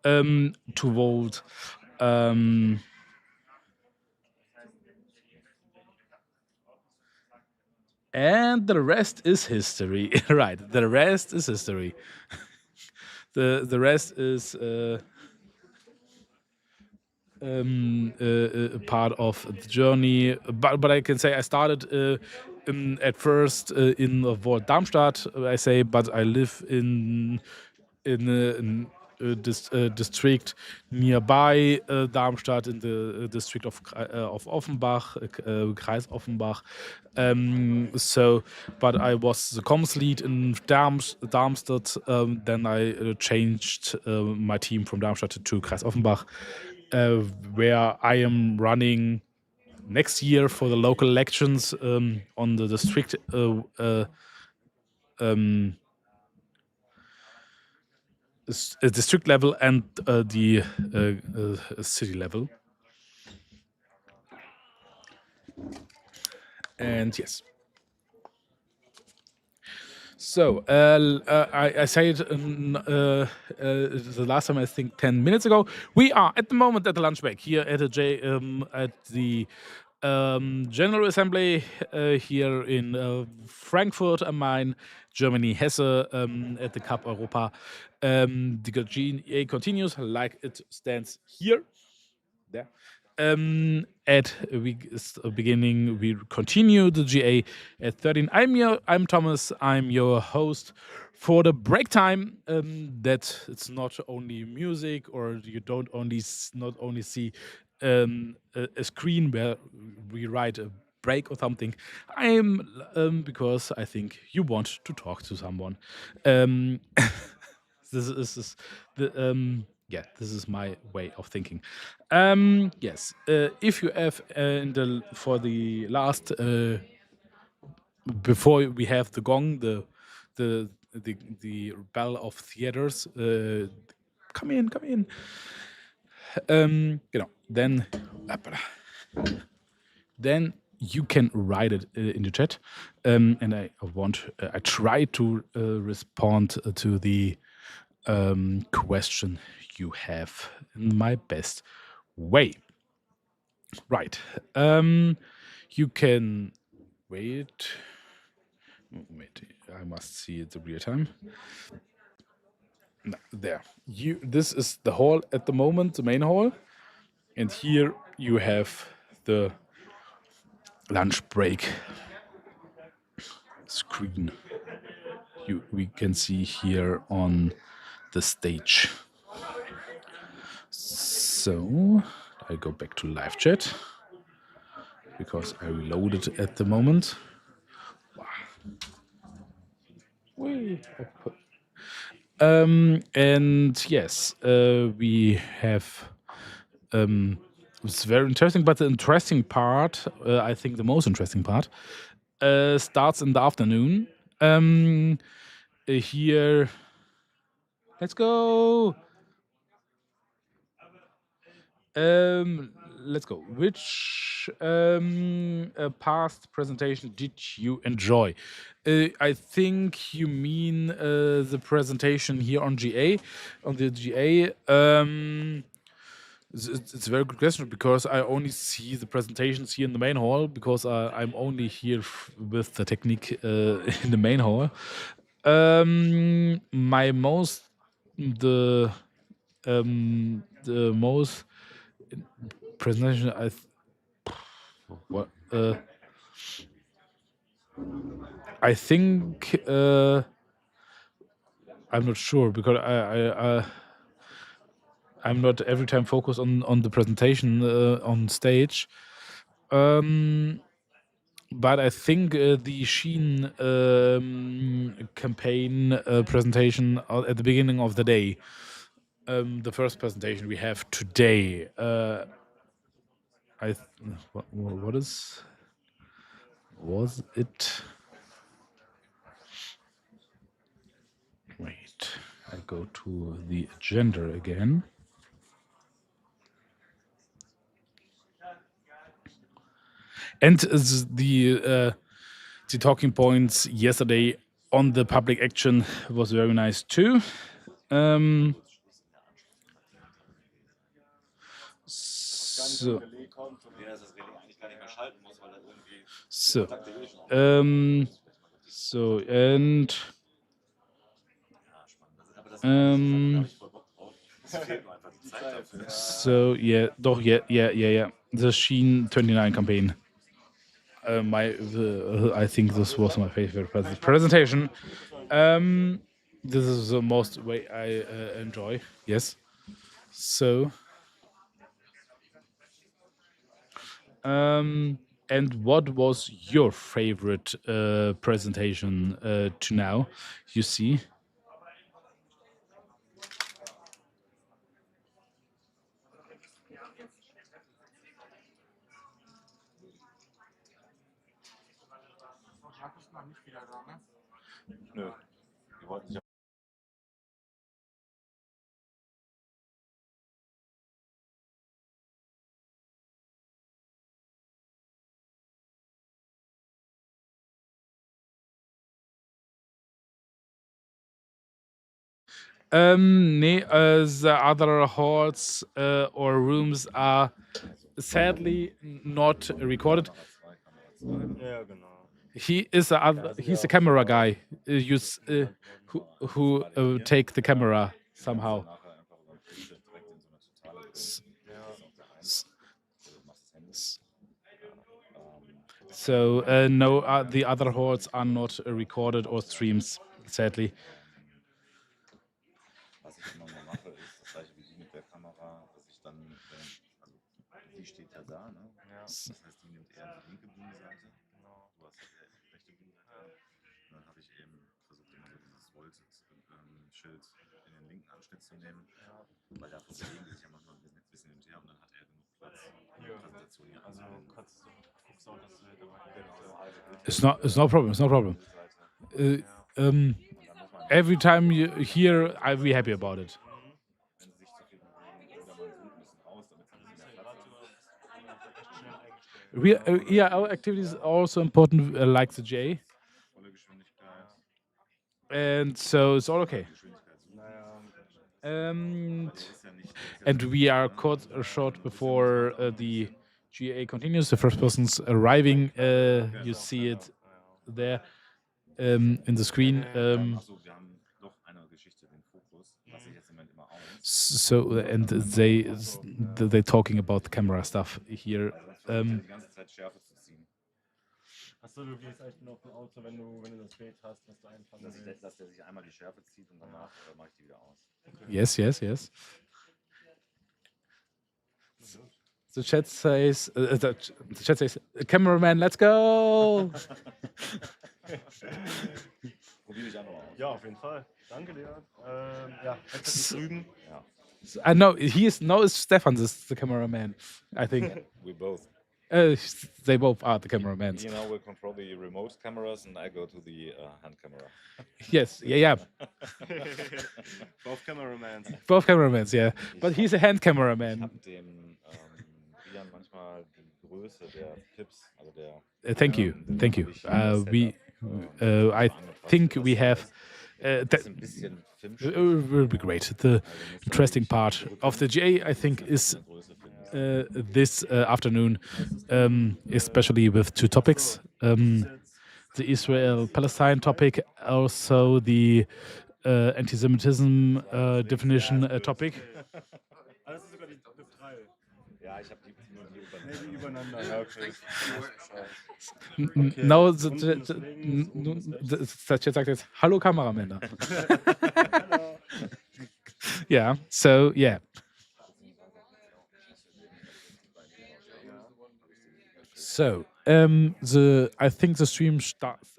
to vote. Um, and the rest is history. Right, the rest is history. The rest is a part of the journey. But I can say I started at first in Wald Darmstadt. I say, but I live in a district nearby Darmstadt, in the district of Offenbach, Kreis Offenbach. So, but I was the comms lead in Darmstadt. Then I changed my team from Darmstadt to Kreis Offenbach, where I am running next year for the local elections on the district district level and the city level. And yes. So I said the last time, I think 10 minutes ago, we are at the moment at the lunch break here at the General Assembly here in Frankfurt am Main, Germany, Hesse, at the Cup Europa. The GA continues like it stands here. There. At beginning, we continue the GA at 13. I'm Thomas. I'm your host for the break time. That it's not only music, or you don't only not only see a screen where we write a break or something. I'm because I think you want to talk to someone. This is the yeah, this is my way of thinking. Yes, if you have for the last before we have the gong, the bell of theaters. Come in. Then you can write it in the chat, and I try to respond to the question you have in my best way. Right. You can wait. I must see it in real time. No, there. This is the hall at the moment, the main hall, and here you have the lunch break screen. We can see here on the stage. So I go back to live chat because I reloaded at the moment. And yes, we have. It's very interesting, but the interesting part, I think the most interesting part, starts in the afternoon. Here, let's go. Let's go. Which past presentation did you enjoy? I think you mean the presentation here on GA, on the GA. It's a very good question because I only see the presentations here in the main hall because I'm only here with the technique in the main hall. My most the most presentation I think I'm not sure because I'm not every time focused on the presentation on stage. but I think the Sheen campaign presentation at the beginning of the day, the first presentation we have today, what was it? Wait, I go to the agenda again. And the talking points yesterday on the public action was very nice too. So, and so yeah, doch, yeah. The Sheen 29 campaign. I think this was my favorite presentation. This is the most way I enjoy. Yes. So, and what was your favorite presentation to now? You see. Nee, the other halls or rooms are sadly not recorded. He is he's a camera guy. Who take the camera somehow. So no, the other halls are not recorded or streams, sadly. Was ich immer mal mache, ist das gleiche wie die mit der Kamera, dass ich dann, die steht ja da, ne? Ja. Das heißt, die nimmt eher die linke Bühnenseite, genau. Du hast eher die rechte Bühnenseite. Und dann habe ich eben versucht, immer so dieses Volt-Schild in den linken Anschnitt zu nehmen, weil davon bewegen die sich ja manchmal ein bisschen hin und her und dann hat er genug Platz, um die Präsentation hier anzunehmen. It's no problem. It's no problem. Every time you hear, I'll be happy about it. Our activities are also important, like the J. And so it's all okay. And we are caught short before the GA continues. The first person's arriving. You see it there in the screen. So and they talking about the camera stuff here. Achso, du gehst halt noch im Auto, wenn du das Bild hast, was du einfangen willst. Dass der sich einmal die Schärfe zieht und danach mache ich die wieder aus. Okay. Yes. The chat says, cameraman, let's go! Probier dich einfach mal aus. Ja, auf jeden Fall. Danke dir. Ja, jetzt drüben. Ja. I know it's Stefan, the cameraman. I think We both. They both are the cameramans. You know, we control the remote cameras, and I go to the hand camera. Yes, yeah. Both cameramans. Both cameramans, yeah. But he's a hand cameraman. Ich hab dem Bian manchmal die Größe der Pips, also der. Thank you. I think we have. That will be great. The interesting part of the GA, I think, is this afternoon, especially with two topics. The Israel-Palestine topic, also the anti-Semitism definition topic. Ja, ich habe die übereinander. Okay. Now the chat sagt jetzt, hallo Kameramänner. Yeah, so yeah. So I think the stream starts.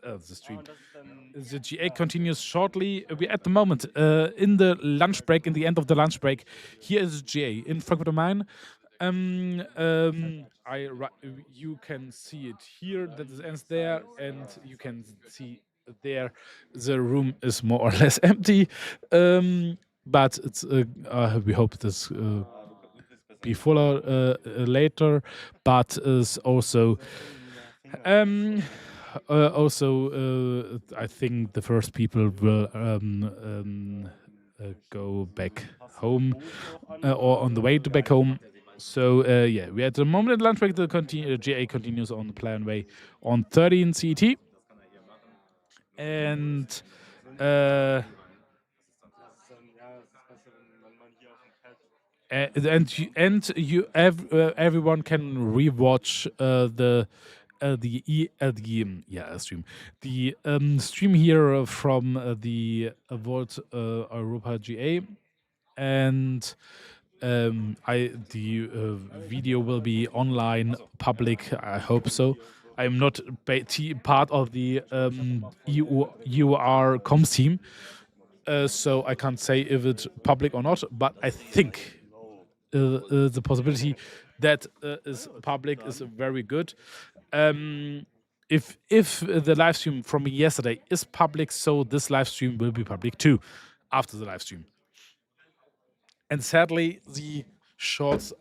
The GA continues shortly. We're at the moment in the lunch break. In the end of the lunch break, here is GA in Frankfurt am Main. You can see it here. That it ends there, and you can see there. The room is more or less empty, but it's. We hope this be fuller later, but is also. I think the first people will go back home or on the way to back home. So yeah, we at the moment at lunch break. The GA continues on the plan way on 13 CET, and. Everyone can rewatch the stream here from the Vault Europa GA, and the video will be online public. I hope so. I'm not part of the EUR comms team, so I can't say if it's public or not. But I think the possibility that is public is very good. If the live stream from yesterday is public, so this live stream will be public too after the live stream. And sadly, the shorts,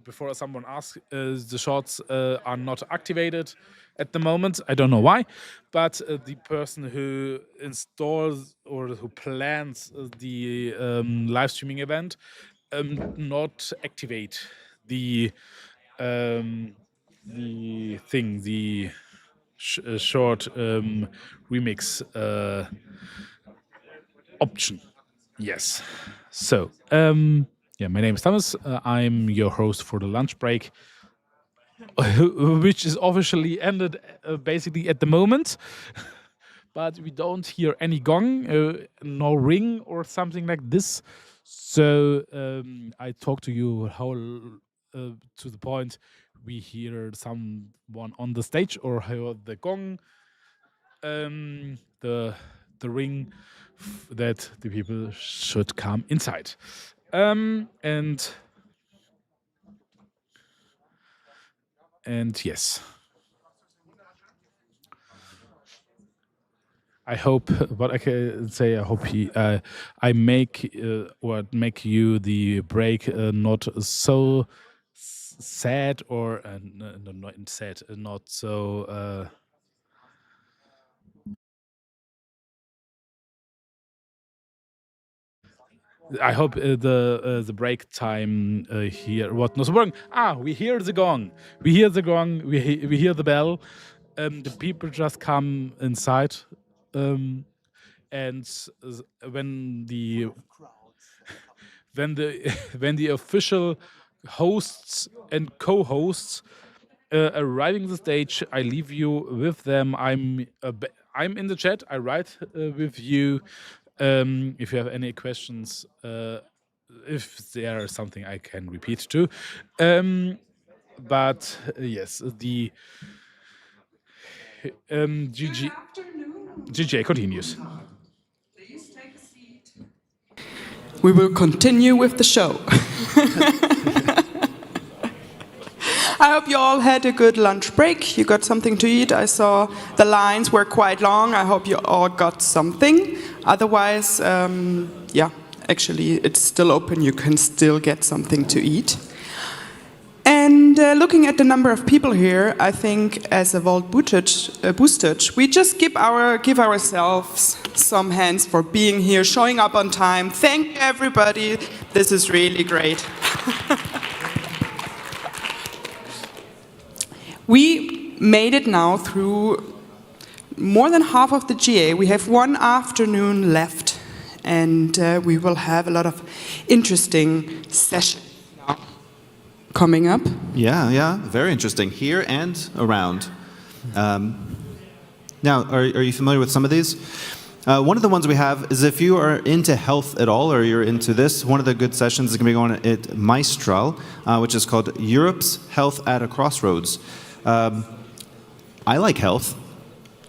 before someone asks, the shorts are not activated at the moment. I don't know why, but the person who installs or who plans the live streaming event not activate the short remix option. Yes. So, yeah, my name is Thomas. I'm your host for the lunch break, which is officially ended basically at the moment. But we don't hear any gong, no ring or something like this. So I talk to you to the point we hear someone on the stage or hear the gong, the ring that the people should come inside. And yes. I hope what I can say. I hope I make you the break not so sad or not sad, not so. I hope the break time here. What no so we hear the gong. We hear the gong. We hear the bell. The people just come inside. And when the when the official hosts and co-hosts arriving the stage, I leave you with them. I'm in the chat. I write with you. If you have any questions, if there is something I can repeat too. But yes, the GJ continues. Please take a seat. We will continue with the show. I hope you all had a good lunch break. You got something to eat. I saw the lines were quite long. I hope you all got something. Otherwise, yeah, actually, it's still open. You can still get something to eat. And looking at the number of people here, I think as a Vault boostage, we just give ourselves some hands for being here, showing up on time. Thank you, everybody. This is really great. We made it now through more than half of the GA. We have one afternoon left, and we will have a lot of interesting sessions coming up. Yeah, very interesting here and around. Now, are you familiar with some of these? One of the ones we have is if you are into health at all, or you're into this, one of the good sessions is going to be going at Maestral, which is called Europe's Health at a Crossroads. I like health.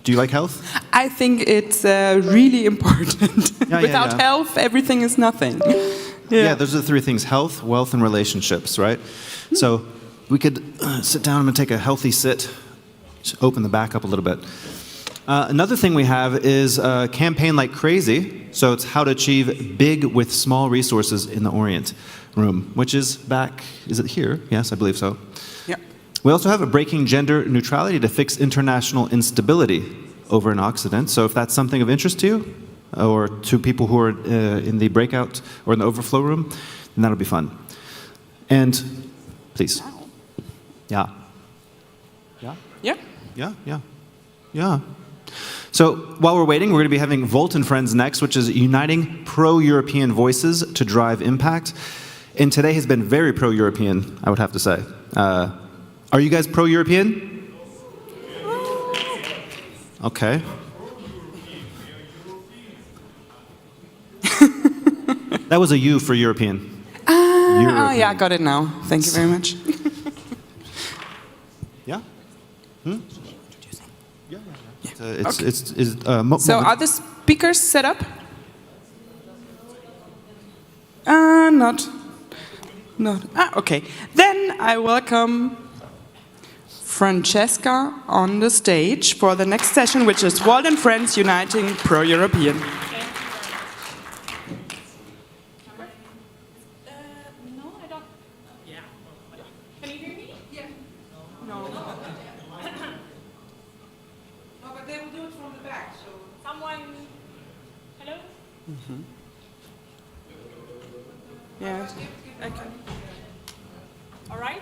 Do you like health? I think it's really important. Yeah, Without yeah. health, everything is nothing. Yeah, those are the three things: health, wealth, and relationships, right? So we could sit down and take a healthy sit, just open the back up a little bit. Another thing we have is Campaign Like Crazy. So it's how to achieve big with small resources in the Orient room, which is back, is it here? Yes, I believe so. Yeah. We also have a Breaking Gender Neutrality to fix international instability over in Occident. So if that's something of interest to you, or to people who are in the breakout or in the overflow room, then that'll be fun. And please. Yeah. Yeah? Yeah. Yeah, yeah. Yeah. So while we're waiting, we're going to be having Volt and Friends next, which is uniting pro-European voices to drive impact. And today has been very pro-European, I would have to say. Are you guys pro-European? Okay. That was a U for European. Oh, yeah, I got it now. Thank you very much. Yeah? Hmm? So are the speakers set up? Not. Okay. Then I welcome Francesca on the stage for the next session, which is Volt and Friends Uniting Pro-European. Yeah, I can. All right.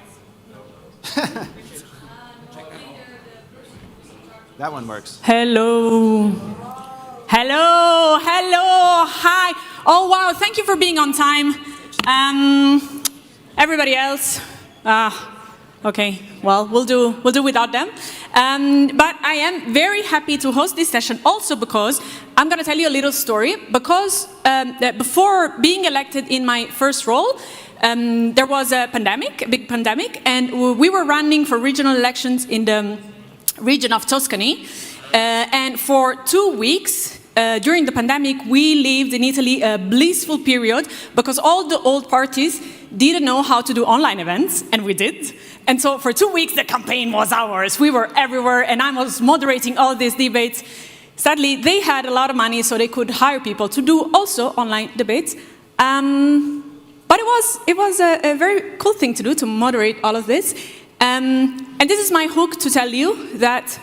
That one works. Hello. Hello, hello, hi. Oh wow, thank you for being on time. Everybody else, okay, well, we'll do without them. But I am very happy to host this session also because I'm going to tell you a little story. Because before being elected in my first role, there was a big pandemic, and we were running for regional elections in the region of Tuscany. And for 2 weeks during the pandemic, we lived in Italy a blissful period because all the old parties didn't know how to do online events, and we did. And so for 2 weeks, the campaign was ours. We were everywhere, and I was moderating all these debates. Sadly, they had a lot of money, so they could hire people to do also online debates. But it was a very cool thing to do, to moderate all of this. And this is my hook to tell you that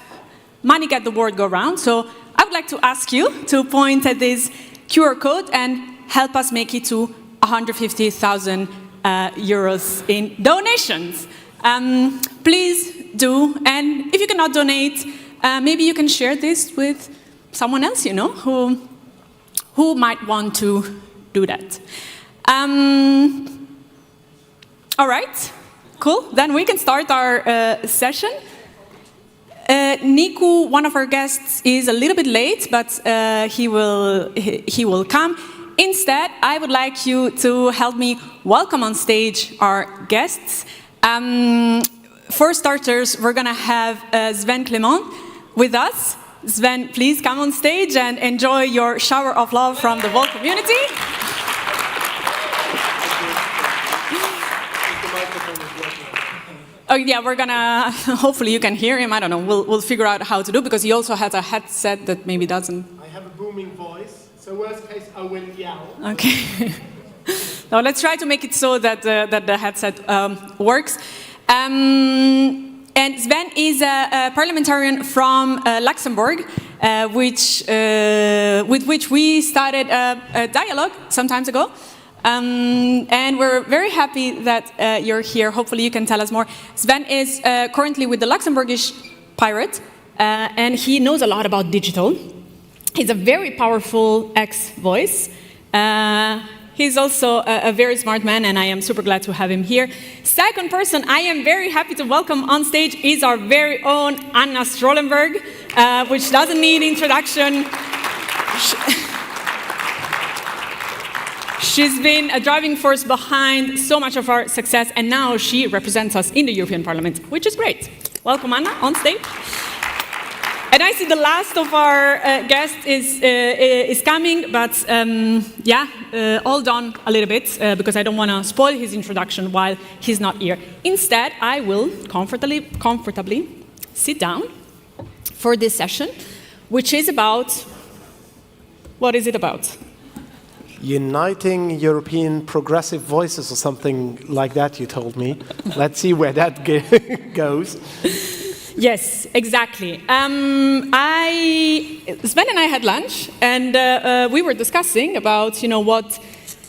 money get the word go round. So I would like to ask you to point at this QR code and help us make it to 150,000 euros in donations. Please do. And if you cannot donate, maybe you can share this with someone else, you know, who might want to do that. All right, cool. Then we can start our session. Niku, one of our guests, is a little bit late, but he will come. Instead, I would like you to help me welcome on stage our guests. For starters, we're going to have Sven Clement with us. Sven, please come on stage and enjoy your shower of love from the Volt community. Oh yeah, we're gonna, hopefully you can hear him, I don't know, we'll figure out how to do, because he also has a headset that maybe doesn't. I have a booming voice, so worst case I will yell. Okay. Now let's try to make it so that the headset works. And Sven is a parliamentarian from Luxembourg, with which we started a dialogue some time ago. And we're very happy that you're here. Hopefully you can tell us more. Sven is currently with the Luxembourgish Pirate, and he knows a lot about digital. He's a very powerful ex-voice. He's also a very smart man, and I am super glad to have him here. Second person I am very happy to welcome on stage is our very own Anna Strollenberg, which doesn't need introduction. She's been a driving force behind so much of our success, and now she represents us in the European Parliament, which is great. Welcome, Anna, on stage. And I see the last of our guests is coming, but hold on a little bit because I don't want to spoil his introduction while he's not here. Instead, I will comfortably sit down for this session, which is about, what is it about? Uniting European progressive voices or something like that, you told me. Let's see where that goes. Yes, exactly. Sven and I had lunch, and we were discussing about,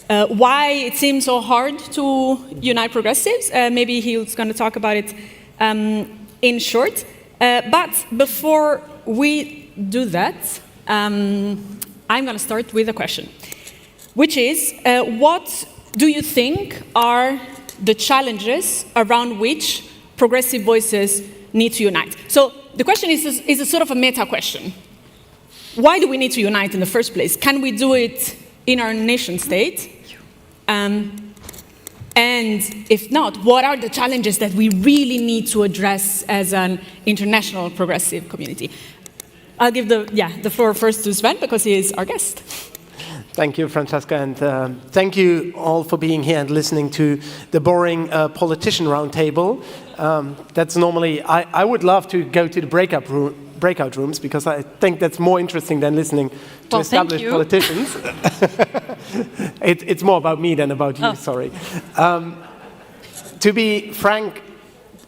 why it seems so hard to unite progressives. Maybe he's going to talk about it in short. But before we do that, I'm going to start with a question, which is, what do you think are the challenges around which progressive voices need to unite? So the question is a sort of a meta question. Why do we need to unite in the first place? Can we do it in our nation state? And if not, what are the challenges that we really need to address as an international progressive community? I'll give the floor first to Sven because he is our guest. Thank you, Francesca, and thank you all for being here and listening to the boring politician roundtable. That's normally, I would love to go to the breakout rooms because I think that's more interesting than listening to established politicians. It's more about me than about you, sorry. To be frank,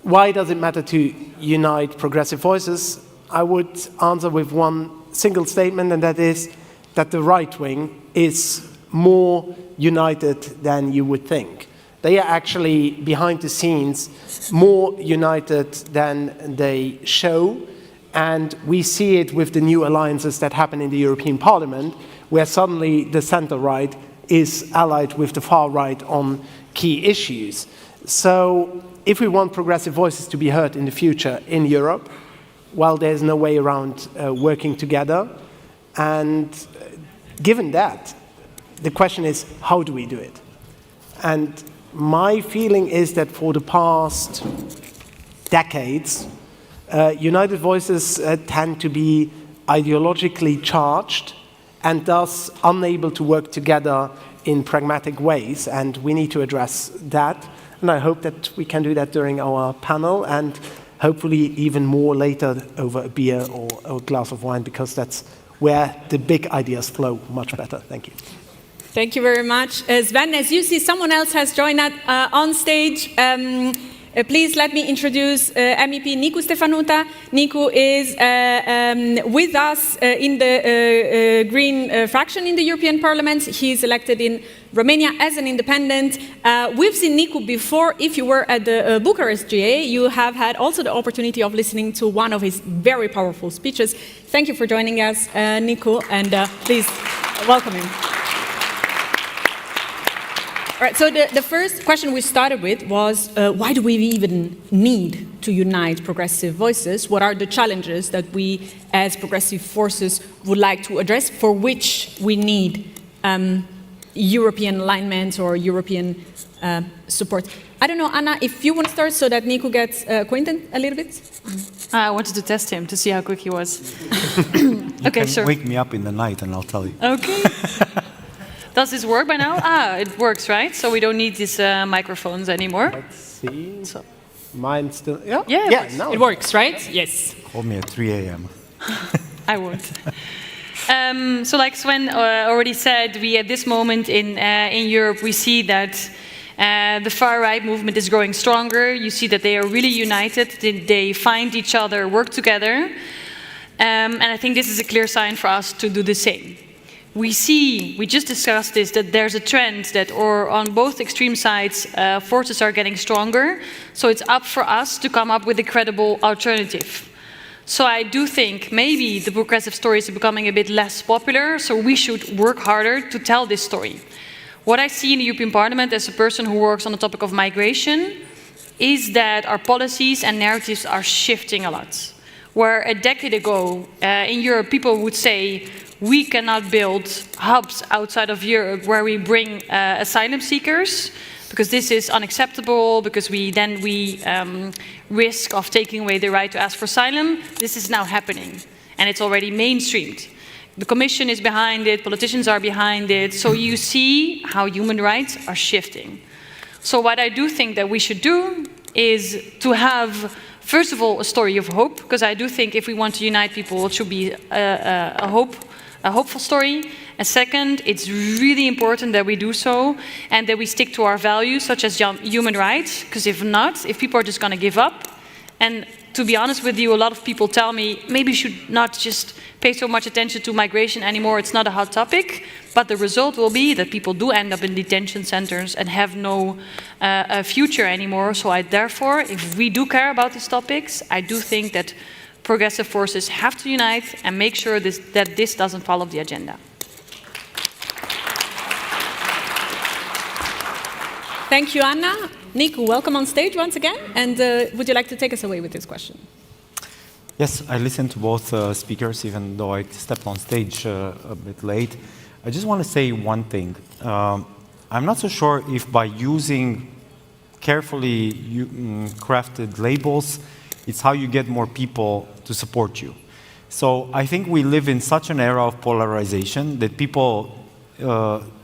why does it matter to unite progressive voices? I would answer with one single statement, and that is that the right wing is more united than you would think. They are actually, behind the scenes, more united than they show, and we see it with the new alliances that happen in the European Parliament, where suddenly the center-right is allied with the far-right on key issues. So if we want progressive voices to be heard in the future in Europe, well, there's no way around working together. And given that, the question is, how do we do it? And my feeling is that for the past decades, United Voices tend to be ideologically charged and thus unable to work together in pragmatic ways, and we need to address that. And I hope that we can do that during our panel, and hopefully even more later over a beer or a glass of wine, because that's where the big ideas flow much better. Thank you. Thank you very much. Sven, as you see, someone else has joined us on stage. Please let me introduce MEP Nicu Stefanuta. Nicu is with us in the Green fraction in the European Parliament. He's elected in Romania as an independent. We've seen Nicu before. If you were at the Bucharest GA, you have had also the opportunity of listening to one of his very powerful speeches. Thank you for joining us, Nicu, and please welcome him. All right, so the first question we started with was, why do we even need to unite progressive voices? What are the challenges that we as progressive forces would like to address, for which we need European alignment or European support? I don't know, Anna, if you want to start so that Nicu gets acquainted a little bit? I wanted to test him to see how quick he was. Okay, sure. Wake me up in the night and I'll tell you. Okay. Does this work by now? It works, right? So we don't need these microphones anymore. Let's see. So, mine still. Yeah. Yeah. No. It works, right? Yes. Call me at 3 a.m. I won't. So, like Sven already said, we at this moment in Europe we see that the far-right movement is growing stronger. You see that they are really united. They find each other, work together, and I think this is a clear sign for us to do the same. We just discussed this, that there's a trend that on both extreme sides, forces are getting stronger. So it's up for us to come up with a credible alternative. So I do think maybe the progressive story is becoming a bit less popular, so we should work harder to tell this story. What I see in the European Parliament as a person who works on the topic of migration is that our policies and narratives are shifting a lot. Where a decade ago in Europe people would say, we cannot build hubs outside of Europe where we bring asylum seekers, because this is unacceptable, because we risk of taking away the right to ask for asylum. This is now happening. and it's already mainstreamed. The Commission is behind it, politicians are behind it, so you see how human rights are shifting. So what I do think that we should do is to have, first of all, a story of hope, because I do think if we want to unite people, it should be a hopeful story. And second, it's really important that we do so and that we stick to our values, such as human rights, because if not, if people are just going to give up, and to be honest with you, a lot of people tell me, maybe you should not just pay so much attention to migration anymore, it's not a hot topic, but the result will be that people do end up in detention centers and have no future anymore. So therefore, if we do care about these topics, I do think that progressive forces have to unite and make sure that this doesn't fall off the agenda. Thank you, Anna. Nico, welcome on stage once again. And would you like to take us away with this question? Yes, I listened to both speakers, even though I stepped on stage a bit late. I just want to say one thing. I'm not so sure if by using carefully crafted labels, it's how you get more people to support you. So I think we live in such an era of polarization that people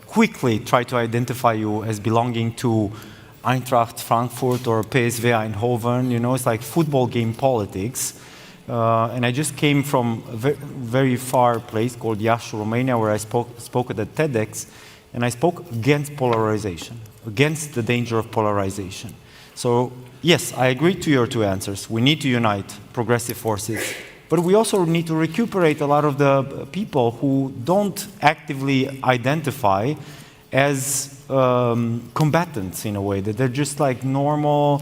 quickly try to identify you as belonging to Eintracht Frankfurt or PSV Eindhoven. You know, it's like football game politics. And I just came from a very far place called Iași, Romania, where I spoke at the TEDx, and I spoke against polarization, against the danger of polarization. So yes, I agree to your two answers. We need to unite progressive forces, but we also need to recuperate a lot of the people who don't actively identify as combatants in a way, that they're just like normal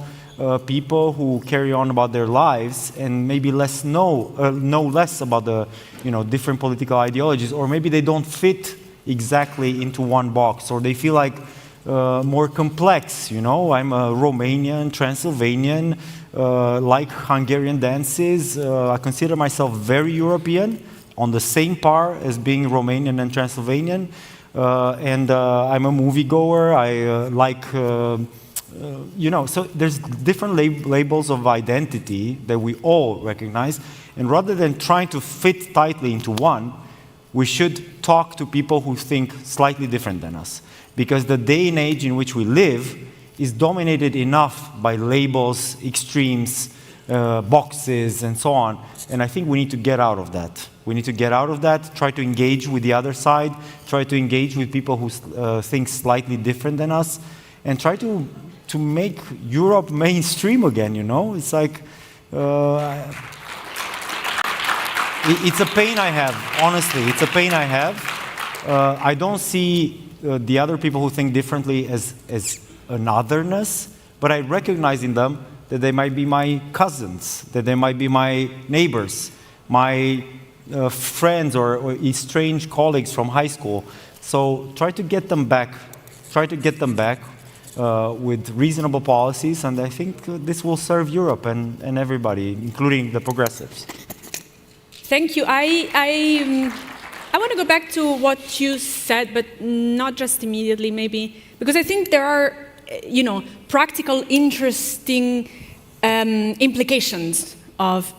people who carry on about their lives and maybe know less about the different political ideologies, or maybe they don't fit exactly into one box, or they feel like more complex. I'm a Romanian, Transylvanian, like Hungarian dances. I consider myself very European, on the same par as being Romanian and Transylvanian. And I'm a moviegoer. I like, so there's different labels of identity that we all recognize. And rather than trying to fit tightly into one, we should talk to people who think slightly different than us. Because the day and age in which we live is dominated enough by labels, extremes, boxes, and so on. And I think we need to get out of that. We need to get out of that, try to engage with the other side, try to engage with people who think slightly different than us, and try to make Europe mainstream again, It's like, it's a pain I have, honestly. It's a pain I have. I don't see the other people who think differently as an otherness, but I recognize in them that they might be my cousins, that they might be my neighbors, my friends or estranged colleagues from high school. So try to get them back. Try to get them back with reasonable policies, and I think this will serve Europe and everybody, including the progressives. Thank you. I want to go back to what you said, but not just immediately, maybe, because I think there are, practical, interesting implications of,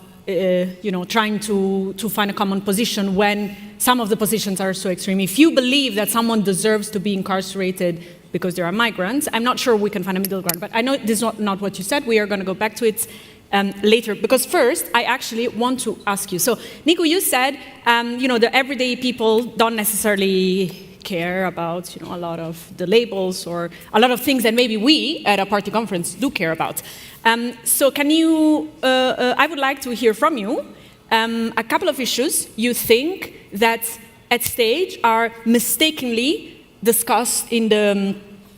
trying to find a common position when some of the positions are so extreme. If you believe that someone deserves to be incarcerated because they are migrants, I'm not sure we can find a middle ground. But I know this is not what you said. We are going to go back to it later. Because first, I actually want to ask you. So, Nico, you said, the everyday people don't necessarily care about, a lot of the labels or a lot of things that maybe we at a party conference do care about. So can you, I would like to hear from you a couple of issues you think that at stage are mistakenly discussed in the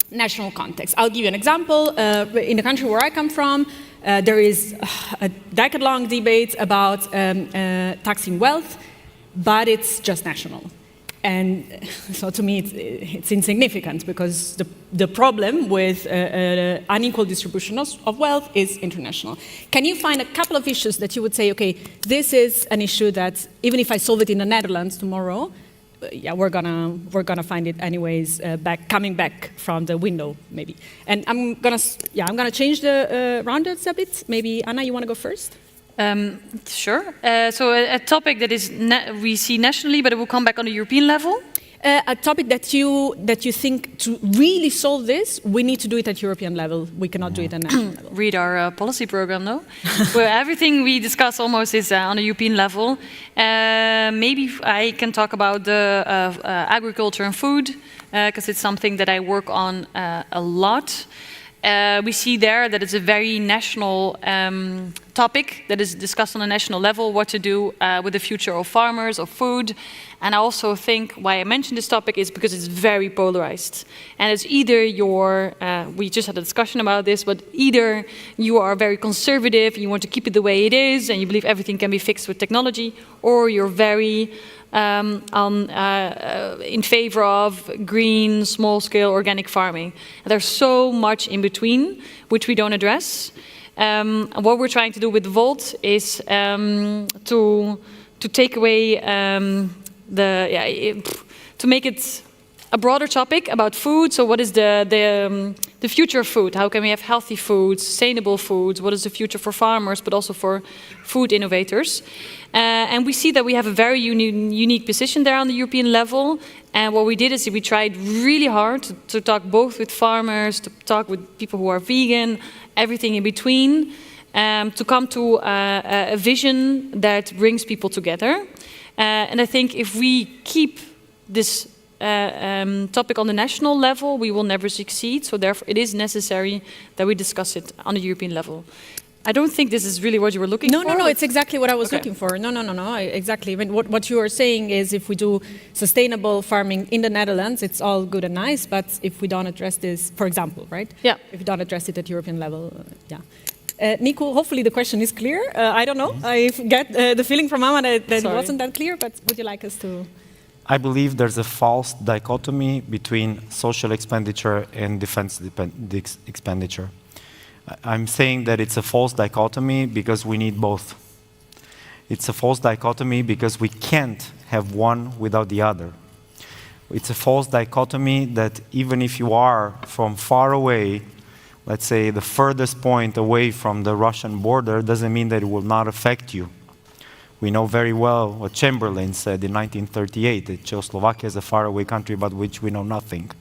national context. I'll give you an example. In the country where I come from, there is a decade-long debate about taxing wealth, but it's just national. And so to me, it's insignificant because the problem with unequal distribution of wealth is international. Can you find a couple of issues that you would say, okay, this is an issue that even if I solve it in the Netherlands tomorrow, we're gonna find it anyways coming back from the window maybe. And I'm gonna change the rounders a bit. Maybe Anna, you want to go first? Sure. So a topic that is we see nationally, but it will come back on the European level. A topic that you think to really solve this, we need to do it at European level. We cannot do it at national level. Read our policy program, no? Where everything we discuss almost is on a European level. Maybe I can talk about the agriculture and food, because it's something that I work on a lot. We see there that it's a very national topic that is discussed on a national level, what to do with the future of farmers, of food. And I also think why I mentioned this topic is because it's very polarized. And it's either we just had a discussion about this, but either you are very conservative, you want to keep it the way it is, and you believe everything can be fixed with technology, or you're very in favor of green, small-scale organic farming. And there's so much in between, which we don't address. And what we're trying to do with Volt is to take away to make it a broader topic about food. So what is the future of food? How can we have healthy food, sustainable foods? What is the future for farmers, but also for food innovators? And we see that we have a very unique position there on the European level. And what we did is we tried really hard to talk both with farmers, to talk with people who are vegan, everything in between, to come to a vision that brings people together. And I think if we keep this topic on the national level, we will never succeed. So therefore, it is necessary that we discuss it on the European level. I don't think this is really what you were looking for. No, it's exactly what I was looking for. No, exactly. I mean, what you are saying is if we do sustainable farming in the Netherlands, it's all good and nice, but if we don't address this, for example, right? Yeah. If we don't address it at European level, Nico, hopefully the question is clear. I don't know. I get the feeling from Mama that it wasn't that clear, but would you like us to... I believe there's a false dichotomy between social expenditure and defense expenditure. I'm saying that it's a false dichotomy because we need both. It's a false dichotomy because we can't have one without the other. It's a false dichotomy that even if you are from far away, let's say the furthest point away from the Russian border, doesn't mean that it will not affect you. We know very well what Chamberlain said in 1938, that Czechoslovakia is a faraway country about which we know nothing.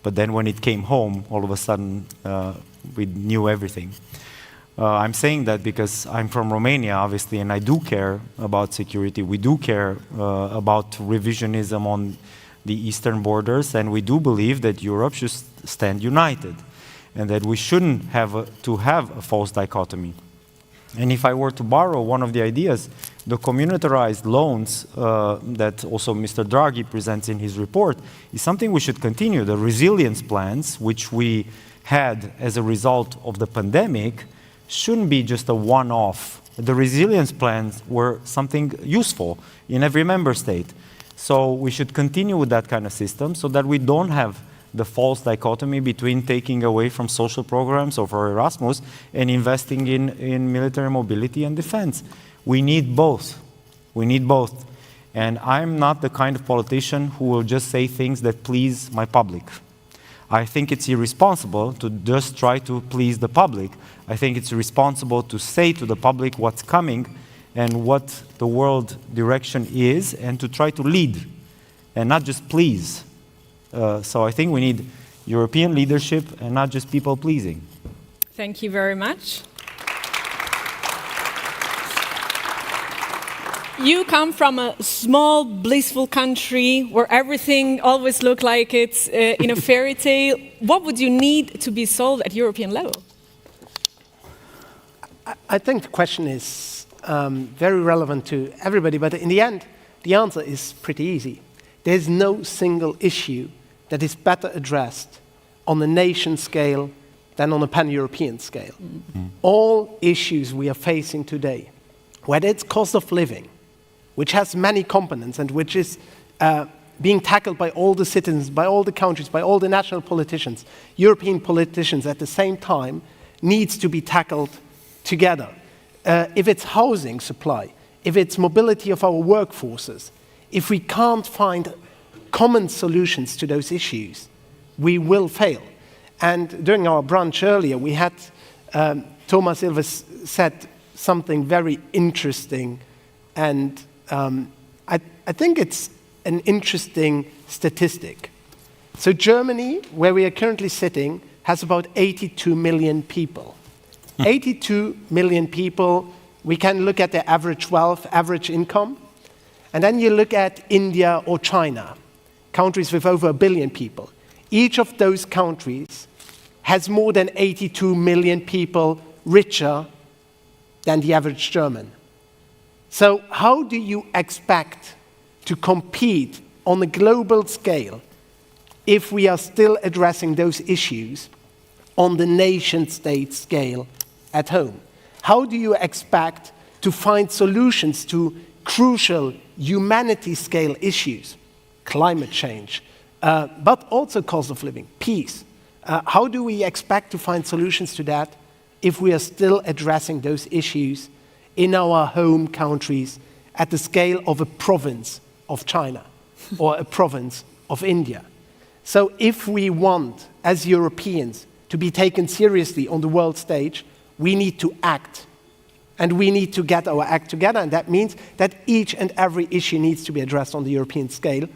But then when it came home, all of a sudden, we knew everything. I'm saying that because I'm from Romania, obviously, and I do care about security. We do care about revisionism on the eastern borders, and we do believe that Europe should stand united, and that we shouldn't have to have a false dichotomy. And if I were to borrow one of the ideas, the communitarized loans that also Mr. Draghi presents in his report is something we should continue. The resilience plans, which we had as a result of the pandemic, shouldn't be just a one-off. The resilience plans were something useful in every member state. So we should continue with that kind of system so that we don't have the false dichotomy between taking away from social programs or for Erasmus and investing in military mobility and defense. We need both. We need both. And I'm not the kind of politician who will just say things that please my public. I think it's irresponsible to just try to please the public. I think it's responsible to say to the public what's coming and what the world direction is, and to try to lead and not just please. So I think we need European leadership and not just people pleasing. Thank you very much. You come from a small, blissful country where everything always looks like it's in a fairy tale. What would you need to be solved at European level? I think the question is very relevant to everybody, but in the end, the answer is pretty easy. There's no single issue that is better addressed on the nation scale than on a pan-European scale. Mm-hmm. All issues we are facing today, whether it's cost of living, which has many components and which is being tackled by all the citizens, by all the countries, by all the national politicians, European politicians at the same time, needs to be tackled together. If it's housing supply, if it's mobility of our workforces, if we can't find common solutions to those issues, we will fail. And during our brunch earlier, we had Thomas Ilves said something very interesting, and I think it's an interesting statistic. So Germany, where we are currently sitting, has about 82 million people. 82 million people. We can look at their average wealth, average income, and then you look at India or China, countries with over 1 billion people. Each of those countries has more than 82 million people richer than the average German. So how do you expect to compete on a global scale if we are still addressing those issues on the nation-state scale at home? How do you expect to find solutions to crucial humanity-scale issues, climate change, but also cost of living, peace? How do we expect to find solutions to that if we are still addressing those issues in our home countries at the scale of a province of China or a province of India? So if we want, as Europeans, to be taken seriously on the world stage, we need to act. And we need to get our act together, and that means that each and every issue needs to be addressed on the European scale.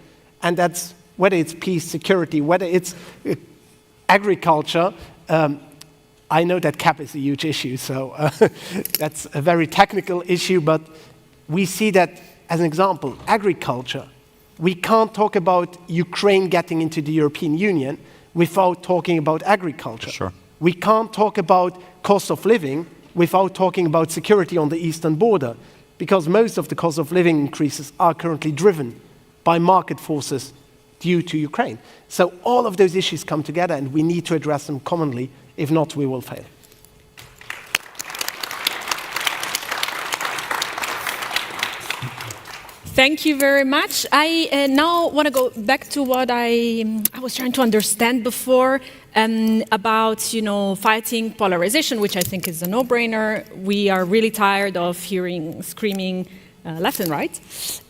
And that's whether it's peace, security, whether it's agriculture. I know that CAP is a huge issue, so that's a very technical issue, but we see that as an example, agriculture. We can't talk about Ukraine getting into the European Union without talking about agriculture. Sure. We can't talk about cost of living without talking about security on the eastern border, because most of the cost of living increases are currently driven by market forces due to Ukraine. So all of those issues come together, and we need to address them commonly. If not, we will fail. Thank you very much. I now want to go back to what I was trying to understand before about, fighting polarization, which I think is a no-brainer. We are really tired of hearing screaming left and right.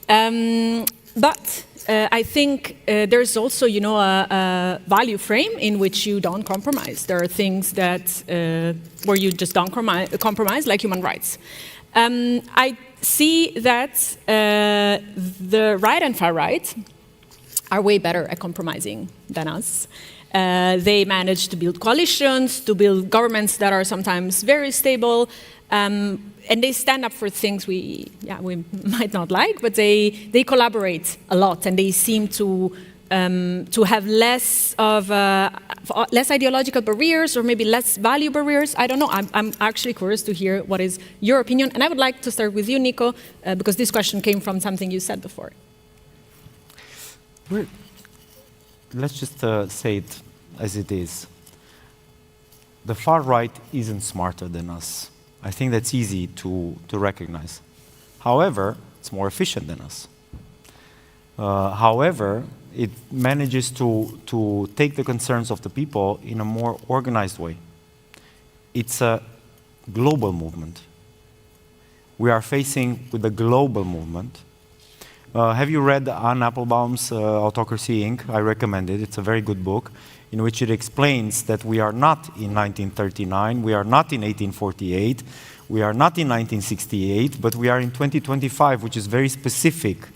But I think there's also, a value frame in which you don't compromise. There are things that where you just don't compromise, like human rights. I see that the right and far right are way better at compromising than us. They manage to build coalitions, to build governments that are sometimes very stable, and they stand up for things we might not like, but they collaborate a lot, and they seem to have less ideological barriers, or maybe less value barriers. I don't know. I'm actually curious to hear what is your opinion, and I would like to start with you, Nico, because this question came from something you said before. Let's just say it as it is. The far right isn't smarter than us. I think that's easy to recognize. However, it's more efficient than us. However, it manages to take the concerns of the people in a more organized way. It's a global movement. We are facing with a global movement. Have you read Anne Applebaum's Autocracy, Inc.? I recommend it. It's a very good book in which it explains that we are not in 1939, we are not in 1848, we are not in 1968, but we are in 2025, which is very specific.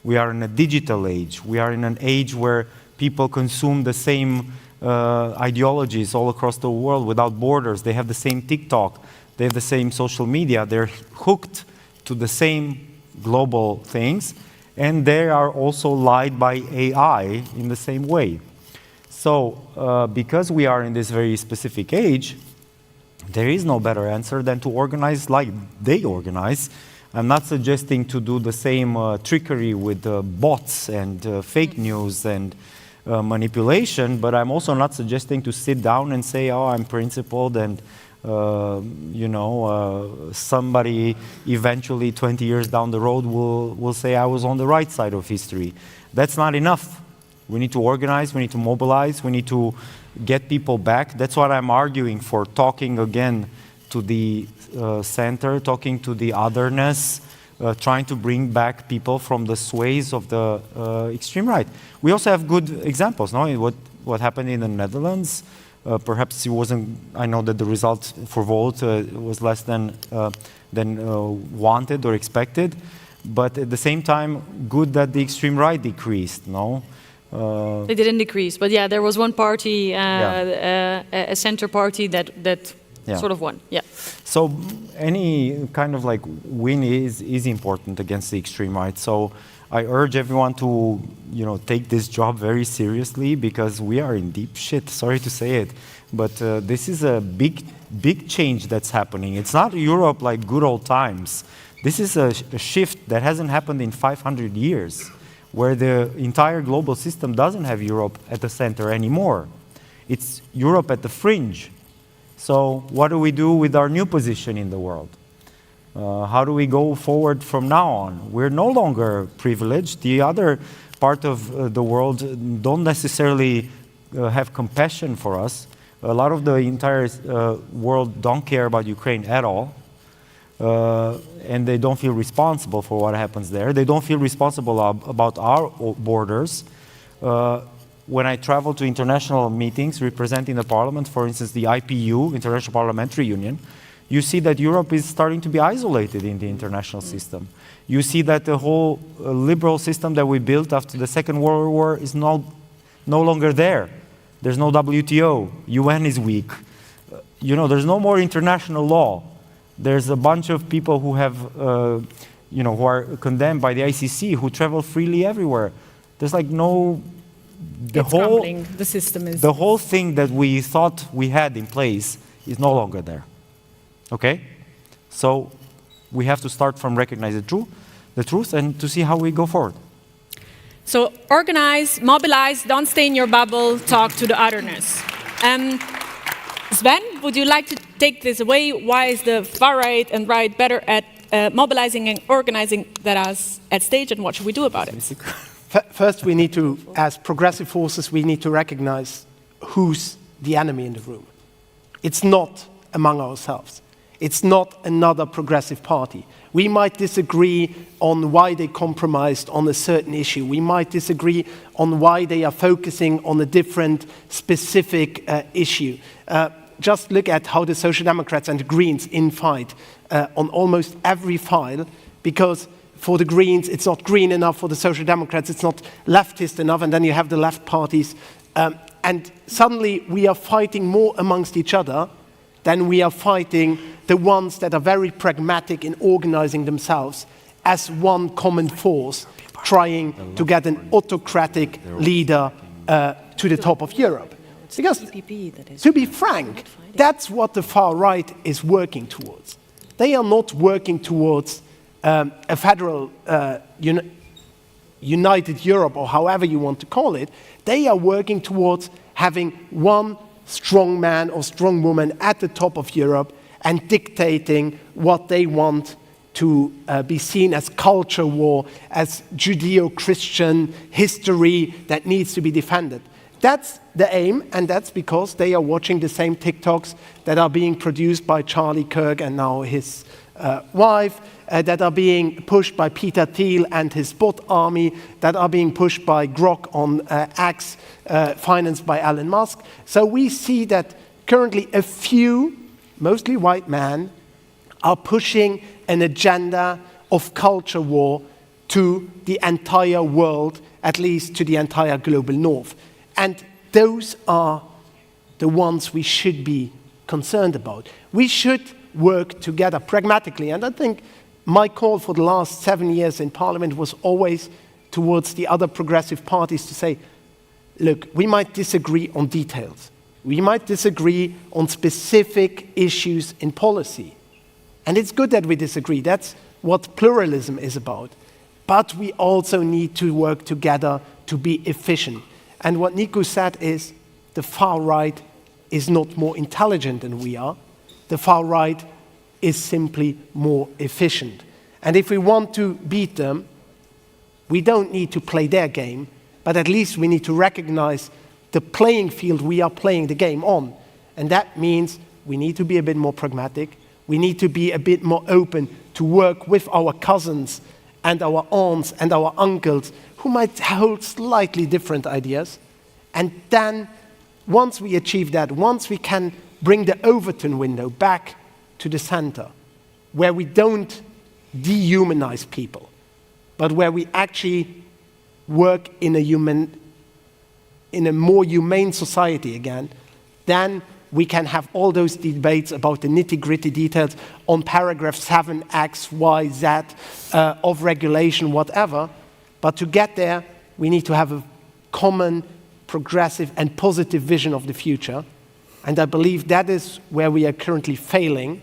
We are in a digital age. We are in an age where people consume the same ideologies all across the world without borders. They have the same TikTok. They have the same social media. They're hooked to the same global things, and they are also lied by AI in the same way. So because we are in this very specific age, there is no better answer than to organize like they organize. I'm not suggesting to do the same trickery with bots and fake news and manipulation, but I'm also not suggesting to sit down and say, oh, I'm principled and somebody eventually 20 years down the road will say I was on the right side of history. That's not enough. We need to organize, we need to mobilize, we need to get people back. That's what I'm arguing for, talking again to the center, talking to the otherness, trying to bring back people from the sways of the extreme right. We also have good examples, no? What happened in the Netherlands Perhaps it wasn't, I know that the result for Volt was less than wanted or expected, but at the same time, good that the extreme right decreased, no? They didn't decrease, but yeah, there was one party, a center party that sort of won. Yeah. So any kind of like win is important against the extreme right. So I urge everyone to, take this job very seriously because we are in deep shit. Sorry to say it, but this is a big change that's happening. It's not Europe like good old times. This is a shift that hasn't happened in 500 years, where the entire global system doesn't have Europe at the center anymore. It's Europe at the fringe. So what do we do with our new position in the world? How do we go forward from now on? We're no longer privileged. The other part of the world don't necessarily have compassion for us. A lot of the entire world don't care about Ukraine at all. And they don't feel responsible for what happens there. They don't feel responsible about our borders. When I travel to international meetings representing the parliament, for instance, the IPU, International Parliamentary Union, you see that Europe is starting to be isolated in the international system. You see that the whole liberal system that we built after the Second World War is no longer there. There's no WTO. UN is weak. There's no more international law. There's a bunch of people who have, who are condemned by the ICC, who travel freely everywhere. There's like no... It's crumbling. The system is... The whole thing that we thought we had in place is no longer there. Okay? So we have to start from recognizing the truth and to see how we go forward. So organize, mobilize, don't stay in your bubble, talk to the otherness. Sven, would you like to take this away? Why is the far right and right better at mobilizing and organizing than us at stage, and what should we do about it? First, we need to, as progressive forces, we need to recognize who's the enemy in the room. It's not among ourselves. It's not another progressive party. We might disagree on why they compromised on a certain issue. We might disagree on why they are focusing on a different specific issue. Just look at how the Social Democrats and the Greens infight on almost every file, because for the Greens it's not green enough, for the Social Democrats it's not leftist enough, and then you have the left parties. And suddenly we are fighting more amongst each other than we are fighting the ones that are very pragmatic in organizing themselves as one common force, trying to get an autocratic leader to the top of Europe. Because, to be frank, that's what the far right is working towards. They are not working towards a federal united Europe, or however you want to call it. They are working towards having one strong man or strong woman at the top of Europe and dictating what they want to be seen as culture war, as Judeo-Christian history that needs to be defended. That's the aim, and that's because they are watching the same TikToks that are being produced by Charlie Kirk and now his wife, that are being pushed by Peter Thiel and his bot army, that are being pushed by Grok on X, financed by Elon Musk. So we see that currently a few, mostly white men, are pushing an agenda of culture war to the entire world, at least to the entire global north. And those are the ones we should be concerned about. We should work together pragmatically, and I think my call for the last 7 years in Parliament was always towards the other progressive parties to say, look, we might disagree on details. We might disagree on specific issues in policy. And it's good that we disagree. That's what pluralism is about. But we also need to work together to be efficient. And what Nico said is the far right is not more intelligent than we are. The far right is simply more efficient. And if we want to beat them, we don't need to play their game, but at least we need to recognize the playing field we are playing the game on. And that means we need to be a bit more pragmatic. We need to be a bit more open to work with our cousins and our aunts and our uncles who might hold slightly different ideas. And then once we achieve that, once we can bring the Overton window back to the center, where we don't dehumanize people, but where we actually work in a more humane society again, then we can have all those debates about the nitty-gritty details on paragraph 7, X, Y, Z of regulation, whatever. But to get there, we need to have a common, progressive, and positive vision of the future. And I believe that is where we are currently failing.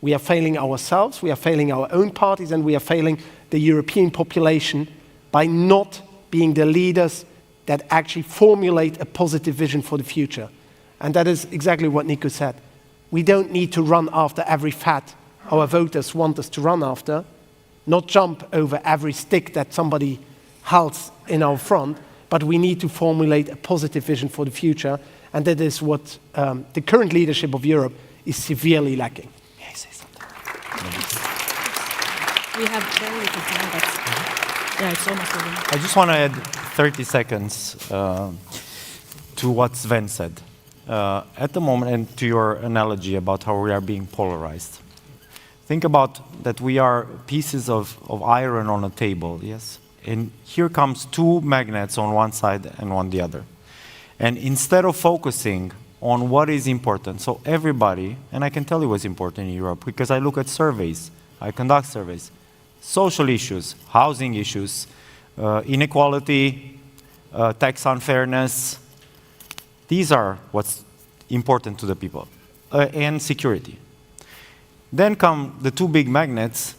We are failing ourselves, we are failing our own parties, and we are failing the European population by not being the leaders that actually formulate a positive vision for the future. And that is exactly what Nico said. We don't need to run after every fad our voters want us to run after, not jump over every stick that somebody holds in our front, but we need to formulate a positive vision for the future, and that is what the current leadership of Europe is severely lacking. We have very little time, but yeah, it's almost over. I just want to add 30 seconds to what Sven said. At the moment, and to your analogy about how we are being polarized. Think about that we are pieces of iron on a table, yes? And here comes two magnets on one side and on the other. And instead of focusing on what is important, so everybody, and I can tell you what's important in Europe, because I look at surveys, I conduct surveys, social issues, housing issues, inequality, tax unfairness, these are what's important to the people, and security. Then come the two big magnets,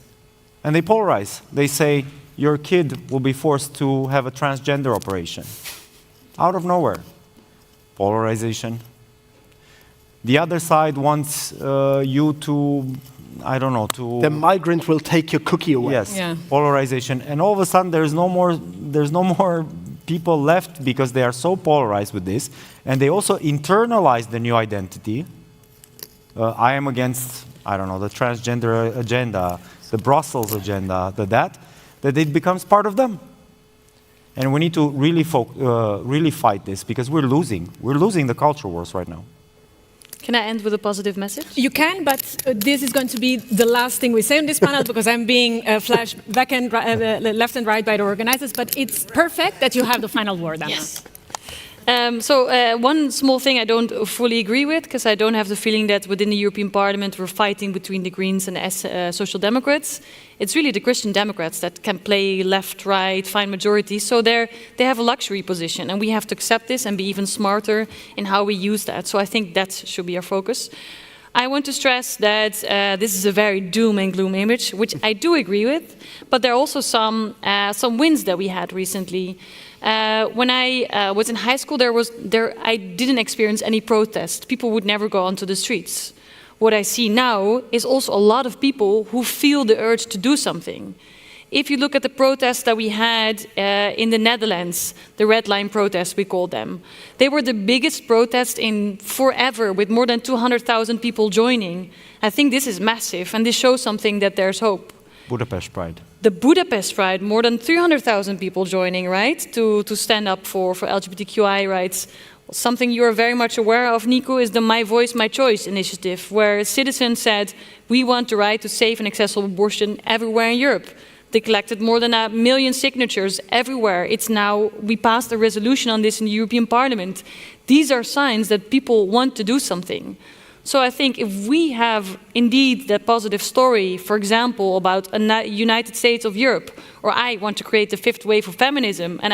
and they polarize. They say, your kid will be forced to have a transgender operation. Out of nowhere. Polarization. The other side wants you to, I don't know, to... The migrant will take your cookie away. Yes, yeah. Polarization. And all of a sudden, there's no more people left because they are so polarized with this. And they also internalize the new identity. I am against, I don't know, the transgender agenda, the Brussels agenda, that it becomes part of them. And we need to really fight this because we're losing. We're losing the culture wars right now. Can I end with a positive message? You can, but this is going to be the last thing we say on this panel because I'm being flashed back and left and right by the organizers, but it's perfect that you have the final word, Anna. Yes. One small thing I don't fully agree with, because I don't have the feeling that within the European Parliament we're fighting between the Greens and the Social Democrats. It's really the Christian Democrats that can play left, right, find majority. So they have a luxury position, and we have to accept this and be even smarter in how we use that. So I think that should be our focus. I want to stress that this is a very doom and gloom image, which I do agree with, but there are also some wins that we had recently. When I was in high school, I didn't experience any protest. People would never go onto the streets. What I see now is also a lot of people who feel the urge to do something. If you look at the protests that we had in the Netherlands, the Red Line protests, we call them, they were the biggest protest in forever, with more than 200,000 people joining. I think this is massive, and this shows something that there's hope. Budapest Pride. The Budapest Pride, more than 300,000 people joining, right, to stand up for LGBTQI rights. Something you are very much aware of, Nico, is the My Voice, My Choice initiative, where citizens said, we want the right to safe and accessible abortion everywhere in Europe. They collected more than 1 million signatures everywhere. It's now, we passed a resolution on this in the European Parliament. These are signs that people want to do something. So I think if we have indeed that positive story, for example, about a United States of Europe, or I want to create the fifth wave of feminism, and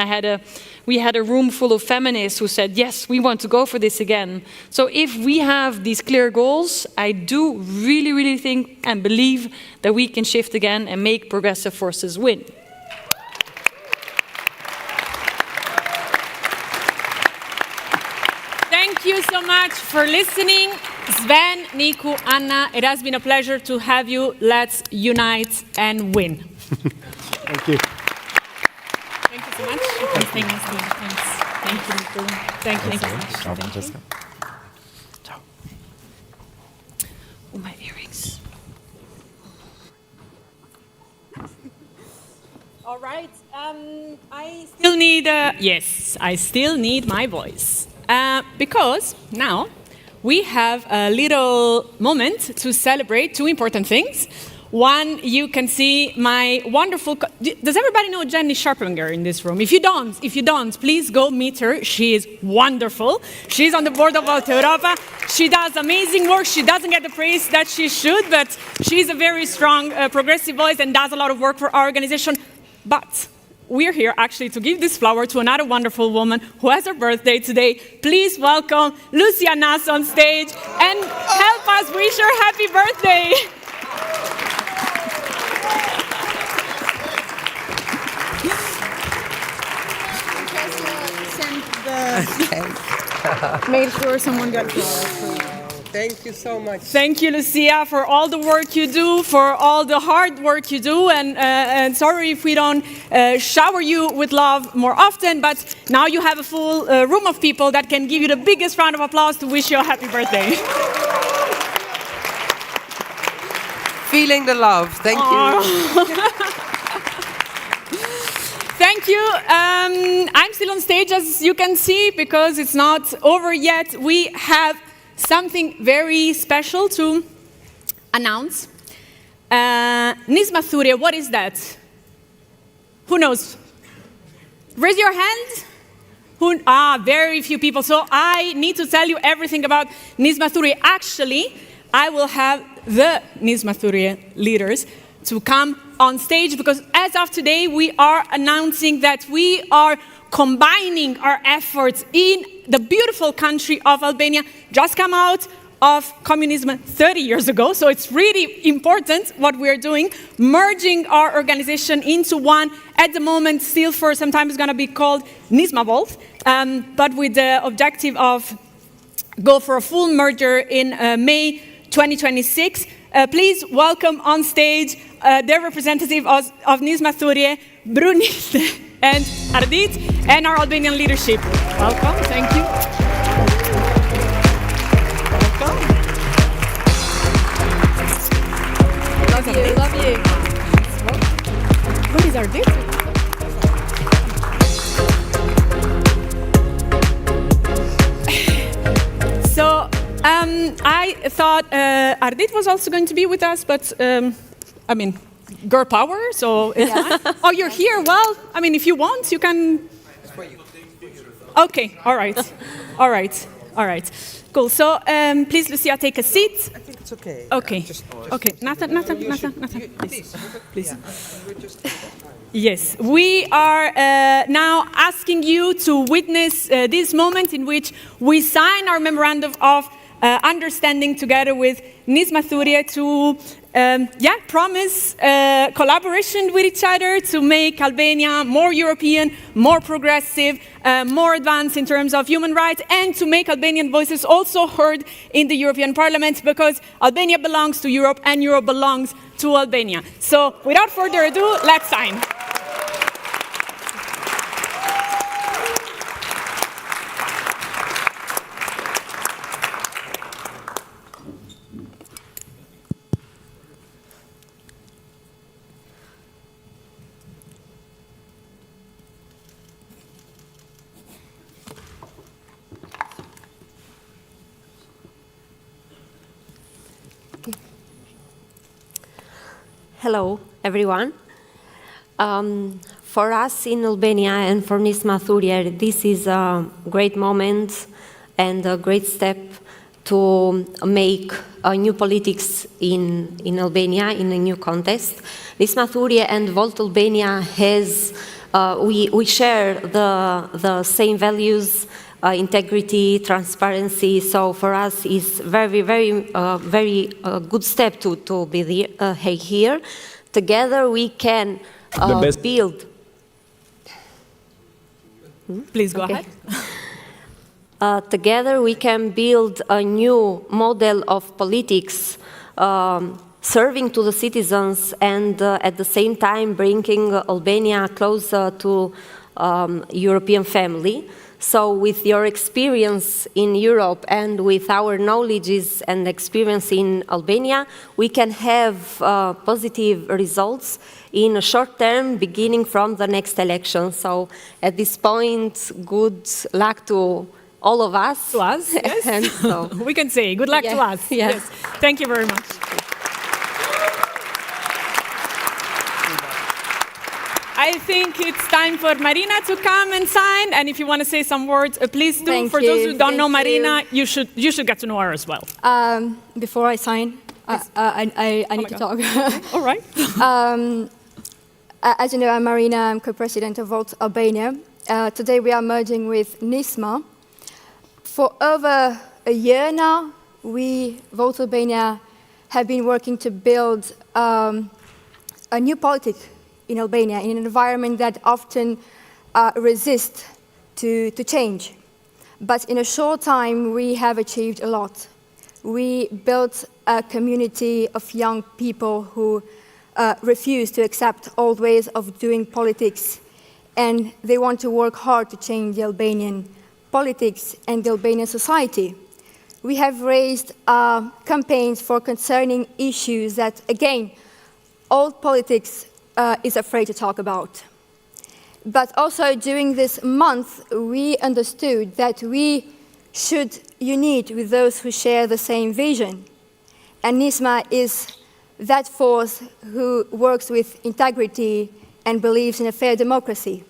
we had a room full of feminists who said, yes, we want to go for this again. So if we have these clear goals, I do really, really think and believe that we can shift again and make progressive forces win. Thank you so much for listening. Sven, Nico, Anna, it has been a pleasure to have you. Let's unite and win. Thank you. Thank you so much. Thank you. Thank you, Nico. Thank you. Thank you. Ciao. Oh, my earrings. All right. I still need, yes, I still need my voice. Because now we have a little moment to celebrate two important things. One, you can see my wonderful... Does everybody know Jenny Sharpinger in this room? If you don't, please go meet her. She is wonderful. She's on the board of Europa. She does amazing work. She doesn't get the praise that she should, but she's a very strong progressive voice and does a lot of work for our organization. But we're here actually to give this flower to another wonderful woman who has her birthday today. Please welcome Lucia Nas on stage and help us wish her happy birthday. Made sure someone got flowers. Thank you so much. Thank you, Lucia, for all the work you do, for all the hard work you do, and sorry if we don't shower you with love more often, but now you have a full room of people that can give you the biggest round of applause to wish you a happy birthday. Feeling the love. Thank you. Thank you. I'm still on stage, as you can see, because it's not over yet. We have something very special to announce. Nisma Thuria, what is that? Who knows? Raise your hand. Very few people. So I need to tell you everything about Nisma Thuria. Actually, I will have the Nisma Thuria leaders to come on stage, because as of today, we are announcing that we are combining our efforts in the beautiful country of Albania, just come out of communism 30 years ago, so it's really important what we're doing, merging our organization into one. At the moment, still for some time, it's going to be called Nisma Volt, but with the objective of go for a full merger in May 2026. Please welcome on stage the representative of Nisma Thuria, Brunhilde and Ardit, and our Albanian leadership. Welcome, thank you. Welcome. Love you. Where is Ardit? So, I thought Ardit was also going to be with us, but I mean, girl power, so... Yeah. Oh, you're here? Well, I mean, if you want, you can... Okay, all right. All right, all right. Cool, so please, Lucia, take a seat. I think it's okay. Okay, okay. Nathan, please. Yes, we are now asking you to witness this moment in which we sign our memorandum of understanding together with Nisma Thuria to promise collaboration with each other to make Albania more European, more progressive, more advanced in terms of human rights, and to make Albanian voices also heard in the European Parliament, because Albania belongs to Europe and Europe belongs to Albania. So without further ado, let's sign. Hello, everyone. For us in Albania and for Nisma Thuria, this is a great moment and a great step to make a new politics in Albania in a new context. Nisma Thuria and Volt Albania has, we share the same values, integrity, transparency. So for us, it's very good step to be here. Together, we can build. Please go ahead. Together, we can build a new model of politics, serving to the citizens, and at the same time bringing Albania closer to European family. So with your experience in Europe and with our knowledges and experience in Albania, we can have positive results in a short term, beginning from the next election. So at this point, good luck to all of us. To us, yes. And so, we can say good luck to us. Yes. Thank you very much. I think it's time for Marina to come and sign. And if you want to say some words, please do. Thank for you. those who don't know Thank you. Marina, you should get to know her as well. Before I sign, I need to talk. All right. As you know, I'm Marina. I'm co-president of Volt Albania. Today we are merging with NISMA. For over a year now, we, Volt Albania, have been working to build a new politics in Albania, in an environment that often resists to change. But in a short time, we have achieved a lot. We built a community of young people who refuse to accept old ways of doing politics, and they want to work hard to change the Albanian politics and the Albanian society. We have raised campaigns for concerning issues that, again, old politics is afraid to talk about. But also during this month, we understood that we should unite with those who share the same vision. And NISMA is that force who works with integrity and believes in a fair democracy.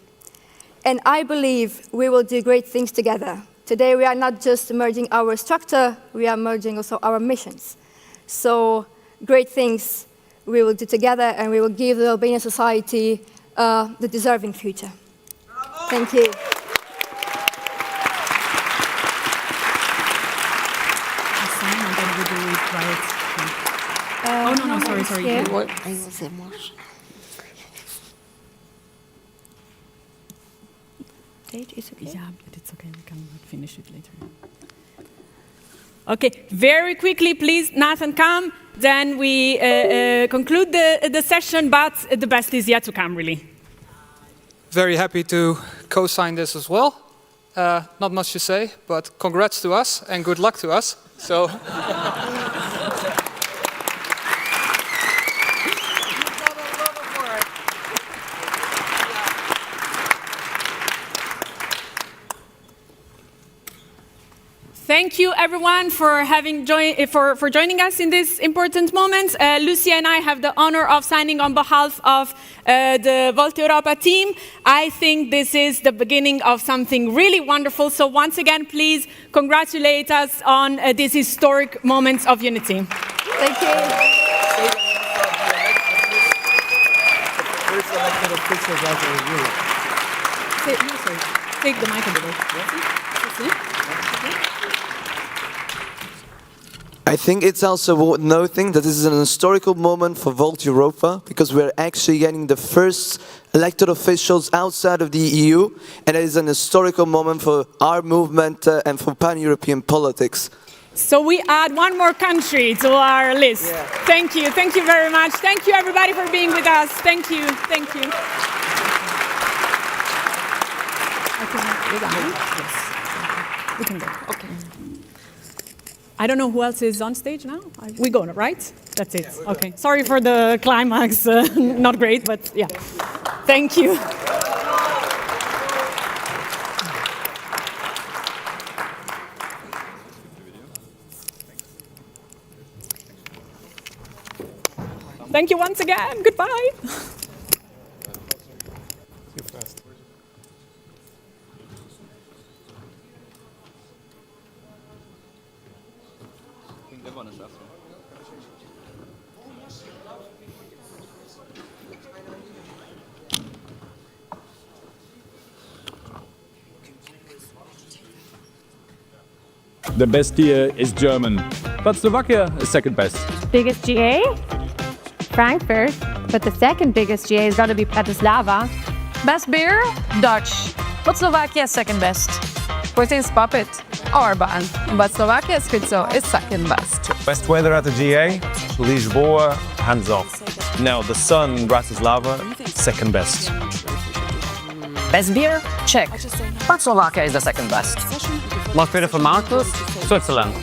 And I believe we will do great things together. Today we are not just merging our structure, we are merging also our missions. So great things we will do together, and we will give the Albanian society the deserving future. Thank you. Oh, no, sorry. Yeah. I will say more. It's okay. Yeah, but it's okay. We can finish it later. Okay, very quickly, please, Nathan, come. Then we conclude the session, but the best is yet to come, really. Very happy to co-sign this as well. Not much to say, but congrats to us and good luck to us. So. Thank you, everyone, for joining us in this important moment. Lucia and I have the honor of signing on behalf of the Volt Europa team. I think this is the beginning of something really wonderful. So once again, please congratulate us on these historic moments of unity. Thank you. Take the mic a little. I think it's also worth noting that this is an historical moment for Volt Europa, because we're actually getting the first elected officials outside of the EU, and it is an historical moment for our movement and for pan-European politics. So we add one more country to our list. Yeah. Thank you very much. Thank you, everybody, for being with us. Thank you. We can go. Okay. I don't know who else is on stage now. We go, right? That's it. Yeah, okay. Sorry for the climax. Not great, but yeah. Thank you. Thank you once again. Goodbye. The best year is German, but Slovakia is second best. Biggest GA? Frankfurt. But the second biggest GA has got to be Bratislava. Best beer? Dutch. But Slovakia is second best. Putin's puppet? Orban. But Slovakia's schizo is second best. Best weather at the GA? Lisboa, hands off. Now the sun, Bratislava, second best. Best beer? Czech. But Slovakia is the second best. Most beautiful mountains? Switzerland.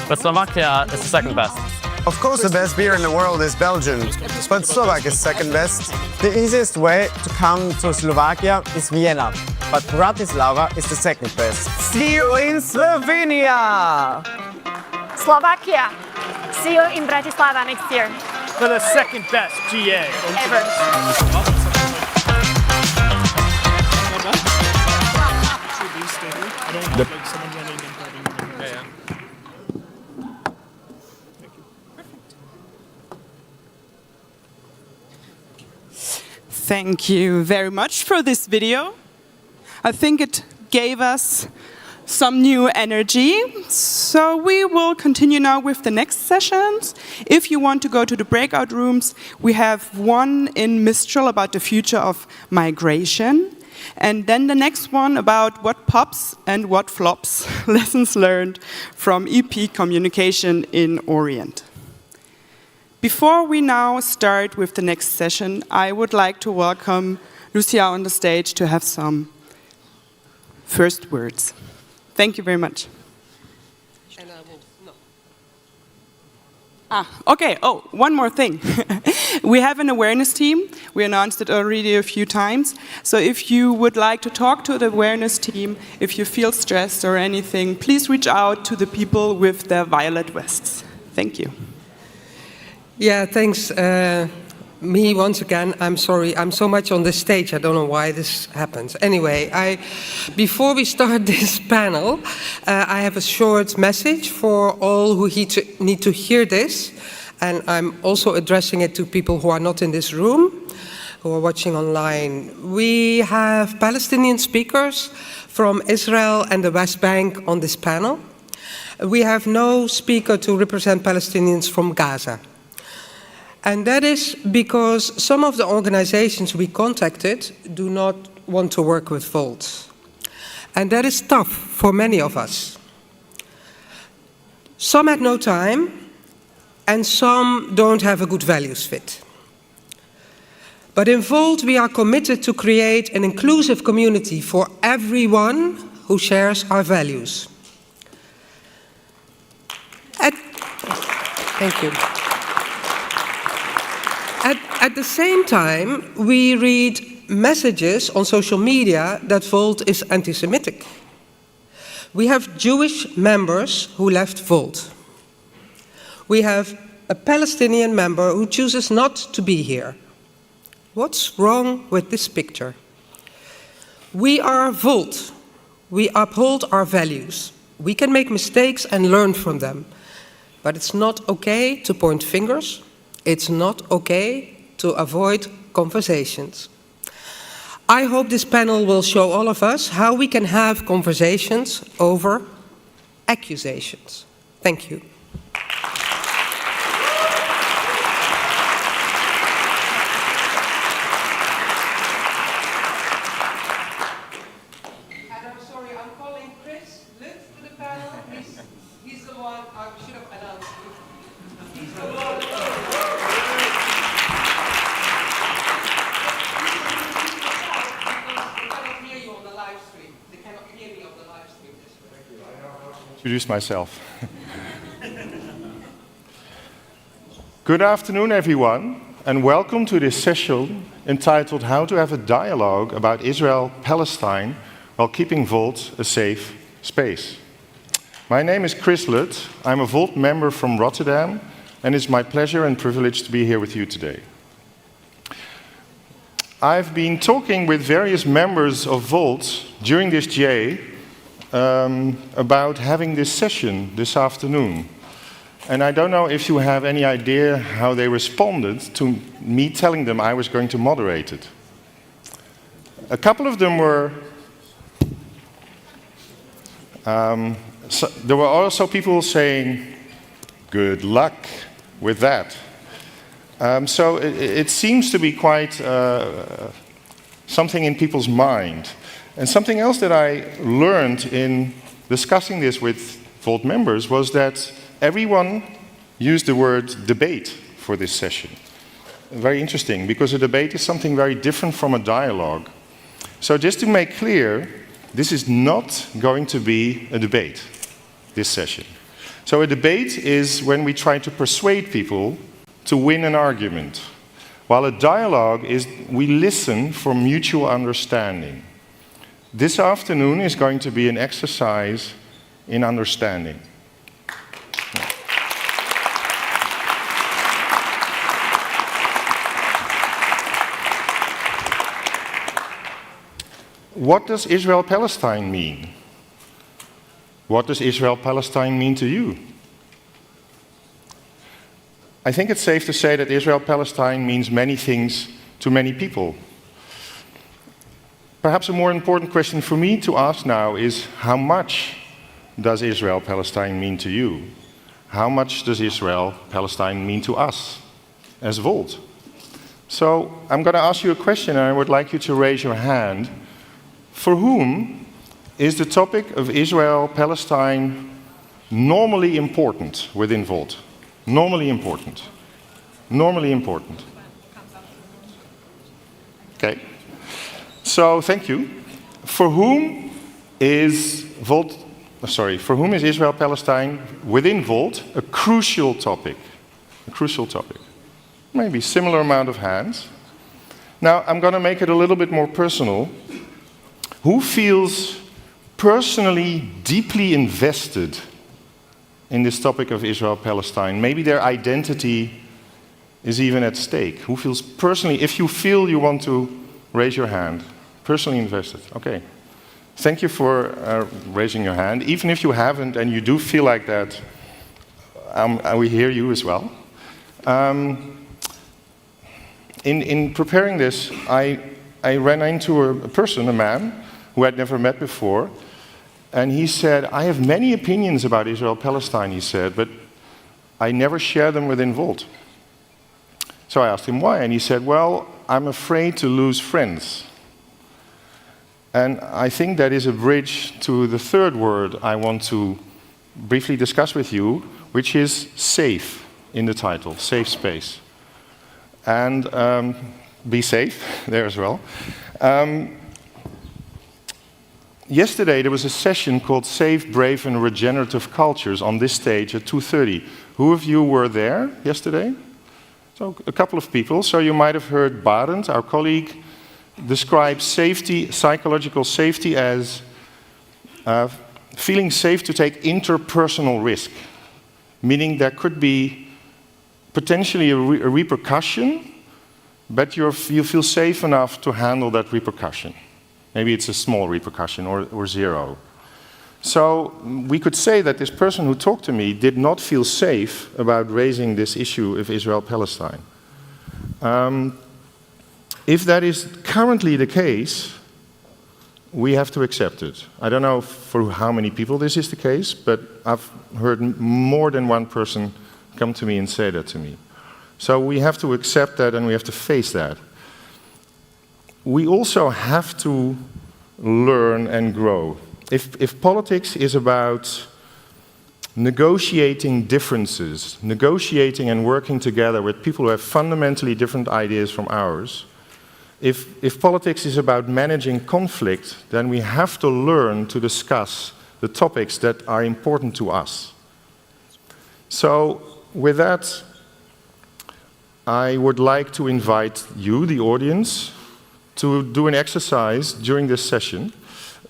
But Slovakia is the second best. Of course, the best beer in the world is Belgium, but Slovakia is second best. The easiest way to come to Slovakia is Vienna. but Bratislava is the second best. See you in Slovenia! Slovakia. See you in Bratislava next year. For the second best GA ever. Thank you very much for this video. I think it gave us some new energy. So we will continue now with the next sessions. If you want to go to the breakout rooms, we have one in Mistral about the future of migration. And then the next one about what pops and what flops, lessons learned from EP communication in Orient. Before we now start with the next session, I would like to welcome Lucia on the stage to have some first words. Thank you very much. Okay, oh, one more thing. We have an awareness team. We announced it already a few times. So if you would like to talk to the awareness team, if you feel stressed or anything, please reach out to the people with their violet vests. Thank you. Yeah, thanks. Me, once again, I'm sorry. I'm so much on the stage. I don't know why this happens. Anyway, before we start this panel, I have a short message for all who need to hear this. And I'm also addressing it to people who are not in this room, who are watching online. We have Palestinian speakers from Israel and the West Bank on this panel. We have no speaker to represent Palestinians from Gaza. And that is because some of the organizations we contacted do not want to work with Volt. And that is tough for many of us. Some had no time, and some don't have a good values fit. But in Volt, we are committed to create an inclusive community for everyone who shares our values. Thank you. At the same time, we read messages on social media that Volt is anti-Semitic. We have Jewish members who left Volt. We have a Palestinian member who chooses not to be here. What's wrong with this picture? We are Volt. We uphold our values. We can make mistakes and learn from them. But it's not okay to point fingers. It's not okay to avoid conversations. I hope this panel will show all of us how we can have conversations over accusations. Thank you. And I'm sorry, I'm calling Chris Lut to the panel. He's the one I should have announced you. He's the one. Introduce myself. Good afternoon, everyone, and welcome to this session entitled How to Have a Dialogue about Israel-Palestine while keeping Volt a safe space. My name is Chris Lut. I'm a Volt member from Rotterdam, and it's my pleasure and privilege to be here with you today. I've been talking with various members of Volt during this GA about having this session this afternoon. And I don't know if you have any idea how they responded to me telling them I was going to moderate it. A couple of them were... there were also people saying, good luck with that. So it seems to be quite something in people's mind. And something else that I learned in discussing this with Volt members was that everyone used the word debate for this session. Very interesting, because a debate is something very different from a dialogue. So just to make clear, this is not going to be a debate, this session. So a debate is when we try to persuade people to win an argument, while a dialogue is we listen for mutual understanding. This afternoon is going to be an exercise in understanding. What does Israel-Palestine mean? What does Israel-Palestine mean to you? I think it's safe to say that Israel-Palestine means many things to many people. Perhaps a more important question for me to ask now is, how much does Israel-Palestine mean to you? How much does Israel-Palestine mean to us as Volt? So I'm going to ask you a question, and I would like you to raise your hand. For whom is the topic of Israel-Palestine normally important within Volt? Normally important. Normally important. Okay. So, thank you. For whom is Israel-Palestine within Volt a crucial topic? A crucial topic. Maybe a similar amount of hands. Now, I'm going to make it a little bit more personal. Who feels personally deeply invested in this topic of Israel-Palestine? Maybe their identity is even at stake. Who feels personally, if you feel you want to raise your hand, personally invested? Okay. Thank you for raising your hand. Even if you haven't and you do feel like that, we hear you as well. In preparing this, I ran into a person, a man, who I'd never met before, and he said, I have many opinions about Israel-Palestine, he said, but I never share them within Volt. So I asked him why, and he said, well, I'm afraid to lose friends. And I think that is a bridge to the third word I want to briefly discuss with you, which is safe in the title, safe space. And be safe there as well. Yesterday there was a session called Safe, Brave and Regenerative Cultures on this stage at 2:30. Who of you were there yesterday? So a couple of people. So you might have heard Barend, our colleague, describe safety, psychological safety as feeling safe to take interpersonal risk, meaning there could be potentially a repercussion, but you feel safe enough to handle that repercussion. Maybe it's a small repercussion or zero. So we could say that this person who talked to me did not feel safe about raising this issue of Israel-Palestine. If that is currently the case, we have to accept it. I don't know for how many people this is the case, but I've heard more than one person come to me and say that to me. So we have to accept that and we have to face that. We also have to learn and grow. If politics is about negotiating differences, negotiating and working together with people who have fundamentally different ideas from ours, if politics is about managing conflict, then we have to learn to discuss the topics that are important to us. So, with that, I would like to invite you, the audience, to do an exercise during this session.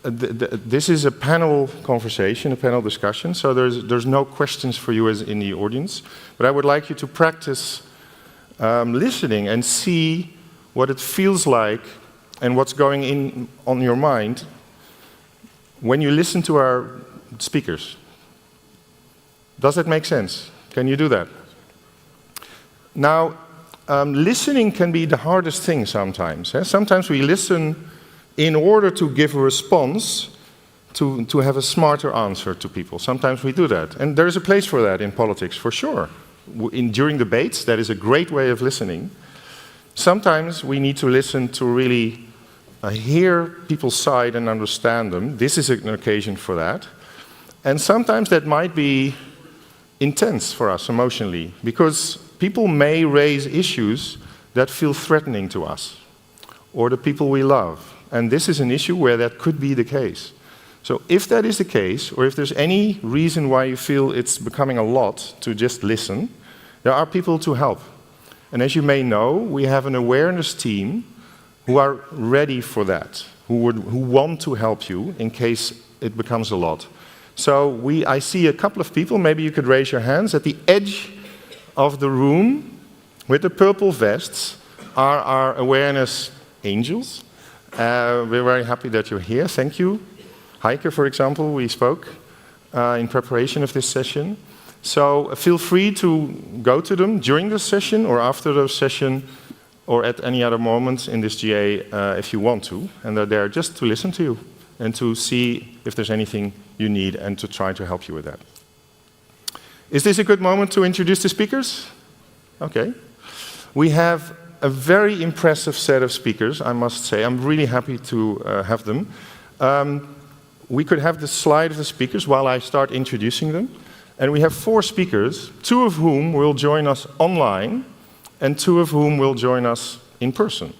This is a panel conversation, a panel discussion, so there's no questions for you as in the audience. But I would like you to practice listening and see what it feels like and what's going on your mind when you listen to our speakers. Does that make sense? Can you do that? Now, listening can be the hardest thing sometimes. Sometimes we listen in order to give a response, to have a smarter answer to people. Sometimes we do that. And there is a place for that in politics, for sure. During debates, that is a great way of listening. Sometimes we need to listen to really hear people's side and understand them. This is an occasion for that. And sometimes that might be intense for us emotionally, because people may raise issues that feel threatening to us, or the people we love. And this is an issue where that could be the case. So if that is the case, or if there's any reason why you feel it's becoming a lot to just listen, there are people to help. And as you may know, we have an awareness team who are ready for that, who want to help you in case it becomes a lot. So I see a couple of people, maybe you could raise your hands. At the edge of the room with the purple vests are our awareness angels. We're very happy that you're here. Thank you. Heike, for example, we spoke in preparation of this session. So feel free to go to them during the session or after the session or at any other moment in this GA if you want to. And they're there just to listen to you and to see if there's anything you need and to try to help you with that. Is this a good moment to introduce the speakers? Okay. We have a very impressive set of speakers, I must say. I'm really happy to have them. We could have the slide of the speakers while I start introducing them. And we have 4 speakers, 2 of whom will join us online, and 2 of whom will join us in person.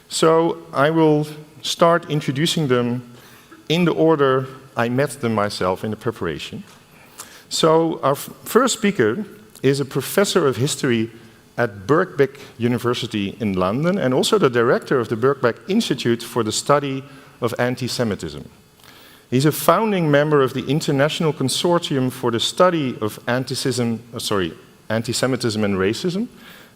So I will start introducing them in the order I met them myself in the preparation. So our first speaker is a professor of history at Birkbeck University in London and also the director of the Birkbeck Institute for the Study of Anti-Semitism. He's a founding member of the International Consortium for the Study of Anti-Semitism and Racism,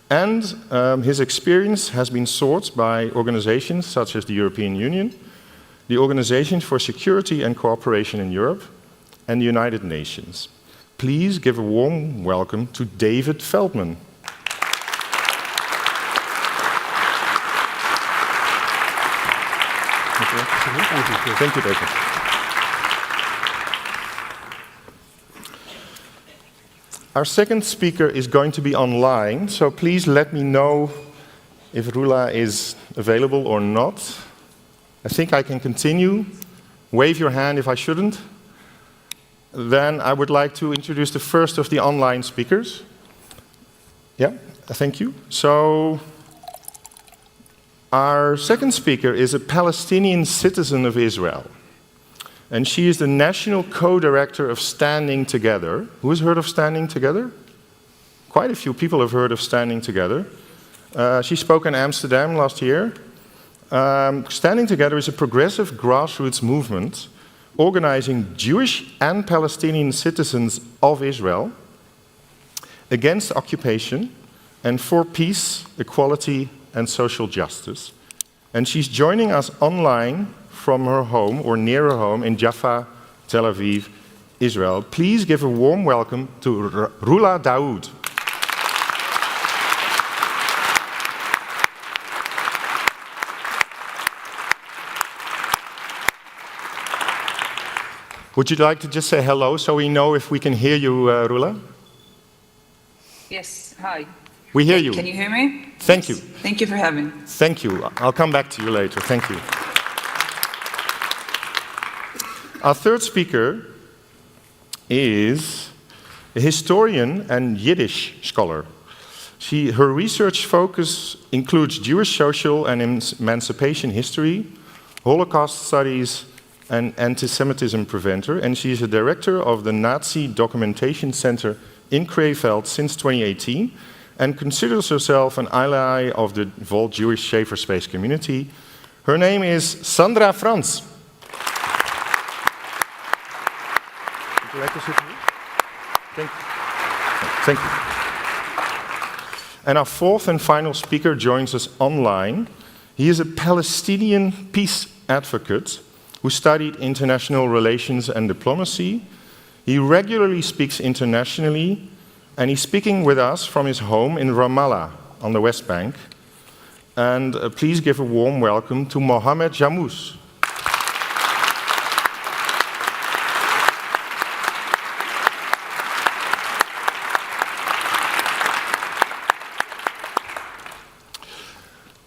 and his experience has been sought by organizations such as the European Union, the Organization for Security and Cooperation in Europe, and the United Nations. Please give a warm welcome to David Feldman. Thank you, David. Our second speaker is going to be online, so please let me know if Rula is available or not. I think I can continue. Wave your hand if I shouldn't. Then I would like to introduce the first of the online speakers. Yeah, thank you. So our second speaker is a Palestinian citizen of Israel. And she is the national co-director of Standing Together. Who has heard of Standing Together? Quite a few people have heard of Standing Together. She spoke in Amsterdam last year. Standing Together is a progressive grassroots movement organizing Jewish and Palestinian citizens of Israel against occupation and for peace, equality, and social justice. And she's joining us online from her home, or near her home, in Jaffa, Tel Aviv, Israel. Please give a warm welcome to Rula Daoud. Would you like to just say hello so we know if we can hear you, Rula? Yes, hi. We hear you. Can you hear me? Thank you. Thank you for having me. Thank you. I'll come back to you later. Thank you. Our third speaker is a historian and Yiddish scholar. Her research focus includes Jewish social and emancipation history, Holocaust studies, and anti-Semitism preventer, and she is a director of the Nazi Documentation Center in Krefeld since 2018, and considers herself an ally of the Volt Jewish Schaefer Space community. Her name is Sandra Franz. Would you like to sit here? Thank you. And our fourth and final speaker joins us online. He is a Palestinian peace advocate who studied international relations and diplomacy. He regularly speaks internationally, and he's speaking with us from his home in Ramallah on the West Bank. And please give a warm welcome to Mohammed Jamous.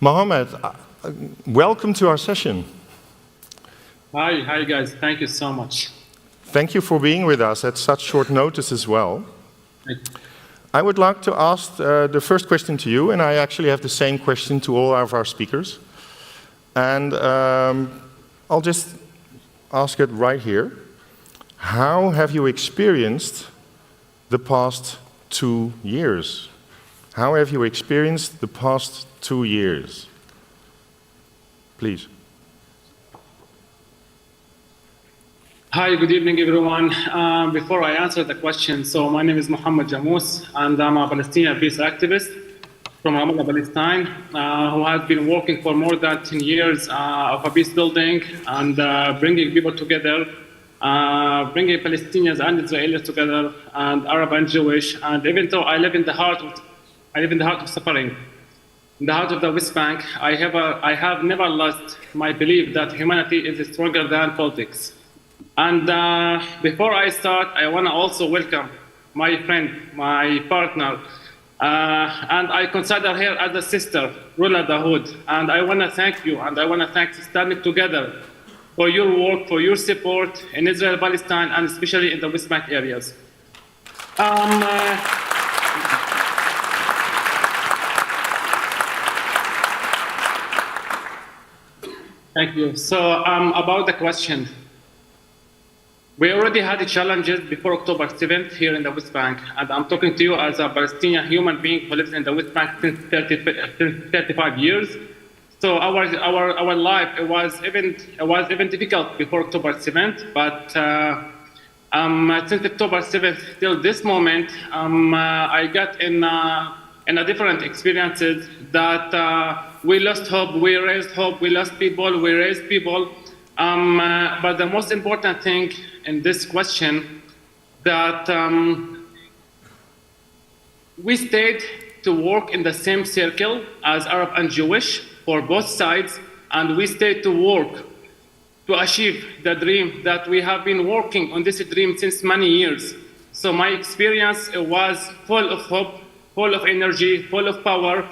Mohammed, welcome to our session. Hi guys, thank you so much. Thank you for being with us at such short notice as well. I would like to ask the first question to you, and I actually have the same question to all of our speakers. And I'll just ask it right here. How have you experienced the past 2 years? How have you experienced the past 2 years? Please. Hi, good evening, everyone. Before I answer the question, so my name is Mohammed Jamous, and I'm a Palestinian peace activist from Ramallah, Palestine, who has been working for more than 10 years of a peace building and bringing people together, bringing Palestinians and Israelis together, and Arab and Jewish. And even though I live in the heart of suffering, in the heart of the West Bank, I have never lost my belief that humanity is stronger than politics. And before I start, I want to also welcome my friend, my partner, and I consider her as a sister, Rula Dahoud. And I want to thank you, and I want to thank Standing Together for your work, for your support in Israel, Palestine, and especially in the West Bank areas. Thank you. So about the question. We already had the challenges before October 7th here in the West Bank, and I'm talking to you as a Palestinian human being who lives in the West Bank since 35 years. So our life it was even difficult before October 7th, but since October 7th till this moment, I got in a different experiences that we lost hope, we raised hope, we lost people, we raised people. But the most important thing in this question that we stayed to work in the same circle as Arab and Jewish for both sides, and we stayed to work to achieve the dream that we have been working on this dream since many years. So my experience was full of hope, full of energy, full of power,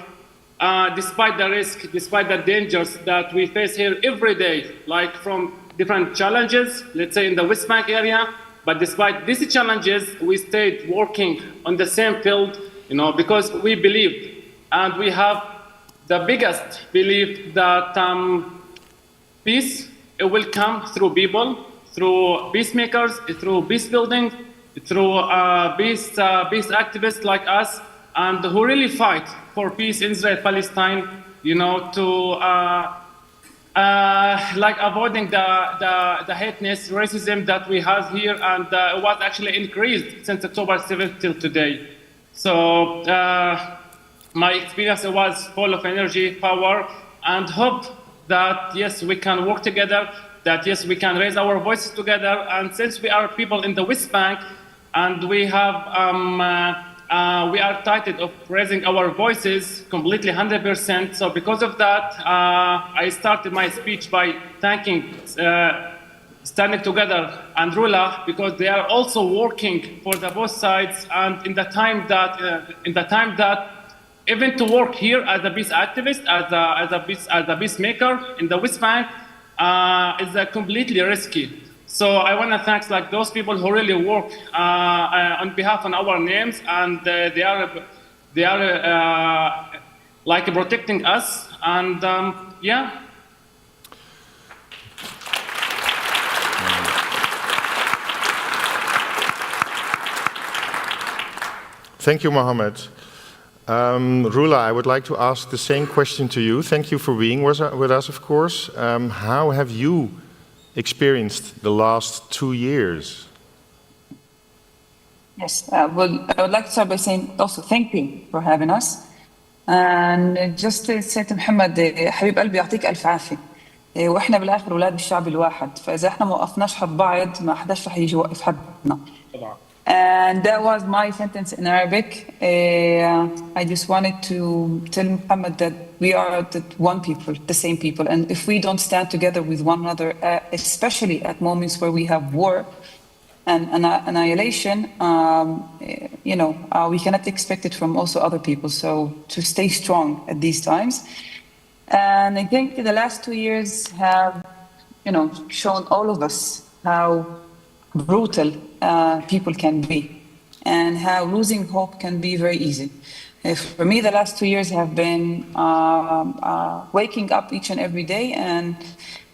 despite the risk, despite the dangers that we face here every day, like from different challenges, let's say in the West Bank area. But despite these challenges, we stayed working on the same field, because we believed, and we have the biggest belief that peace it will come through people, through peacemakers, through peace building, through peace activists like us, and who really fight for peace in Israel, Palestine, like avoiding the hateness, racism that we have here, and it was actually increased since October 7th till today. So my experience was full of energy, power, and hope that yes, we can work together, that yes, we can raise our voices together. And since we are people in the West Bank, and we have we are tired of raising our voices completely 100%. So because of that, I started my speech by thanking Standing Together and Rula, because they are also working for the both sides. And in the time that even to work here as a peace activist, as a peacemaker in the West Bank, is completely risky. So I want to thank those people who really work on behalf of our names, and they are protecting us. And yeah. Thank you, Mohammed. Rula, I would like to ask the same question to you. Thank you for being with us, of course. How have you experienced the last 2 years? Yes, well, I would like to start by saying also thank you for having us. And just to say to محمد حبيب قلبي يعطيك ألف عافية. وإحنا بالآخر أولاد الشعب الواحد، فإذا إحنا ما وقفناش حد بعض ما حداش رح يجي يوقف حدنا. And that was my sentence in Arabic. I just wanted to tell Muhammad that we are the one people, the same people. And if we don't stand together with one another, especially at moments where we have war and annihilation, we cannot expect it from also other people. So to stay strong at these times. And I think the last 2 years have, shown all of us how brutal people can be, and how losing hope can be very easy. For me, the last 2 years have been waking up each and every day and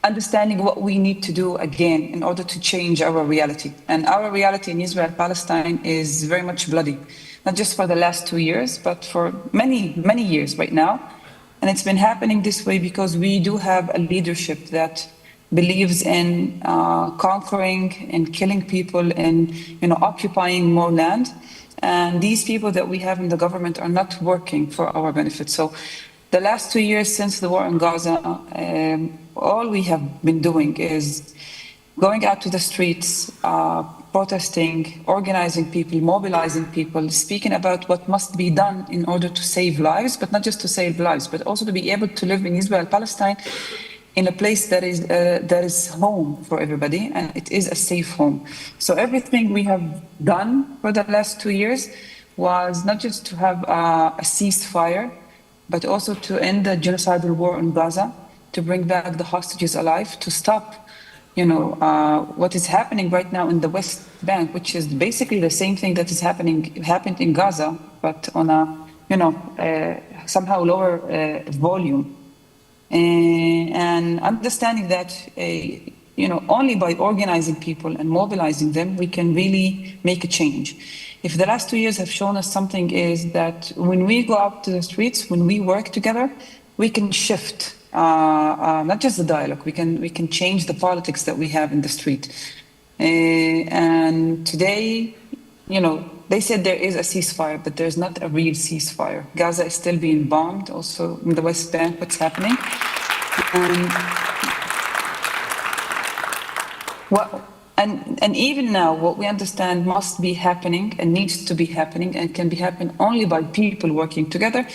understanding what we need to do again in order to change our reality. And our reality in Israel, Palestine is very much bloody, not just for the last 2 years, but for many, many years right now. And it's been happening this way because we do have a leadership that believes in conquering and killing people and occupying more land. And these people that we have in the government are not working for our benefit. So the last 2 years since the war in Gaza, all we have been doing is going out to the streets, protesting, organizing people, mobilizing people, speaking about what must be done in order to save lives, but not just to save lives, but also to be able to live in Israel, Palestine, in a place that is home for everybody, and it is a safe home. So everything we have done for the last 2 years was not just to have a ceasefire, but also to end the genocidal war in Gaza, to bring back the hostages alive, to stop what is happening right now in the West Bank, which is basically the same thing that happened in Gaza, but on a somehow lower volume. And understanding that only by organizing people and mobilizing them, we can really make a change. If the last 2 years have shown us something, is that when we go out to the streets, when we work together, we can shift not just the dialogue, we can change the politics that we have in the street. And today, they said there is a ceasefire, but there's not a real ceasefire. Gaza is still being bombed, also in the West Bank, what's happening. And even now, what we understand must be happening and needs to be happening and can be happening only by people working together,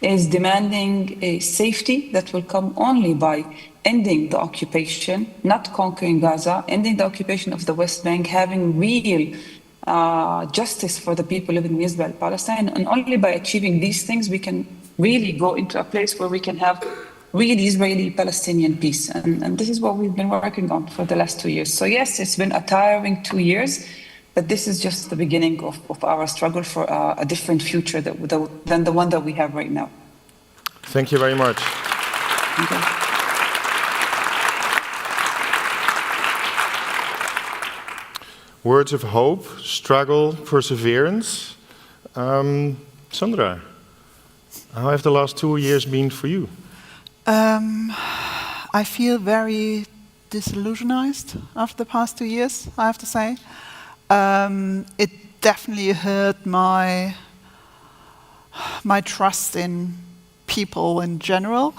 is demanding a safety that will come only by ending the occupation, not conquering Gaza, ending the occupation of the West Bank, having real justice for the people living in Israel, Palestine, and only by achieving these things we can really go into a place where we can have real Israeli-Palestinian peace. And this is what we've been working on for the last 2 years. So yes, it's been a tiring 2 years, but this is just the beginning of our struggle for a different future than the one that we have right now. Thank you very much. Okay. Words of hope, struggle, perseverance. Sandra, how have the last 2 years been for you? I feel very disillusionized after the past 2 years, I have to say. It definitely hurt my trust in people in general.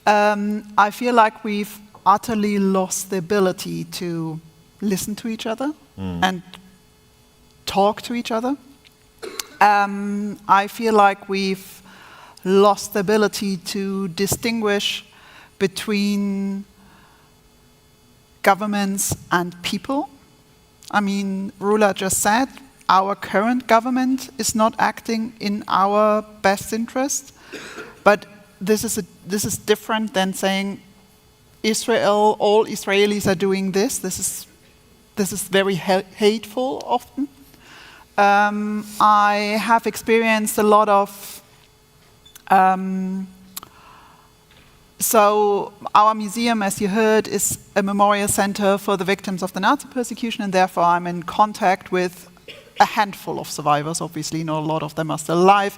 I feel like we've utterly lost the ability to listen to each other and talk to each other. I feel like we've lost the ability to distinguish between governments and people. I mean, Rula just said, our current government is not acting in our best interest, but this is different than saying Israel, all Israelis are doing this. This is very hateful often. I have experienced a lot of so our museum, as you heard, is a memorial center for the victims of the Nazi persecution, and therefore I'm in contact with a handful of survivors. Obviously, not a lot of them are still alive,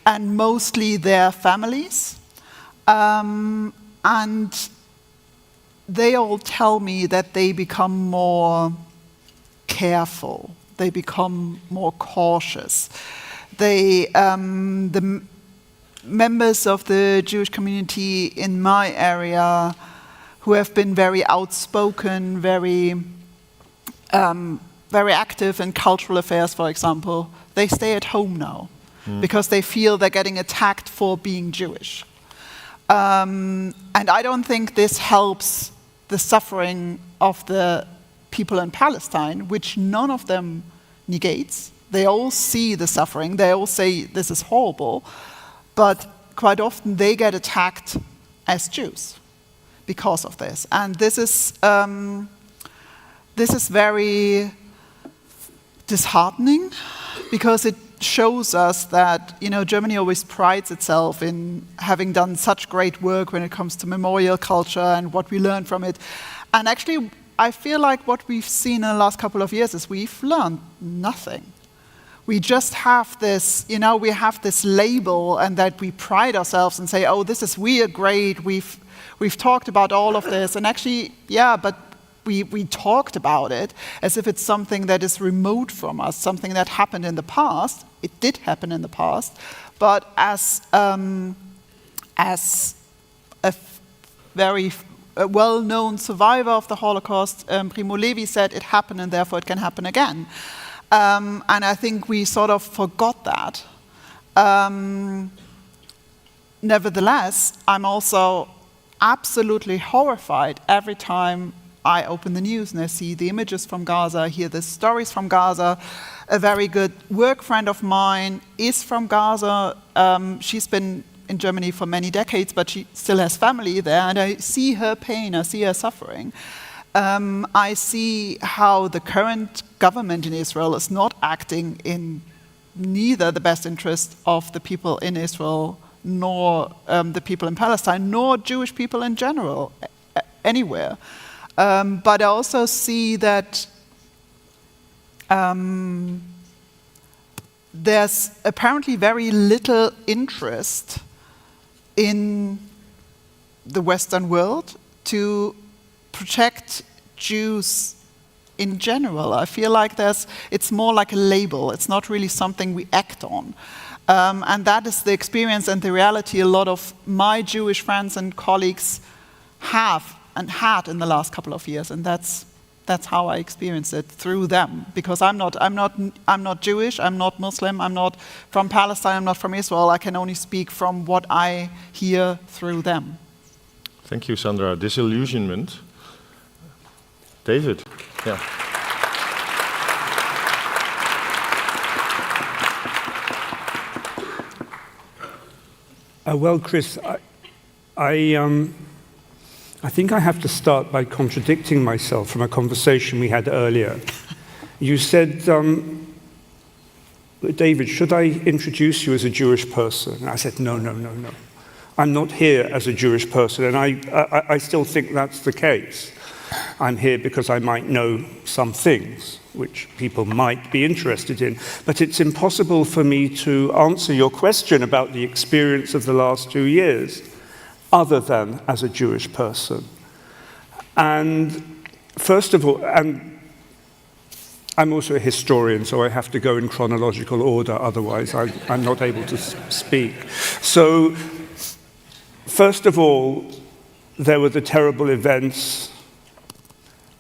and mostly their families. And they all tell me that they become more careful, they become more cautious. The members of the Jewish community in my area who have been very outspoken, very active in cultural affairs, for example, they stay at home now because they feel they're getting attacked for being Jewish. And I don't think this helps the suffering of the people in Palestine, which none of them negates. They all see the suffering, they all say this is horrible, but quite often they get attacked as Jews because of this. And this is very disheartening, because it shows us that Germany always prides itself in having done such great work when it comes to memorial culture and what we learn from it. And actually, I feel like what we've seen in the last couple of years is we've learned nothing. we just have this, we have this label, and that we pride ourselves and say, oh, we are great, we've talked about all of this, and actually, yeah, but we talked about it as if it's something that is remote from us, something that happened in the past. It did happen in the past, but as a very well-known survivor of the Holocaust, Primo Levi said, it happened and therefore it can happen again. And I think we sort of forgot that. Nevertheless, I'm also absolutely horrified every time I open the news and I see the images from Gaza, hear the stories from Gaza. A very good work friend of mine is from Gaza. She's been in Germany for many decades, but she still has family there, and I see her pain, I see her suffering. I see how the current government in Israel is not acting in neither the best interest of the people in Israel, nor the people in Palestine, nor Jewish people in general, anywhere. But I also see that there's apparently very little interest in the Western world to protect Jews in general. I feel like it's more like a label. It's not really something we act on. And that is the experience and the reality a lot of my Jewish friends and colleagues have and had in the last couple of years. And that's how I experienced it, through them. Because I'm not Jewish, I'm not Muslim, I'm not from Palestine, I'm not from Israel. I can only speak from what I hear through them. Thank you, Sandra. Disillusionment. David. Yeah. Well, Chris, I think I have to start by contradicting myself from a conversation we had earlier. You said, David, should I introduce you as a Jewish person? And I said, no. I'm not here as a Jewish person, and I still think that's the case. I'm here because I might know some things which people might be interested in. But it's impossible for me to answer your question about the experience of the last 2 years other than as a Jewish person. And first of all, and I'm also a historian, so I have to go in chronological order, otherwise I'm not able to speak. So, first of all, there were the terrible events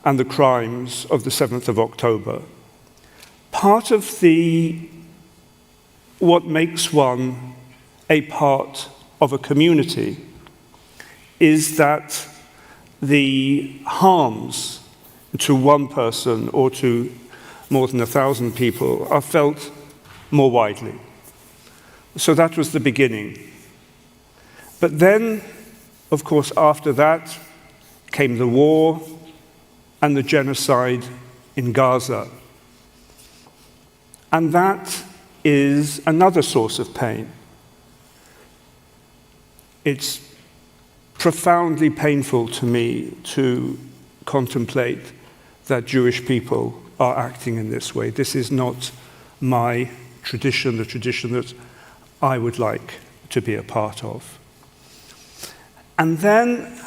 and the crimes of the 7th of October. Part of what makes one a part of a community is that the harms to one person or to more than 1,000 people are felt more widely. So that was the beginning. But then, of course, after that came the war and the genocide in Gaza. And that is another source of pain. It's profoundly painful to me to contemplate that Jewish people are acting in this way. This is not my tradition, the tradition that I would like to be a part of. And then,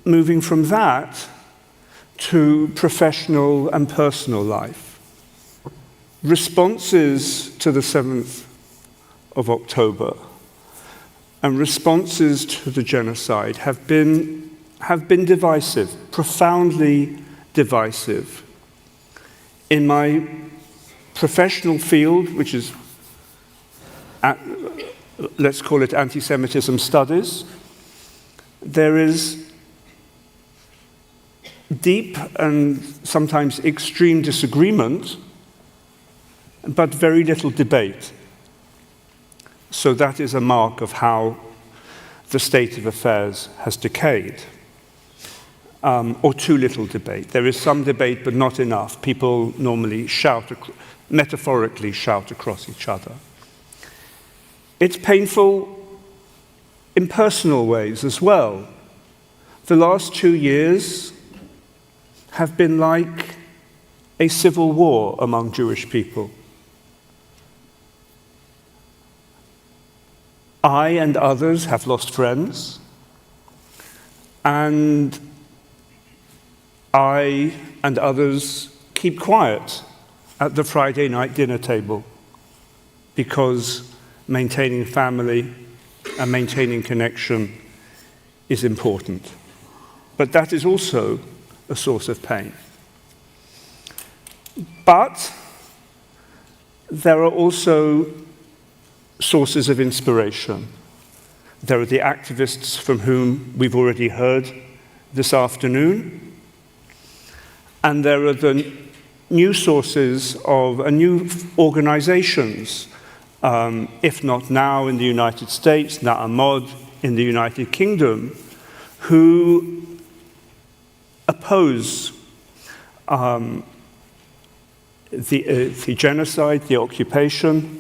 moving from that to professional and personal life. Responses to the 7th of October and responses to the genocide have been divisive, profoundly divisive. In my professional field, which is, let's call it anti-Semitism studies, there is deep and sometimes extreme disagreement, but very little debate. So that is a mark of how the state of affairs has decayed. Or too little debate. There is some debate, but not enough. People normally metaphorically shout across each other. It's painful in personal ways as well. The last 2 years have been like a civil war among Jewish people. I and others have lost friends, and I and others keep quiet at the Friday night dinner table because maintaining family and maintaining connection is important. But that is also a source of pain. But there are also sources of inspiration. There are the activists from whom we've already heard this afternoon, and there are the new sources of new organizations, if not now in the United States, Na'amod in the United Kingdom, who oppose the genocide, the occupation,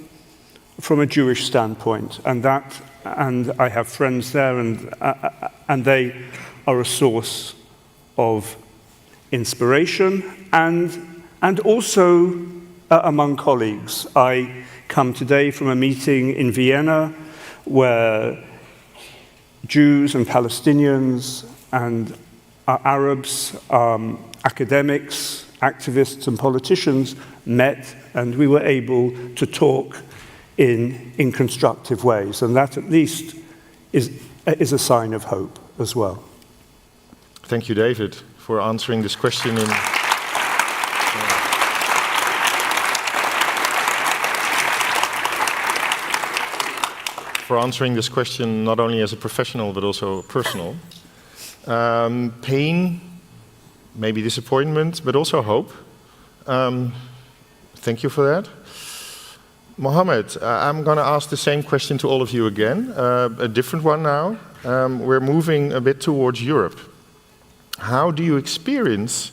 from a Jewish standpoint, and I have friends there, and they are a source of inspiration and also among colleagues. I come today from a meeting in Vienna where Jews and Palestinians and Arabs, academics, activists and politicians met, and we were able to talk in constructive ways, and that at least is a sign of hope as well. Thank you, David, for answering this question not only as a professional but also personal. Pain, maybe disappointment, but also hope. Thank you for that. Mohammed, I'm going to ask the same question to all of you again, a different one now. We're moving a bit towards Europe. How do you experience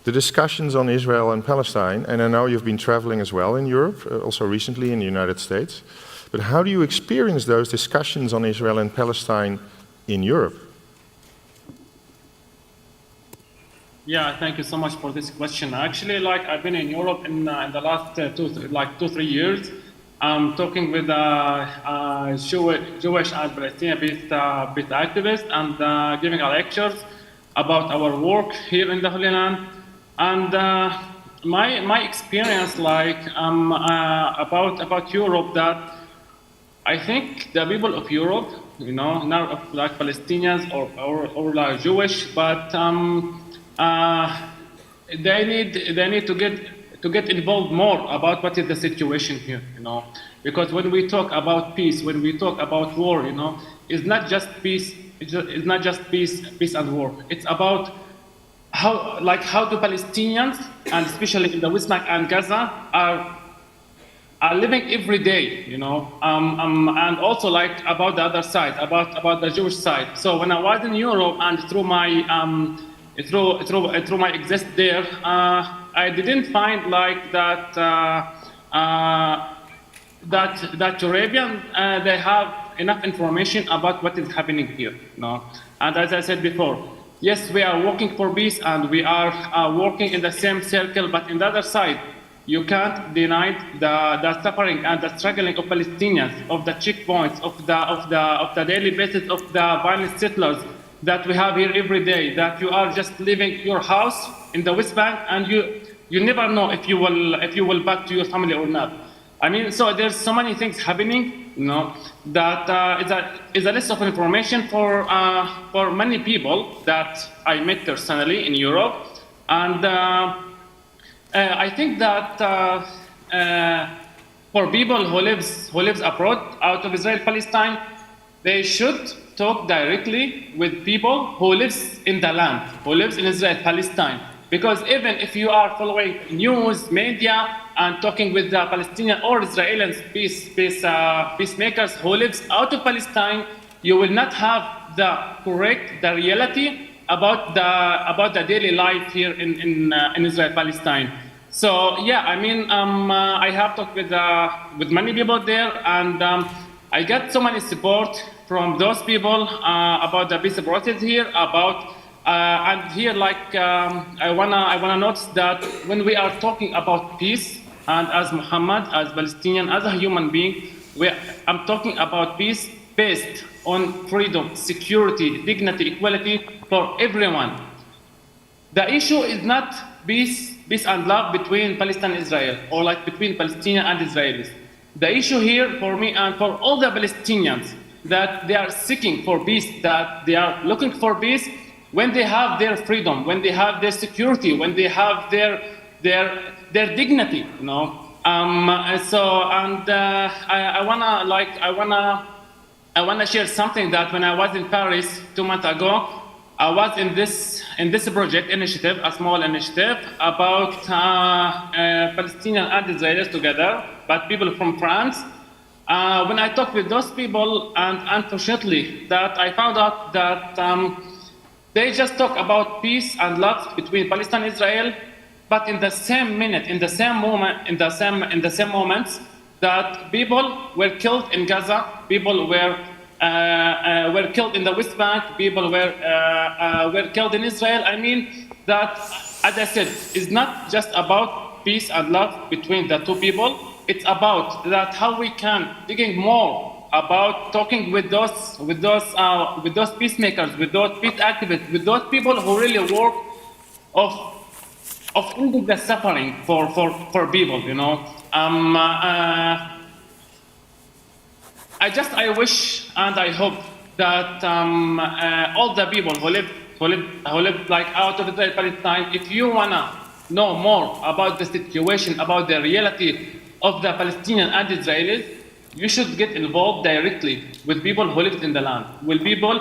the discussions on Israel and Palestine? And I know you've been traveling as well in Europe, also recently in the United States. But how do you experience those discussions on Israel and Palestine in Europe? Yeah, thank you so much for this question. Actually, I've been in Europe in the last 2-3 years. I'm talking with Jewish and Palestinian-based activists and giving lectures about our work here in the Holy Land. And my experience, about Europe, that I think the people of Europe, not like Palestinians or like Jewish, but they need to get involved more about what is the situation here, because when we talk about peace, when we talk about war, it's not just peace. It's not just peace and war. It's about how do Palestinians, and especially in the West Bank and Gaza, are living every day, and also about the other side, about the Jewish side. So when I was in Europe and through my exist there, I didn't find that Arabian they have enough information about what is happening here. And as I said before, yes, we are working for peace and we are working in the same circle, but on the other side, you can't deny the suffering and the struggling of Palestinians, of the checkpoints, of the daily basis of the violent settlers that we have here every day, that you are just leaving your house in the West Bank and you never know if you will back to your family or not. I mean, so there's so many things happening, that is a list of information for many people that I met personally in Europe, and I think that for people who lives abroad, out of Israel, Palestine, they should talk directly with people who lives in the land, who lives in Israel, Palestine. Because even if you are following news, media, and talking with the Palestinian or Israeli peacemakers who lives out of Palestine, you will not have the reality about the daily life here in Israel, Palestine. So yeah, I mean, I have talked with many people there, and I get so many support from those people about the peace process here, and here, I wanna note that when we are talking about peace, and as Muhammad, as Palestinian, as a human being, I'm talking about peace based on freedom, security, dignity, equality for everyone. The issue is not peace and love between Palestine and Israel, or like between Palestinians and Israelis. The issue here for me and for all the Palestinians, that they are seeking for peace, that they are looking for peace when they have their freedom, when they have their security, when they have their dignity, you know. I wanna share something that when I was in Paris 2 months ago, I was in this project initiative, a small initiative about Palestinians and Israelis together, but people from France. When I talked with those people, and unfortunately, that I found out that they just talk about peace and love between Palestine and Israel, but in the same minute, in the same moments, that people were killed in Gaza, people were killed in the West Bank, people were killed in Israel. I mean that, as I said, it's not just about peace and love between the two people. It's about that how we can digging more about talking with those peacemakers, with those peace activists, with those people who really work of ending the suffering for people, you know. I wish and I hope that all the people who live like out of Palestine, if you wanna know more about the situation, about the reality of the Palestinians and Israelis, you should get involved directly with people who live in the land, with people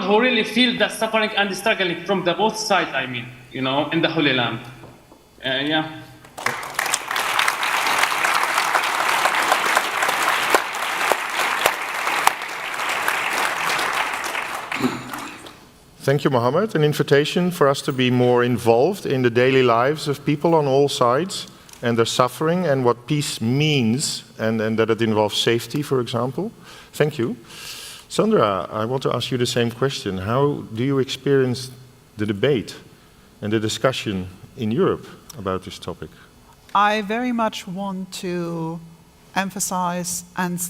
who really feel the suffering and the struggling from the both sides, I mean, you know, in the Holy Land. Yeah. Thank you, Mohammed. An invitation for us to be more involved in the daily lives of people on all sides and their suffering and what peace means, and that it involves safety, for example. Thank you. Sandra, I want to ask you the same question. How do you experience the debate and the discussion in Europe about this topic? I very much want to emphasize and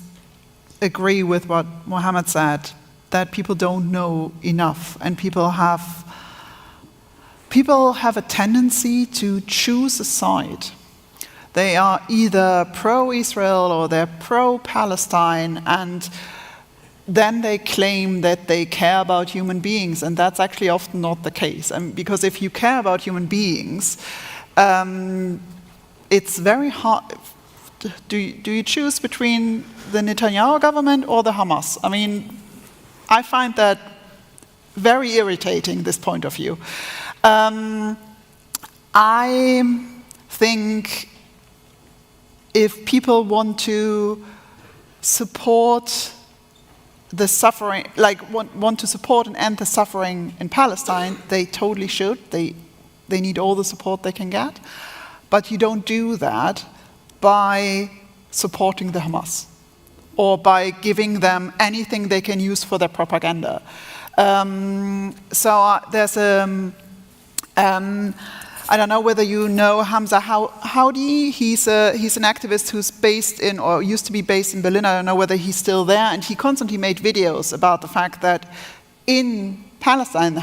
agree with what Mohammed said, that people don't know enough, and people have a tendency to choose a side. They are either pro-Israel or they're pro-Palestine, and then they claim that they care about human beings, and that's actually often not the case. And because if you care about human beings, it's very hard. Do you choose between the Netanyahu government or the Hamas? I mean, I find that very irritating, this point of view. I think if people want to support the suffering, like want to support and end the suffering in Palestine, they totally should. They need all the support they can get. But you don't do that by supporting the Hamas or by giving them anything they can use for their propaganda. There's I don't know whether you know Hamza Howdy. He's an activist who's based in, or used to be based in Berlin. I don't know whether he's still there. And he constantly made videos about the fact that in Palestine,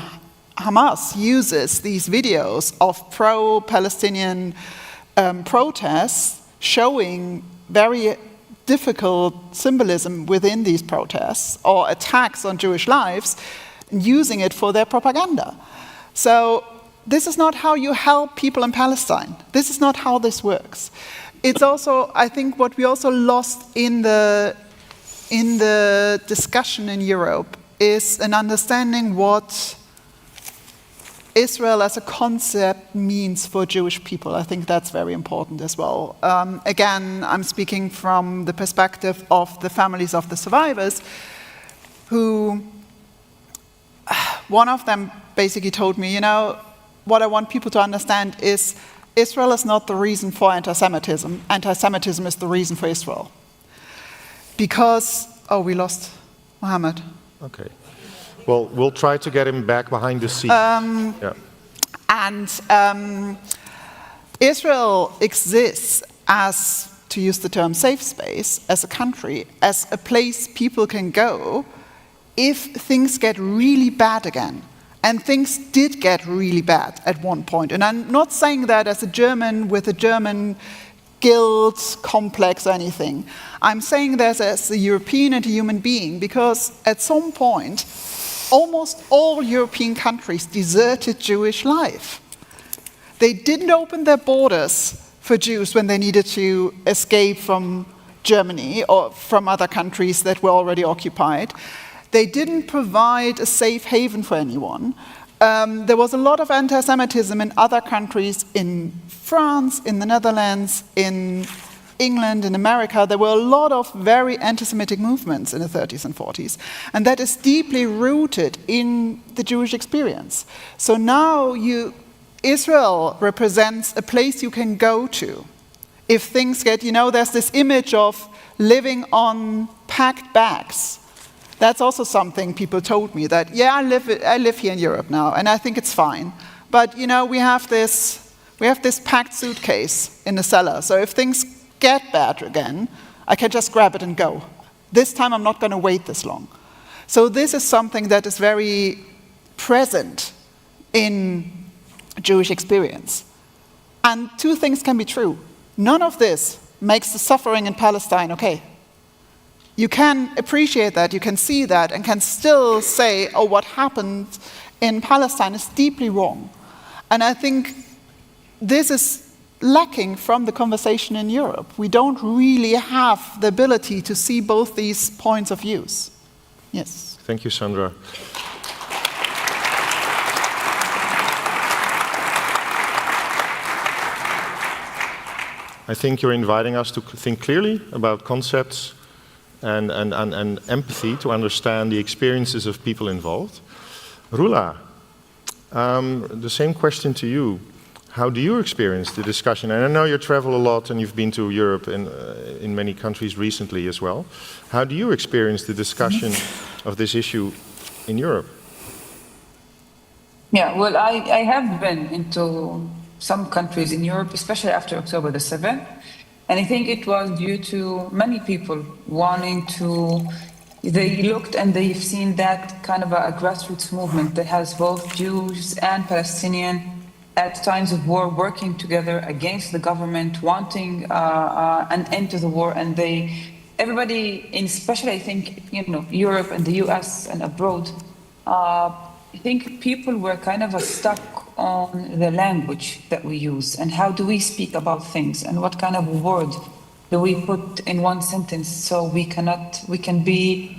Hamas uses these videos of pro-Palestinian protests showing very difficult symbolism within these protests or attacks on Jewish lives, and using it for their propaganda. So this is not how you help people in Palestine. This is not how this works. It's also, I think, what we also lost in the discussion in Europe is an understanding what Israel as a concept means for Jewish people. I think that's very important as well. Again, I'm speaking from the perspective of the families of the survivors, who, one of them basically told me, you know, what I want people to understand is Israel is not the reason for anti-Semitism. Anti-Semitism is the reason for Israel. Because, oh, we lost Mohammed. Okay. Well, we'll try to get him back behind the scenes. Yeah. And Israel exists as to use the term safe space, as a country, as a place people can go if things get really bad again. And things did get really bad at one point. And I'm not saying that as a German with a German guilt complex or anything. I'm saying that as a European and a human being, because at some point, almost all European countries deserted Jewish life. They didn't open their borders for Jews when they needed to escape from Germany or from other countries that were already occupied. They didn't provide a safe haven for anyone. There was a lot of anti-Semitism in other countries, in France, in the Netherlands, in England, in America. There were a lot of very anti-Semitic movements in the 30s and 40s. And that is deeply rooted in the Jewish experience. So now Israel represents a place you can go to. If things get, there's this image of living on packed bags. That's also something people told me, that, yeah, I live here in Europe now, and I think it's fine. But, we have this packed suitcase in the cellar, so if things get bad again, I can just grab it and go. This time I'm not going to wait this long. So this is something that is very present in Jewish experience. And two things can be true. None of this makes the suffering in Palestine okay. You can appreciate that, you can see that, and can still say, oh, what happened in Palestine is deeply wrong. And I think this is lacking from the conversation in Europe. We don't really have the ability to see both these points of views. Yes. Thank you, Sandra. I think you're inviting us to think clearly about concepts and empathy to understand the experiences of people involved. Rula, the same question to you. How do you experience the discussion? And I know you travel a lot and you've been to Europe and in many countries recently as well. How do you experience the discussion of this issue in Europe? Yeah, well, I have been into some countries in Europe, especially after October the 7th. And I think it was due to many people wanting to, they looked and they've seen that kind of a grassroots movement that has both Jews and Palestinian at times of war working together against the government, wanting an end to the war. And everybody, especially I think, Europe and the US and abroad, I think people were kind of stuck on the language that we use and how do we speak about things and what kind of word do we put in one sentence so we can be,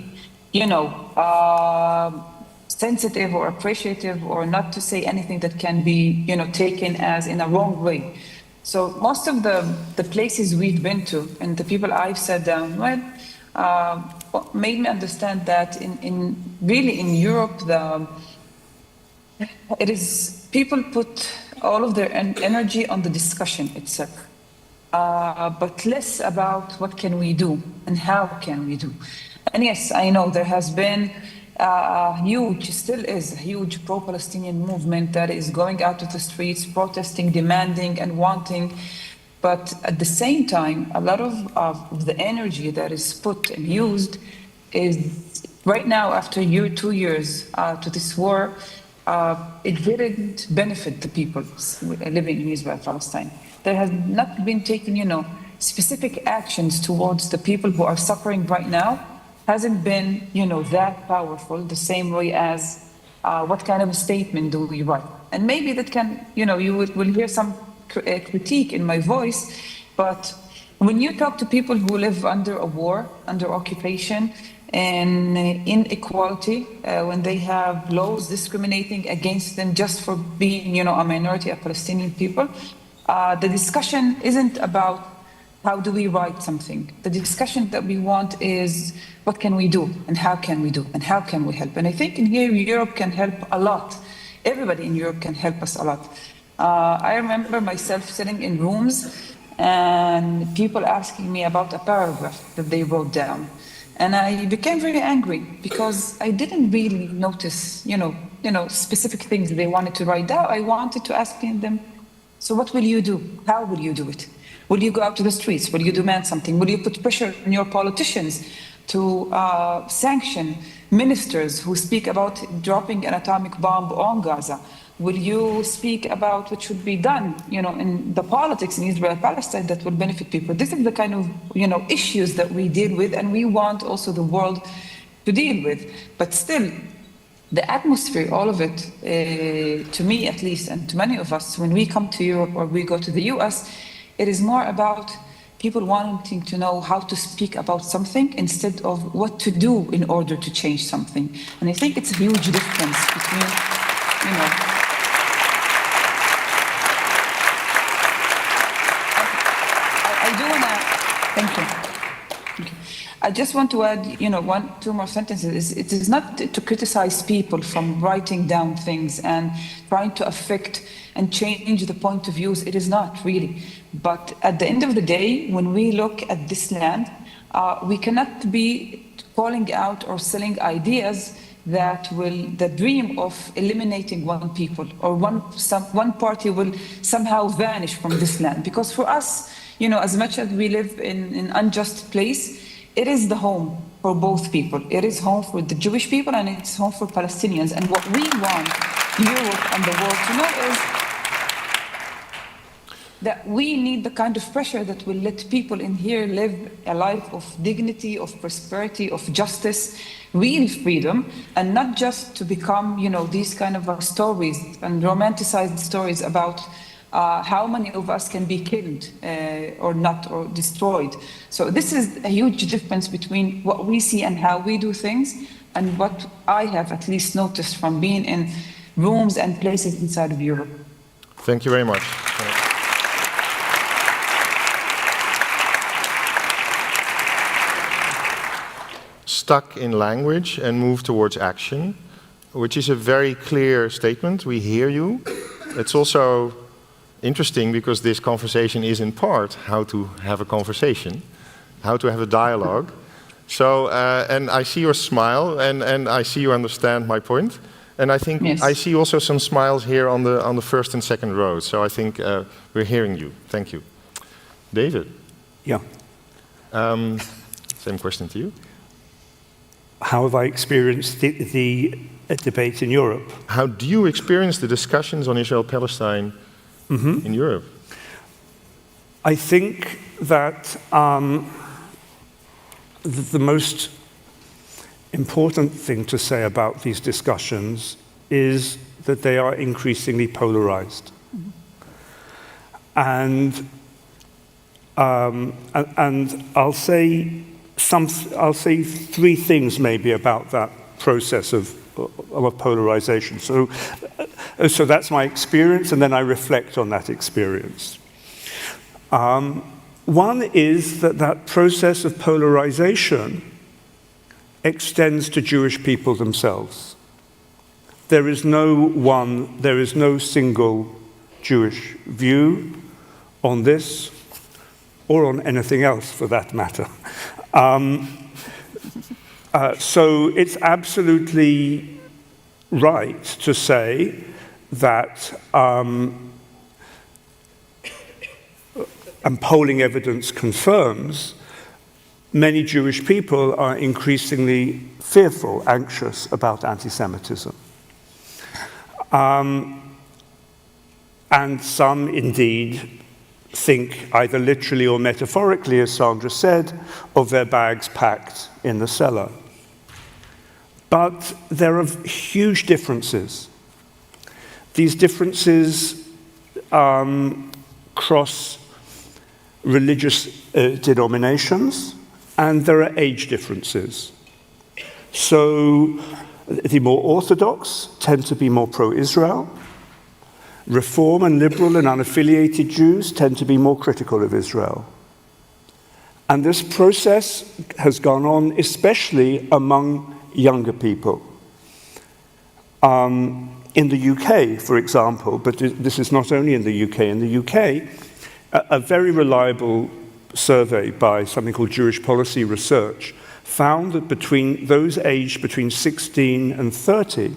sensitive or appreciative or not to say anything that can be, taken as in a wrong way. So most of the places we've been to and the people I've sat down with made me understand that really in Europe, it is people put all of their energy on the discussion itself, but less about what can we do and how can we do. And yes, I know there has been still is a huge pro-Palestinian movement that is going out to the streets, protesting, demanding and wanting. But at the same time, a lot of the energy that is put and used is right now, after 2 years to this war, it didn't benefit the people living in Israel, Palestine. There has not been taken, specific actions towards the people who are suffering right now. Hasn't been, that powerful the same way as what kind of a statement do we write. And maybe that can, you will hear some critique in my voice, but when you talk to people who live under a war, under occupation, and inequality, when they have laws discriminating against them just for being, a minority of Palestinian people, the discussion isn't about how do we write something. The discussion that we want is what can we do and how can we do and how can we help. And I think in here Europe can help a lot. Everybody in Europe can help us a lot. I remember myself sitting in rooms and people asking me about a paragraph that they wrote down. And I became very angry because I didn't really notice, specific things they wanted to write down. I wanted to ask them, so what will you do? How will you do it? Will you go out to the streets? Will you demand something? Will you put pressure on your politicians to sanction ministers who speak about dropping an atomic bomb on Gaza? Will you speak about what should be done, in the politics in Israel and Palestine that will benefit people? This is the kind of, issues that we deal with, and we want also the world to deal with. But still, the atmosphere, all of it, to me at least, and to many of us, when we come to Europe or we go to the US, it is more about people wanting to know how to speak about something instead of what to do in order to change something. And I think it's a huge difference between, I do want to, thank you. I just want to add, two more sentences. It is not to criticize people from writing down things and trying to affect and change the point of views. It is not really. But at the end of the day, when we look at this land, we cannot be calling out or selling ideas that the dream of eliminating one people or one party will somehow vanish from this land. Because for us, as much as we live in an unjust place, it is the home for both people. It is home for the Jewish people and it's home for Palestinians. And what we want Europe and the world to know is that we need the kind of pressure that will let people in here live a life of dignity, of prosperity, of justice, real freedom, and not just to become, these kind of stories and romanticized stories about how many of us can be killed or not, or destroyed. So this is a huge difference between what we see and how we do things, and what I have at least noticed from being in rooms and places inside of Europe. Thank you very much. Stuck in language and move towards action, which is a very clear statement. We hear you. It's also interesting because this conversation is in part how to have a conversation, how to have a dialogue. So, and I see your smile, and I see you understand my point. And I think yes. I see also some smiles here on the first and second row. So I think we're hearing you. Thank you. David. Yeah. Same question to you. How have I experienced the debate in Europe? How do you experience the discussions on Israel-Palestine in Europe? I think that the most important thing to say about these discussions is that they are increasingly polarized. And I'll say three things maybe about that process of polarization. So that's my experience, and then I reflect on that experience. One is that process of polarization extends to Jewish people themselves. There is no single Jewish view on this, or on anything else for that matter. So it's absolutely right to say that, and polling evidence confirms, many Jewish people are increasingly fearful, anxious about anti-Semitism. And some indeed think, either literally or metaphorically, as Sandra said, of their bags packed in the cellar. But there are huge differences. These differences cross religious denominations, and there are age differences. So the more orthodox tend to be more pro-Israel. Reform and liberal and unaffiliated Jews tend to be more critical of Israel. And this process has gone on especially among younger people. In the UK, for example, but this is not only in the UK, in the UK, a very reliable survey by something called Jewish Policy Research found that between those aged between 16 and 30,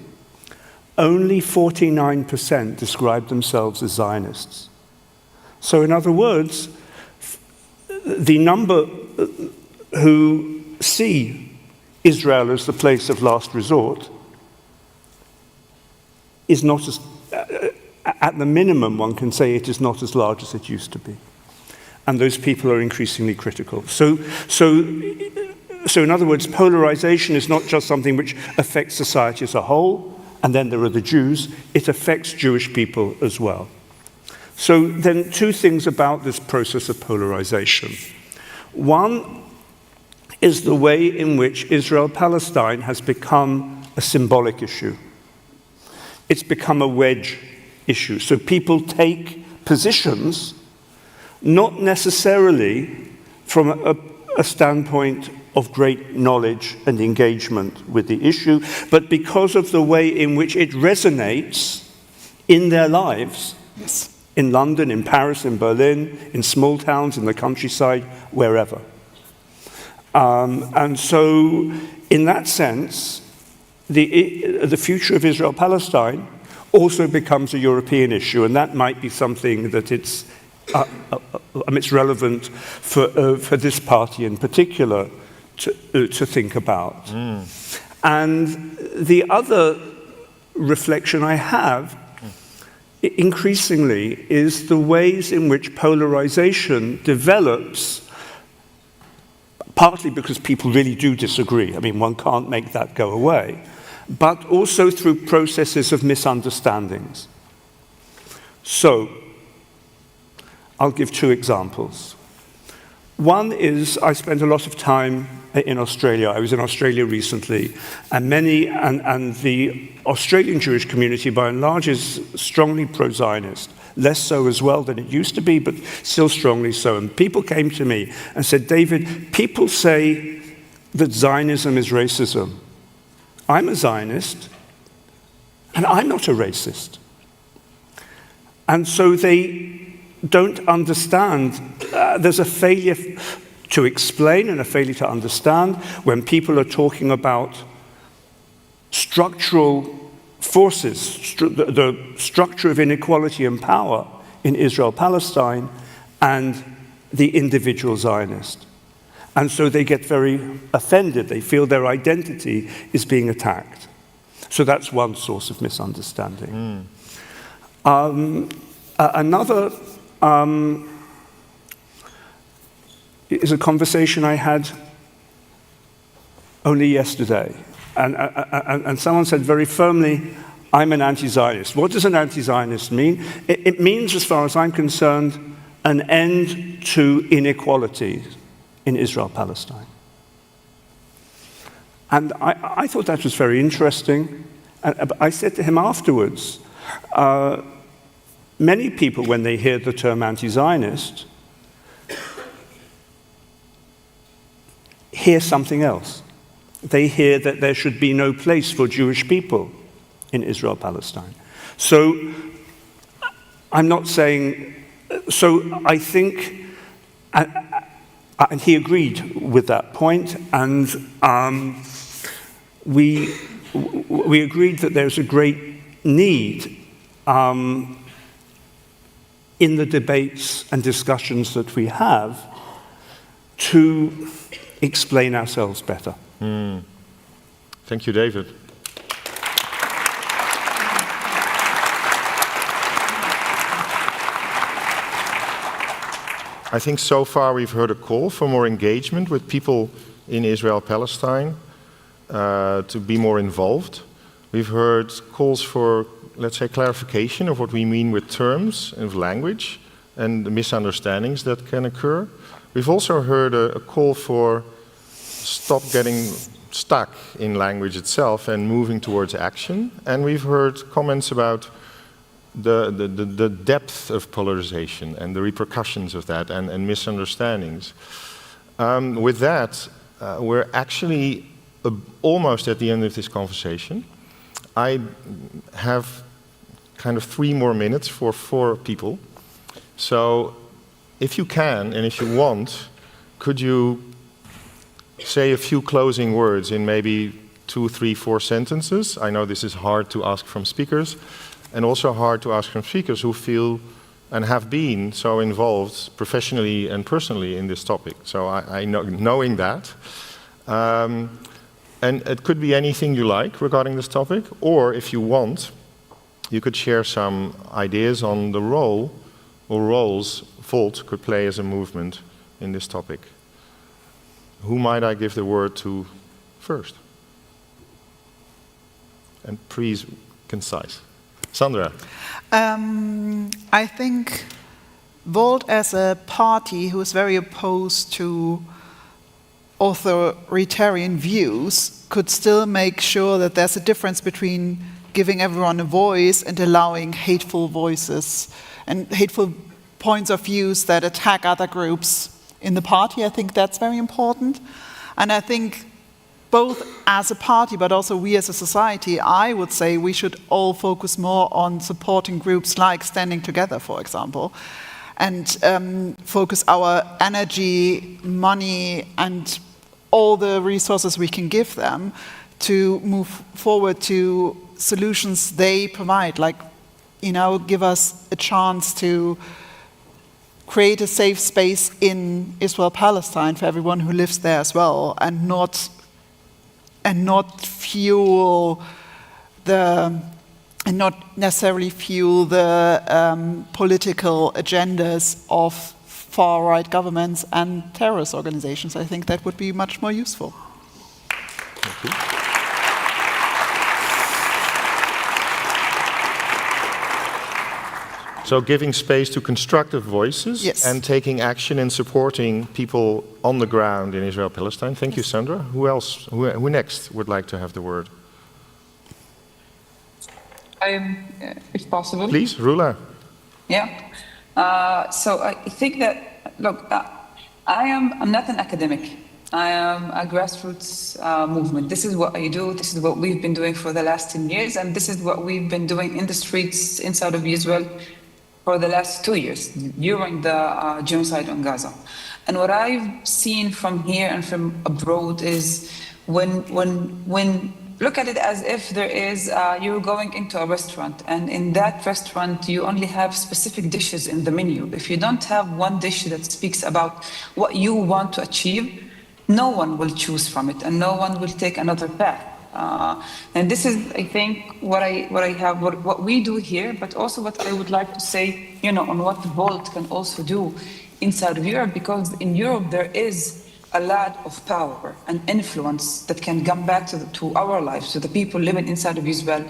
only 49% described themselves as Zionists. So in other words, the number who see Israel as the place of last resort is not as, at the minimum, one can say it is not as large as it used to be. And those people are increasingly critical. So in other words, polarization is not just something which affects society as a whole, and then there are the Jews, it affects Jewish people as well. So then two things about this process of polarization. One is the way in which Israel-Palestine has become a symbolic issue. It's become a wedge issue. So people take positions not necessarily from a standpoint of great knowledge and engagement with the issue, but because of the way in which it resonates in their lives, in London, in Paris, in Berlin, in small towns, in the countryside, wherever. And so, in that sense, the future of Israel-Palestine also becomes a European issue, and that might be something that it's relevant for this party in particular to think about. And the other reflection I have, increasingly, is the ways in which polarization develops, partly because people really do disagree. I mean, one can't make that go away, but also through processes of misunderstandings. So, I'll give two examples. One is, I spent a lot of time in Australia. I was in Australia recently, and the Australian Jewish community, by and large, is strongly pro-Zionist. Less so as well than it used to be, but still strongly so. And people came to me and said, David, people say that Zionism is racism. I'm a Zionist, and I'm not a racist. And so they don't understand. There's a failure to explain and a failure to understand when people are talking about structural forces, the structure of inequality and power in Israel-Palestine and the individual Zionist. And so they get very offended. They feel their identity is being attacked. So that's one source of misunderstanding. Another is a conversation I had only yesterday. And someone said very firmly, I'm an anti-Zionist. What does an anti-Zionist mean? It means, as far as I'm concerned, an end to inequality in Israel-Palestine. And I thought that was very interesting. And I said to him afterwards, many people, when they hear the term anti-Zionist, hear something else. They hear that there should be no place for Jewish people in Israel-Palestine. So I'm not saying, so I think, and he agreed with that point, and we agreed that there's a great need in the debates and discussions that we have to explain ourselves better. Thank you, David. I think so far we've heard a call for more engagement with people in Israel-Palestine, to be more involved. We've heard calls for, let's say, clarification of what we mean with terms and language and the misunderstandings that can occur. We've also heard a call for stop getting stuck in language itself and moving towards action. And we've heard comments about the depth of polarization and the repercussions of that and misunderstandings. With that, we're actually almost at the end of this conversation. I have kind of 3 more minutes for 4 people. So if you can and if you want, could you say a few closing words in maybe 2, 3, 4 sentences? I know this is hard to ask from speakers, and also hard to ask from speakers who feel and have been so involved professionally and personally in this topic. So I know, knowing that, and it could be anything you like regarding this topic, or if you want, you could share some ideas on the role or roles Volt could play as a movement in this topic. Who might I give the word to first? And please, concise. Sandra. I think Volt as a party who is very opposed to authoritarian views could still make sure that there's a difference between giving everyone a voice and allowing hateful voices and hateful points of views that attack other groups in the party. I think that's very important. And I think both as a party, but also we as a society, I would say we should all focus more on supporting groups like Standing Together, for example, and focus our energy, money, and all the resources we can give them to move forward to solutions they provide, like, give us a chance to create a safe space in Israel-Palestine for everyone who lives there as well, and not necessarily fuel the political agendas of far-right governments and terrorist organizations. I think that would be much more useful. Thank you. So giving space to constructive voices, yes, and taking action and supporting people on the ground in Israel-Palestine. Thank you, Sandra. Who else? Who next would like to have the word? If possible. Please, Rula. Yeah. So I think that, look, I'm not an academic. I am a grassroots movement. This is what I do. This is what we've been doing for the last 10 years. And this is what we've been doing in the streets inside of Israel for the last 2 years during the genocide on Gaza. And what I've seen from here and from abroad is when look at it as if there is, you're going into a restaurant, and in that restaurant you only have specific dishes in the menu. If you don't have one dish that speaks about what you want to achieve, no one will choose from it, and no one will take another path. And this is, I think, what we do here, but also what I would like to say, on what Volt can also do inside of Europe, because in Europe there is a lot of power and influence that can come back to our lives, to the people living inside of Israel,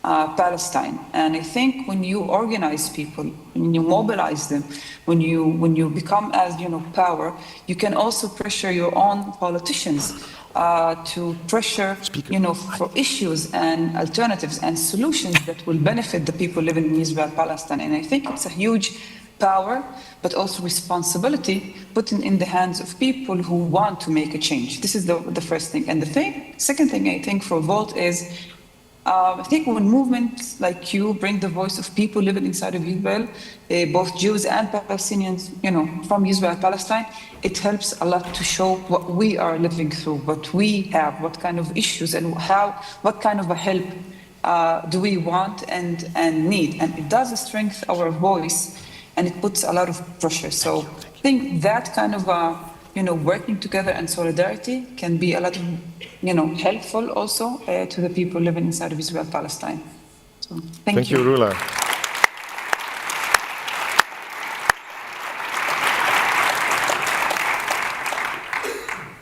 Palestine. And I think when you organize people, when you mobilize them, when you become as power, you can also pressure your own politicians to pressure for issues and alternatives and solutions that will benefit the people living in Israel, Palestine. And I think it's a huge power, but also responsibility put in the hands of people who want to make a change. This is the first thing. And the second thing I think for Volt is, I think when movements like you bring the voice of people living inside of Israel, both Jews and Palestinians, from Israel, Palestine, it helps a lot to show what we are living through, what we have, what kind of issues, and what kind of a help do we want and need. And it does strengthen our voice, and it puts a lot of pressure. So I think that kind of working together and solidarity can be a lot of helpful also to the people living inside of Israel, Palestine. So thank you. Thank you, Rula.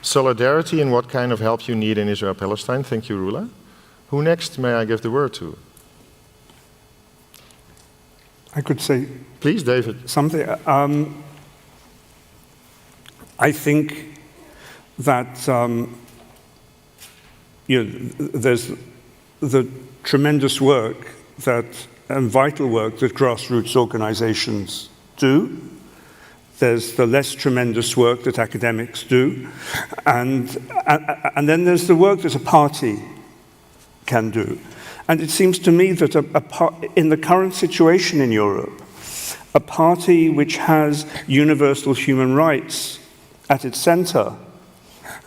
Solidarity and what kind of help you need in Israel, Palestine. Thank you, Rula. Who next may I give the word to? I could say, please, David. Something. I think that there's the tremendous work and vital work that grassroots organizations do. There's the less tremendous work that academics do, and then there's the work that a party can do. And it seems to me that in the current situation in Europe, a party which has universal human rights at its center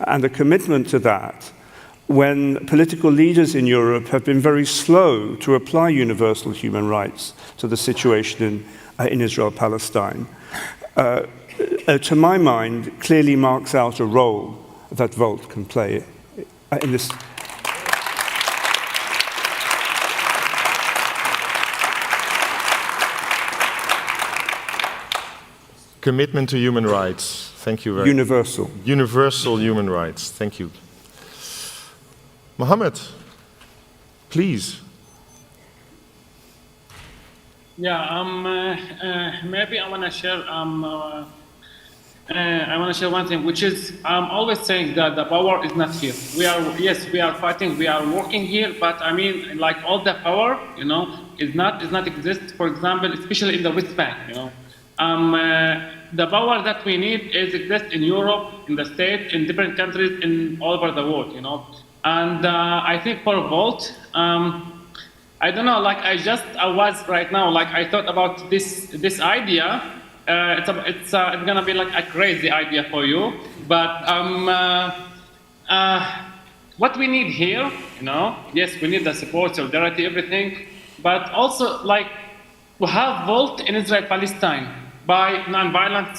and a commitment to that, when political leaders in Europe have been very slow to apply universal human rights to the situation in in Israel-Palestine, to my mind, clearly marks out a role that Volt can play in this. Commitment to human rights. Thank you very much. Universal. Universal human rights. Thank you. Mohammed, please. Yeah, maybe I want to share. I want to share one thing, which is I'm always saying that the power is not here. We are fighting, we are working here, but I mean, like all the power, is not exist. For example, especially in the West Bank, the power that we need exists in Europe, in the States, in different countries, in all over the world, And I think for Volt, I don't know, like I was right now, like I thought about this idea. It's gonna be like a crazy idea for you, but what we need here, yes, we need the support, solidarity, everything, but also like to have Volt in Israel-Palestine by nonviolent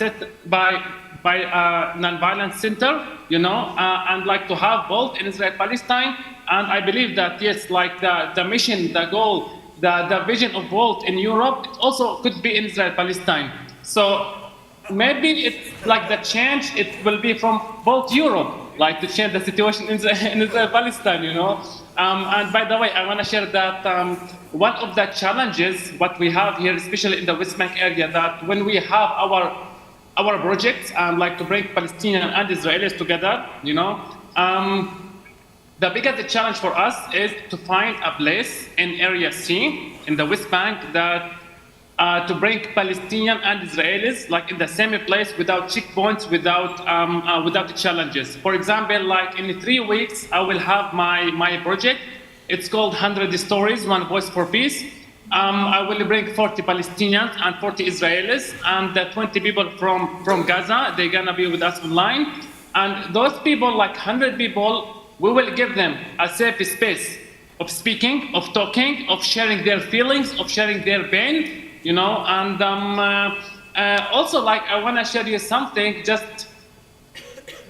center, and like to have Volt in Israel-Palestine. And I believe that, yes, like the mission, the goal, the vision of Volt in Europe, it also could be in Israel-Palestine. So maybe it's like the change, it will be from Volt Europe, like to change the situation in Israel-Palestine, And by the way, I want to share that one of the challenges, what we have here, especially in the West Bank area, that when we have our projects, like to bring Palestinians and Israelis together, the biggest challenge for us is to find a place in Area C, in the West Bank, that to bring Palestinians and Israelis like in the same place without checkpoints, without challenges. For example, like in 3 weeks, I will have my project. It's called 100 Stories, One Voice for Peace. I will bring 40 Palestinians and 40 Israelis, and 20 people from Gaza. They're gonna be with us online. And those people, like 100 people, we will give them a safe space of speaking, of talking, of sharing their feelings, of sharing their pain, and also like I want to share you something, just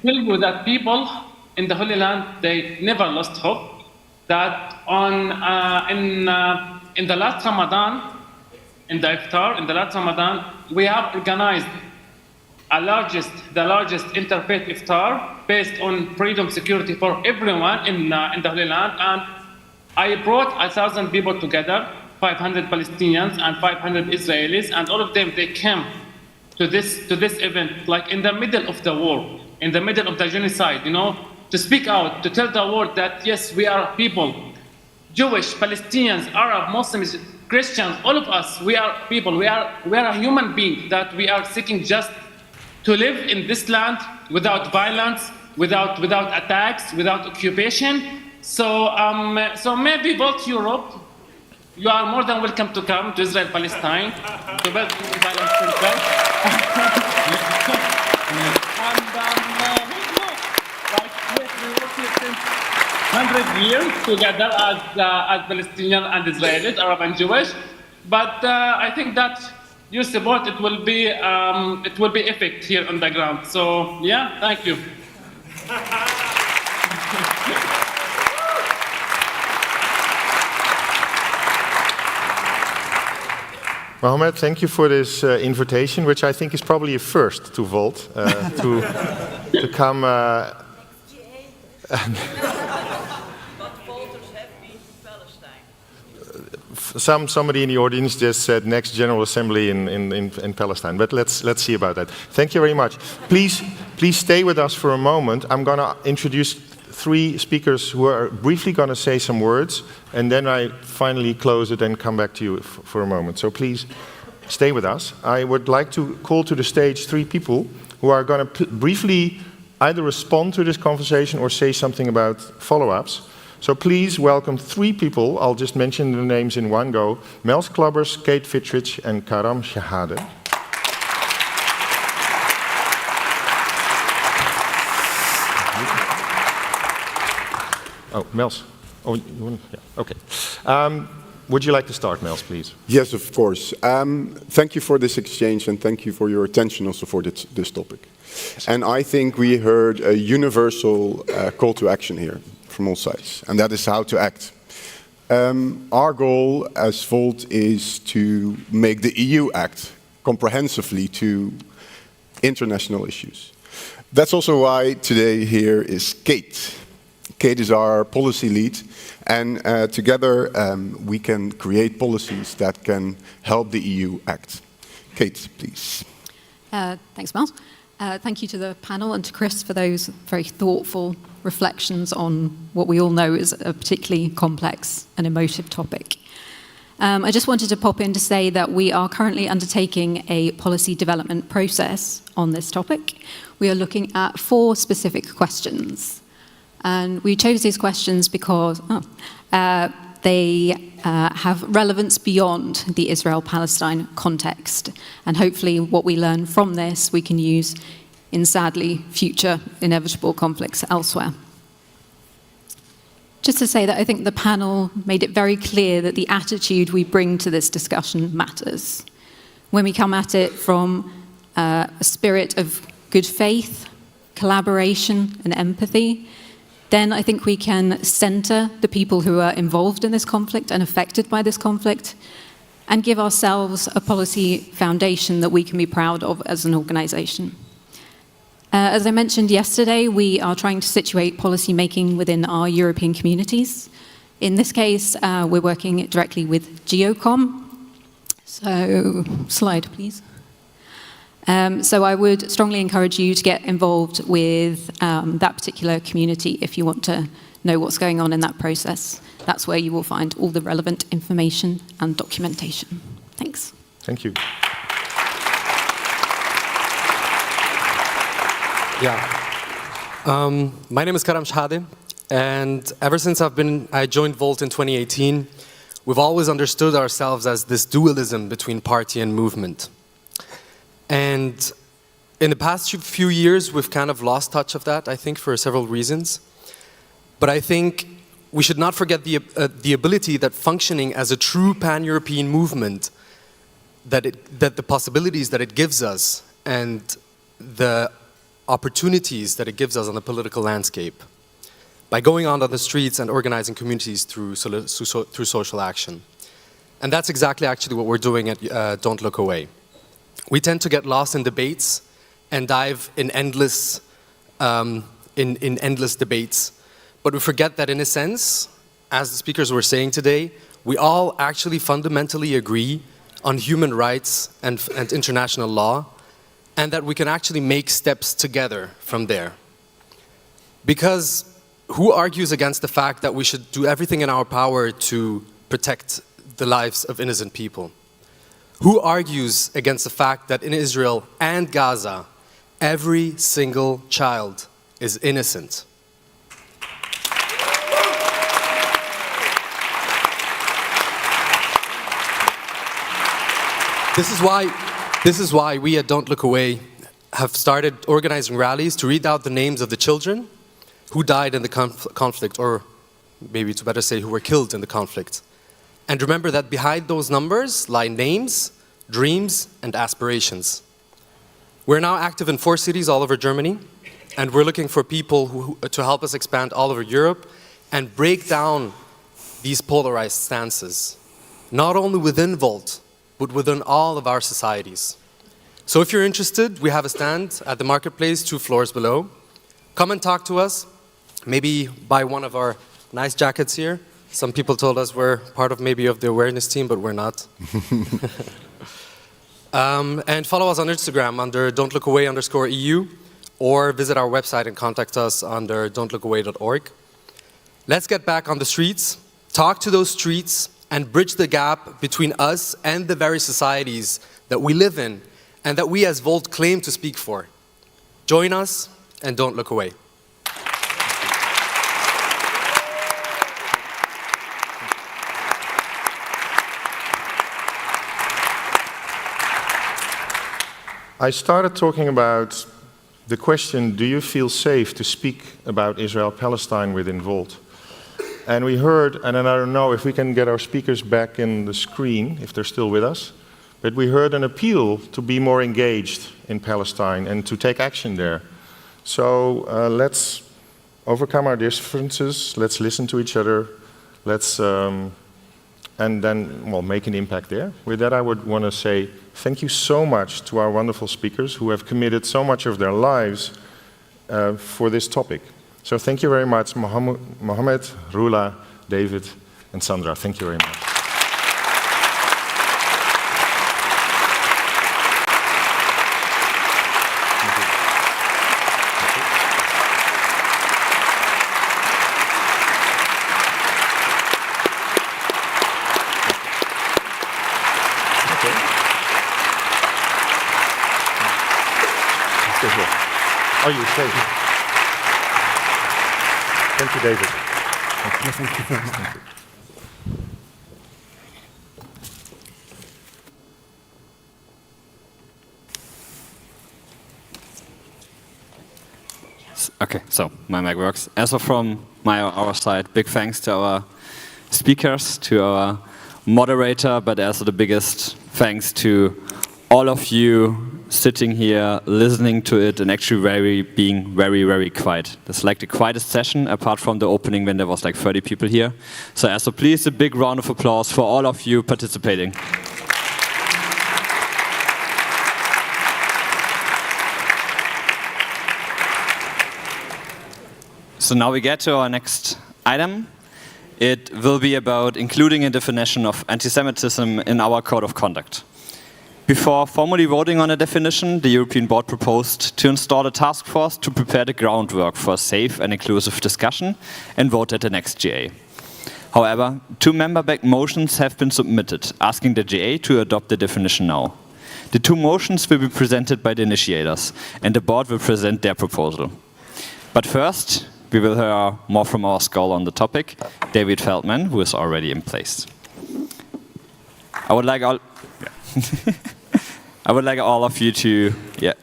tell you that people in the Holy Land, they never lost hope, that in the last Ramadan, in the iftar, in the last Ramadan, we have organized the largest interfaith iftar based on freedom, security for everyone in the Holy Land, and I brought 1,000 people together, 500 Palestinians and 500 Israelis, and all of them, they came to this event, like in the middle of the war, in the middle of the genocide, to speak out, to tell the world that yes, we are people, Jewish, Palestinians, Arab, Muslims, Christians, all of us, we are people, we are a human being, that we are seeking just to live in this land without violence, without attacks, without occupation. So maybe Volt Europe, you are more than welcome to come to Israel, Palestine, to build the violence center. And we work here since 100 years together as Palestinian and Israelis, Arab and Jewish. But I think that your support, it will be effect here on the ground. So yeah, thank you. Mohammed, thank you for this invitation, which I think is probably a first to Volt, to come. Somebody in the audience just said next General Assembly in Palestine, but let's see about that. Thank you very much. Please stay with us for a moment. I'm going to introduce 3 speakers who are briefly going to say some words, and then I finally close it and come back to you for a moment. So please stay with us. I would like to call to the stage 3 people who are going to briefly either respond to this conversation or say something about follow-ups. So please welcome 3 people. I'll just mention the names in one go. Mels Klabbers, Kate Fittrich, and Karam Shahade. Oh, Mels. Oh, you want? Yeah. Okay. Would you like to start, Nels, please? Yes, of course. Thank you for this exchange and thank you for your attention also for this topic. And I think we heard a universal call to action here from all sides, and that is how to act. Our goal as Volt is to make the EU act comprehensively to international issues. That's also why today here is Kate. Kate is our policy lead, and together we can create policies that can help the EU act. Kate, please. Thanks, Miles. Thank you to the panel and to Chris for those very thoughtful reflections on what we all know is a particularly complex and emotive topic. I just wanted to pop in to say that we are currently undertaking a policy development process on this topic. We are looking at 4 specific questions. And we chose these questions because they have relevance beyond the Israel-Palestine context. And hopefully what we learn from this we can use in, sadly, future inevitable conflicts elsewhere. Just to say that I think the panel made it very clear that the attitude we bring to this discussion matters. When we come at it from a spirit of good faith, collaboration, and empathy, then I think we can center the people who are involved in this conflict and affected by this conflict and give ourselves a policy foundation that we can be proud of as an organization. As I mentioned yesterday, we are trying to situate policy making within our European communities. In this case, we're working directly with GeoCom. So, slide please. So I would strongly encourage you to get involved with that particular community if you want to know what's going on in that process. That's where you will find all the relevant information and documentation. Thanks. Thank you. Yeah. My name is Karam Shahade, and ever since I joined Volt in 2018, we've always understood ourselves as this dualism between party and movement. And in the past few years, we've kind of lost touch of that, I think, for several reasons. But I think we should not forget the ability that functioning as a true pan-European movement, that the possibilities that it gives us and the opportunities that it gives us on the political landscape by going out on the streets and organizing communities through social action. And that's exactly actually what we're doing at Don't Look Away. We tend to get lost in debates and dive in endless debates. But we forget that in a sense, as the speakers were saying today, we all actually fundamentally agree on human rights and international law, and that we can actually make steps together from there. Because who argues against the fact that we should do everything in our power to protect the lives of innocent people? Who argues against the fact that in Israel and Gaza, every single child is innocent? This is why we at Don't Look Away have started organizing rallies to read out the names of the children who died in the conflict, or maybe to better say, who were killed in the conflict. And remember that behind those numbers lie names, dreams, and aspirations. We're now active in 4 cities all over Germany, and we're looking for people to help us expand all over Europe and break down these polarized stances, not only within Volt, but within all of our societies. So if you're interested, we have a stand at the marketplace 2 floors below. Come and talk to us. Maybe buy one of our nice jackets here. Some people told us we're part of maybe of the awareness team, but we're not. And follow us on Instagram under don'tlookaway_EU, or visit our website and contact us under don'tlookaway.org. Let's get back on the streets, talk to those streets, and bridge the gap between us and the very societies that we live in and that we as Volt claim to speak for. Join us and don't look away. I started talking about the question, do you feel safe to speak about Israel-Palestine within Volt? And we heard, and then I don't know if we can get our speakers back in the screen, if they're still with us, but we heard an appeal to be more engaged in Palestine and to take action there. So let's overcome our differences, let's listen to each other, let's, and then, well, make an impact there. With that, I would want to say thank you so much to our wonderful speakers who have committed so much of their lives for this topic. So thank you very much, Mohammed, Rula, David, and Sandra. Thank you very much. Oh, you stay. Thank you, David. Thank you. Thank you very much. Thank you. Okay, so my mic works. Also from our side, big thanks to our speakers, to our moderator, but also the biggest thanks to all of you sitting here, listening to it, and actually being very quiet. It's like the quietest session, apart from the opening when there was like 30 people here. So also please, a big round of applause for all of you participating. So now we get to our next item. It will be about including a definition of anti-Semitism in our code of conduct. Before formally voting on a definition, the European Board proposed to install a task force to prepare the groundwork for a safe and inclusive discussion and vote at the next GA. However, 2 member-backed motions have been submitted, asking the GA to adopt the definition now. The 2 motions will be presented by the initiators, and the Board will present their proposal. But first, we will hear more from our scholar on the topic, David Feldman, who is already in place. I would like all of you to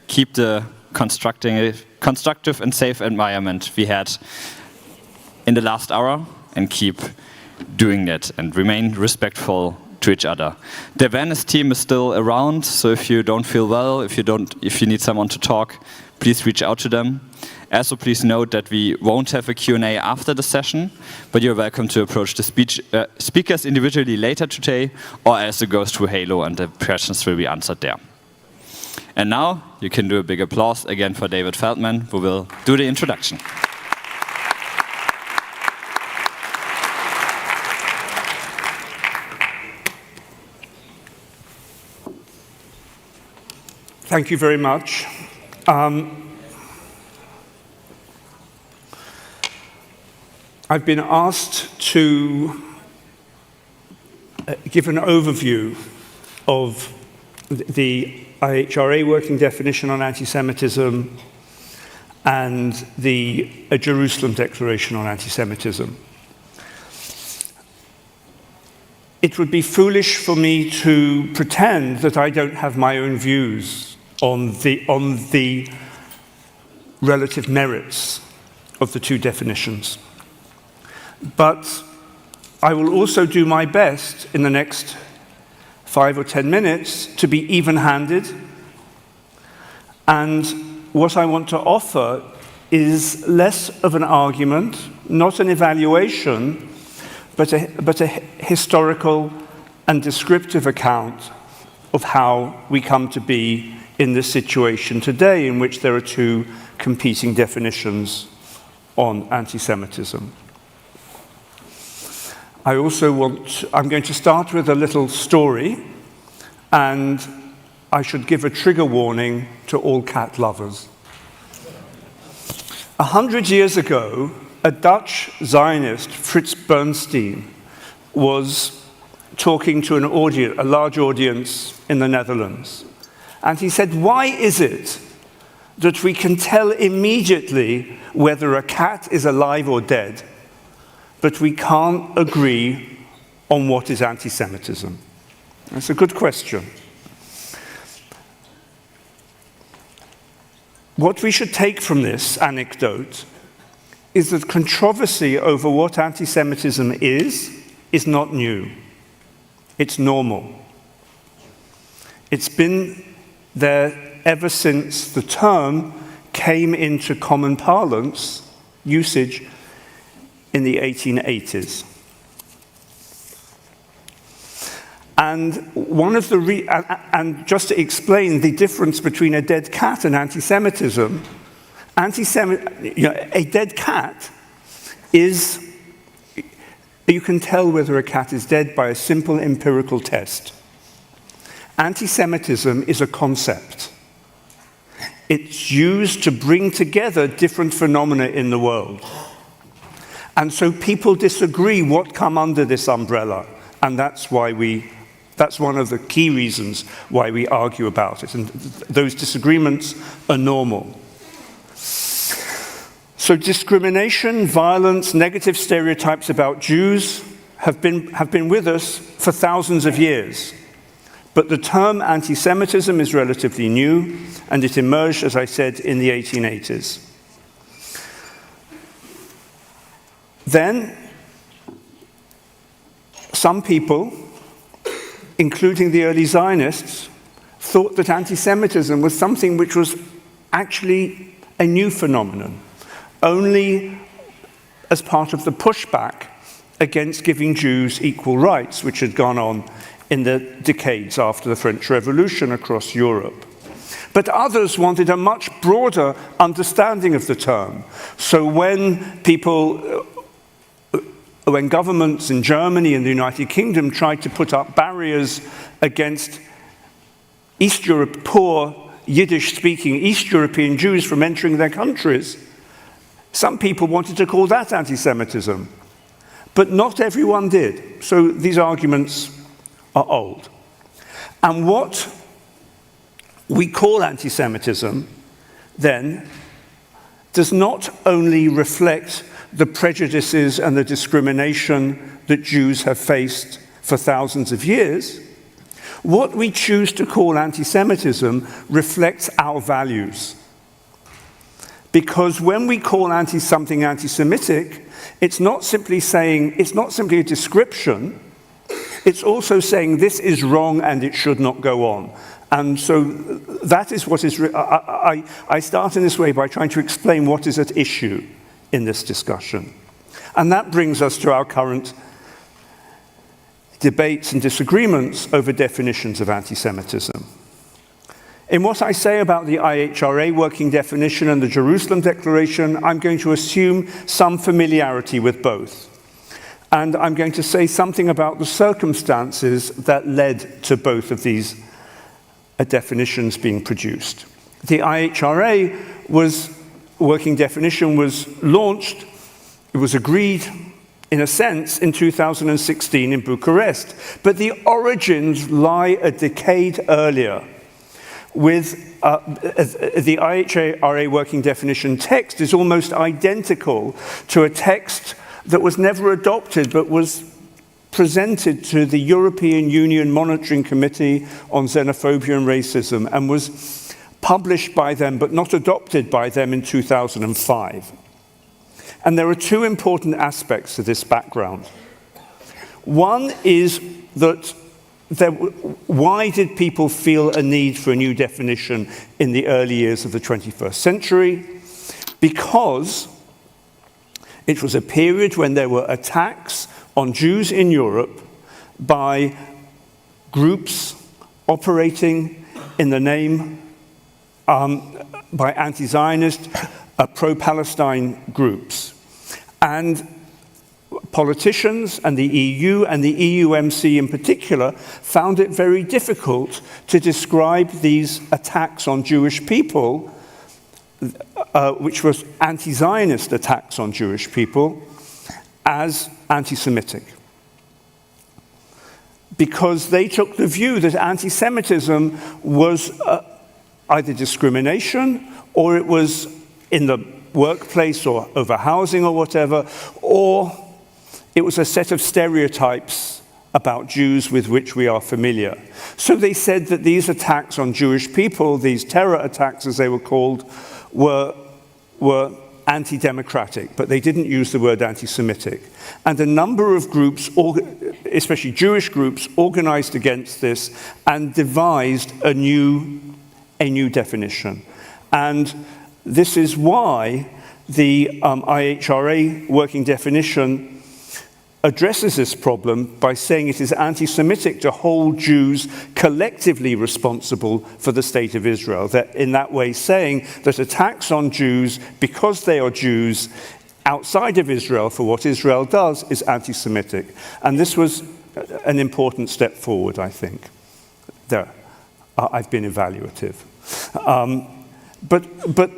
keep the constructive and safe environment we had in the last hour and keep doing that and remain respectful to each other. The awareness team is still around, so if you don't feel well, if you need someone to talk, please reach out to them. Also, please note that we won't have a Q&A after the session, but you're welcome to approach the speakers individually later today, or as it goes through Halo and the questions will be answered there. And now, you can do a big applause again for David Feldman, who will do the introduction. Thank you very much. I've been asked to give an overview of the IHRA working definition on anti-Semitism and the Jerusalem Declaration on anti-Semitism. It would be foolish for me to pretend that I don't have my own views on the relative merits of the 2 definitions. But I will also do my best in the next 5 or 10 minutes to be even-handed. And what I want to offer is less of an argument, not an evaluation, but a historical and descriptive account of how we come to be in this situation today, in which there are 2 competing definitions on anti-Semitism. I'm going to start with a little story, and I should give a trigger warning to all cat lovers. 100 years ago, a Dutch Zionist, Fritz Bernstein, was talking to a large audience in the Netherlands. And he said, why is it that we can tell immediately whether a cat is alive or dead, but we can't agree on what is anti-Semitism? That's a good question. What we should take from this anecdote is that controversy over what anti-Semitism is not new. It's normal. It's been there ever since the term came into common parlance usage in the 1880s. And one of the and just to explain the difference between a dead cat and anti-Semitism, a dead cat is, you can tell whether a cat is dead by a simple empirical test. Anti-Semitism is a concept. It's used to bring together different phenomena in the world. And so people disagree what come under this umbrella, and that's one of the key reasons why we argue about it, and those disagreements are normal. So discrimination, violence, negative stereotypes about Jews have been with us for thousands of years. But the term anti-Semitism is relatively new, and it emerged, as I said, in the 1880s. Then, some people, including the early Zionists, thought that anti-Semitism was something which was actually a new phenomenon, only as part of the pushback against giving Jews equal rights, which had gone on in the decades after the French Revolution across Europe. But others wanted a much broader understanding of the term. So when governments in Germany and the United Kingdom tried to put up barriers against East Europe, poor Yiddish-speaking East European Jews from entering their countries, some people wanted to call that anti-Semitism. But not everyone did. So these arguments are old. And what we call anti-Semitism, then, does not only reflect the prejudices and the discrimination that Jews have faced for thousands of years. What we choose to call anti-Semitism reflects our values. Because when we call something anti-Semitic, it's not simply a description, it's also saying this is wrong and it should not go on. And so that is what is, I start in this way by trying to explain what is at issue in this discussion. And that brings us to our current debates and disagreements over definitions of anti-Semitism. In what I say about the IHRA working definition and the Jerusalem Declaration, I'm going to assume some familiarity with both. And I'm going to say something about the circumstances that led to both of these definitions being produced. The IHRA working definition was launched, it was agreed, in a sense, in 2016 in Bucharest. But the origins lie a decade earlier, with the IHRA working definition text is almost identical to a text that was never adopted but was presented to the European Union Monitoring Committee on Xenophobia and Racism and was published by them but not adopted by them in 2005. And there are two important aspects to this background. One is that why did people feel a need for a new definition in the early years of the 21st century? Because it was a period when there were attacks on Jews in Europe by groups operating in the name by anti-Zionist, pro-Palestine groups. And politicians and the EU and the EUMC in particular found it very difficult to describe these attacks on Jewish people, which was anti-Zionist attacks on Jewish people, as anti-Semitic. Because they took the view that anti-Semitism was either discrimination or it was in the workplace or over housing or whatever, or it was a set of stereotypes about Jews with which we are familiar. So they said that these attacks on Jewish people, these terror attacks as they were called, were anti-democratic, but they didn't use the word anti-Semitic. And a number of groups, especially Jewish groups, organized against this and devised a new definition. And this is why the IHRA working definition addresses this problem by saying it is anti-Semitic to hold Jews collectively responsible for the state of Israel. That in that way saying that attacks on Jews because they are Jews outside of Israel for what Israel does is anti-Semitic. And this was an important step forward, I think. I've been evaluative. But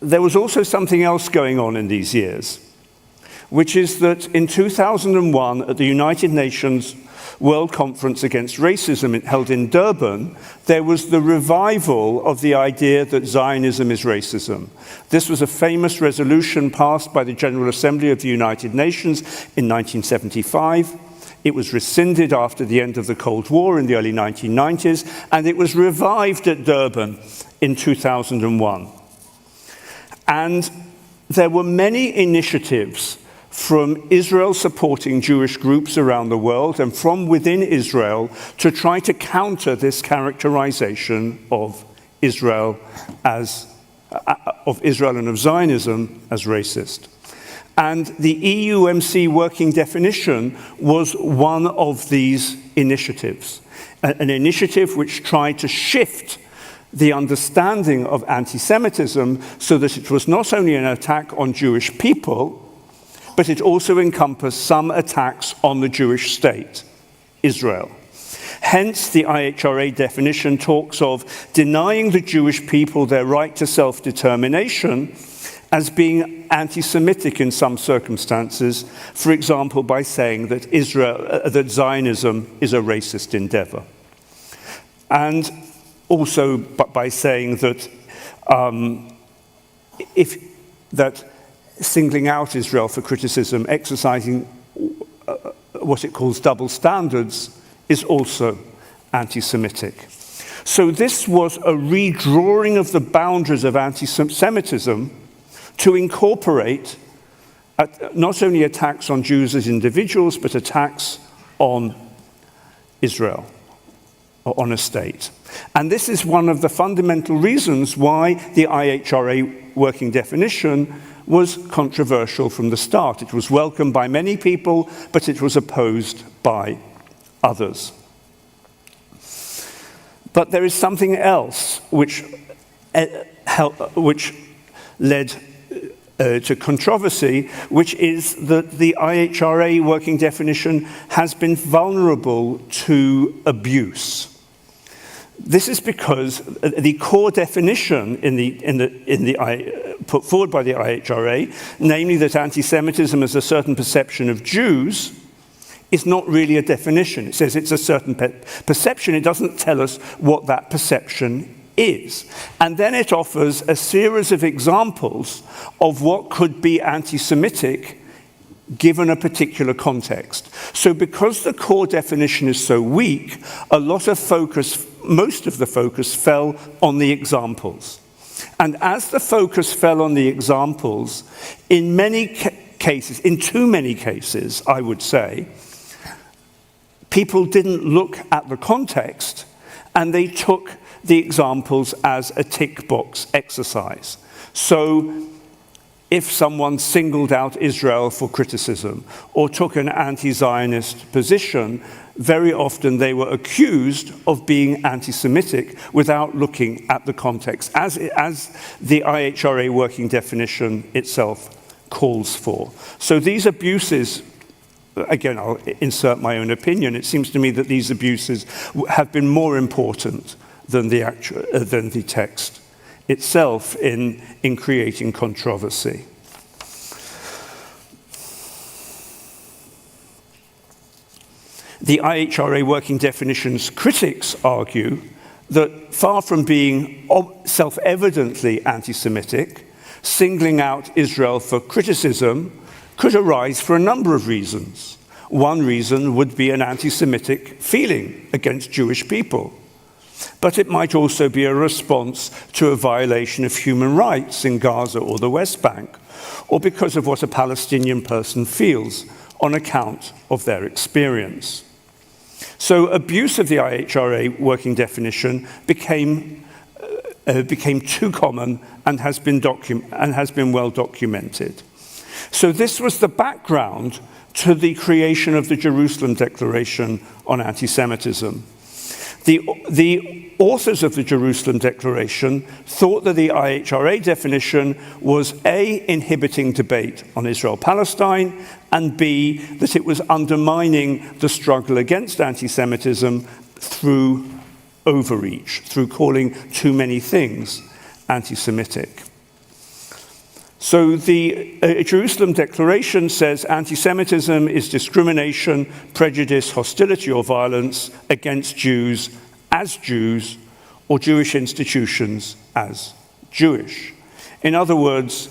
there was also something else going on in these years, which is that in 2001, at the United Nations World Conference Against Racism held in Durban, there was the revival of the idea that Zionism is racism. This was a famous resolution passed by the General Assembly of the United Nations in 1975. It was rescinded after the end of the Cold War in the early 1990s, and it was revived at Durban in 2001. And there were many initiatives from Israel supporting Jewish groups around the world and from within Israel to try to counter this characterization of Israel and of Zionism as racist. And the EUMC working definition was one of these initiatives, an initiative which tried to shift the understanding of anti-Semitism so that it was not only an attack on Jewish people, but it also encompassed some attacks on the Jewish state, Israel. Hence, the IHRA definition talks of denying the Jewish people their right to self-determination as being anti-Semitic in some circumstances, for example, by saying that that Zionism is a racist endeavor. And also by saying that that singling out Israel for criticism, exercising what it calls double standards, is also anti-Semitic. So this was a redrawing of the boundaries of anti-Semitism to incorporate not only attacks on Jews as individuals, but attacks on Israel, or on a state. And this is one of the fundamental reasons why the IHRA working definition was controversial from the start. It was welcomed by many people, but it was opposed by others. But there is something else which led to controversy, which is that the IHRA working definition has been vulnerable to abuse. This is because the core definition put forward by the IHRA, namely that anti-Semitism is a certain perception of Jews, is not really a definition. It says it's a certain perception. It doesn't tell us what that perception is. And then it offers a series of examples of what could be anti-Semitic given a particular context. So because the core definition is so weak, most of the focus fell on the examples. And as the focus fell on the examples, in too many cases, I would say, people didn't look at the context and they took the examples as a tick box exercise. So if someone singled out Israel for criticism or took an anti-Zionist position, very often they were accused of being anti-Semitic without looking at the context, as the IHRA working definition itself calls for. So these abuses, again, I'll insert my own opinion, it seems to me that these abuses have been more important than the text itself in creating controversy. The IHRA working definition's critics argue that far from being self-evidently anti-Semitic, singling out Israel for criticism could arise for a number of reasons. One reason would be an anti-Semitic feeling against Jewish people. But it might also be a response to a violation of human rights in Gaza or the West Bank, or because of what a Palestinian person feels on account of their experience. So abuse of the IHRA working definition became too common and has been well documented. So this was the background to the creation of the Jerusalem Declaration on Anti-Semitism. The authors of the Jerusalem Declaration thought that the IHRA definition was A, inhibiting debate on Israel-Palestine, and B, that it was undermining the struggle against anti-Semitism through overreach, through calling too many things anti-Semitic. So the Jerusalem Declaration says anti-Semitism is discrimination, prejudice, hostility or violence against Jews as Jews or Jewish institutions as Jewish. In other words,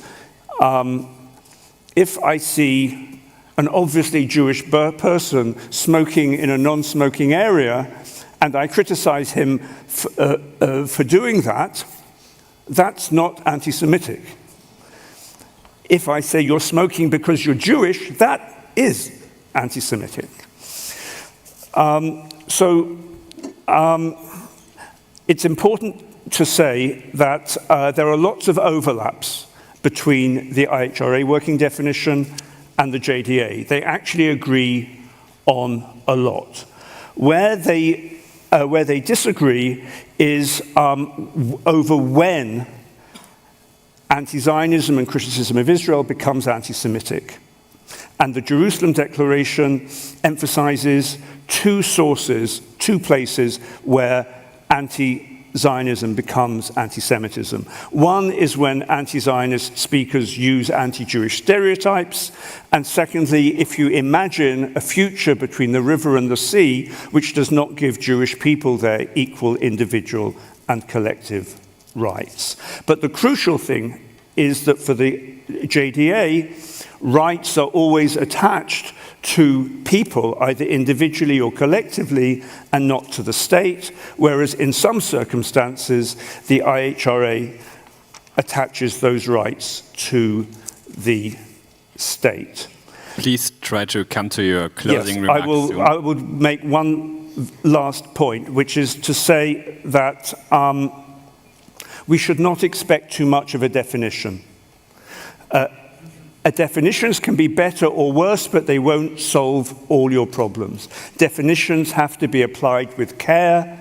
if I see an obviously Jewish person smoking in a non-smoking area and I criticize him for doing that, that's not anti-Semitic. If I say you're smoking because you're Jewish, that is anti-Semitic. It's important to say that there are lots of overlaps between the IHRA working definition and the JDA. They actually agree on a lot. Where they disagree is over when anti-Zionism and criticism of Israel becomes anti-Semitic. And the Jerusalem Declaration emphasizes two sources, two places where anti-Zionism becomes anti-Semitism. One is when anti-Zionist speakers use anti-Jewish stereotypes, and secondly, if you imagine a future between the river and the sea which does not give Jewish people their equal individual and collective rights. But the crucial thing is that for the JDA, rights are always attached to people, either individually or collectively, and not to the state, whereas in some circumstances, the IHRA attaches those rights to the state. Please try to come to your closing remarks. I will make one last point, which is to say that we should not expect too much of a definition. Definitions can be better or worse, but they won't solve all your problems. Definitions have to be applied with care,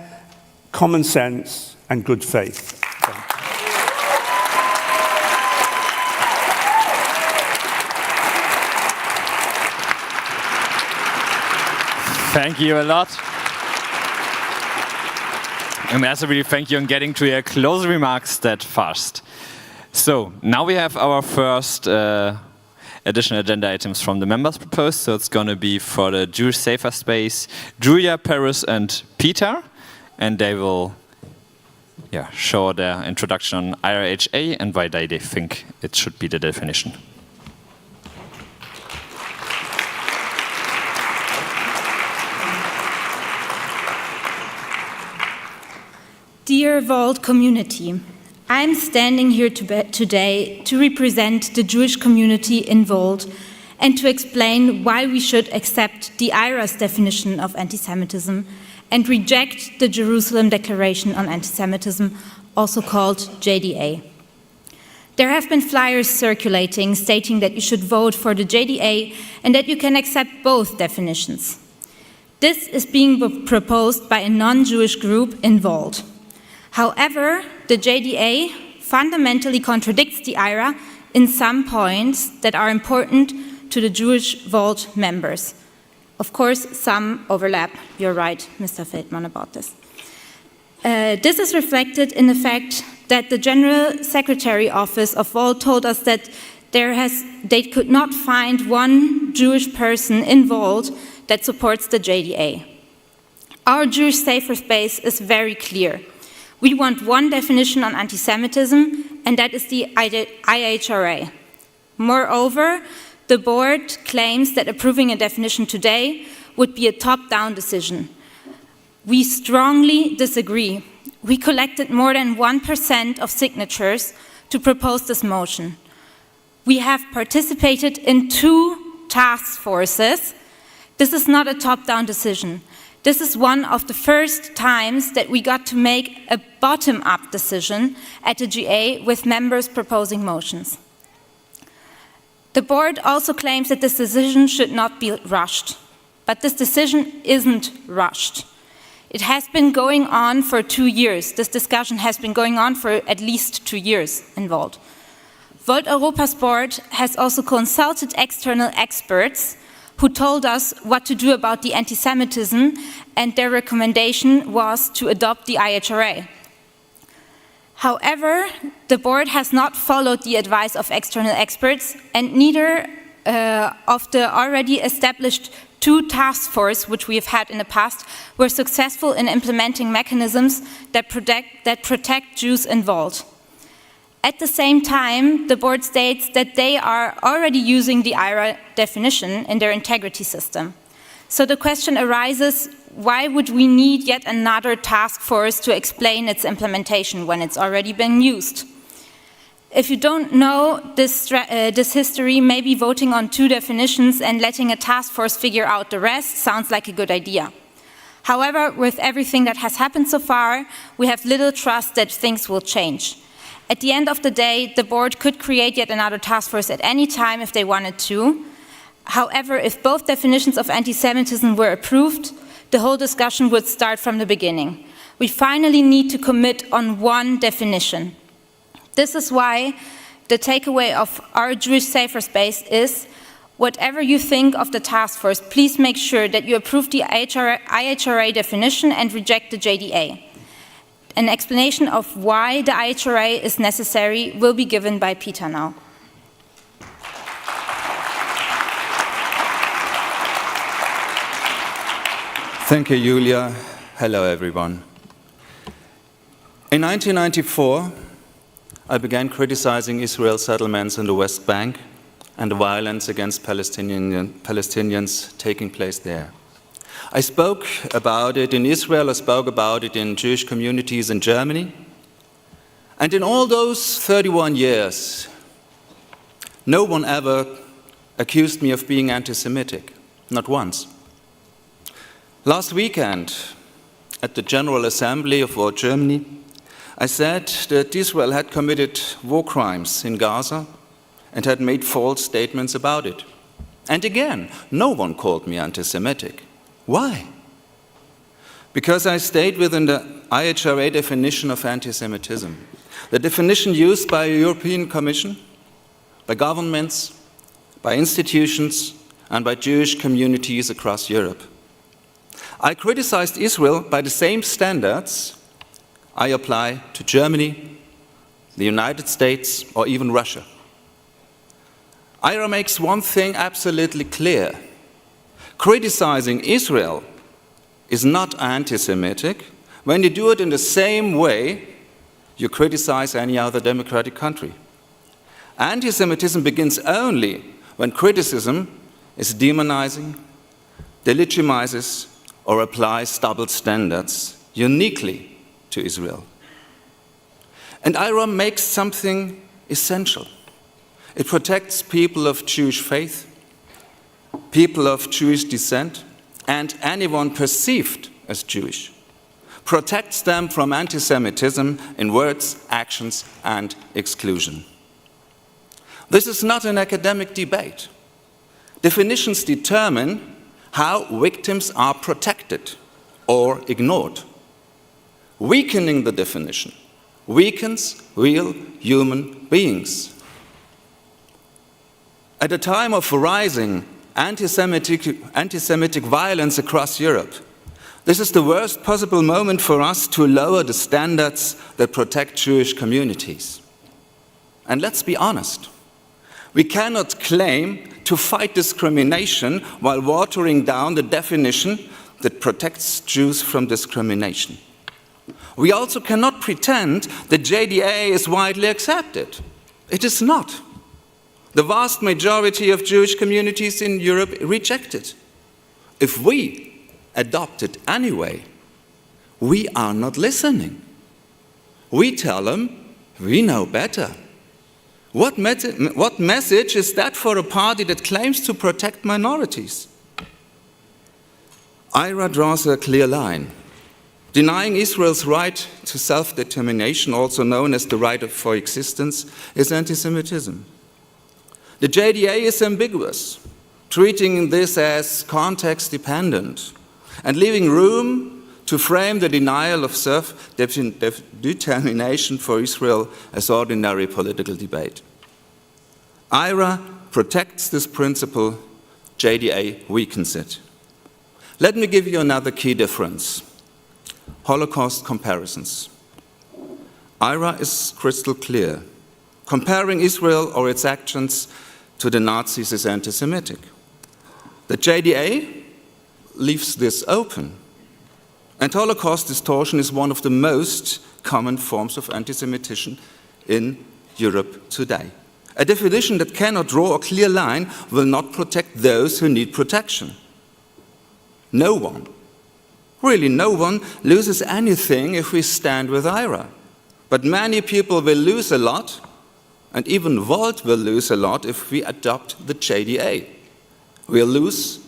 common sense, and good faith. Thank you a lot. And also really thank you on getting to your closing remarks that fast. So now we have our first additional agenda items from the members proposed. So it's going to be for the Jewish Safer Space, Julia, Paris, and Peter. And they will show their introduction on IRHA and why they think it should be the definition. Dear Vault community, I'm standing here today to represent the Jewish community in Vault and to explain why we should accept the IRA's definition of anti-Semitism and reject the Jerusalem Declaration on Anti-Semitism, also called JDA. There have been flyers circulating stating that you should vote for the JDA and that you can accept both definitions. This is being proposed by a non-Jewish group in Vault. However, the JDA fundamentally contradicts the IRA in some points that are important to the Jewish Vault members. Of course, some overlap. You're right, Mr. Feldman, about this. This is reflected in the fact that the General Secretary Office of Vault told us that they could not find one Jewish person in Vault that supports the JDA. Our Jewish Safer Space is very clear. We want one definition on anti-Semitism, and that is the IHRA. Moreover, the board claims that approving a definition today would be a top-down decision. We strongly disagree. We collected more than 1% of signatures to propose this motion. We have participated in 2 task forces. This is not a top-down decision. This is one of the first times that we got to make a bottom-up decision at the GA with members proposing motions. The board also claims that this decision should not be rushed, but this decision isn't rushed. It has been going on for 2 years. This discussion has been going on for at least 2 years in Volt. Volt Europa's board has also consulted external experts who told us what to do about the anti-Semitism, and their recommendation was to adopt the IHRA. However, the board has not followed the advice of external experts, and neither of the already established 2 task forces, which we have had in the past, were successful in implementing mechanisms that protect Jews involved. At the same time, the board states that they are already using the IHRA definition in their integrity system. So the question arises, why would we need yet another task force to explain its implementation when it's already been used? If you don't know this history, maybe voting on 2 definitions and letting a task force figure out the rest sounds like a good idea. However, with everything that has happened so far, we have little trust that things will change. At the end of the day, the board could create yet another task force at any time if they wanted to. However, if both definitions of anti-Semitism were approved, the whole discussion would start from the beginning. We finally need to commit on 1 definition. This is why the takeaway of our Jewish Safer Space is, whatever you think of the task force, please make sure that you approve the IHRA definition and reject the JDA. An explanation of why the IHRA is necessary will be given by Peter now. Thank you, Julia. Hello, everyone. In 1994, I began criticizing Israel's settlements in the West Bank and the violence against Palestinians taking place there. I spoke about it in Israel, I spoke about it in Jewish communities in Germany. And in all those 31 years, no one ever accused me of being anti-Semitic, not once. Last weekend, at the General Assembly of Volt Germany, I said that Israel had committed war crimes in Gaza and had made false statements about it. And again, no one called me anti-Semitic. Why? Because I stayed within the IHRA definition of anti-Semitism, the definition used by the European Commission, by governments, by institutions, and by Jewish communities across Europe. I criticized Israel by the same standards I apply to Germany, the United States, or even Russia. IHRA makes one thing absolutely clear. Criticizing Israel is not anti-Semitic when you do it in the same way you criticize any other democratic country. Anti-Semitism begins only when criticism is demonizing, delegitimizes, or applies double standards uniquely to Israel. And IHRA makes something essential. It protects people of Jewish faith, people of Jewish descent, and anyone perceived as Jewish. Protects them from anti-Semitism in words, actions, and exclusion. This is not an academic debate. Definitions determine how victims are protected or ignored. Weakening the definition weakens real human beings. At a time of rising anti-Semitic violence across Europe, this is the worst possible moment for us to lower the standards that protect Jewish communities. And let's be honest, we cannot claim to fight discrimination while watering down the definition that protects Jews from discrimination. We also cannot pretend that JDA is widely accepted. It is not. The vast majority of Jewish communities in Europe reject it. If we adopt it anyway, we are not listening. We tell them we know better. What message is that for a party that claims to protect minorities? IRA draws a clear line. Denying Israel's right to self-determination, also known as the right for existence, is anti-Semitism. The JDA is ambiguous, treating this as context-dependent and leaving room to frame the denial of self-determination for Israel as ordinary political debate. IRA protects this principle, JDA weakens it. Let me give you another key difference. Holocaust comparisons. IRA is crystal clear. Comparing Israel or its actions to the Nazis is anti-Semitic. The JDA leaves this open. And Holocaust distortion is one of the most common forms of anti-Semitism in Europe today. A definition that cannot draw a clear line will not protect those who need protection. No one, really no one, loses anything if we stand with IRA. But many people will lose a lot, and even Volt will lose a lot if we adopt the JDA. We'll lose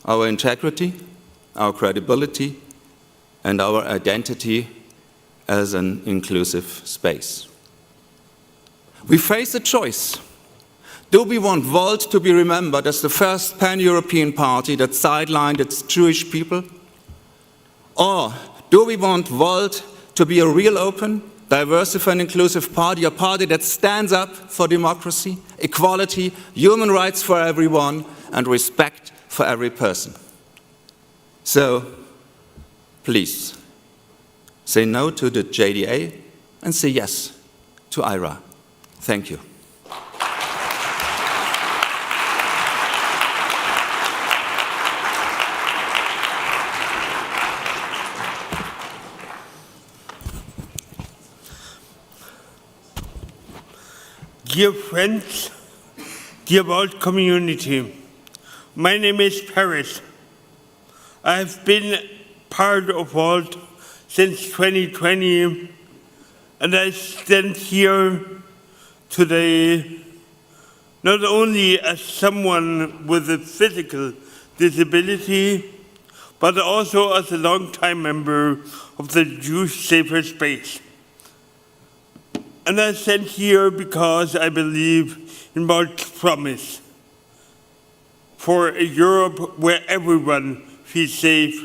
our integrity, our credibility, and our identity as an inclusive space. We face a choice. Do we want Volt to be remembered as the first pan-European party that sidelined its Jewish people? Or do we want Volt to be a real open, diverse and inclusive party, a party that stands up for democracy, equality, human rights for everyone, and respect for every person? So, please, say no to the JDA and say yes to IRA. Thank you. Dear friends, dear Volt community, my name is Paris. I have been part of Volt since 2020, and I stand here today not only as someone with a physical disability, but also as a long-time member of the Jewish Safer Space. And I stand here because I believe in Volt's promise for a Europe where everyone feels safe,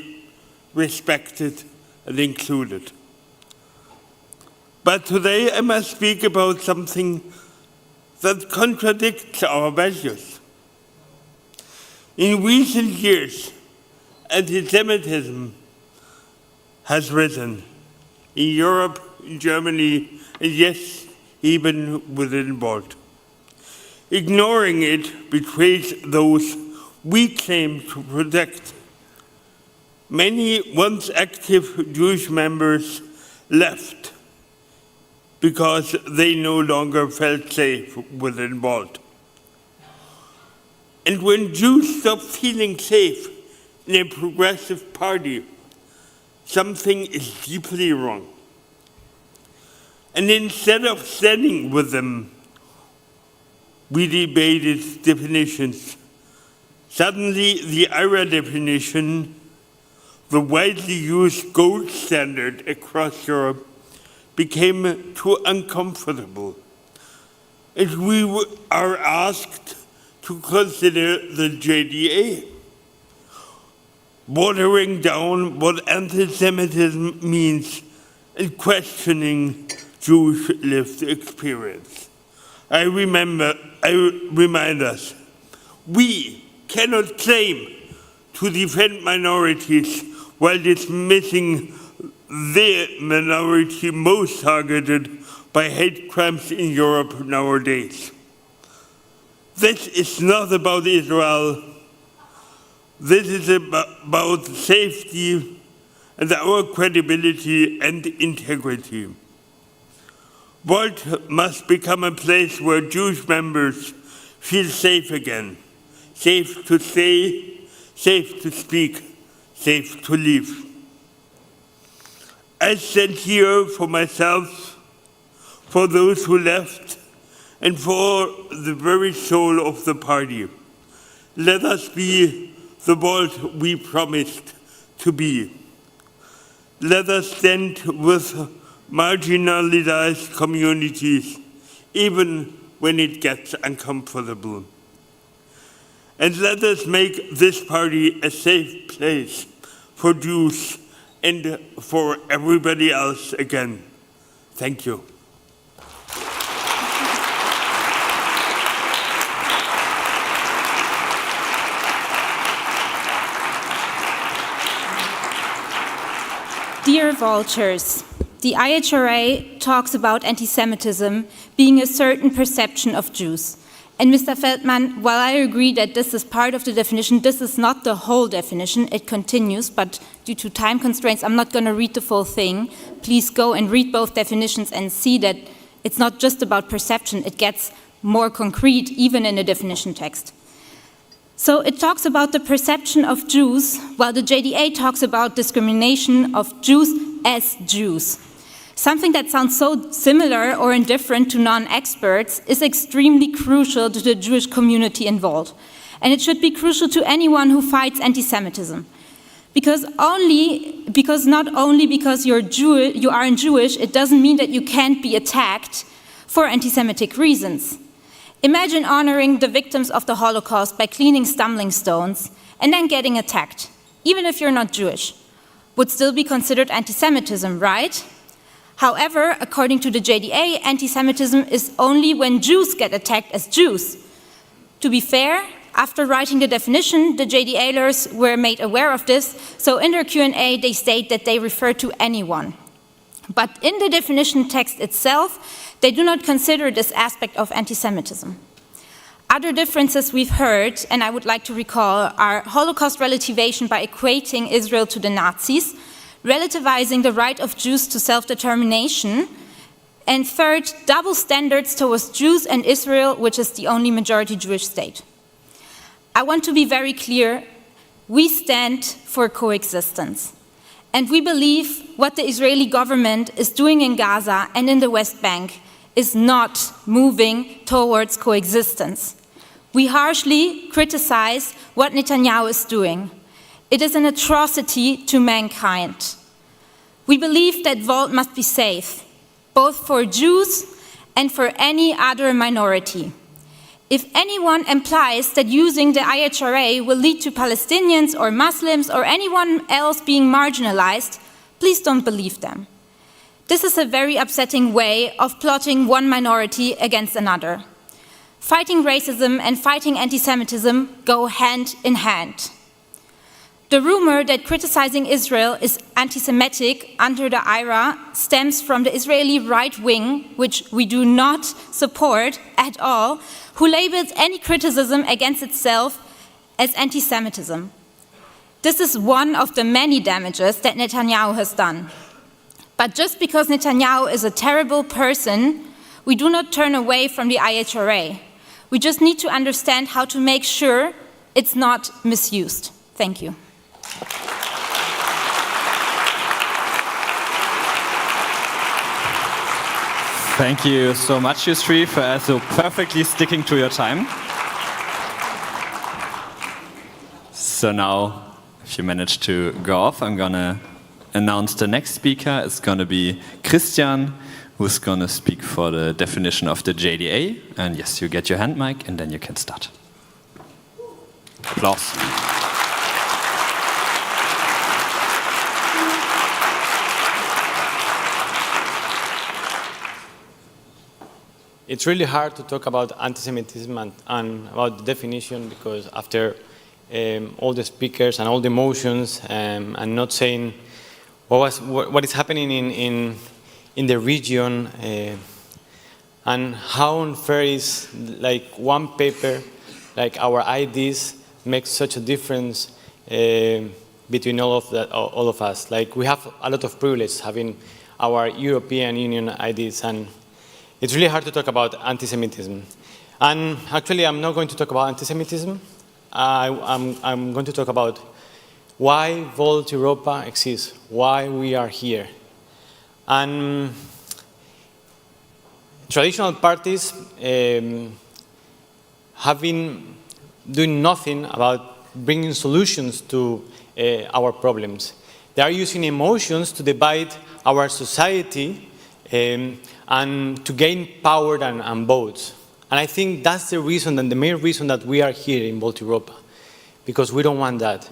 respected, and included. But today I must speak about something that contradicts our values. In recent years, anti-Semitism has risen in Europe, in Germany, and yes, even within Volt. Ignoring it betrays those we claim to protect. Many once active Jewish members left because they no longer felt safe within Volt. And when Jews stop feeling safe in a progressive party, something is deeply wrong. And instead of standing with them, we debated definitions. Suddenly, the IRA definition, the widely used gold standard across Europe, became too uncomfortable. And we are asked to consider the JDA, watering down what anti-Semitism means and questioning Jewish lived experience. I remind us, we cannot claim to defend minorities while dismissing the minority most targeted by hate crimes in Europe nowadays. This is not about Israel. This is about safety and our credibility and integrity. Volt must become a place where Jewish members feel safe again, safe to say, safe to speak, safe to live. I stand here for myself, for those who left, and for the very soul of the party. Let us be the Volt we promised to be. Let us stand with marginalized communities, even when it gets uncomfortable. And let us make this party a safe place for Jews and for everybody else again. Thank you. Dear Vultures, the IHRA talks about anti-Semitism being a certain perception of Jews. And Mr. Feldman, while I agree that this is part of the definition, this is not the whole definition. It continues, but due to time constraints, I'm not going to read the full thing. Please go and read both definitions and see that it's not just about perception. It gets more concrete, even in the definition text. So it talks about the perception of Jews, while the JDA talks about discrimination of Jews as Jews. Something that sounds so similar or indifferent to non-experts is extremely crucial to the Jewish community involved. And it should be crucial to anyone who fights anti-Semitism. Because not only because you aren't Jewish, it doesn't mean that you can't be attacked for anti-Semitic reasons. Imagine honoring the victims of the Holocaust by cleaning stumbling stones and then getting attacked, even if you're not Jewish. Would still be considered anti-Semitism, right? However, according to the JDA, anti-Semitism is only when Jews get attacked as Jews. To be fair, after writing the definition, the JDA-lers were made aware of this, so in their Q&A they state that they refer to anyone. But in the definition text itself, they do not consider this aspect of anti-Semitism. Other differences we've heard, and I would like to recall, are Holocaust relativation by equating Israel to the Nazis, relativizing the right of Jews to self-determination, and third, double standards towards Jews and Israel, which is the only majority Jewish state. I want to be very clear, we stand for coexistence. And we believe what the Israeli government is doing in Gaza and in the West Bank is not moving towards coexistence. We harshly criticize what Netanyahu is doing. It is an atrocity to mankind. We believe that Volt must be safe, both for Jews and for any other minority. If anyone implies that using the IHRA will lead to Palestinians or Muslims or anyone else being marginalized, please don't believe them. This is a very upsetting way of plotting one minority against another. Fighting racism and fighting anti-Semitism go hand in hand. The rumor that criticizing Israel is anti-Semitic under the IRA stems from the Israeli right wing, which we do not support at all, who labels any criticism against itself as anti-Semitism. This is one of the many damages that Netanyahu has done. But just because Netanyahu is a terrible person, we do not turn away from the IHRA. We just need to understand how to make sure it's not misused. Thank you. Thank you so much, Yusri, for also perfectly sticking to your time. So now, if you manage to go off, I'm going to announce the next speaker. It's going to be Christian, who's going to speak for the definition of the JDA. And yes, you get your hand mic, and then you can start. Applause. It's really hard to talk about anti-Semitism and about the definition because after all the speakers and all the emotions and not saying what is happening in the region and how unfair is like one paper, like our IDs, makes such a difference between all of us. Like we have a lot of privilege having our European Union IDs, and it's really hard to talk about anti-Semitism. And actually, I'm not going to talk about anti-Semitism. I'm going to talk about why Volt Europa exists, why we are here. And traditional parties have been doing nothing about bringing solutions to our problems. They are using emotions to divide our society and to gain power and votes. And I think that's the reason, and the main reason that we are here in Volt Europa, because we don't want that.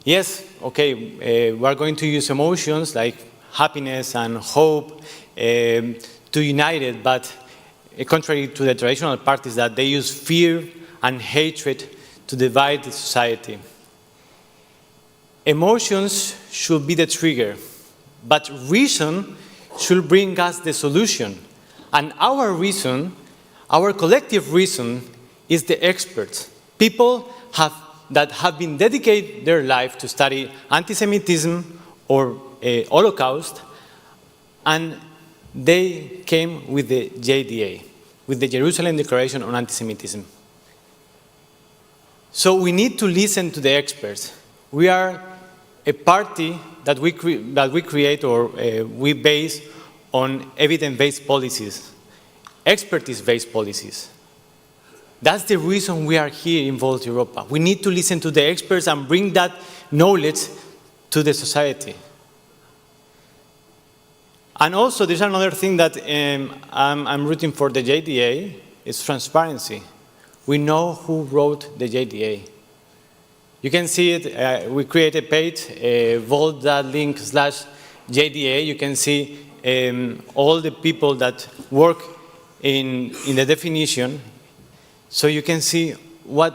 Yes, okay, we are going to use emotions like happiness and hope to unite it, but contrary to the traditional parties that they use fear and hatred to divide the society. Emotions should be the trigger, but reason should bring us the solution. And our reason, our collective reason, is the experts. People that have been dedicated their life to study anti-Semitism or Holocaust, and they came with the JDA, with the Jerusalem Declaration on Anti-Semitism. So we need to listen to the experts. We are a party that we create or we base on evidence-based policies, expertise-based policies. That's the reason we are here in Volt Europa. We need to listen to the experts and bring that knowledge to the society. And also, there's another thing that I'm rooting for the JDA, is transparency. We know who wrote the JDA. You can see it, we create a page, volt.link/JDA. You can see all the people that work in the definition. So you can see what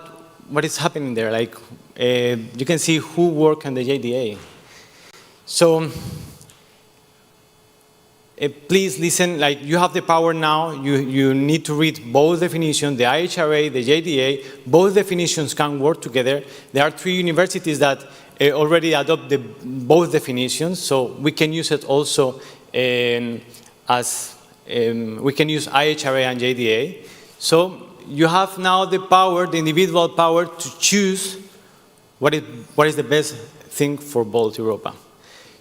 is happening there. Like, you can see who worked on the JDA. So, please listen, like you have the power now, you need to read both definitions, the IHRA, the JDA, both definitions can work together. There are 3 universities that already adopt both definitions, so we can use it also as, we can use IHRA and JDA. So you have now the power, the individual power to choose what is the best thing for Volt Europa.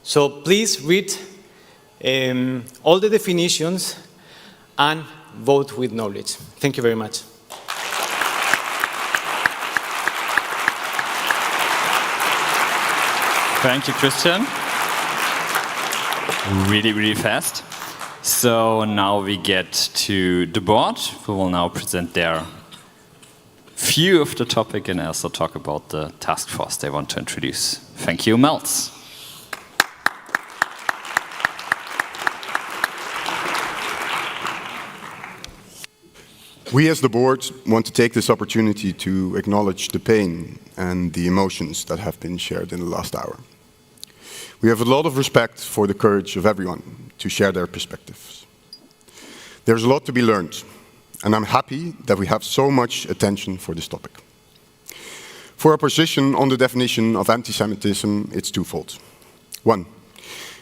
So please read all the definitions and vote with knowledge. Thank you very much. Thank you, Christian. Really, really fast. So now we get to the board, who will now present their view of the topic and also talk about the task force they want to introduce. Thank you, Melts. We as the board want to take this opportunity to acknowledge the pain and the emotions that have been shared in the last hour. We have a lot of respect for the courage of everyone to share their perspectives. There's a lot to be learned, and I'm happy that we have so much attention for this topic. For our position on the definition of anti-Semitism, it's twofold. 1,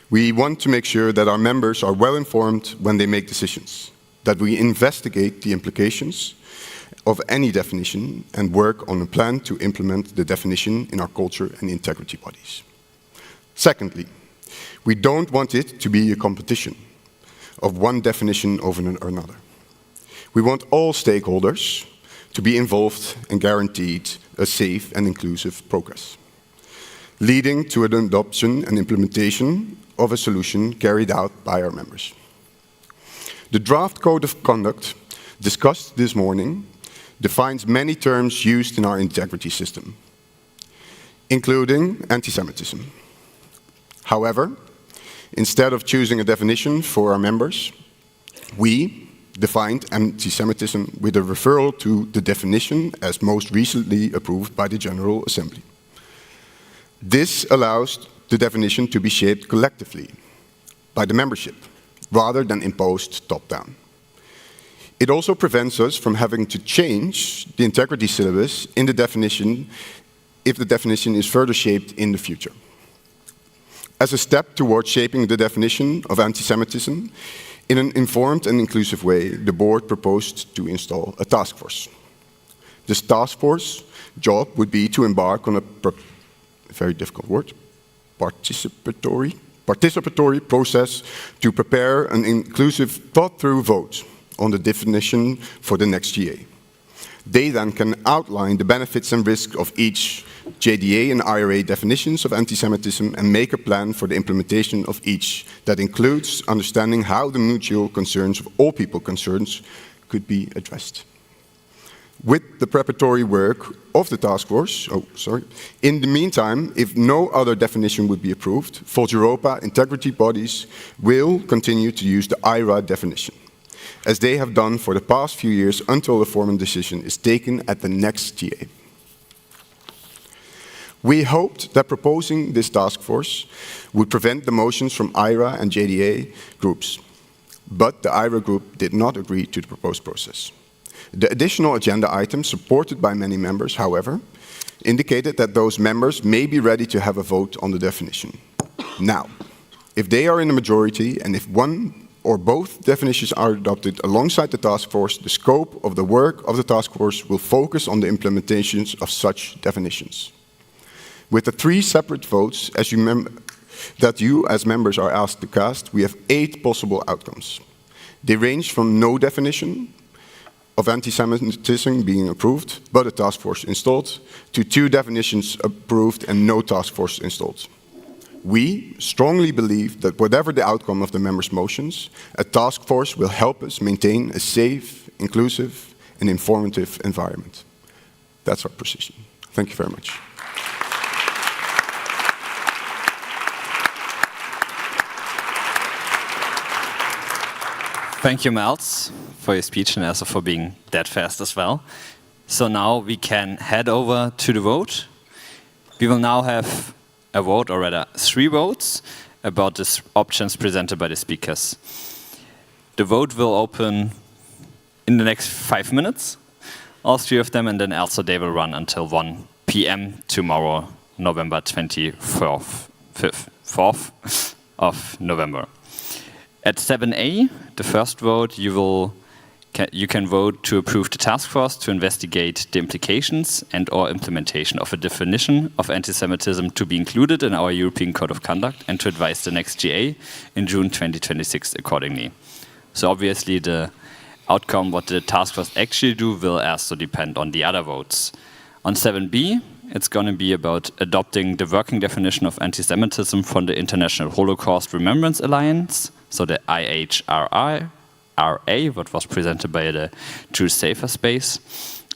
we want to make sure that our members are well informed when they make decisions, that we investigate the implications of any definition and work on a plan to implement the definition in our culture and integrity bodies. Secondly, we don't want it to be a competition of one definition over another. We want all stakeholders to be involved and guaranteed a safe and inclusive progress, leading to an adoption and implementation of a solution carried out by our members. The draft code of conduct discussed this morning defines many terms used in our integrity system, including anti-Semitism. However, instead of choosing a definition for our members, we defined anti-Semitism with a referral to the definition as most recently approved by the General Assembly. This allows the definition to be shaped collectively by the membership, rather than imposed top-down. It also prevents us from having to change the integrity syllabus in the definition if the definition is further shaped in the future. As a step towards shaping the definition of anti-Semitism in an informed and inclusive way, the board proposed to install a task force. This task force job would be to embark on a very difficult word, participatory process to prepare an inclusive, thought-through vote on the definition for the next GA. They then can outline the benefits and risks of each JDA and IRA definitions of anti-Semitism and make a plan for the implementation of each that includes understanding how the mutual concerns of all people concerned could be addressed. With the preparatory work of the task force, in the meantime, if no other definition would be approved, Volt Europa integrity bodies will continue to use the IRA definition, as they have done for the past few years until a formal decision is taken at the next GA. We hoped that proposing this task force would prevent the motions from IRA and JDA groups, but the IRA group did not agree to the proposed process. The additional agenda items supported by many members, however, indicated that those members may be ready to have a vote on the definition. Now, if they are in the majority and if one or both definitions are adopted alongside the task force, the scope of the work of the task force will focus on the implementations of such definitions. With the 3 separate votes that you as members are asked to cast, we have 8 possible outcomes. They range from no definition of anti-Semitism being approved, but a task force installed, to 2 definitions approved and no task force installed. We strongly believe that whatever the outcome of the members' motions, a task force will help us maintain a safe, inclusive, and informative environment. That's our position. Thank you very much. Thank you, Mels, for your speech and also for being that fast as well. So now we can head over to the vote. We will now have a vote, or rather 3 votes, about the options presented by the speakers. The vote will open in the next 5 minutes, all 3 of them, and then also they will run until 1 p.m. tomorrow, November 24th, 4th of November. At 7A, the first vote, you can vote to approve the task force to investigate the implications and or implementation of a definition of anti-Semitism to be included in our European Code of Conduct and to advise the next GA in June 2026 accordingly. So obviously the outcome, what the task force actually do, will also depend on the other votes. On 7B, it's going to be about adopting the working definition of anti-Semitism from the International Holocaust Remembrance Alliance, so the IHRA, what was presented by the Jewish Safer Space,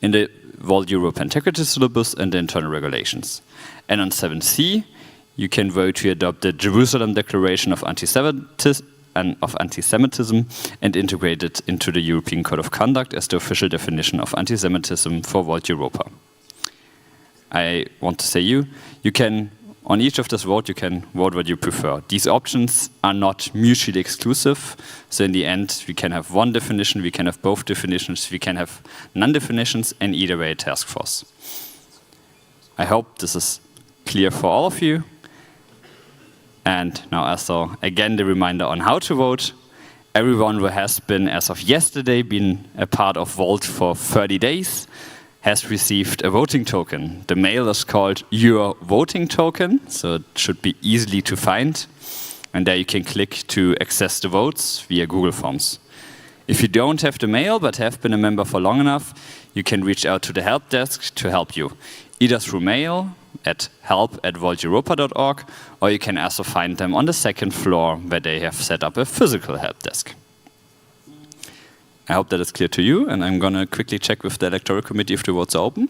in the Volt Europa Integrity Syllabus and the internal regulations. And on 7C, you can vote to adopt the Jerusalem Declaration of Anti-Semitism and integrate it into the European Code of Conduct as the official definition of anti-Semitism for Volt Europa. I want to say you can, on each of this vote, you can vote what you prefer. These options are not mutually exclusive. So in the end, we can have one definition, we can have both definitions, we can have non-definitions, and either way a task force. I hope this is clear for all of you. And now also, again, the reminder on how to vote. Everyone who has been, as of yesterday, been a part of Volt for 30 days has received a voting token. The mail is called Your Voting Token, so it should be easily to find. And there you can click to access the votes via Google Forms. If you don't have the mail but have been a member for long enough, you can reach out to the help desk to help you, either through mail at help@volteuropa.org, or you can also find them on the 2nd floor where they have set up a physical help desk. I hope that is clear to you, and I'm going to quickly check with the Electoral Committee if the votes are open.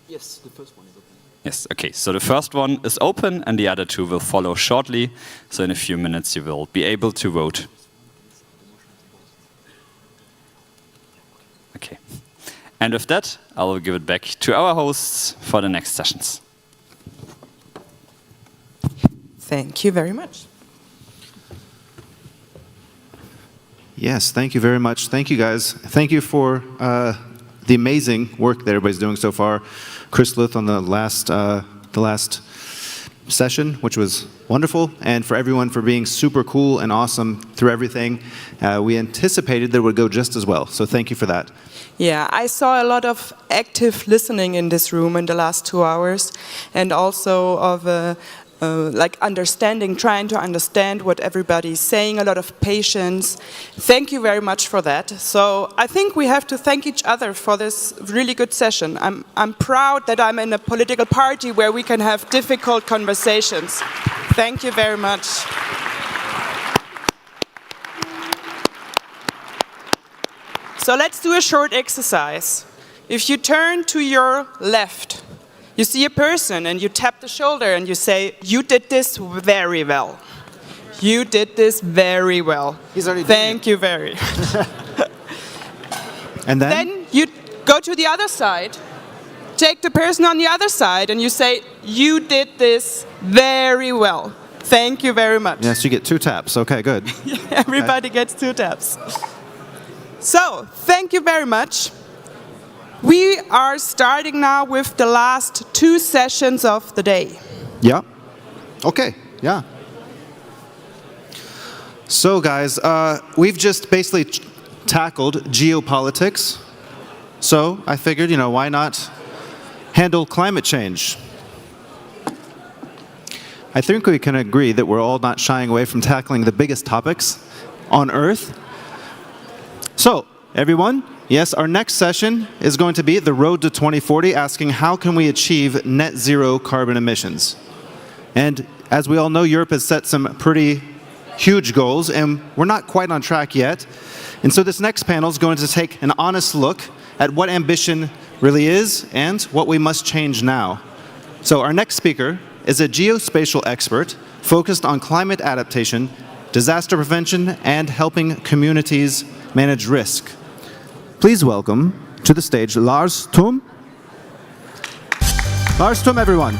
Yes, the first one is open. Yes, okay, so the first one is open and the other 2 will follow shortly. So in a few minutes you will be able to vote. Okay, and with that, I will give it back to our hosts for the next sessions. Thank you very much. Yes, thank you very much. Thank you, guys. Thank you for the amazing work that everybody's doing so far. Chris Luth on the last session, which was wonderful, and for everyone for being super cool and awesome through everything. We anticipated that it would go just as well, so thank you for that. Yeah, I saw a lot of active listening in this room in the last 2 hours, and also of like understanding, trying to understand what everybody's saying, a lot of patience. Thank you very much for that. So I think we have to thank each other for this really good session. I'm proud that I'm in a political party where we can have difficult conversations. Thank you very much. So let's do a short exercise. If you turn to your left, you see a person and you tap the shoulder and you say, "You did this very well. You did this very well. He's already Thank you very much." And Then you go to the other side, take the person on the other side and you say, "You did this very well. Thank you very much." Yes, you get 2 taps. Okay, good. Everybody gets 2 taps. So, thank you very much. We are starting now with the last 2 sessions of the day. Yeah. Okay. Yeah. So, guys, we've just basically tackled geopolitics. So I figured, why not handle climate change? I think we can agree that we're all not shying away from tackling the biggest topics on Earth. So, everyone, yes, our next session is going to be the road to 2040, asking how can we achieve net zero carbon emissions. And as we all know, Europe has set some pretty huge goals, and we're not quite on track yet. And so this next panel is going to take an honest look at what ambition really is and what we must change now. So our next speaker is a geospatial expert focused on climate adaptation, disaster prevention, and helping communities manage risk. Please welcome to the stage Lars Thum. Lars Thum, everyone.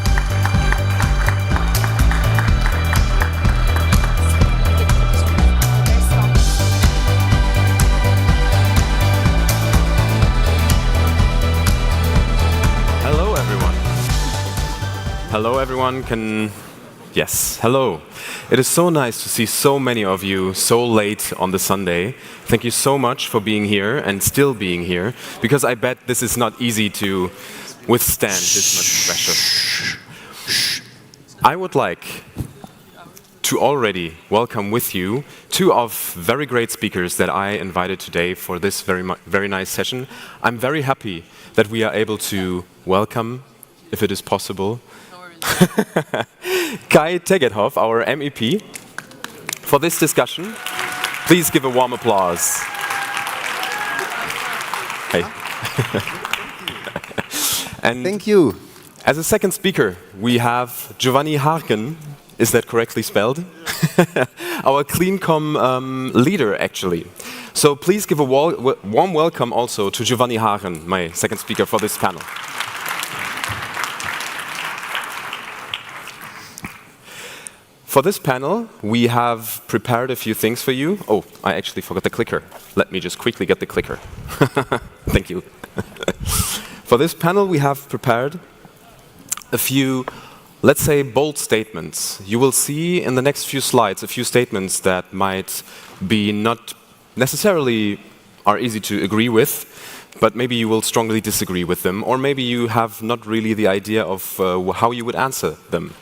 Hello, everyone. Hello, everyone. Yes, hello. It is so nice to see so many of you so late on the Sunday. Thank you so much for being here and still being here, because I bet this is not easy to withstand this much pressure. I would like to already welcome with you 2 of very great speakers that I invited today for this very nice session. I'm very happy that we are able to welcome, if it is possible, Kai Tegethoff, our MEP, for this discussion. Please give a warm applause. Hey. And thank you. As a second speaker, we have Giovanni Harken. Is that correctly spelled? Our CleanCom leader, actually. So please give a warm welcome also to Giovanni Harken, my second speaker for this panel. For this panel, we have prepared a few things for you. Oh, I actually forgot the clicker. Let me just quickly get the clicker. Thank you. For this panel, we have prepared a few, let's say, bold statements. You will see in the next few slides a few statements that might be not necessarily are easy to agree with, but maybe you will strongly disagree with them, or maybe you have not really the idea of how you would answer them.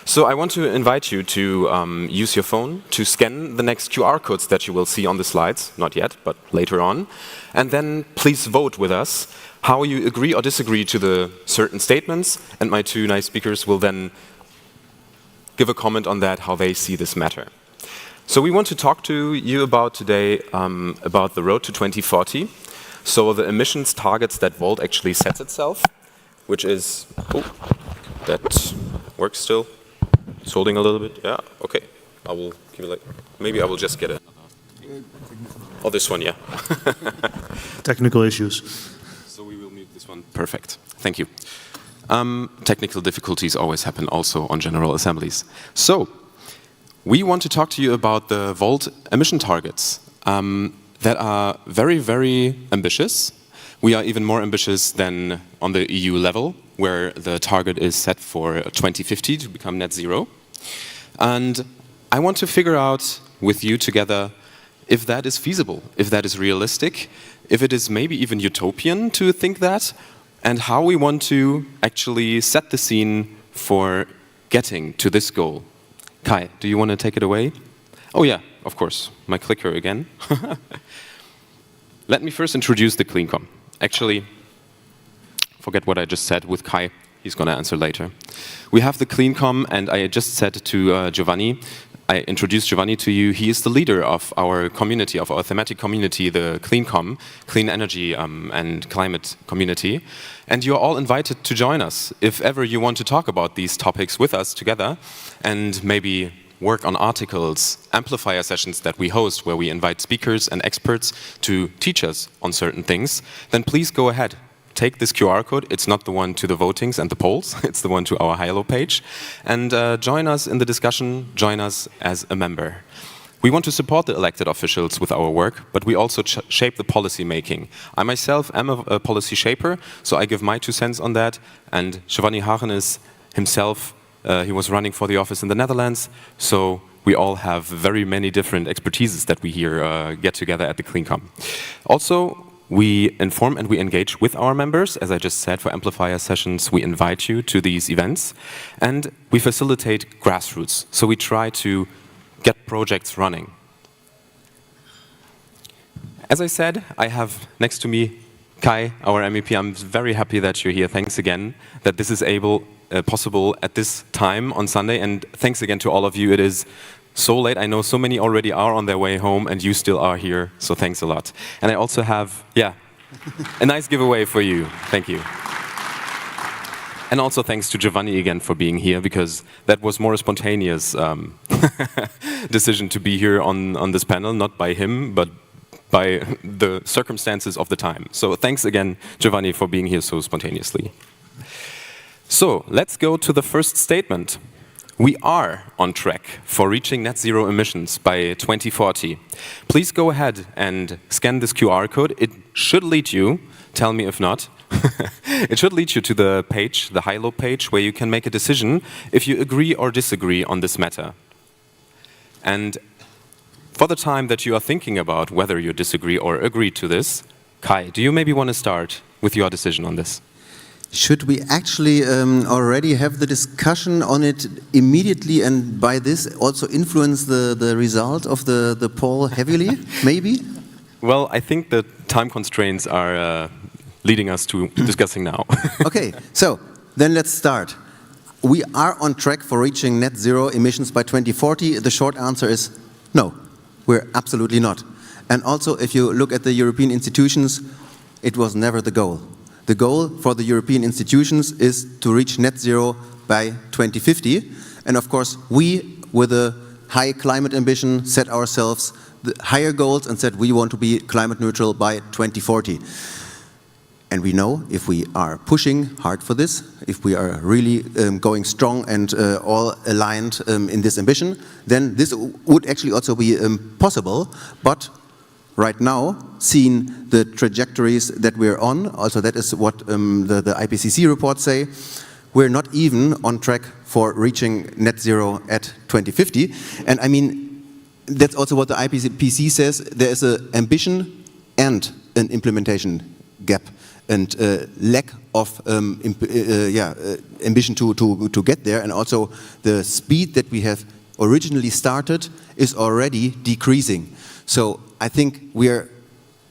So I want to invite you to use your phone to scan the next QR codes that you will see on the slides, not yet, but later on, and then please vote with us how you agree or disagree to the certain statements, and my 2 nice speakers will then give a comment on that, how they see this matter. So we want to talk to you about today about the road to 2040. So the emissions targets that Volt actually sets itself, which is, oh, that works still. It's holding a little bit. Yeah, okay. I will give you maybe I will just get it. Oh, this one, yeah. Technical issues. So we will mute this one. Perfect. Thank you. Technical difficulties always happen also on general assemblies. So we want to talk to you about the Volt emission targets that are very, very ambitious. We are even more ambitious than on the EU level, where the target is set for 2050 to become net zero. And I want to figure out with you together if that is feasible, if that is realistic, if it is maybe even utopian to think that, and how we want to actually set the scene for getting to this goal. Kai, do you want to take it away? Oh yeah, of course, my clicker again. Let me first introduce the CleanCom. Actually, forget what I just said with Kai. He's going to answer later. We have the CleanCom, and I just said to Giovanni, I introduced Giovanni to you. He is the leader of our community, of our thematic community, the CleanCom, Clean Energy and Climate Community. And you're all invited to join us if ever you want to talk about these topics with us together and maybe work on articles, amplifier sessions that we host where we invite speakers and experts to teach us on certain things, then please go ahead. Take this QR code, it's not the one to the votings and the polls, it's the one to our Hilo page, and join us in the discussion, join us as a member. We want to support the elected officials with our work, but we also shape the policy making. I myself am a policy shaper, so I give my 2 cents on that, and Giovanni Hagen is himself, he was running for the office in the Netherlands, so we all have very many different expertises that we here get together at the CleanCom. Also, we inform and we engage with our members. As I just said, for amplifier sessions, we invite you to these events. And we facilitate grassroots. So we try to get projects running. As I said, I have next to me Kai, our MEP. I'm very happy that you're here. Thanks again that this is possible at this time on Sunday. And thanks again to all of you. It is so late. I know so many already are on their way home and you still are here, so thanks a lot. And I also have, a nice giveaway for you. Thank you. And also thanks to Giovanni again for being here, because that was more a spontaneous decision to be here on this panel, not by him, but by the circumstances of the time. So thanks again, Giovanni, for being here so spontaneously. So let's go to the first statement. We are on track for reaching net zero emissions by 2040. Please go ahead and scan this QR code. It should lead you, tell me if not, it should lead you to the page, the Hilo page, where you can make a decision if you agree or disagree on this matter. And for the time that you are thinking about whether you disagree or agree to this, Kai, do you maybe want to start with your decision on this? Should we actually already have the discussion on it immediately and by this also influence the result of the poll heavily, maybe? Well, I think the time constraints are leading us to discussing now. Okay, so then let's start. We are on track for reaching net zero emissions by 2040. The short answer is no, we're absolutely not. And also, if you look at the European institutions, it was never the goal. The goal for the European institutions is to reach net zero by 2050. And of course, we, with a high climate ambition, set ourselves the higher goals and said we want to be climate neutral by 2040. And we know if we are pushing hard for this, if we are really going strong and all aligned in this ambition, then this would actually also be possible. But right now, seeing the trajectories that we're on, also that is what the IPCC reports say, we're not even on track for reaching net zero at 2050. And I mean, that's also what the IPCC says. There is an ambition and an implementation gap and lack of ambition to get there. And also the speed that we have originally started is already decreasing. So I think we are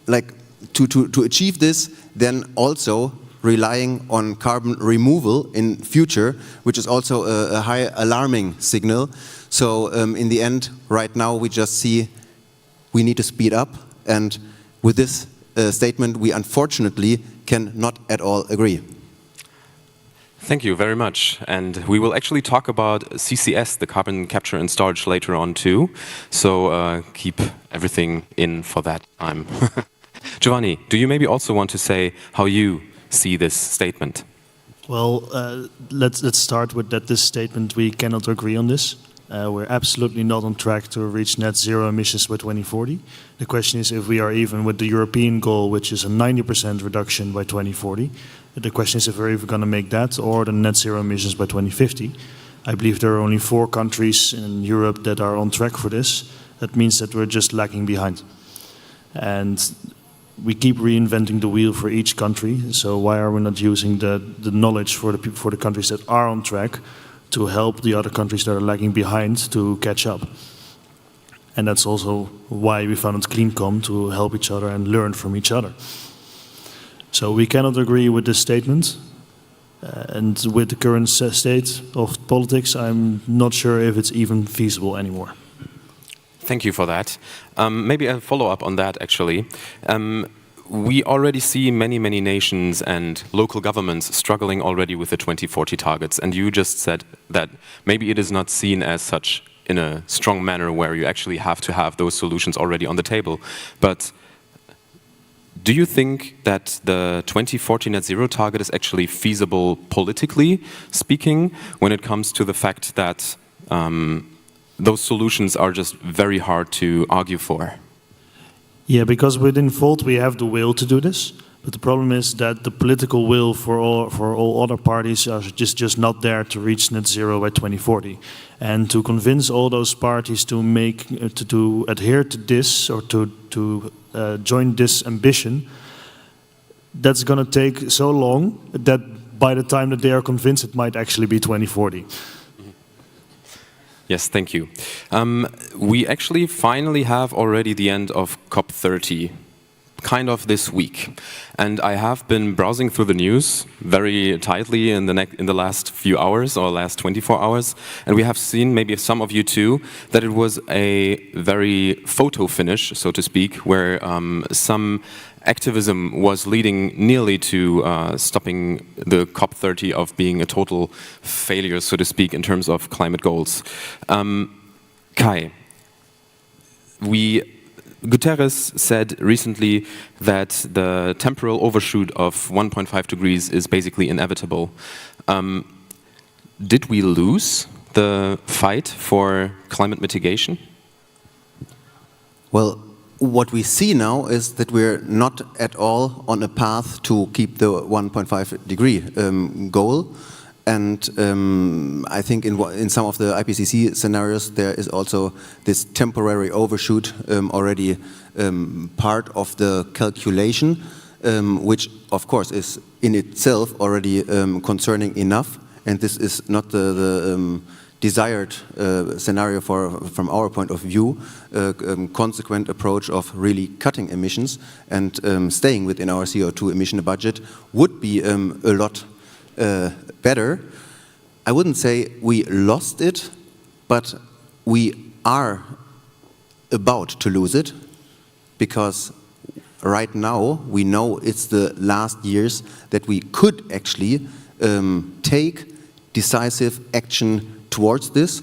like to achieve this, then also relying on carbon removal in future, which is also a high alarming signal. So in the end, right now we just see we need to speed up, and with this statement we unfortunately can not at all agree. Thank you very much. And we will actually talk about CCS, the carbon capture and storage, later on too. So keep everything in for that time. Giovanni, do you maybe also want to say how you see this statement? Well, let's start with that this statement, we cannot agree on this. We're absolutely not on track to reach net zero emissions by 2040. The question is if we are even with the European goal, which is a 90% reduction by 2040. The question is if we're even going to make that or the net zero emissions by 2050. I believe there are only 4 countries in Europe that are on track for this. That means that we're just lagging behind. And we keep reinventing the wheel for each country. So why are we not using the knowledge for the countries that are on track to help the other countries that are lagging behind to catch up. And that's also why we founded CleanCom, to help each other and learn from each other. So we cannot agree with this statement. And with the current state of politics, I'm not sure if it's even feasible anymore. Thank you for that. Maybe a follow-up on that, actually. We already see many nations and local governments struggling already with the 2040 targets. And you just said that maybe it is not seen as such in a strong manner where you actually have to have those solutions already on the table. But do you think that the 2040 net zero target is actually feasible politically speaking when it comes to the fact that those solutions are just very hard to argue for? Yeah, because within Volt we have the will to do this, but the problem is that the political will for all other parties are just not there to reach net zero by 2040. And to convince all those parties to adhere to this or to join this ambition, that's going to take so long that by the time that they are convinced, it might actually be 2040. Yes, thank you. We actually finally have already the end of COP30, kind of this week. And I have been browsing through the news very tightly in the last few hours or last 24 hours. And we have seen, maybe some of you too, that it was a very photo finish, so to speak, where some activism was leading nearly to stopping the COP30 of being a total failure, so to speak, in terms of climate goals. Kai, Guterres said recently that the temporal overshoot of 1.5 degrees is basically inevitable. Did we lose the fight for climate mitigation? Well, what we see now is that we're not at all on a path to keep the 1.5 degree goal. And I think in some of the IPCC scenarios, there is also this temporary overshoot already part of the calculation, which of course is in itself already concerning enough. And this is not the desired scenario from our point of view. Consequent approach of really cutting emissions and staying within our CO2 emission budget would be a lot better. I wouldn't say we lost it, but we are about to lose it, because right now we know it's the last years that we could actually take decisive action towards this.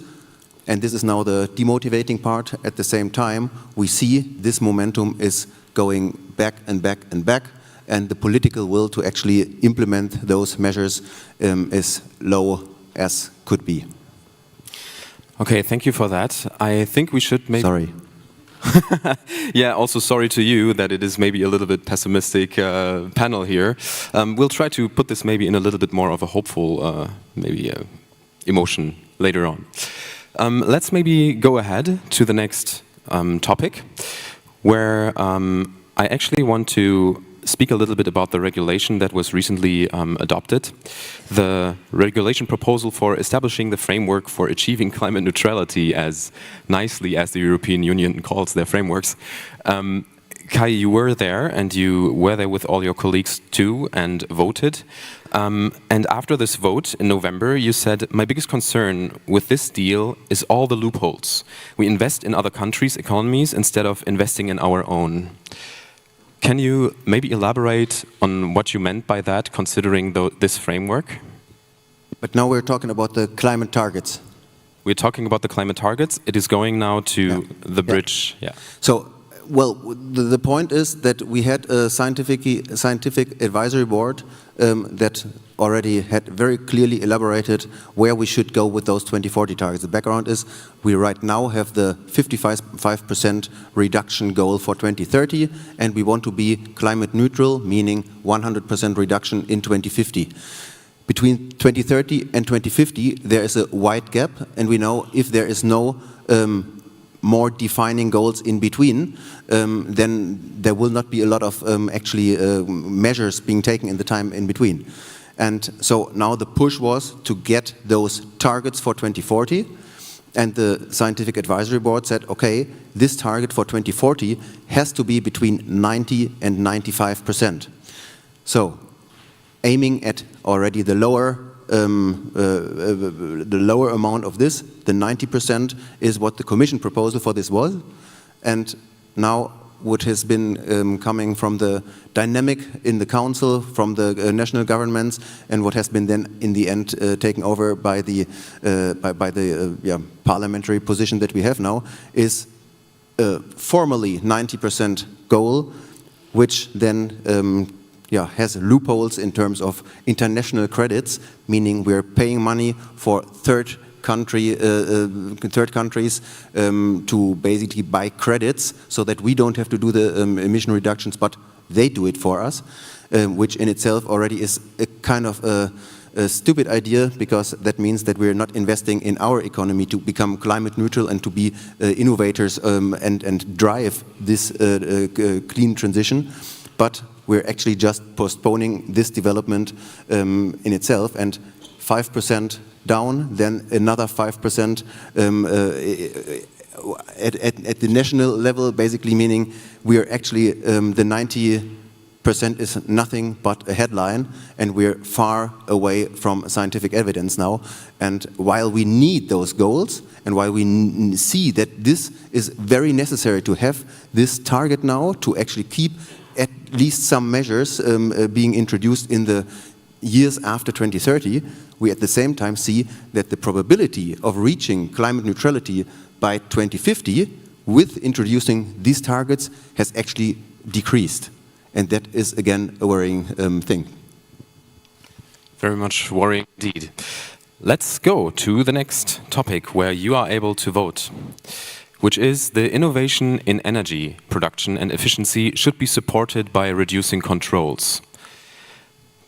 And this is now the demotivating part. At the same time, we see this momentum is going back and back and back, and the political will to actually implement those measures is low as could be. Okay, thank you for that. I think we should maybe... Sorry. Yeah, also sorry to you that it is maybe a little bit pessimistic panel here. We'll try to put this maybe in a little bit more of a hopeful emotion later on. Let's maybe go ahead to the next topic, where I actually want to speak a little bit about the regulation that was recently adopted. The regulation proposal for establishing the framework for achieving climate neutrality, as nicely as the European Union calls their frameworks. Kai, you were there, and you were there with all your colleagues too, and voted. And after this vote in November, you said, my biggest concern with this deal is all the loopholes. We invest in other countries' economies instead of investing in our own. Can you maybe elaborate on what you meant by that, considering this framework? But now we're talking about the climate targets. We're talking about the climate targets. It is going now to the bridge. Yeah. So, well, the point is that we had a scientific advisory board that already had very clearly elaborated where we should go with those 2040 targets. The background is we right now have the 55% reduction goal for 2030, and we want to be climate neutral, meaning 100% reduction in 2050. Between 2030 and 2050, there is a wide gap, and we know if there is no more defining goals in between, then there will not be a lot of measures being taken in the time in between. And so now the push was to get those targets for 2040. And the Scientific Advisory Board said, okay, this target for 2040 has to be between 90 and 95%. So aiming at already the lower amount of this, the 90% is what the Commission proposal for this was. And now what has been coming from the dynamic in the Council, from the national governments, and what has been then in the end taken over by the parliamentary position that we have now, is formally 90% goal, which then has loopholes in terms of international credits, meaning we're paying money for third countries to basically buy credits so that we don't have to do the emission reductions, but they do it for us, which in itself already is a kind of a stupid idea, because that means that we're not investing in our economy to become climate neutral and to be innovators and drive this clean transition, but we're actually just postponing this development in itself. And 5% down, then another 5% at the national level, basically meaning we are actually, the 90% is nothing but a headline, and we're far away from scientific evidence now. And while we need those goals, and while we see that this is very necessary to have this target now, to actually keep at least some measures being introduced in the years after 2030, we at the same time see that the probability of reaching climate neutrality by 2050 with introducing these targets has actually decreased. And that is, again, a worrying thing. Very much worrying indeed. Let's go to the next topic where you are able to vote, which is the innovation in energy production and efficiency should be supported by reducing controls.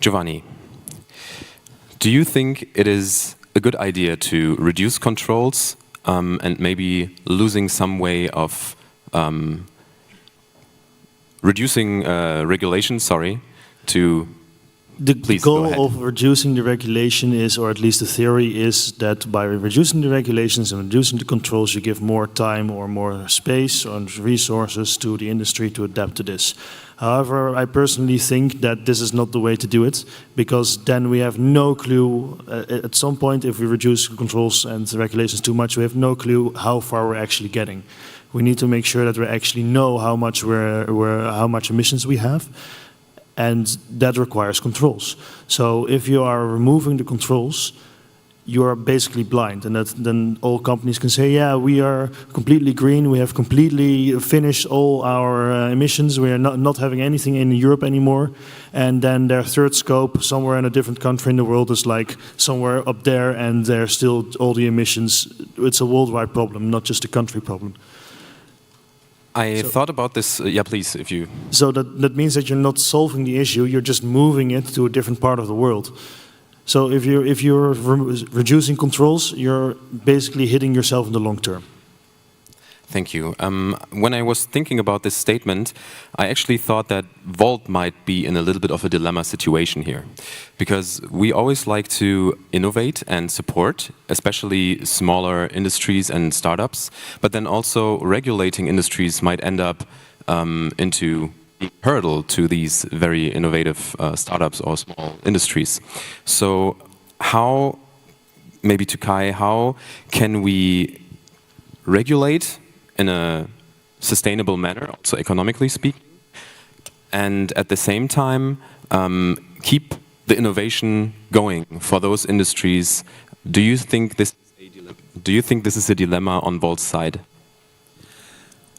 Giovanni, do you think it is a good idea to reduce controls and maybe losing some way of reducing regulation, to... The Please go ahead. goal of reducing the regulation is, or at least the theory is, that by reducing the regulations and reducing the controls, you give more time or more space or resources to the industry to adapt to this. However, I personally think that this is not the way to do it, because then we have no clue, at some point, if we reduce controls and the regulations too much, we have no clue how far we're actually getting. We need to make sure that we actually know how much how much emissions we have, and that requires controls. So if you are removing the controls, you are basically blind, and then all companies can say, yeah, we are completely green, we have completely finished all our emissions, we are not having anything in Europe anymore, and then their third scope somewhere in a different country in the world is like somewhere up there, and there's still all the emissions. It's a worldwide problem, not just a country problem. I thought about this, yeah, please, if you... So that means that you're not solving the issue, you're just moving it to a different part of the world. So if you're reducing controls, you're basically hitting yourself in the long term. Thank you. When I was thinking about this statement, I actually thought that Volt might be in a little bit of a dilemma situation here. Because we always like to innovate and support, especially smaller industries and startups, but then also regulating industries might end up into a hurdle to these very innovative startups or small industries. So how, maybe to Kai, how can we regulate in a sustainable manner, also economically speaking, and at the same time keep the innovation going for those industries? Do you think this is a dilemma on Volt's side?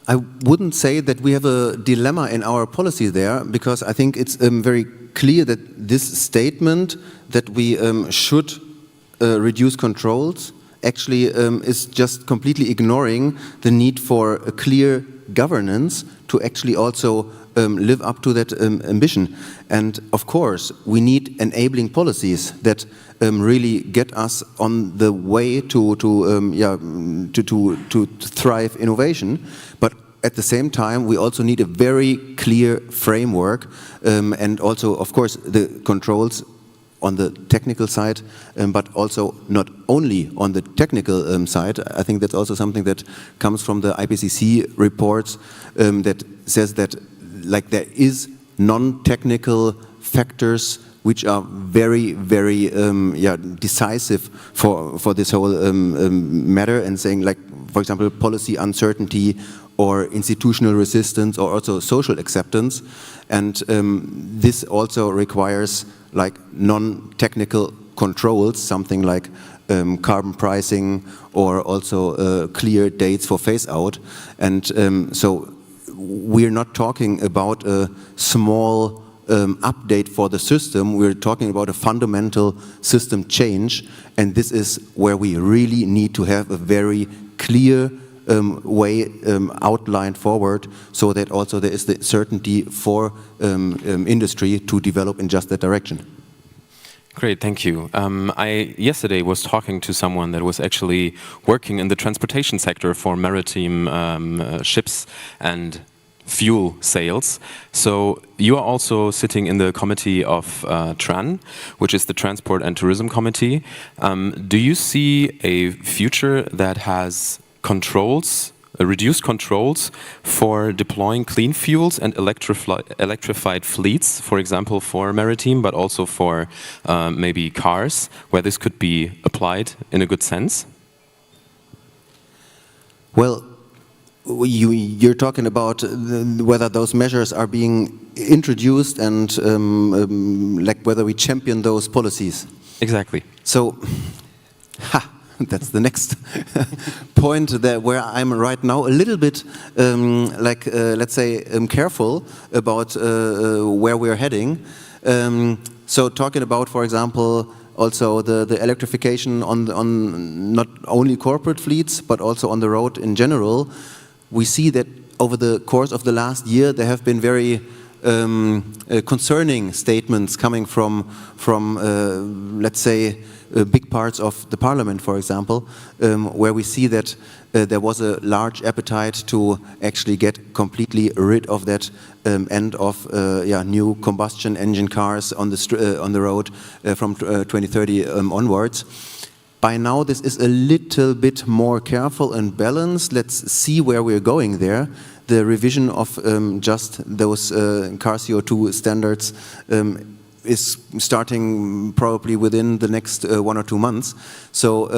I wouldn't say that we have a dilemma in our policy there, because I think it's very clear that this statement that we should reduce controls actually is just completely ignoring the need for a clear governance to actually also live up to that ambition. And of course, we need enabling policies that really get us on the way to thrive innovation. But at the same time, we also need a very clear framework, and also, of course, the controls on the technical side, but also not only on the technical side. I think that's also something that comes from the IPCC reports that says that there is non-technical factors which are very, very decisive for this whole matter, and saying, for example, policy uncertainty or institutional resistance or also social acceptance. And this also requires non-technical controls, something like carbon pricing or also clear dates for phase out. And so we're not talking about a small update for the system. We're talking about a fundamental system change, and this is where we really need to have a very clear way outlined forward, so that also there is the certainty for industry to develop in just that direction. Great, thank you. I yesterday was talking to someone that was actually working in the transportation sector for maritime ships and fuel sales. So you are also sitting in the committee of TRAN, which is the Transport and Tourism Committee. Do you see a future that has controls, reduced controls for deploying clean fuels and electrified fleets, for example, for maritime, but also for maybe cars, where this could be applied in a good sense? Well, you're talking about whether those measures are being introduced and whether we champion those policies. Exactly. So, that's the next point where I'm right now a little bit, let's say, careful about where we're heading. So talking about, for example, also the electrification on not only corporate fleets, but also on the road in general. We see that over the course of the last year, there have been very concerning statements coming from let's say, big parts of the parliament, for example, where we see that there was a large appetite to actually get completely rid of that end of new combustion engine cars on the road from 2030 onwards. By now, this is a little bit more careful and balanced. Let's see where we're going there. The revision of just those car CO2 standards is starting probably within the next 1 or 2 months. So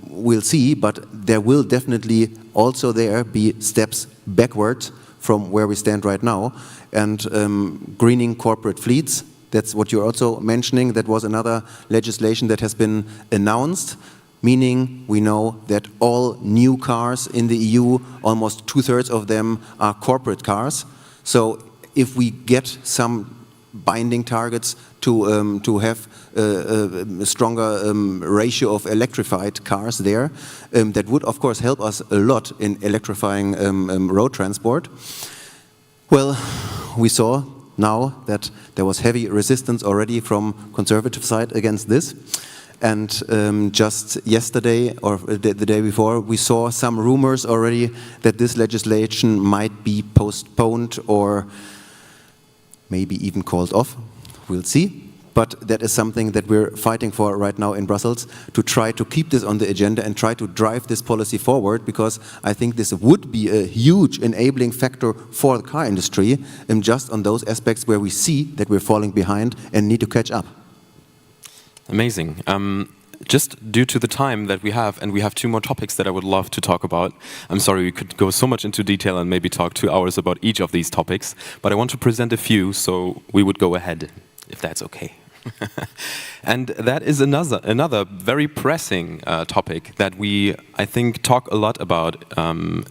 we'll see, but there will definitely also there be steps backward from where we stand right now. And greening corporate fleets, that's what you're also mentioning. That was another legislation that has been announced, meaning we know that all new cars in the EU, almost 2/3 of them are corporate cars. So if we get some binding targets to have a stronger ratio of electrified cars there, that would of course help us a lot in electrifying road transport. Well, we saw now that there was heavy resistance already from conservative side against this. And just yesterday or the day before, we saw some rumors already that this legislation might be postponed or maybe even called off. We'll see. But that is something that we're fighting for right now in Brussels, to try to keep this on the agenda and try to drive this policy forward, because I think this would be a huge enabling factor for the car industry, just on those aspects where we see that we're falling behind and need to catch up. Amazing. Just due to the time that we have, and we have 2 more topics that I would love to talk about. I'm sorry, we could go so much into detail and maybe talk 2 hours about each of these topics, but I want to present a few, so we would go ahead, if that's okay. And that is another very pressing topic that we, I think, talk a lot about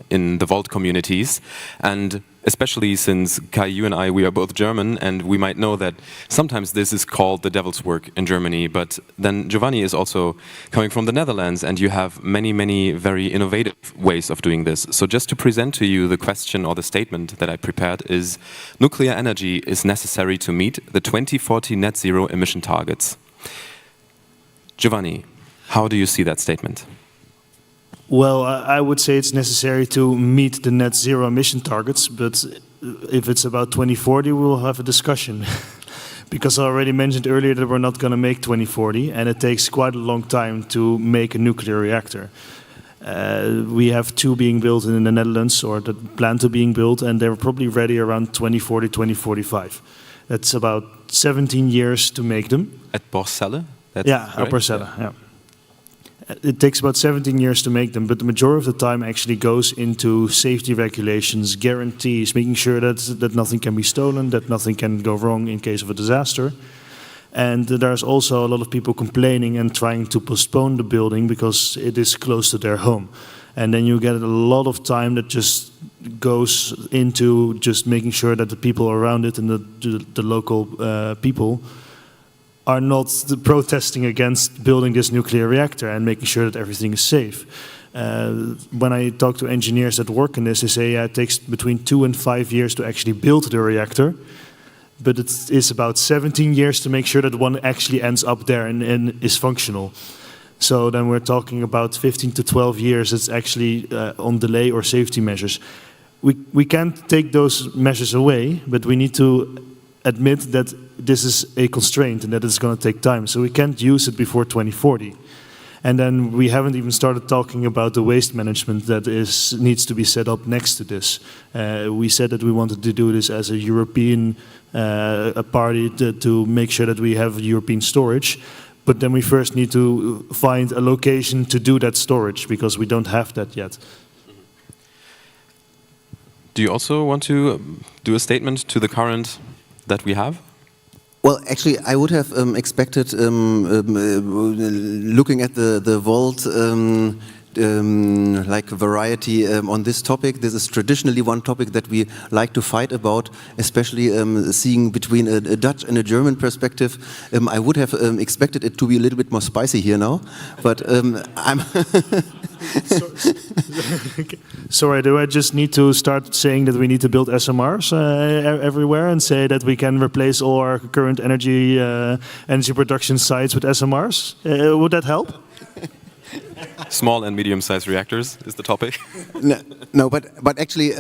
in the Volt communities, and especially since Kai, you and I, we are both German, and we might know that sometimes this is called the devil's work in Germany, but then Giovanni is also coming from the Netherlands, and you have many, many very innovative ways of doing this. So just to present to you the question or the statement that I prepared is, nuclear energy is necessary to meet the 2040 net zero emission targets. Giovanni, how do you see that statement? Well, I would say it's necessary to meet the net zero emission targets, but if it's about 2040, we will have a discussion. Because I already mentioned earlier that we're not going to make 2040, and it takes quite a long time to make a nuclear reactor. We have 2 being built in the Netherlands, or that plan to being built, and they're probably ready around 2040, 2045. That's about 17 years to make them. At Borssele? Borssele, yeah. It takes about 17 years to make them, but the majority of the time actually goes into safety regulations, guarantees, making sure that nothing can be stolen, that nothing can go wrong in case of a disaster. And there's also a lot of people complaining and trying to postpone the building because it is close to their home. And then you get a lot of time that just goes into just making sure that the people around it and the local people are not protesting against building this nuclear reactor and making sure that everything is safe. When I talk to engineers that work in this, they say it takes between 2 and 5 years to actually build the reactor, but it is about 17 years to make sure that one actually ends up there and is functional. So then we're talking about 15 to 12 years it's actually on delay or safety measures. We can't take those measures away, but we need to admit that this is a constraint and that it's going to take time. So we can't use it before 2040. And then we haven't even started talking about the waste management that needs to be set up next to this. We said that we wanted to do this as a European party to make sure that we have European storage. But then we first need to find a location to do that storage because we don't have that yet. Do you also want to do a statement to the current that we have? Well, actually, I would have expected, looking at the Volt like variety on this topic. This is traditionally one topic that we like to fight about, especially seeing between a Dutch and a German perspective. I would have expected it to be a little bit more spicy here now, but I'm... Sorry, do I just need to start saying that we need to build SMRs everywhere and say that we can replace all our current energy production sites with SMRs? Would that help? Small and medium-sized reactors is the topic. No, but actually,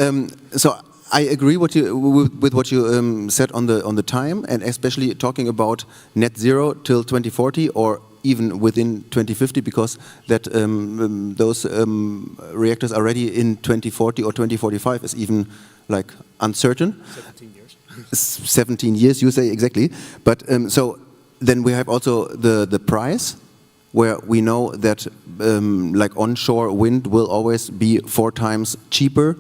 so I agree with what you said on the time, and especially talking about net zero till 2040 or even within 2050, because that those reactors are ready in 2040 or 2045 is even like uncertain. 17 years. 17 years, you say exactly. But so then we have also the price, where we know that like onshore wind will always be 4 times cheaper,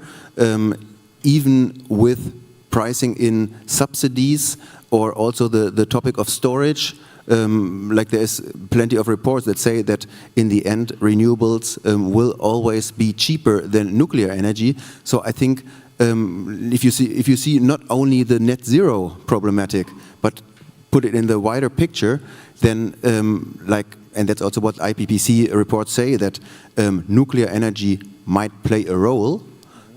even with pricing in subsidies, or also the topic of storage. Like there is plenty of reports that say that in the end renewables will always be cheaper than nuclear energy. So I think if you see not only the net zero problematic, but put it in the wider picture, then and that's also what IPCC reports say, that nuclear energy might play a role,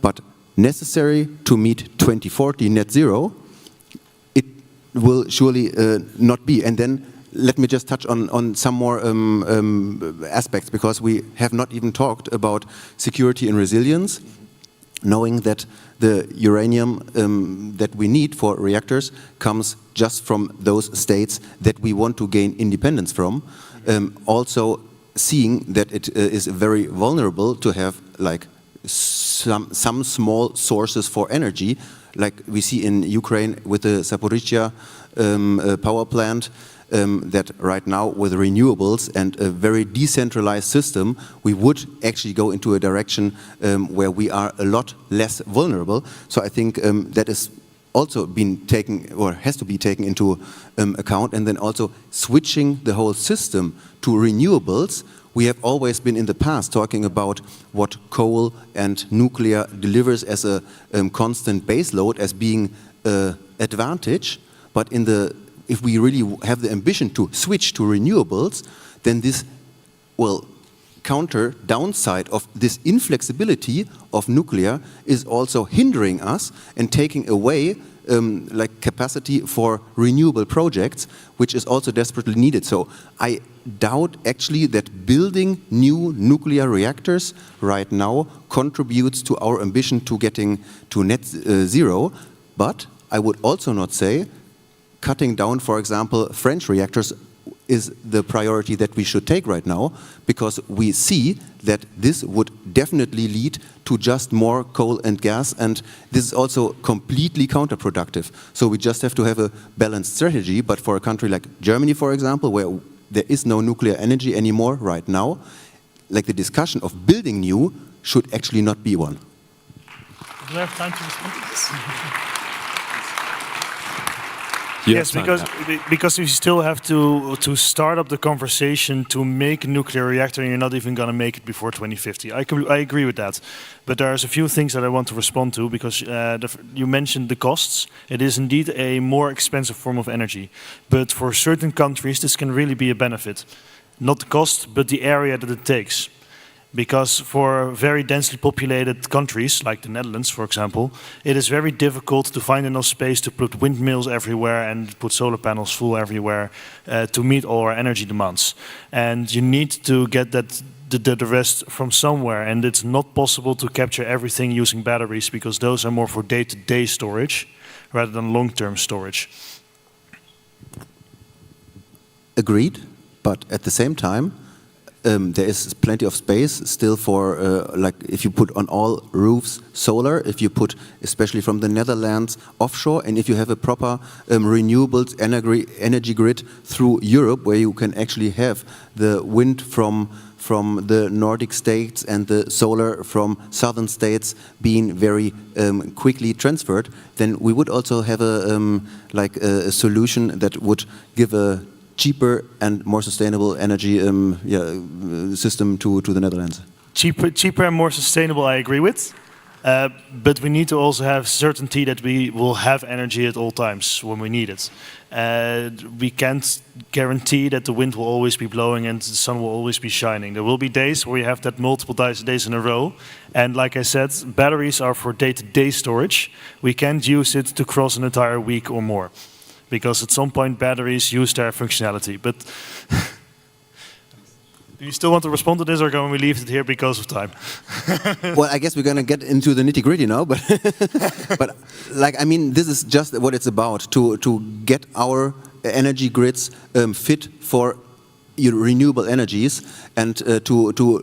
but necessary to meet 2040 net zero, it will surely not be. And then let me just touch on some more aspects, because we have not even talked about security and resilience, knowing that the uranium that we need for reactors comes just from those states that we want to gain independence from. Also seeing that it is very vulnerable to have like some small sources for energy, like we see in Ukraine with the Zaporizhzhia power plant, that right now with renewables and a very decentralized system, we would actually go into a direction where we are a lot less vulnerable. So I think that is also been taken, or has to be taken into account. And then also switching the whole system to renewables. We have always been in the past talking about what coal and nuclear delivers as a constant base load as being an advantage. But if we really have the ambition to switch to renewables, then this will counter downside of this inflexibility of nuclear is also hindering us and taking away like capacity for renewable projects, which is also desperately needed. So I doubt actually that building new nuclear reactors right now contributes to our ambition to getting to net zero. But I would also not say cutting down, for example, French reactors is the priority that we should take right now, because we see that this would definitely lead to just more coal and gas, and this is also completely counterproductive. So we just have to have a balanced strategy, but for a country like Germany, for example, where there is no nuclear energy anymore right now, like the discussion of building new should actually not be one. Do we have time to respond to this? Yes, because you still have to start up the conversation to make a nuclear reactor, and you're not even going to make it before 2050. I agree with that, but there's a few things that I want to respond to, because you mentioned the costs. It is indeed a more expensive form of energy, but for certain countries this can really be a benefit. Not the cost, but the area that it takes. Because for very densely populated countries, like the Netherlands, for example, it is very difficult to find enough space to put windmills everywhere and put solar panels full everywhere to meet all our energy demands. And you need to get the rest from somewhere, and it's not possible to capture everything using batteries, because those are more for day-to-day storage rather than long-term storage. Agreed, but at the same time, there is plenty of space still for, like, if you put on all roofs solar, if you put, especially from the Netherlands, offshore, and if you have a proper renewables energy grid through Europe, where you can actually have the wind from the Nordic states and the solar from southern states being very quickly transferred, then we would also have a solution that would give a cheaper and more sustainable energy system to the Netherlands. Cheaper and more sustainable, I agree with. But we need to also have certainty that we will have energy at all times when we need it. We can't guarantee that the wind will always be blowing and the sun will always be shining. There will be days where we have that multiple days in a row. And like I said, batteries are for day-to-day storage. We can't use it to cross an entire week or more, because at some point batteries use their functionality. But do you still want to respond to this, or can we leave it here because of time? Well, I guess we're going to get into the nitty-gritty now, but like, I mean, this is just what it's about, to get our energy grids fit for renewable energies, and to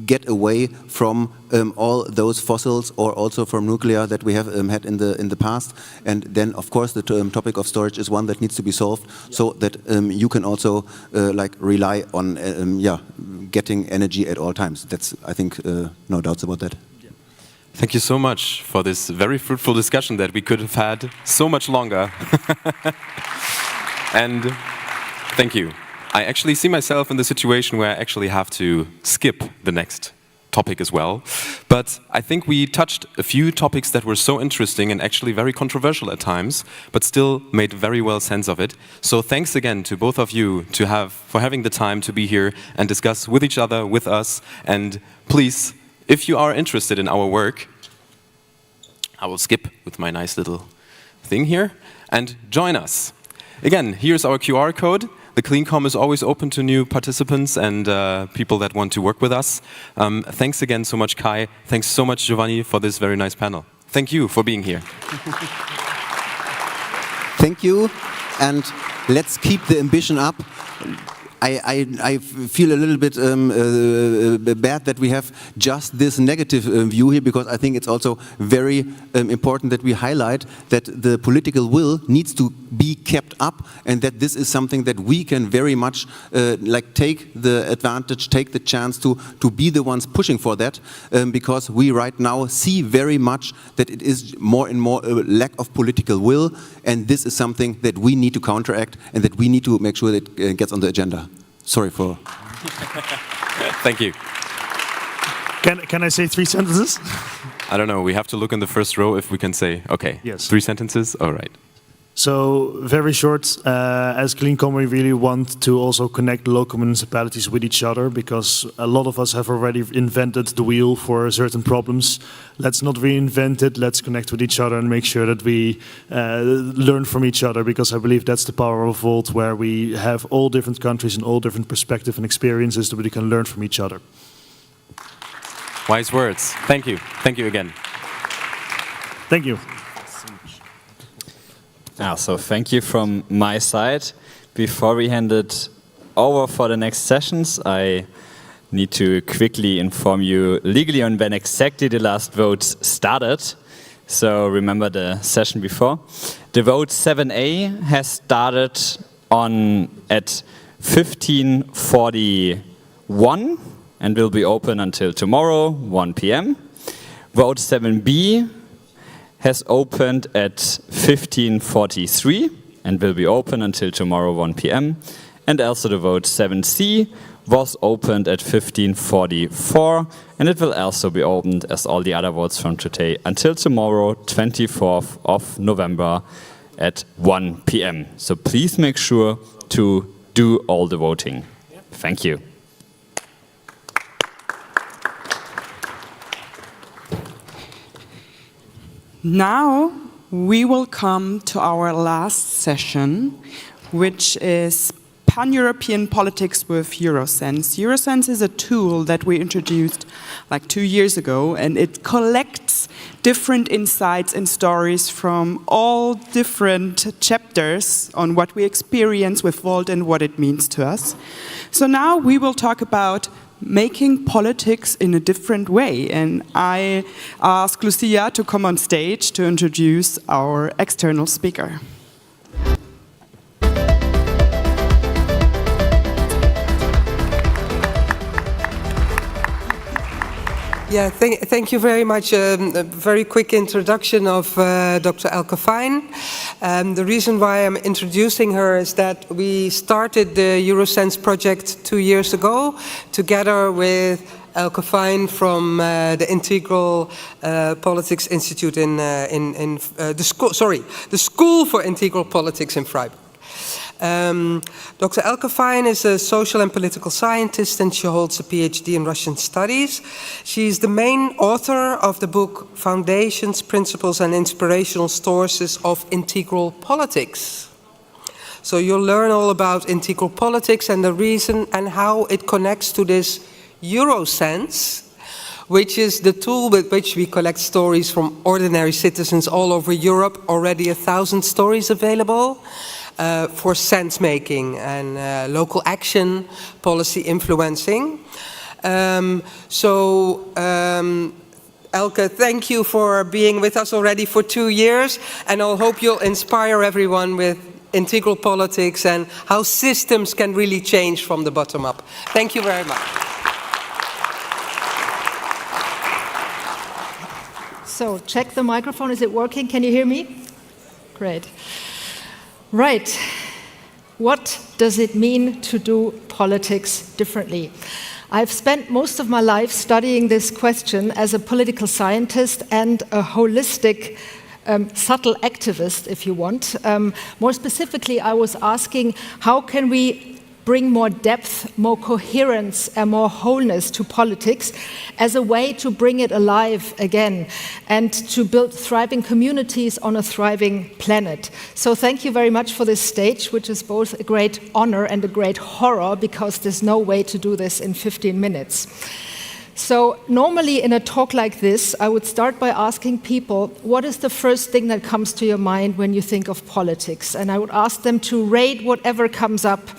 get away from all those fossils, or also from nuclear that we have had in the past. And then, of course, the topic of storage is one that needs to be solved, so that you can also like rely on getting energy at all times. That's, I think, no doubts about that. Thank you so much for this very fruitful discussion that we could have had so much longer. And thank you. I actually see myself in the situation where I actually have to skip the next topic as well. But I think we touched a few topics that were so interesting and actually very controversial at times, but still made very well sense of it. So thanks again to both of you for having the time to be here and discuss with each other, with us. And please, if you are interested in our work, I will skip with my nice little thing here and join us. Again, here's our QR code. The CleanCom is always open to new participants and people that want to work with us. Thanks again so much, Kai. Thanks so much, Giovanni, for this very nice panel. Thank you for being here. Thank you, and let's keep the ambition up. I feel a little bit bad that we have just this negative view here, because I think it's also very important that we highlight that the political will needs to be kept up, and that this is something that we can very much like take the advantage, take the chance to be the ones pushing for that, because we right now see very much that it is more and more a lack of political will, and this is something that we need to counteract and that we need to make sure that it gets on the agenda. Sorry for... Thank you. Can I say 3 sentences? I don't know. We have to look in the first row if we can say, okay, yes. 3 sentences? All right. So, very short, as CleanCom, we really want to also connect local municipalities with each other, because a lot of us have already invented the wheel for certain problems. Let's not reinvent it, let's connect with each other and make sure that we learn from each other, because I believe that's the power of Volt, where we have all different countries and all different perspectives and experiences that we can learn from each other. Wise words. Thank you. Thank you again. Thank you. So thank you from my side. Before we hand it over for the next sessions, I need to quickly inform you legally on when exactly the last votes started. So remember the session before. The vote 7A has started at 15:41 and will be open until tomorrow, 1 p.m. Vote 7B has opened at 15:43 and will be open until tomorrow, 1 p.m. And also the vote 7C was opened at 15:44 and it will also be opened as all the other votes from today until tomorrow, 24th of November at 1 p.m. So please make sure to do all the voting. Thank you. Now we will come to our last session, which is Pan-European Politics with Eurosense. Eurosense is a tool that we introduced like 2 years ago, and it collects different insights and stories from all different chapters on what we experience with Volt and what it means to us. So now we will talk about making politics in a different way. And I ask Lucia to come on stage to introduce our external speaker. Yeah, thank you very much. A very quick introduction of Dr. Elke Fijn. The reason why I'm introducing her is that we started the Eurosense project 2 years ago together with Elke Fijn from the Integral Politics Institute in the School for Integral Politics in Freiburg. Dr. Elke Fijn is a social and political scientist and she holds a PhD in Russian studies. She's the main author of the book Foundations, Principles and Inspirational Sources of Integral Politics. So you'll learn all about integral politics and the reason and how it connects to this Eurosense, which is the tool with which we collect stories from ordinary citizens all over Europe. Already 1,000 stories available. For sense making and local action, policy influencing. Elke, thank you for being with us already for 2 years, and I hope you'll inspire everyone with integral politics and how systems can really change from the bottom up. Thank you very much. So, check the microphone. Is it working? Can you hear me? Great. Right. What does it mean to do politics differently? I've spent most of my life studying this question as a political scientist and a holistic, subtle activist, if you want. More specifically, I was asking, how can we bring more depth, more coherence, and more wholeness to politics as a way to bring it alive again and to build thriving communities on a thriving planet. So thank you very much for this stage, which is both a great honor and a great horror because there's no way to do this in 15 minutes. So normally in a talk like this, I would start by asking people, what is the first thing that comes to your mind when you think of politics? And I would ask them to rate whatever comes up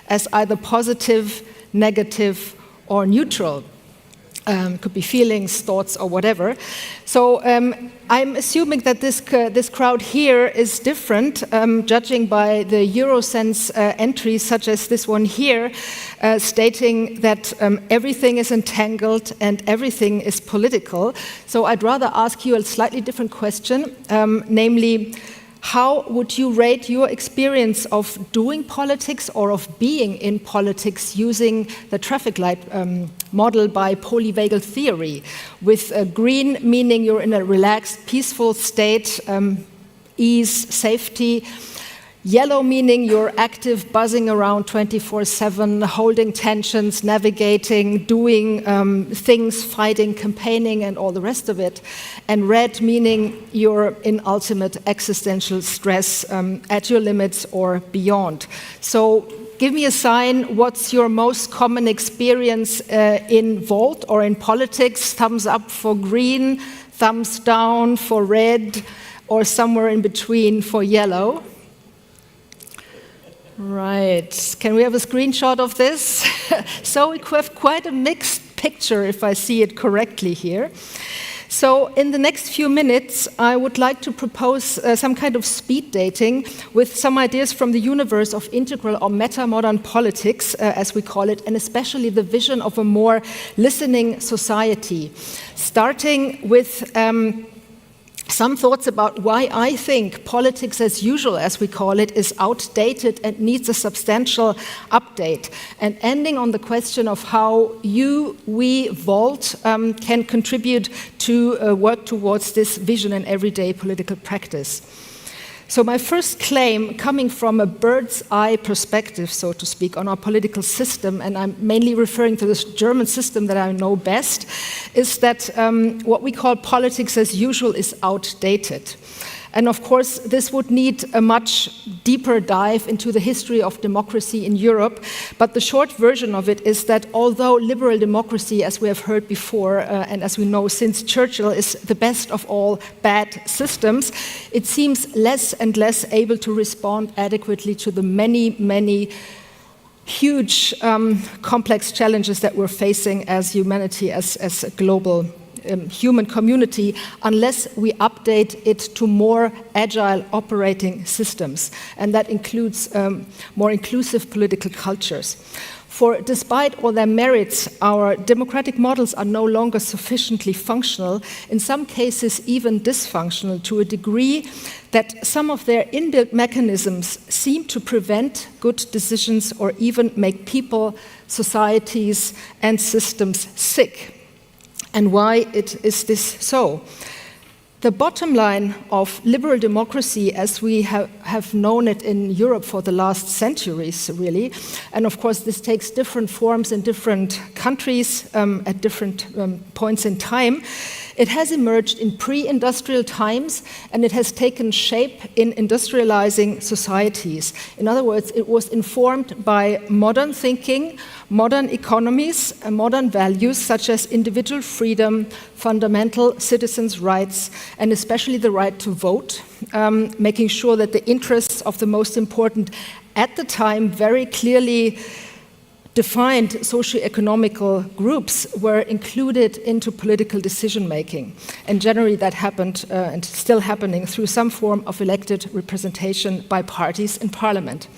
as either positive, negative, or neutral. Could be feelings, thoughts, or whatever. So I'm assuming that this crowd here is different, judging by the Eurosense entries, such as this one here, stating that everything is entangled and everything is political. So I'd rather ask you a slightly different question, namely, how would you rate your experience of doing politics or of being in politics using the traffic light model by polyvagal theory, with green meaning you're in a relaxed, peaceful state, ease, safety, yellow meaning you're active, buzzing around 24/7, holding tensions, navigating, doing things, fighting, campaigning, and all the rest of it. And red meaning you're in ultimate existential stress at your limits or beyond. So give me a sign, what's your most common experience in Volt or in politics? Thumbs up for green, thumbs down for red, or somewhere in between for yellow. Right, can we have a screenshot of this? So we have quite a mixed picture if I see it correctly here. So in the next few minutes, I would like to propose some kind of speed dating with some ideas from the universe of integral or meta-modern politics, as we call it, and especially the vision of a more listening society. Starting with some thoughts about why I think politics as usual, as we call it, is outdated and needs a substantial update. And ending on the question of how we, Volt, can contribute to work towards this vision in everyday political practice. So my first claim, coming from a bird's eye perspective, so to speak, on our political system, and I'm mainly referring to this German system that I know best, is that what we call politics as usual is outdated. And of course, this would need a much deeper dive into the history of democracy in Europe. But the short version of it is that although liberal democracy, as we have heard before, and as we know since Churchill, is the best of all bad systems, it seems less and less able to respond adequately to the many, many huge, complex challenges that we're facing as humanity, as a global human community, unless we update it to more agile operating systems. And that includes more inclusive political cultures. For despite all their merits, our democratic models are no longer sufficiently functional, in some cases even dysfunctional, to a degree that some of their inbuilt mechanisms seem to prevent good decisions or even make people, societies, and systems sick. And why is this so? The bottom line of liberal democracy, as we have known it in Europe for the last centuries, really, and of course this takes different forms in different countries at different points in time, it has emerged in pre-industrial times and it has taken shape in industrializing societies. In other words, it was informed by modern thinking, modern economies, and modern values such as individual freedom, fundamental citizens' rights, and especially the right to vote, making sure that the interests of the most important, at the time, very clearly defined socio-economical groups were included into political decision-making. And generally that happened, and still happening, through some form of elected representation by parties in parliament.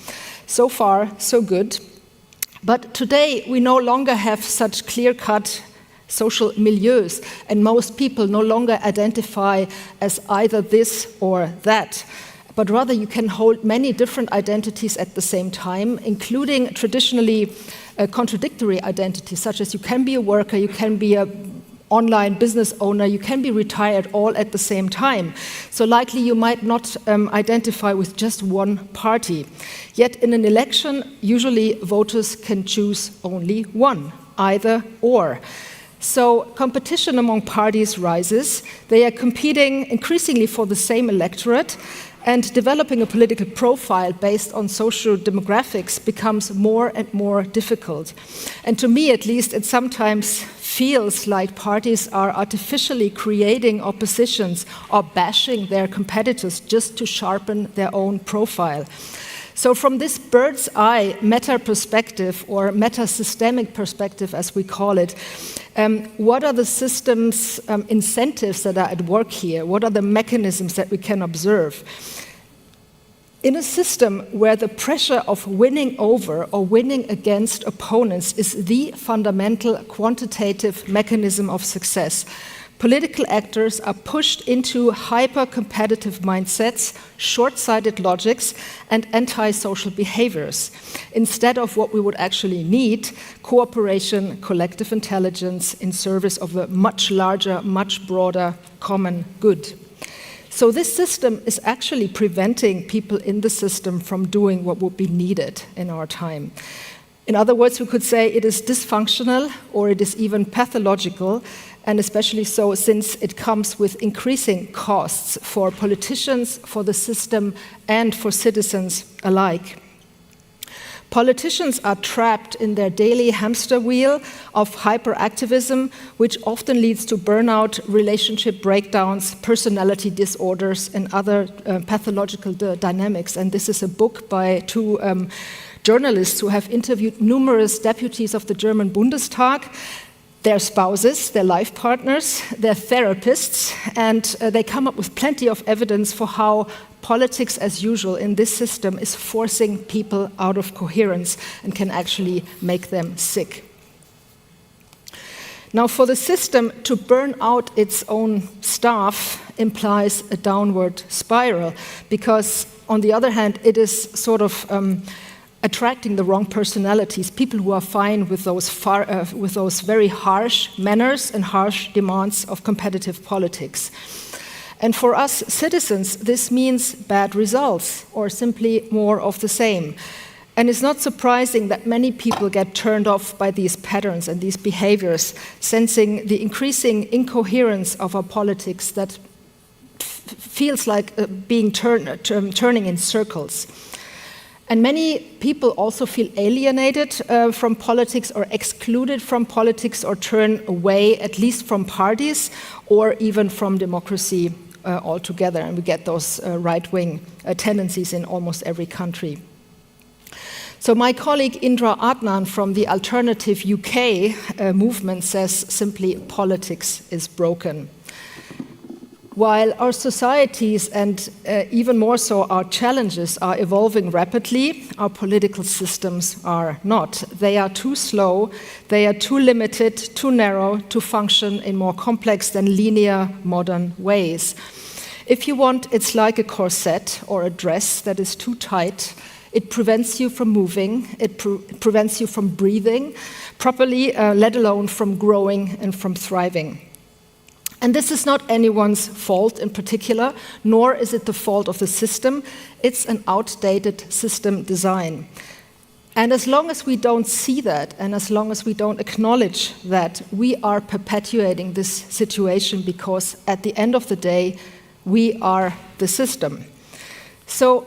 So far, so good. But today, we no longer have such clear-cut social milieus, and most people no longer identify as either this or that. But rather, you can hold many different identities at the same time, including traditionally contradictory identities, such as you can be a worker, you can be an online business owner, you can be retired all at the same time. So likely you might not identify with just one party. Yet in an election, usually voters can choose only one, either or. So competition among parties rises. They are competing increasingly for the same electorate, and developing a political profile based on social demographics becomes more and more difficult. And to me, at least, it sometimes feels like parties are artificially creating oppositions or bashing their competitors just to sharpen their own profile. So from this bird's eye meta perspective, or meta-systemic perspective as we call it, what are the systems incentives that are at work here? What are the mechanisms that we can observe? In a system where the pressure of winning over or winning against opponents is the fundamental quantitative mechanism of success, political actors are pushed into hyper-competitive mindsets, short-sighted logics, and anti-social behaviors, instead of what we would actually need, cooperation, collective intelligence, in service of a much larger, much broader common good. So this system is actually preventing people in the system from doing what would be needed in our time. In other words, we could say it is dysfunctional, or it is even pathological, and especially so since it comes with increasing costs for politicians, for the system, and for citizens alike. Politicians are trapped in their daily hamster wheel of hyperactivism, which often leads to burnout, relationship breakdowns, personality disorders, and other pathological dynamics. And this is a book by two journalists who have interviewed numerous deputies of the German Bundestag, their spouses, their life partners, their therapists, and they come up with plenty of evidence for how politics as usual in this system is forcing people out of coherence and can actually make them sick. Now, for the system to burn out its own staff implies a downward spiral, because on the other hand, it is sort of attracting the wrong personalities, people who are fine with those very harsh manners and harsh demands of competitive politics. And for us citizens, this means bad results or simply more of the same. And it's not surprising that many people get turned off by these patterns and these behaviors, sensing the increasing incoherence of our politics that feels like being turning in circles. And many people also feel alienated from politics or excluded from politics or turn away, at least from parties or even from democracy altogether. And we get those right-wing tendencies in almost every country. So my colleague Indra Adnan from the Alternative UK movement says simply, politics is broken. While our societies and even more so our challenges are evolving rapidly, our political systems are not. They are too slow, they are too limited, too narrow to function in more complex than linear modern ways. If you want, it's like a corset or a dress that is too tight. It prevents you from moving, it prevents you from breathing properly, let alone from growing and from thriving. And this is not anyone's fault in particular, nor is it the fault of the system. It's an outdated system design. And as long as we don't see that, and as long as we don't acknowledge that, we are perpetuating this situation, because at the end of the day, we are the system. So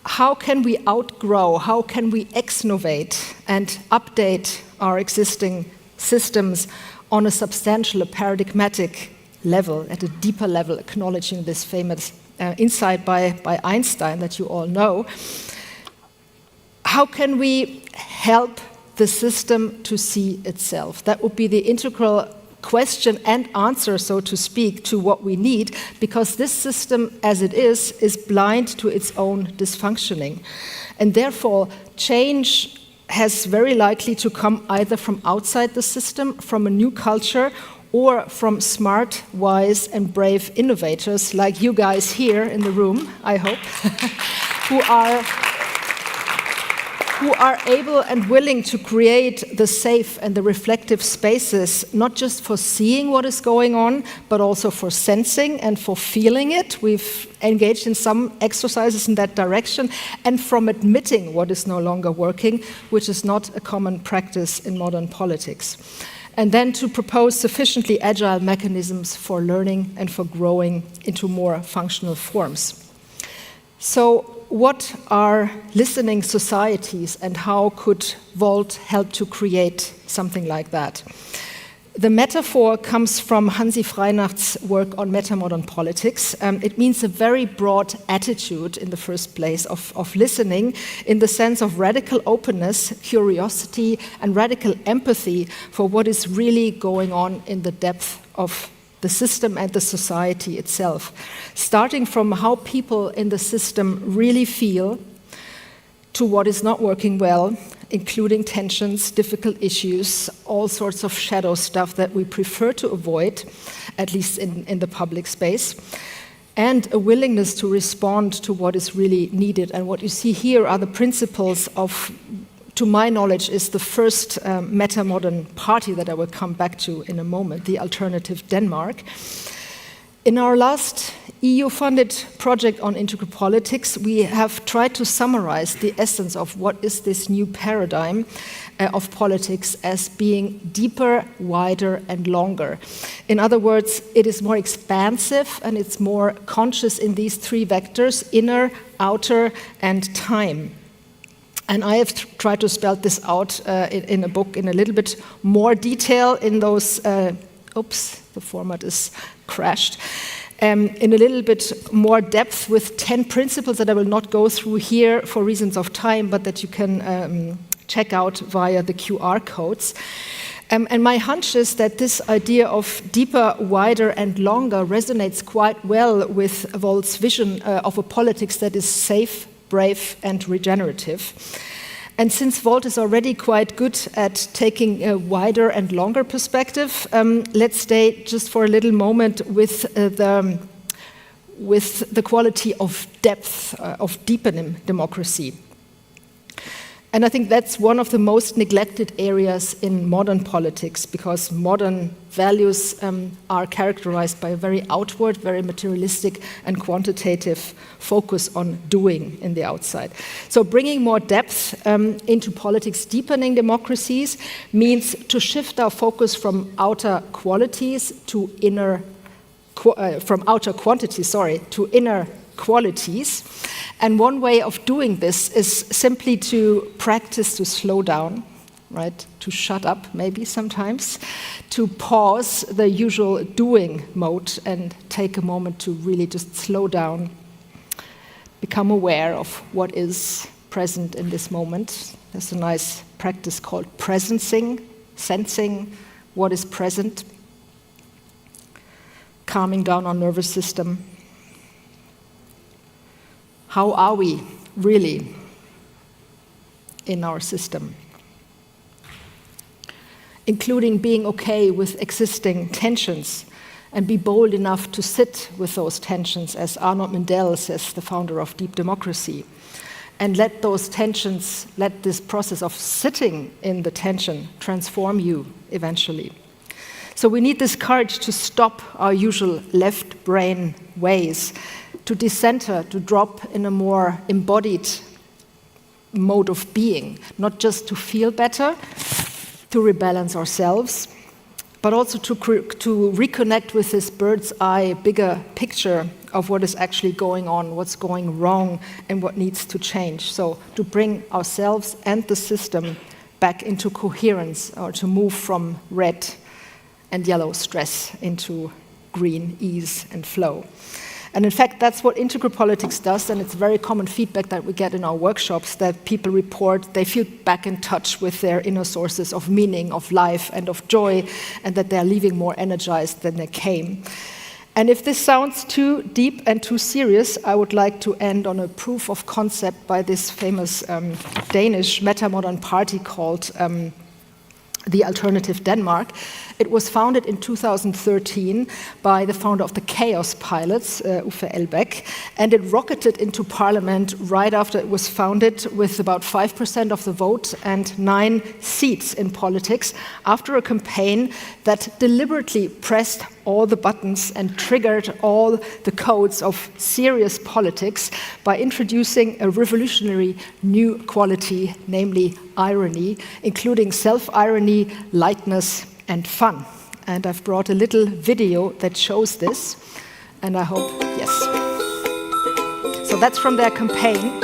how can we outgrow, how can we exnovate and update our existing systems on a substantial, a paradigmatic level, at a deeper level, acknowledging this famous insight by Einstein that you all know? How can we help the system to see itself? That would be the integral question and answer, so to speak, to what we need, because this system, as it is blind to its own dysfunctioning. And therefore, change has very likely to come either from outside the system, from a new culture, or from smart, wise, and brave innovators like you guys here in the room, I hope, who are able and willing to create the safe and the reflective spaces, not just for seeing what is going on, but also for sensing and for feeling it. We've engaged in some exercises in that direction, and from admitting what is no longer working, which is not a common practice in modern politics. And then to propose sufficiently agile mechanisms for learning and for growing into more functional forms. So what are listening societies, and how could Volt help to create something like that? The metaphor comes from Hansi Freinacht's work on metamodern politics. It means a very broad attitude in the first place of listening, in the sense of radical openness, curiosity, and radical empathy for what is really going on in the depth of the system and the society itself, starting from how people in the system really feel to what is not working well, including tensions, difficult issues, all sorts of shadow stuff that we prefer to avoid, at least in the public space, and a willingness to respond to what is really needed. And what you see here are the principles of, to my knowledge, is the first meta-modern party that I will come back to in a moment, the Alternative Denmark. In our last EU-funded project on integral politics, we have tried to summarize the essence of what is this new paradigm of politics as being deeper, wider, and longer. In other words, it is more expansive and it's more conscious in these three vectors: inner, outer, and time. And I have tried to spell this out in a book in a little bit more detail in those, oops, the format is crashed, in a little bit more depth with 10 principles that I will not go through here for reasons of time, but that you can check out via the QR codes. And my hunch is that this idea of deeper, wider, and longer resonates quite well with Volt's vision of a politics that is safe, brave, and regenerative. And since Volt is already quite good at taking a wider and longer perspective, let's stay just for a little moment with the quality of depth, of deepening democracy. And I think that's one of the most neglected areas in modern politics, because modern values are characterized by a very outward, very materialistic and quantitative focus on doing in the outside. So bringing more depth into politics, deepening democracies, means to shift our focus from outer qualities to inner, from outer quantities, to inner qualities. And one way of doing this is simply to practice to slow down, right? To shut up maybe sometimes, to pause the usual doing mode and take a moment to really just slow down, become aware of what is present in this moment. There's a nice practice called presencing, sensing what is present, calming down our nervous system. How are we really in our system? Including being okay with existing tensions and be bold enough to sit with those tensions, as Arnold Mindell says, the founder of Deep Democracy, and let those tensions, let this process of sitting in the tension transform you eventually. So we need this courage to stop our usual left brain ways, to decenter, to drop in a more embodied mode of being, not just to feel better, to rebalance ourselves, but also to reconnect with this bird's eye, bigger picture of what is actually going on, what's going wrong, and what needs to change. So to bring ourselves and the system back into coherence, or to move from red and yellow stress into green ease and flow. And in fact, that's what integral politics does, and it's very common feedback that we get in our workshops, that people report they feel back in touch with their inner sources of meaning, of life, and of joy, and that they're leaving more energized than they came. And if this sounds too deep and too serious, I would like to end on a proof of concept by this famous Danish meta-modern party called the Alternative Denmark. It was founded in 2013 by the founder of the Chaos Pilots, Uffe Elbæk, and it rocketed into parliament right after it was founded with about 5% of the vote and 9 seats in politics, after a campaign that deliberately pressed all the buttons and triggered all the codes of serious politics by introducing a revolutionary new quality, namely irony, including self-irony, lightness, and fun. And I've brought a little video that shows this, and I hope, yes. So that's from their campaign.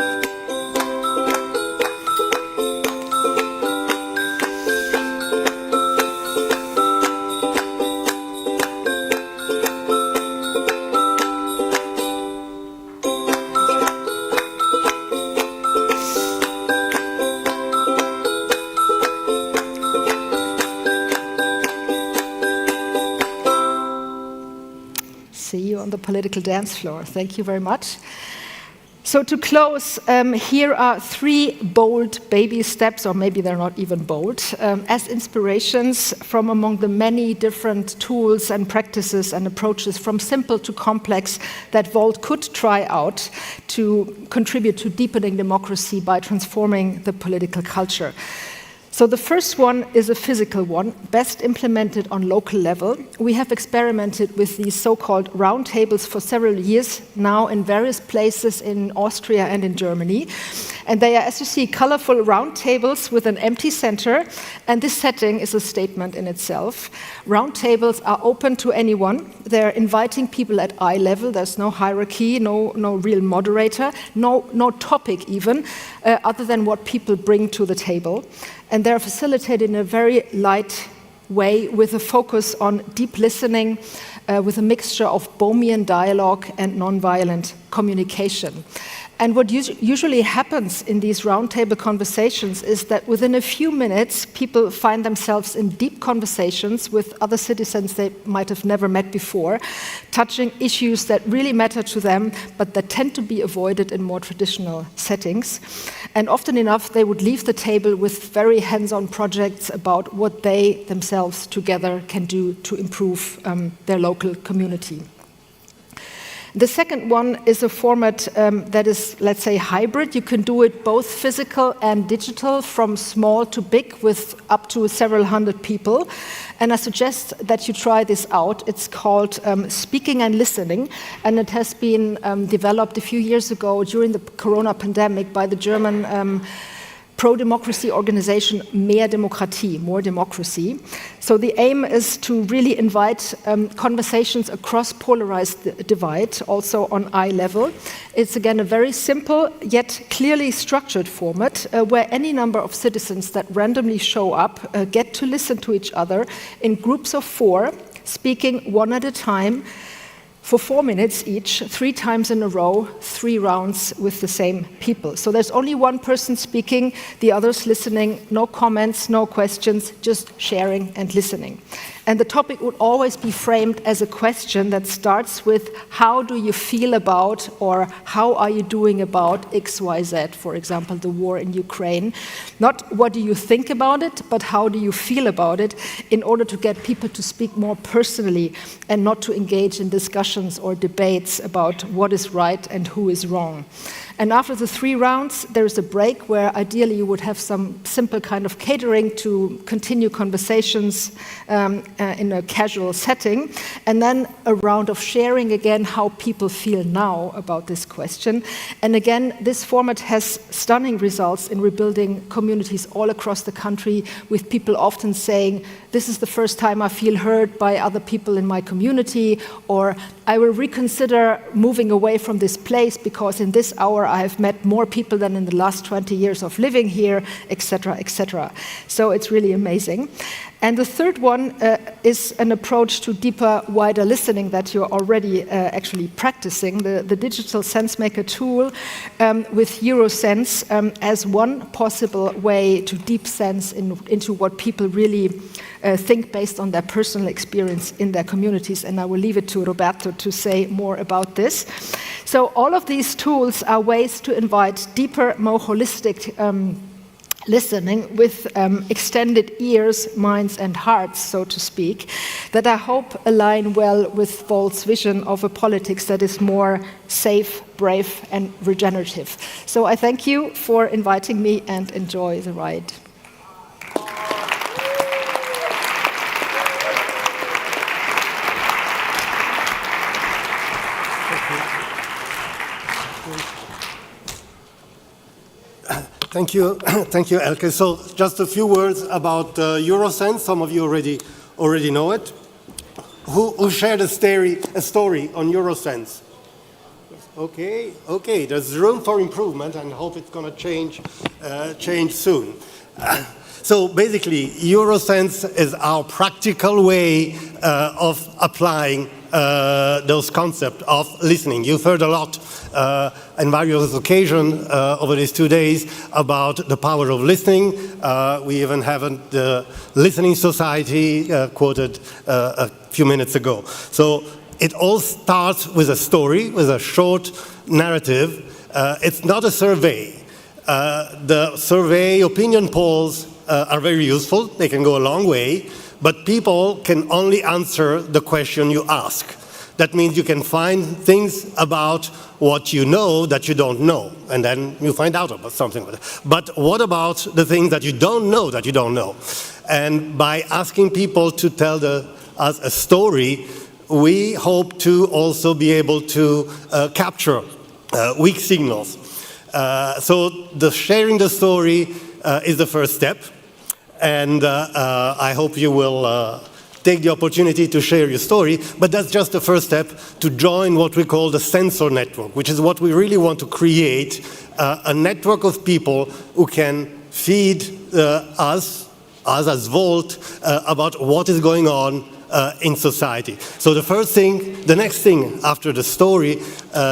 See you on the political dance floor. Thank you very much. So to close, here are 3 bold baby steps, or maybe they're not even bold, as inspirations from among the many different tools and practices and approaches, from simple to complex, that Volt could try out to contribute to deepening democracy by transforming the political culture. So the first one is a physical one, best implemented on local level. We have experimented with these so-called roundtables for several years now in various places in Austria and in Germany. And they are, as you see, colorful roundtables with an empty center. And this setting is a statement in itself. Roundtables are open to anyone. They're inviting people at eye level. There's no hierarchy, no real moderator, no topic even, other than what people bring to the table. And they're facilitated in a very light way with a focus on deep listening, with a mixture of Bohmian dialogue and nonviolent communication. And what usually happens in these roundtable conversations is that within a few minutes, people find themselves in deep conversations with other citizens they might have never met before, touching issues that really matter to them, but that tend to be avoided in more traditional settings. And often enough, they would leave the table with very hands-on projects about what they themselves together can do to improve their local community. The second one is a format that is, let's say, hybrid. You can do it both physical and digital, from small to big, with up to several hundred people. And I suggest that you try this out. It's called Speaking and Listening, and it has been developed a few years ago during the Corona pandemic by the German pro-democracy organization Mehr Demokratie, More Democracy. So the aim is to really invite conversations across polarized divide, also on eye level. It's again a very simple yet clearly structured format where any number of citizens that randomly show up get to listen to each other in groups of 4, speaking one at a time, for 4 minutes each, 3 times in a row, 3 rounds with the same people. So there's only one person speaking, the others listening, no comments, no questions, just sharing and listening. And the topic would always be framed as a question that starts with, how do you feel about, or how are you doing about XYZ, for example, the war in Ukraine. Not what do you think about it, but how do you feel about it, in order to get people to speak more personally and not to engage in discussions or debates about what is right and who is wrong. And after the 3 rounds, there is a break where ideally you would have some simple kind of catering to continue conversations in a casual setting. And then a round of sharing again how people feel now about this question. And again, this format has stunning results in rebuilding communities all across the country, with people often saying, this is the first time I feel heard by other people in my community, or I will reconsider moving away from this place because in this hour I have met more people than in the last 20 years of living here, etc., etc. So it's really amazing. And the third one is an approach to deeper, wider listening that you're already actually practicing, the digital SenseMaker tool with Eurosense as one possible way to deep sense into what people really think based on their personal experience in their communities. And I will leave it to Roberto to say more about this. So all of these tools are ways to invite deeper, more holistic listening with extended ears, minds and hearts, so to speak, that I hope align well with Volt's vision of a politics that is more safe, brave and regenerative. So I thank you for inviting me and enjoy the ride. Thank you, Elke. So just a few words about Eurosense. Some of you already know it. Who shared a story on Eurosense? Okay. There's room for improvement, and I hope it's going to change soon. So basically, Eurosense is our practical way of applying those concepts of listening. You've heard a lot on various occasions over these 2 days about the power of listening. We even have the Listening Society quoted a few minutes ago. So it all starts with a story, with a short narrative. It's not a survey. The survey opinion polls are very useful. They can go a long way. But people can only answer the question you ask. That means you can find things about what you know that you don't know, and then you find out about something. But what about the things that you don't know that you don't know? And by asking people to tell us a story, we hope to also be able to capture weak signals. So sharing the story is the first step, and I hope you will take the opportunity to share your story, but that's just the first step to join what we call the sensor network, which is what we really want to create, a network of people who can feed us as Volt, about what is going on in society. So the next thing after the story,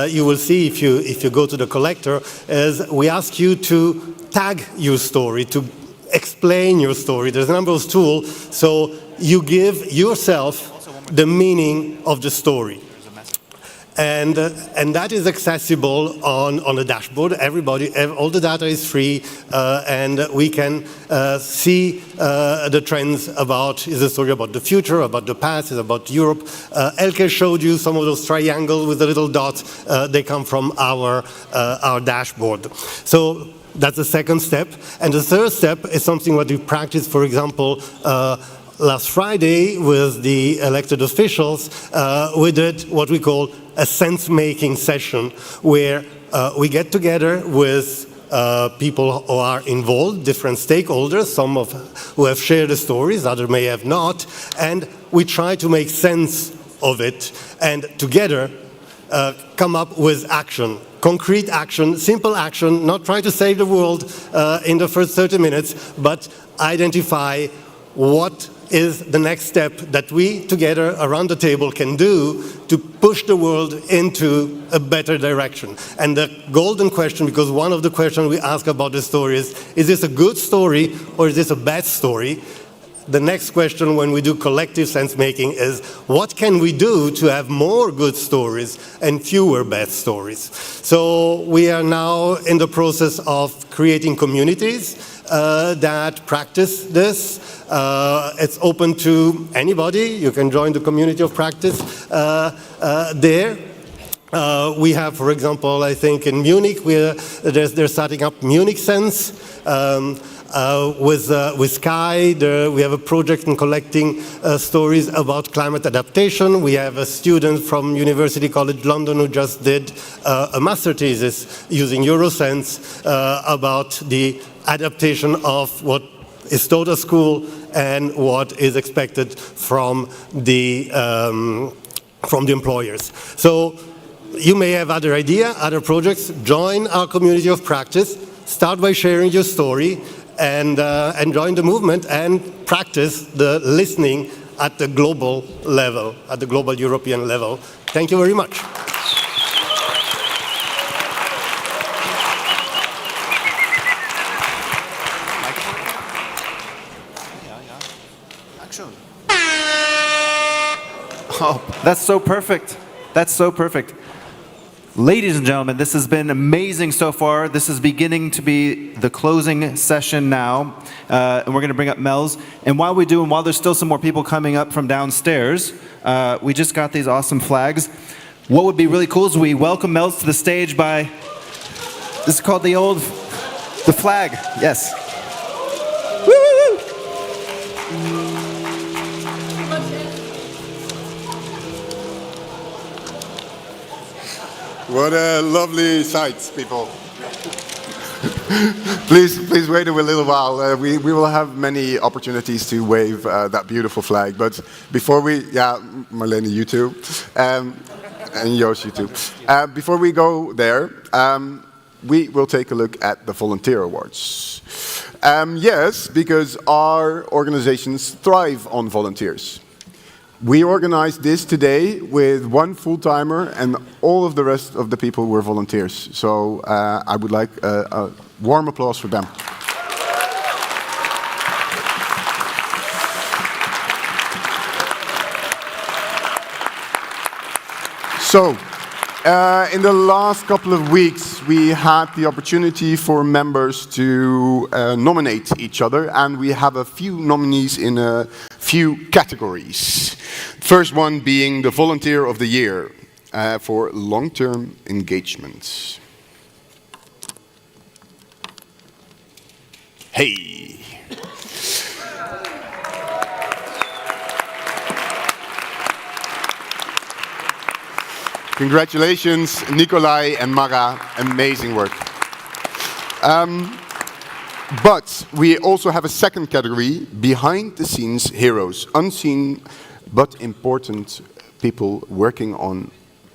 you will see if you go to the collector, is we ask you to tag your story, to explain your story. There's a number of tools, so you give yourself the meaning of the story. And that is accessible on the dashboard. All the data is free, and we can see the trends about, is a story about the future, about the past, is about Europe. Elke showed you some of those triangles with the little dots. They come from our dashboard. So that's the second step. And the third step is something that we practice, for example, last Friday with the elected officials. We did what we call a sense-making session, where we get together with people who are involved, different stakeholders, some of who have shared the stories, others may have not, and we try to make sense of it, and together come up with action. Concrete action, simple action, not try to save the world in the first 30 minutes, but identify what is the next step that we together around the table can do to push the world into a better direction. And the golden question, because one of the questions we ask about the story is this a good story or is this a bad story? The next question when we do collective sense making is, what can we do to have more good stories and fewer bad stories? So we are now in the process of creating communities that practice this. It's open to anybody. You can join the community of practice there. We have, for example, I think in Munich, they're starting up Munich Sense. With Sky, we have a project in collecting stories about climate adaptation. We have a student from University College London who just did a master thesis using Eurosense about the adaptation of what is taught at school and what is expected from the employers. So you may have other ideas, other projects. Join our community of practice. Start by sharing your story. And join the movement and practice the listening at the global level, at the global European level. Thank you very much. Oh, that's so perfect. That's so perfect. Ladies and gentlemen, this has been amazing so far. This is beginning to be the closing session now. And we're going to bring up Mel's. And while we do, and while there's still some more people coming up from downstairs, we just got these awesome flags. What would be really cool is we welcome Mel's to the stage by, this is called the flag, yes. Woo, woo, woo. What a lovely sight, people. Please wait a little while. We will have many opportunities to wave that beautiful flag. But before we, Marlene, you too, and Joost, you too. Before we go there, we will take a look at the volunteer awards. Yes, because our organizations thrive on volunteers. We organized this today with one full-timer and all of the rest of the people were volunteers. So I would like a warm applause for them. So, in the last couple of weeks, we had the opportunity for members to nominate each other, and we have a few nominees in a few categories. First one being the Volunteer of the Year for long-term engagements. Hey! Congratulations, Nicolai and Mara. Amazing work. But we also have a second category, behind-the-scenes heroes, unseen but important people working on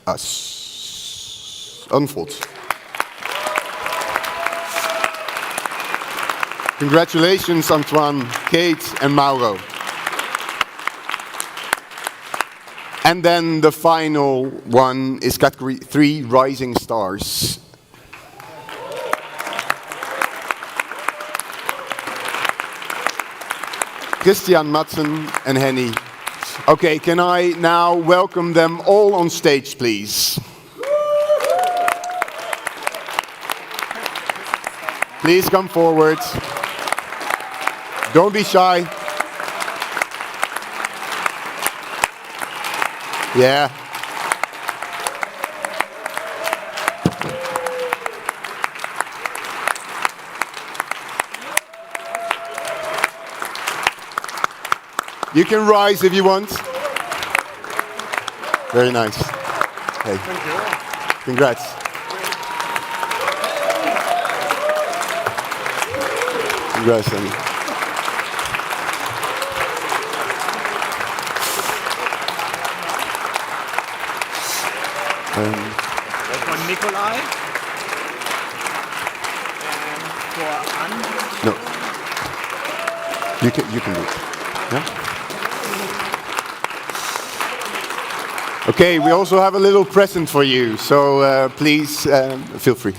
us. Unfold. Congratulations, Antoine, Kate, and Mauro. And then the final one is category 3, Rising Stars. Christian, Madsen, and Henny. Okay, can I now welcome them all on stage, please? Please come forward. Don't be shy. Yeah. You can rise if you want. Very nice. Hey. Thank you. Congrats. Congrats, Annie. That's for Nicolai. And for Anne. No. You can do it. Yeah? Okay, we also have a little present for you, so please feel free.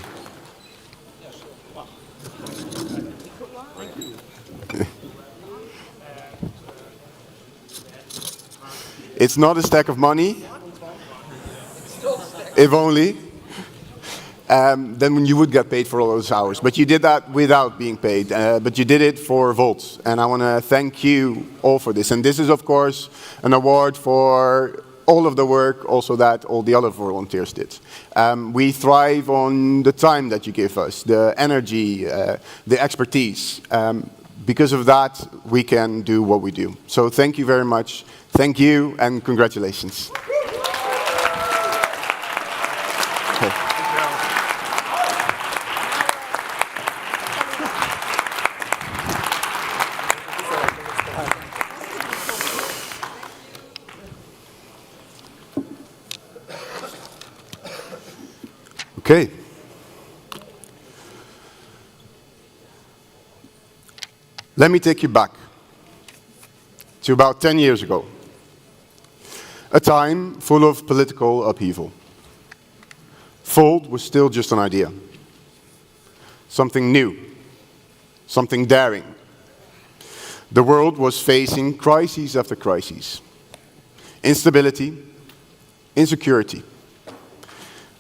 It's not a stack of money, if only. Then you would get paid for all those hours. But you did that without being paid. But you did it for Volt. And I want to thank you all for this. And this is, of course, an award for all of the work also that all the other volunteers did. We thrive on the time that you give us, the energy, the expertise. Because of that, we can do what we do. So thank you very much. Thank you and congratulations. Okay. Let me take you back to about 10 years ago, a time full of political upheaval. Volt was still just an idea, something new, something daring. The world was facing crises after crises, instability, insecurity,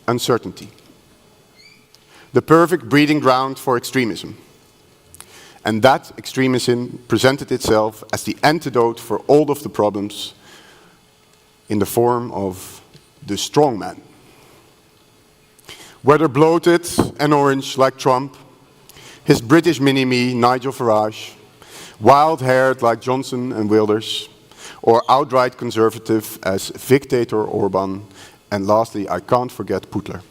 uncertainty. The perfect breeding ground for extremism. And that extremism presented itself as the antidote for all of the problems in the form of the strongman. Whether bloated and orange like Trump, his British mini-me Nigel Farage, wild-haired like Johnson and Wilders, or outright conservative as Dictator Orban, and lastly, I can't forget Putler.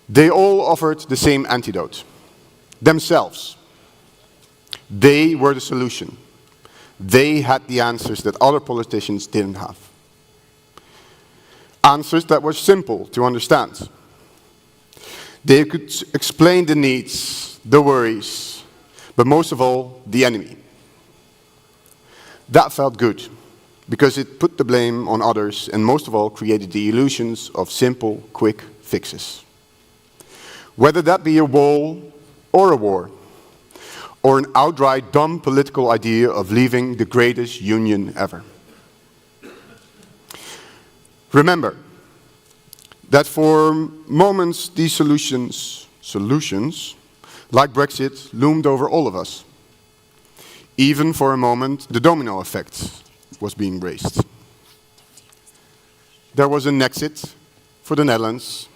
They all offered the same antidote. Themselves. They were the solution. They had the answers that other politicians didn't have. Answers that were simple to understand. They could explain the needs, the worries, but most of all, the enemy. That felt good, because it put the blame on others and most of all created the illusions of simple, quick fixes. Whether that be a wall or a war, or an outright dumb political idea of leaving the greatest union ever. Remember that for moments these solutions, like Brexit, loomed over all of us. Even for a moment, the domino effect. was being raised. There was an exit for the Netherlands,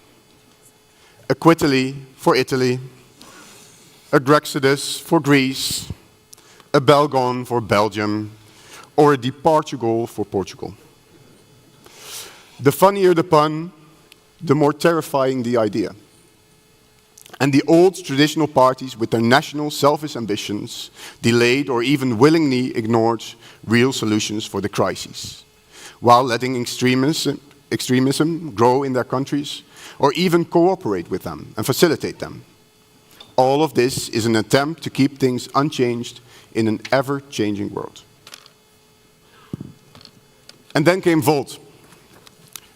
a Quitaly for Italy, a Grexodus for Greece, a Belgon for Belgium, or a Departugal for Portugal. The funnier the pun, the more terrifying the idea. And the old traditional parties with their national selfish ambitions delayed or even willingly ignored real solutions for the crises, while letting extremism grow in their countries or even cooperate with them and facilitate them. All of this is an attempt to keep things unchanged in an ever-changing world. And then came Volt.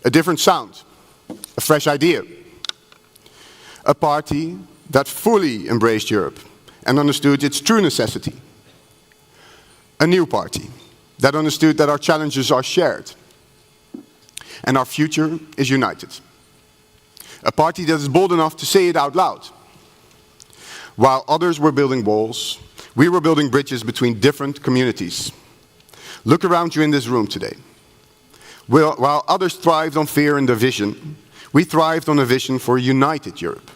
A different sound, a fresh idea. A party that fully embraced Europe and understood its true necessity. A new party that understood that our challenges are shared and our future is united. A party that is bold enough to say it out loud. While others were building walls, we were building bridges between different communities. Look around you in this room today. While others thrived on fear and division, we thrived on a vision for a united Europe.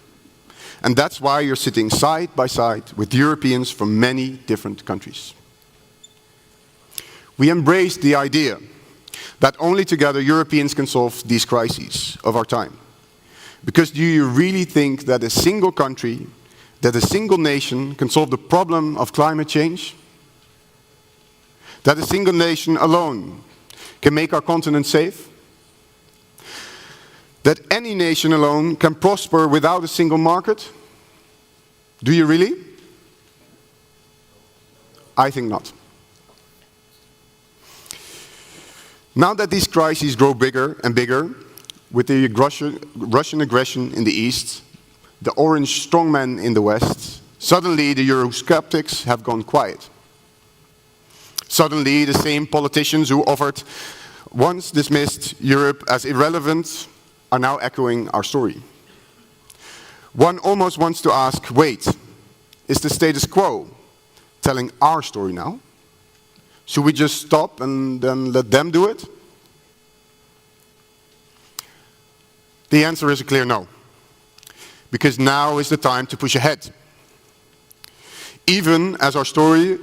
And that's why you're sitting side by side with Europeans from many different countries. We embraced the idea that only together Europeans can solve these crises of our time. Because do you really think that a single country, that a single nation can solve the problem of climate change? That a single nation alone can make our continent safe? That any nation alone can prosper without a single market? Do you really? I think not. Now that these crises grow bigger and bigger, with the Russian aggression in the east, the orange strongmen in the west, suddenly the Eurosceptics have gone quiet. Suddenly the same politicians who once dismissed Europe as irrelevant are now echoing our story. One almost wants to ask, wait, is the status quo telling our story now? Should we just stop and then let them do it? The answer is a clear no. Because now is the time to push ahead. Even as our story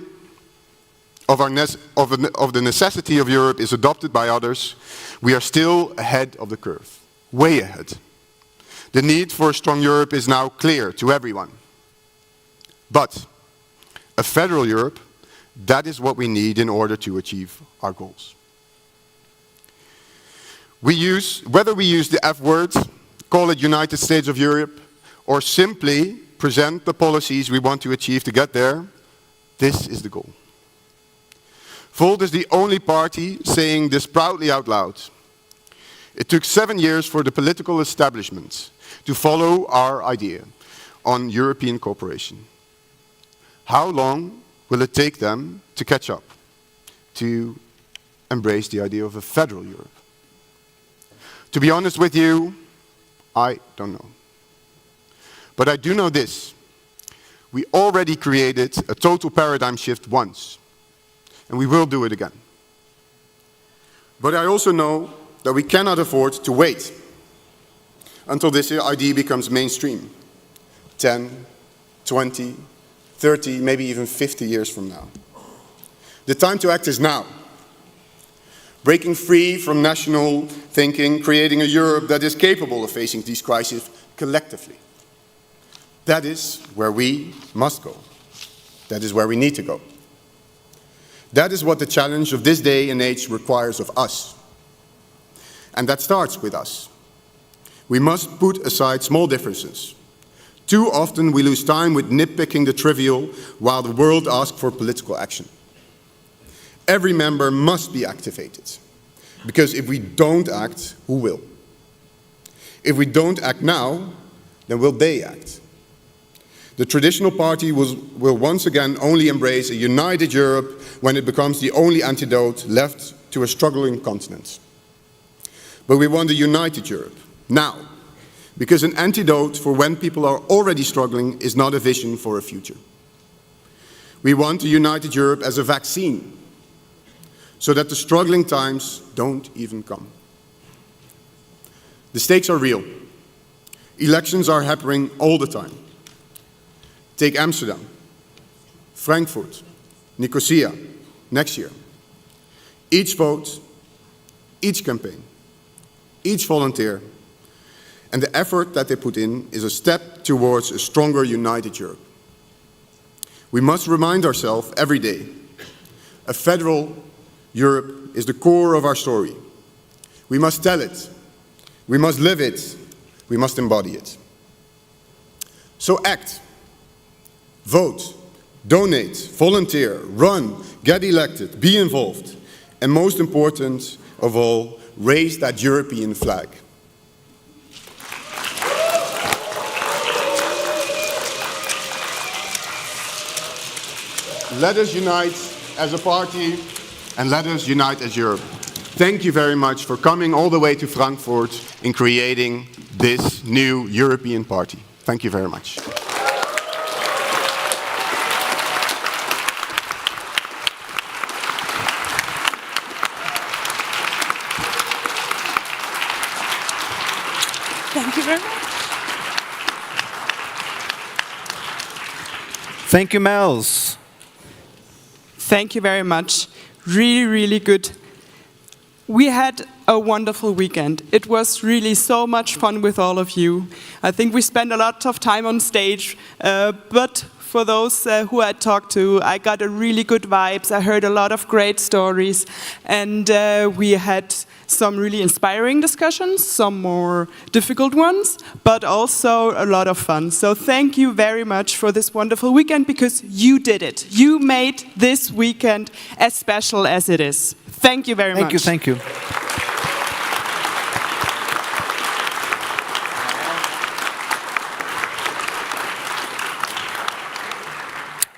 of the necessity of Europe is adopted by others, we are still ahead of the curve, way ahead. The need for a strong Europe is now clear to everyone. But a federal Europe, that is what we need in order to achieve our goals. Whether we use the F word, call it United States of Europe, or simply present the policies we want to achieve to get there, this is the goal. Volt is the only party saying this proudly out loud. It took 7 years for the political establishment to follow our idea on European cooperation. How long will it take them to catch up, to embrace the idea of a federal Europe? To be honest with you, I don't know. But I do know this. We already created a total paradigm shift once, and we will do it again. But I also know that we cannot afford to wait until this idea becomes mainstream. 10, 20, 30, maybe even 50 years from now. The time to act is now. Breaking free from national thinking, creating a Europe that is capable of facing these crises collectively. That is where we must go. That is where we need to go. That is what the challenge of this day and age requires of us. And that starts with us. We must put aside small differences. Too often we lose time with nitpicking the trivial while the world asks for political action. Every member must be activated. Because if we don't act, who will? If we don't act now, then will they act? The traditional party will once again only embrace a united Europe when it becomes the only antidote left to a struggling continent. But we want a united Europe, now. Because an antidote for when people are already struggling is not a vision for a future. We want a united Europe as a vaccine. so that the struggling times don't even come. The stakes are real. Elections are happening all the time. Take Amsterdam, Frankfurt, Nicosia, next year. Each vote, each campaign, each volunteer, and the effort that they put in is a step towards a stronger, united Europe. We must remind ourselves every day, a federal Europe is the core of our story. We must tell it, we must live it, we must embody it. So act, vote, donate, volunteer, run, get elected, be involved, and most important of all, raise that European flag. Let us unite as a party and let us unite as Europe. Thank you very much for coming all the way to Frankfurt in creating this new European party. Thank you very much. Thank you very much. Thank you, Mels. Thank you very much. Really, really good. We had a wonderful weekend. It was really so much fun with all of you. I think we spent a lot of time on stage, but for those who I talked to, I got a really good vibes. I heard a lot of great stories, and we had some really inspiring discussions, some more difficult ones, but also a lot of fun. So thank you very much for this wonderful weekend, because you did it. You made this weekend as special as it is. Thank you very much. Thank you.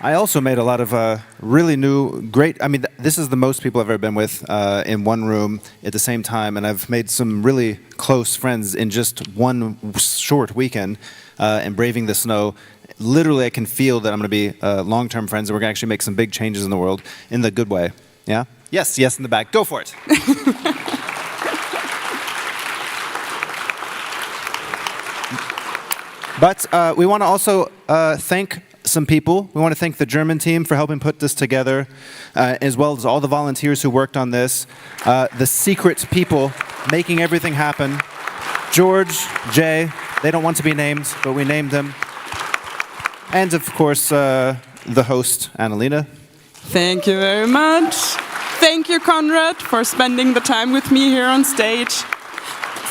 I also made a lot of really new, great, I mean, this is the most people I've ever been with in one room at the same time, and I've made some really close friends in just one short weekend and braving the snow. Literally, I can feel that I'm going to be long-term friends, and we're going to actually make some big changes in the world in the good way. Yeah? Yes, yes, in the back. Go for it. But we want to also thank some people. We want to thank the German team for helping put this together, as well as all the volunteers who worked on this, the secret people making everything happen. George, Jay, they don't want to be named, but we named them. And of course, the host, Annalena. Thank you very much. Thank you, Konrad, for spending the time with me here on stage.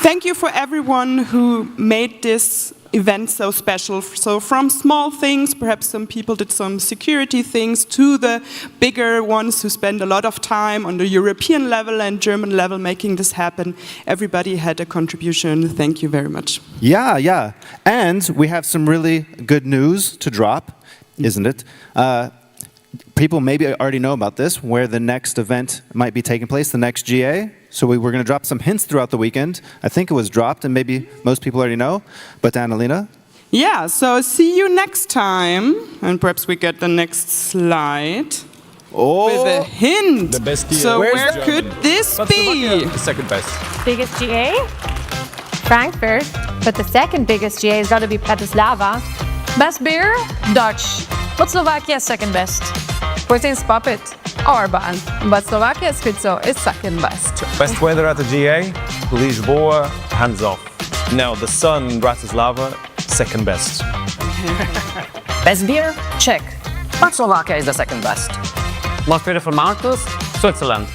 Thank you for everyone who made this event so special. So from small things, perhaps some people did some security things, to the bigger ones who spend a lot of time on the European level and German level making this happen. Everybody had a contribution. Thank you very much. Yeah, yeah. And we have some really good news to drop, isn't it? People maybe already know about this, where the next event might be taking place, the next GA. So we're going to drop some hints throughout the weekend. I think it was dropped, and maybe most people already know. But Annalena? Yeah, so see you next time. And perhaps we get the next slide. Oh, with a hint. The best GA. So where could this be? The second best. Biggest GA? Frankfurt. But the second biggest GA has got to be Bratislava. Best beer? Dutch. But Slovakia is second best. Putin's puppet? Orban. But Slovakia's schizo is second best. Best weather at the GA? Lisboa, hands off. No, the sun in Bratislava, second best. Best beer? Czech. But Slovakia is the second best. Most beautiful mountains? Switzerland.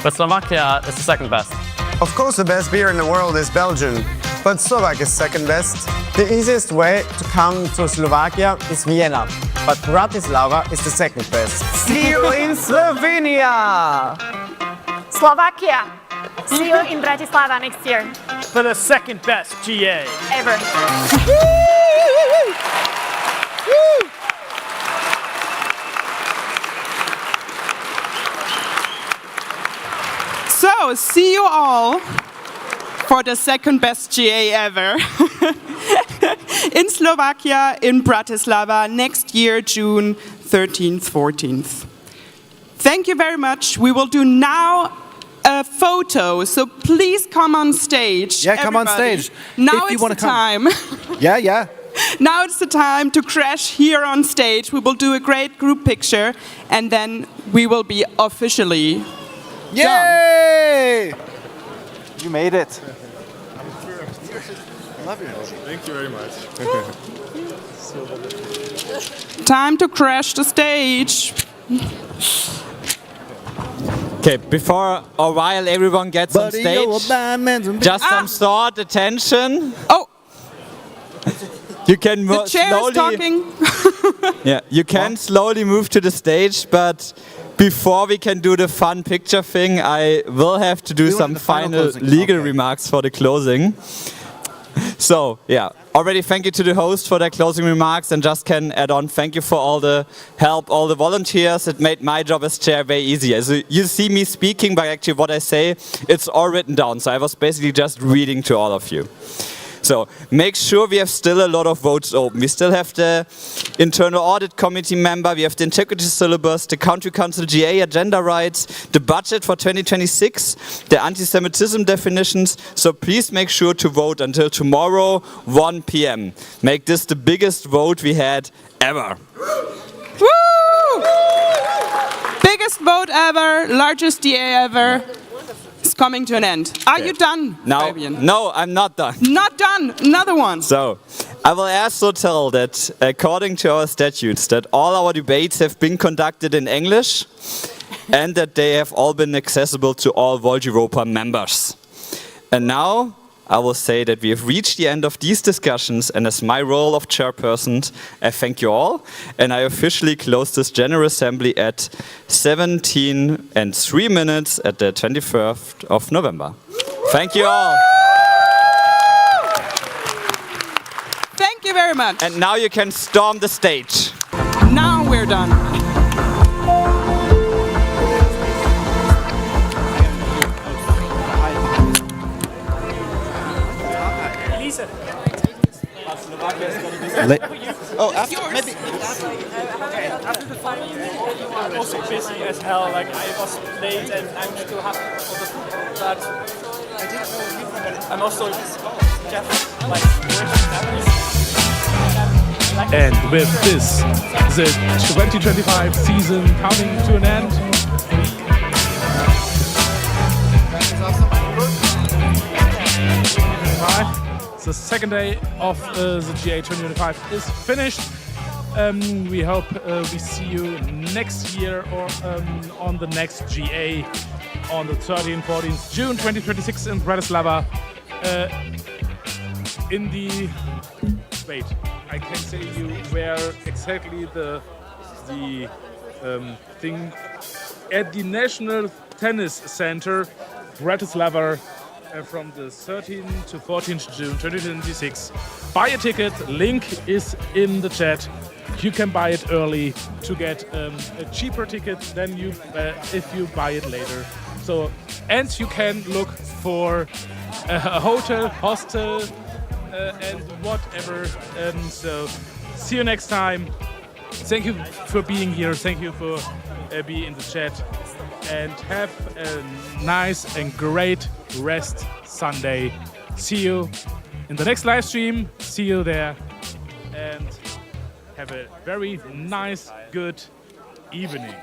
But Slovakia is the second best. Of course, the best beer in the world is Belgium, but Slovakia is second best. The easiest way to come to Slovakia is Vienna, but Bratislava is the second best. See you in Slovenia! Slovakia. See you in Bratislava next year. For the second best GA ever. So, see you all for the second best GA ever in Slovakia, in Bratislava, next year, June 13th, 14th. Thank you very much. We will do now a photo, so please come on stage. Yeah, come on everybody. stage. Now if you it's wanna the time. Yeah. Now it's the time to crash here on stage. We will do a great group picture, and then we will be officially Yay! done. You made it. Love you. Thank you very much. Time to crash the stage. Okay, before or while everyone gets on stage, just some thought, attention. Oh! You can The chair slowly, is talking. yeah, you can slowly move to the stage, but before we can do the fun picture thing, I will have to do some final legal remarks for the closing. So, yeah, already thank you to the host for their closing remarks, and just can add on, thank you for all the help, all the volunteers. It made my job as chair very easy. So you see me speaking, but actually what I say, it's all written down. So I was basically just reading to all of you. So make sure we have still a lot of votes open. We still have the internal audit committee member, we have the integrity syllabus, the country council GA agenda rights, the budget for 2026, the anti-Semitism definitions. So please make sure to vote until tomorrow, 1 p.m. Make this the biggest vote we had ever. Woo! Biggest vote ever, largest DA ever. It's coming to an end. Are you done, Fabian? No, I'm not done. Not done. Another one. So, I will also tell that according to our statutes, that all our debates have been conducted in English and that they have all been accessible to all Volt Europa members. And now, I will say that we have reached the end of these discussions, and as my role of chairperson, I thank you all, and I officially close this General Assembly at 17 and 3 minutes at the 21st of November. Thank you all. Thank you very much. And now you can storm the stage. Now we're done. Oh, after maybe. After the final, I'm also busy as hell. Like I was late and I'm still happy for the food, but I'm also just like And with this, the 2025 season coming to an end. The second day of the GA 2025 is finished. We hope we see you next year or on the next GA on the 13th and 14th June 2026 in Bratislava. Wait, I can say you where exactly the thing at the National Tennis Center, Bratislava. From the 13th to 14th June 2026. Buy a ticket, link is in the chat. You can buy it early to get a cheaper ticket than you if you buy it later. So, and you can look for a hotel, hostel, and whatever. So, see you next time. Thank you for being here. Thank you for being in the chat. And have a nice and great rest Sunday. See you in the next live stream. See you there. And have a very nice, good evening.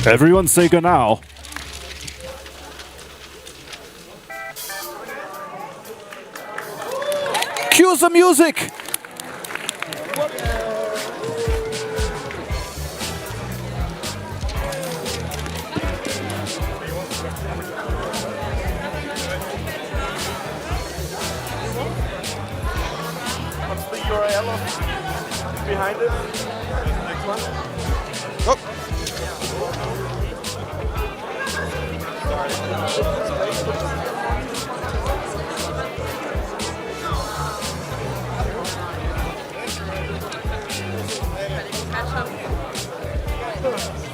Everyone say go now. Cue some music. What's the URL behind it? Next one.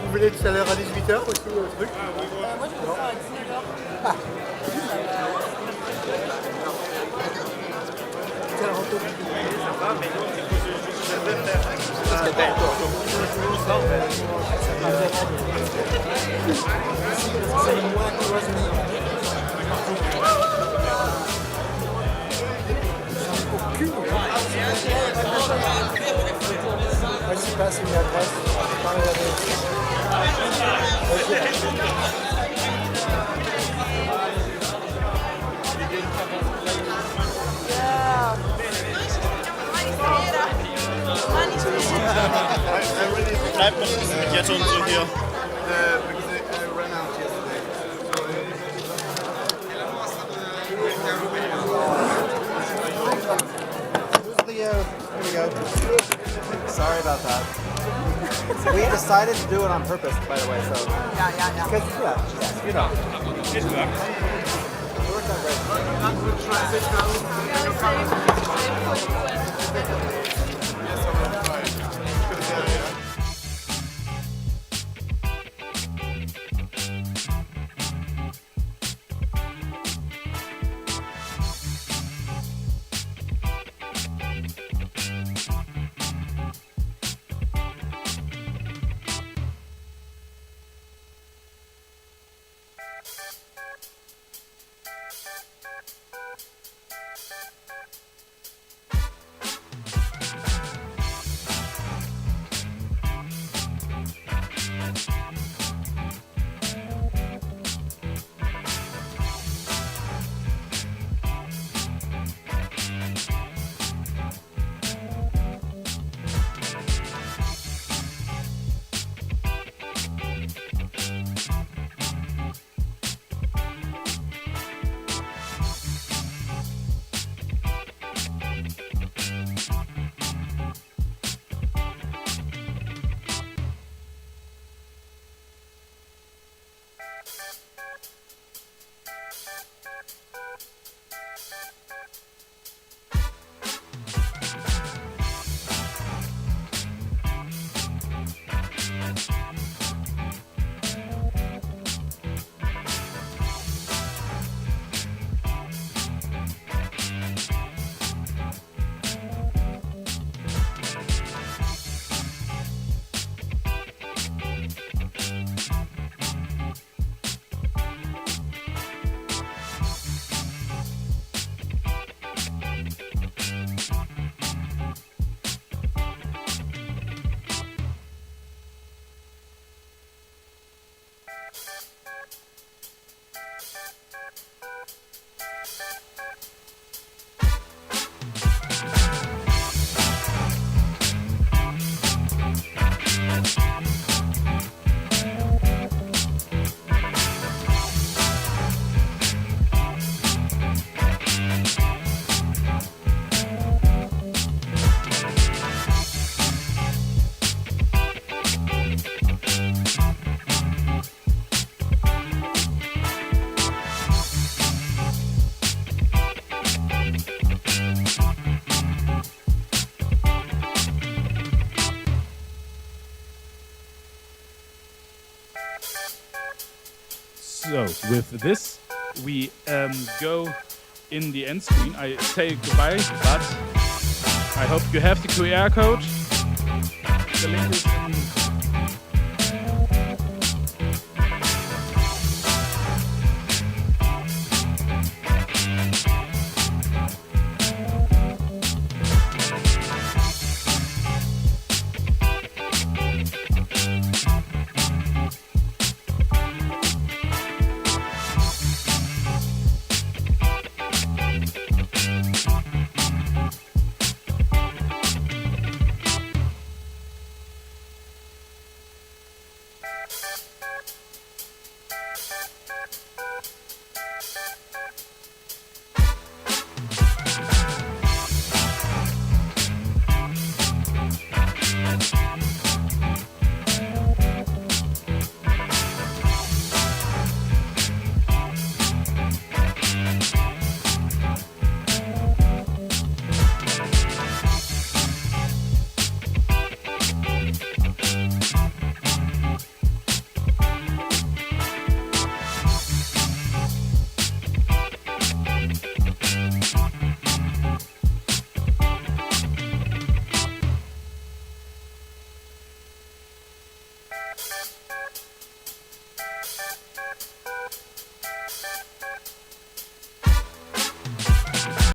Vous voulez tout à l'heure à 18h aussi le truc? Moi je préfère à 19h. Vas-y, passe une adresse. Schreibt noch Ghetto und so hier. Here we go. Sorry about that. We decided to do it on purpose, by the way, so. Yeah. Because, you know. It worked out So, with this, we go in the end screen. I say goodbye, but I hope you have the QR code. The link is in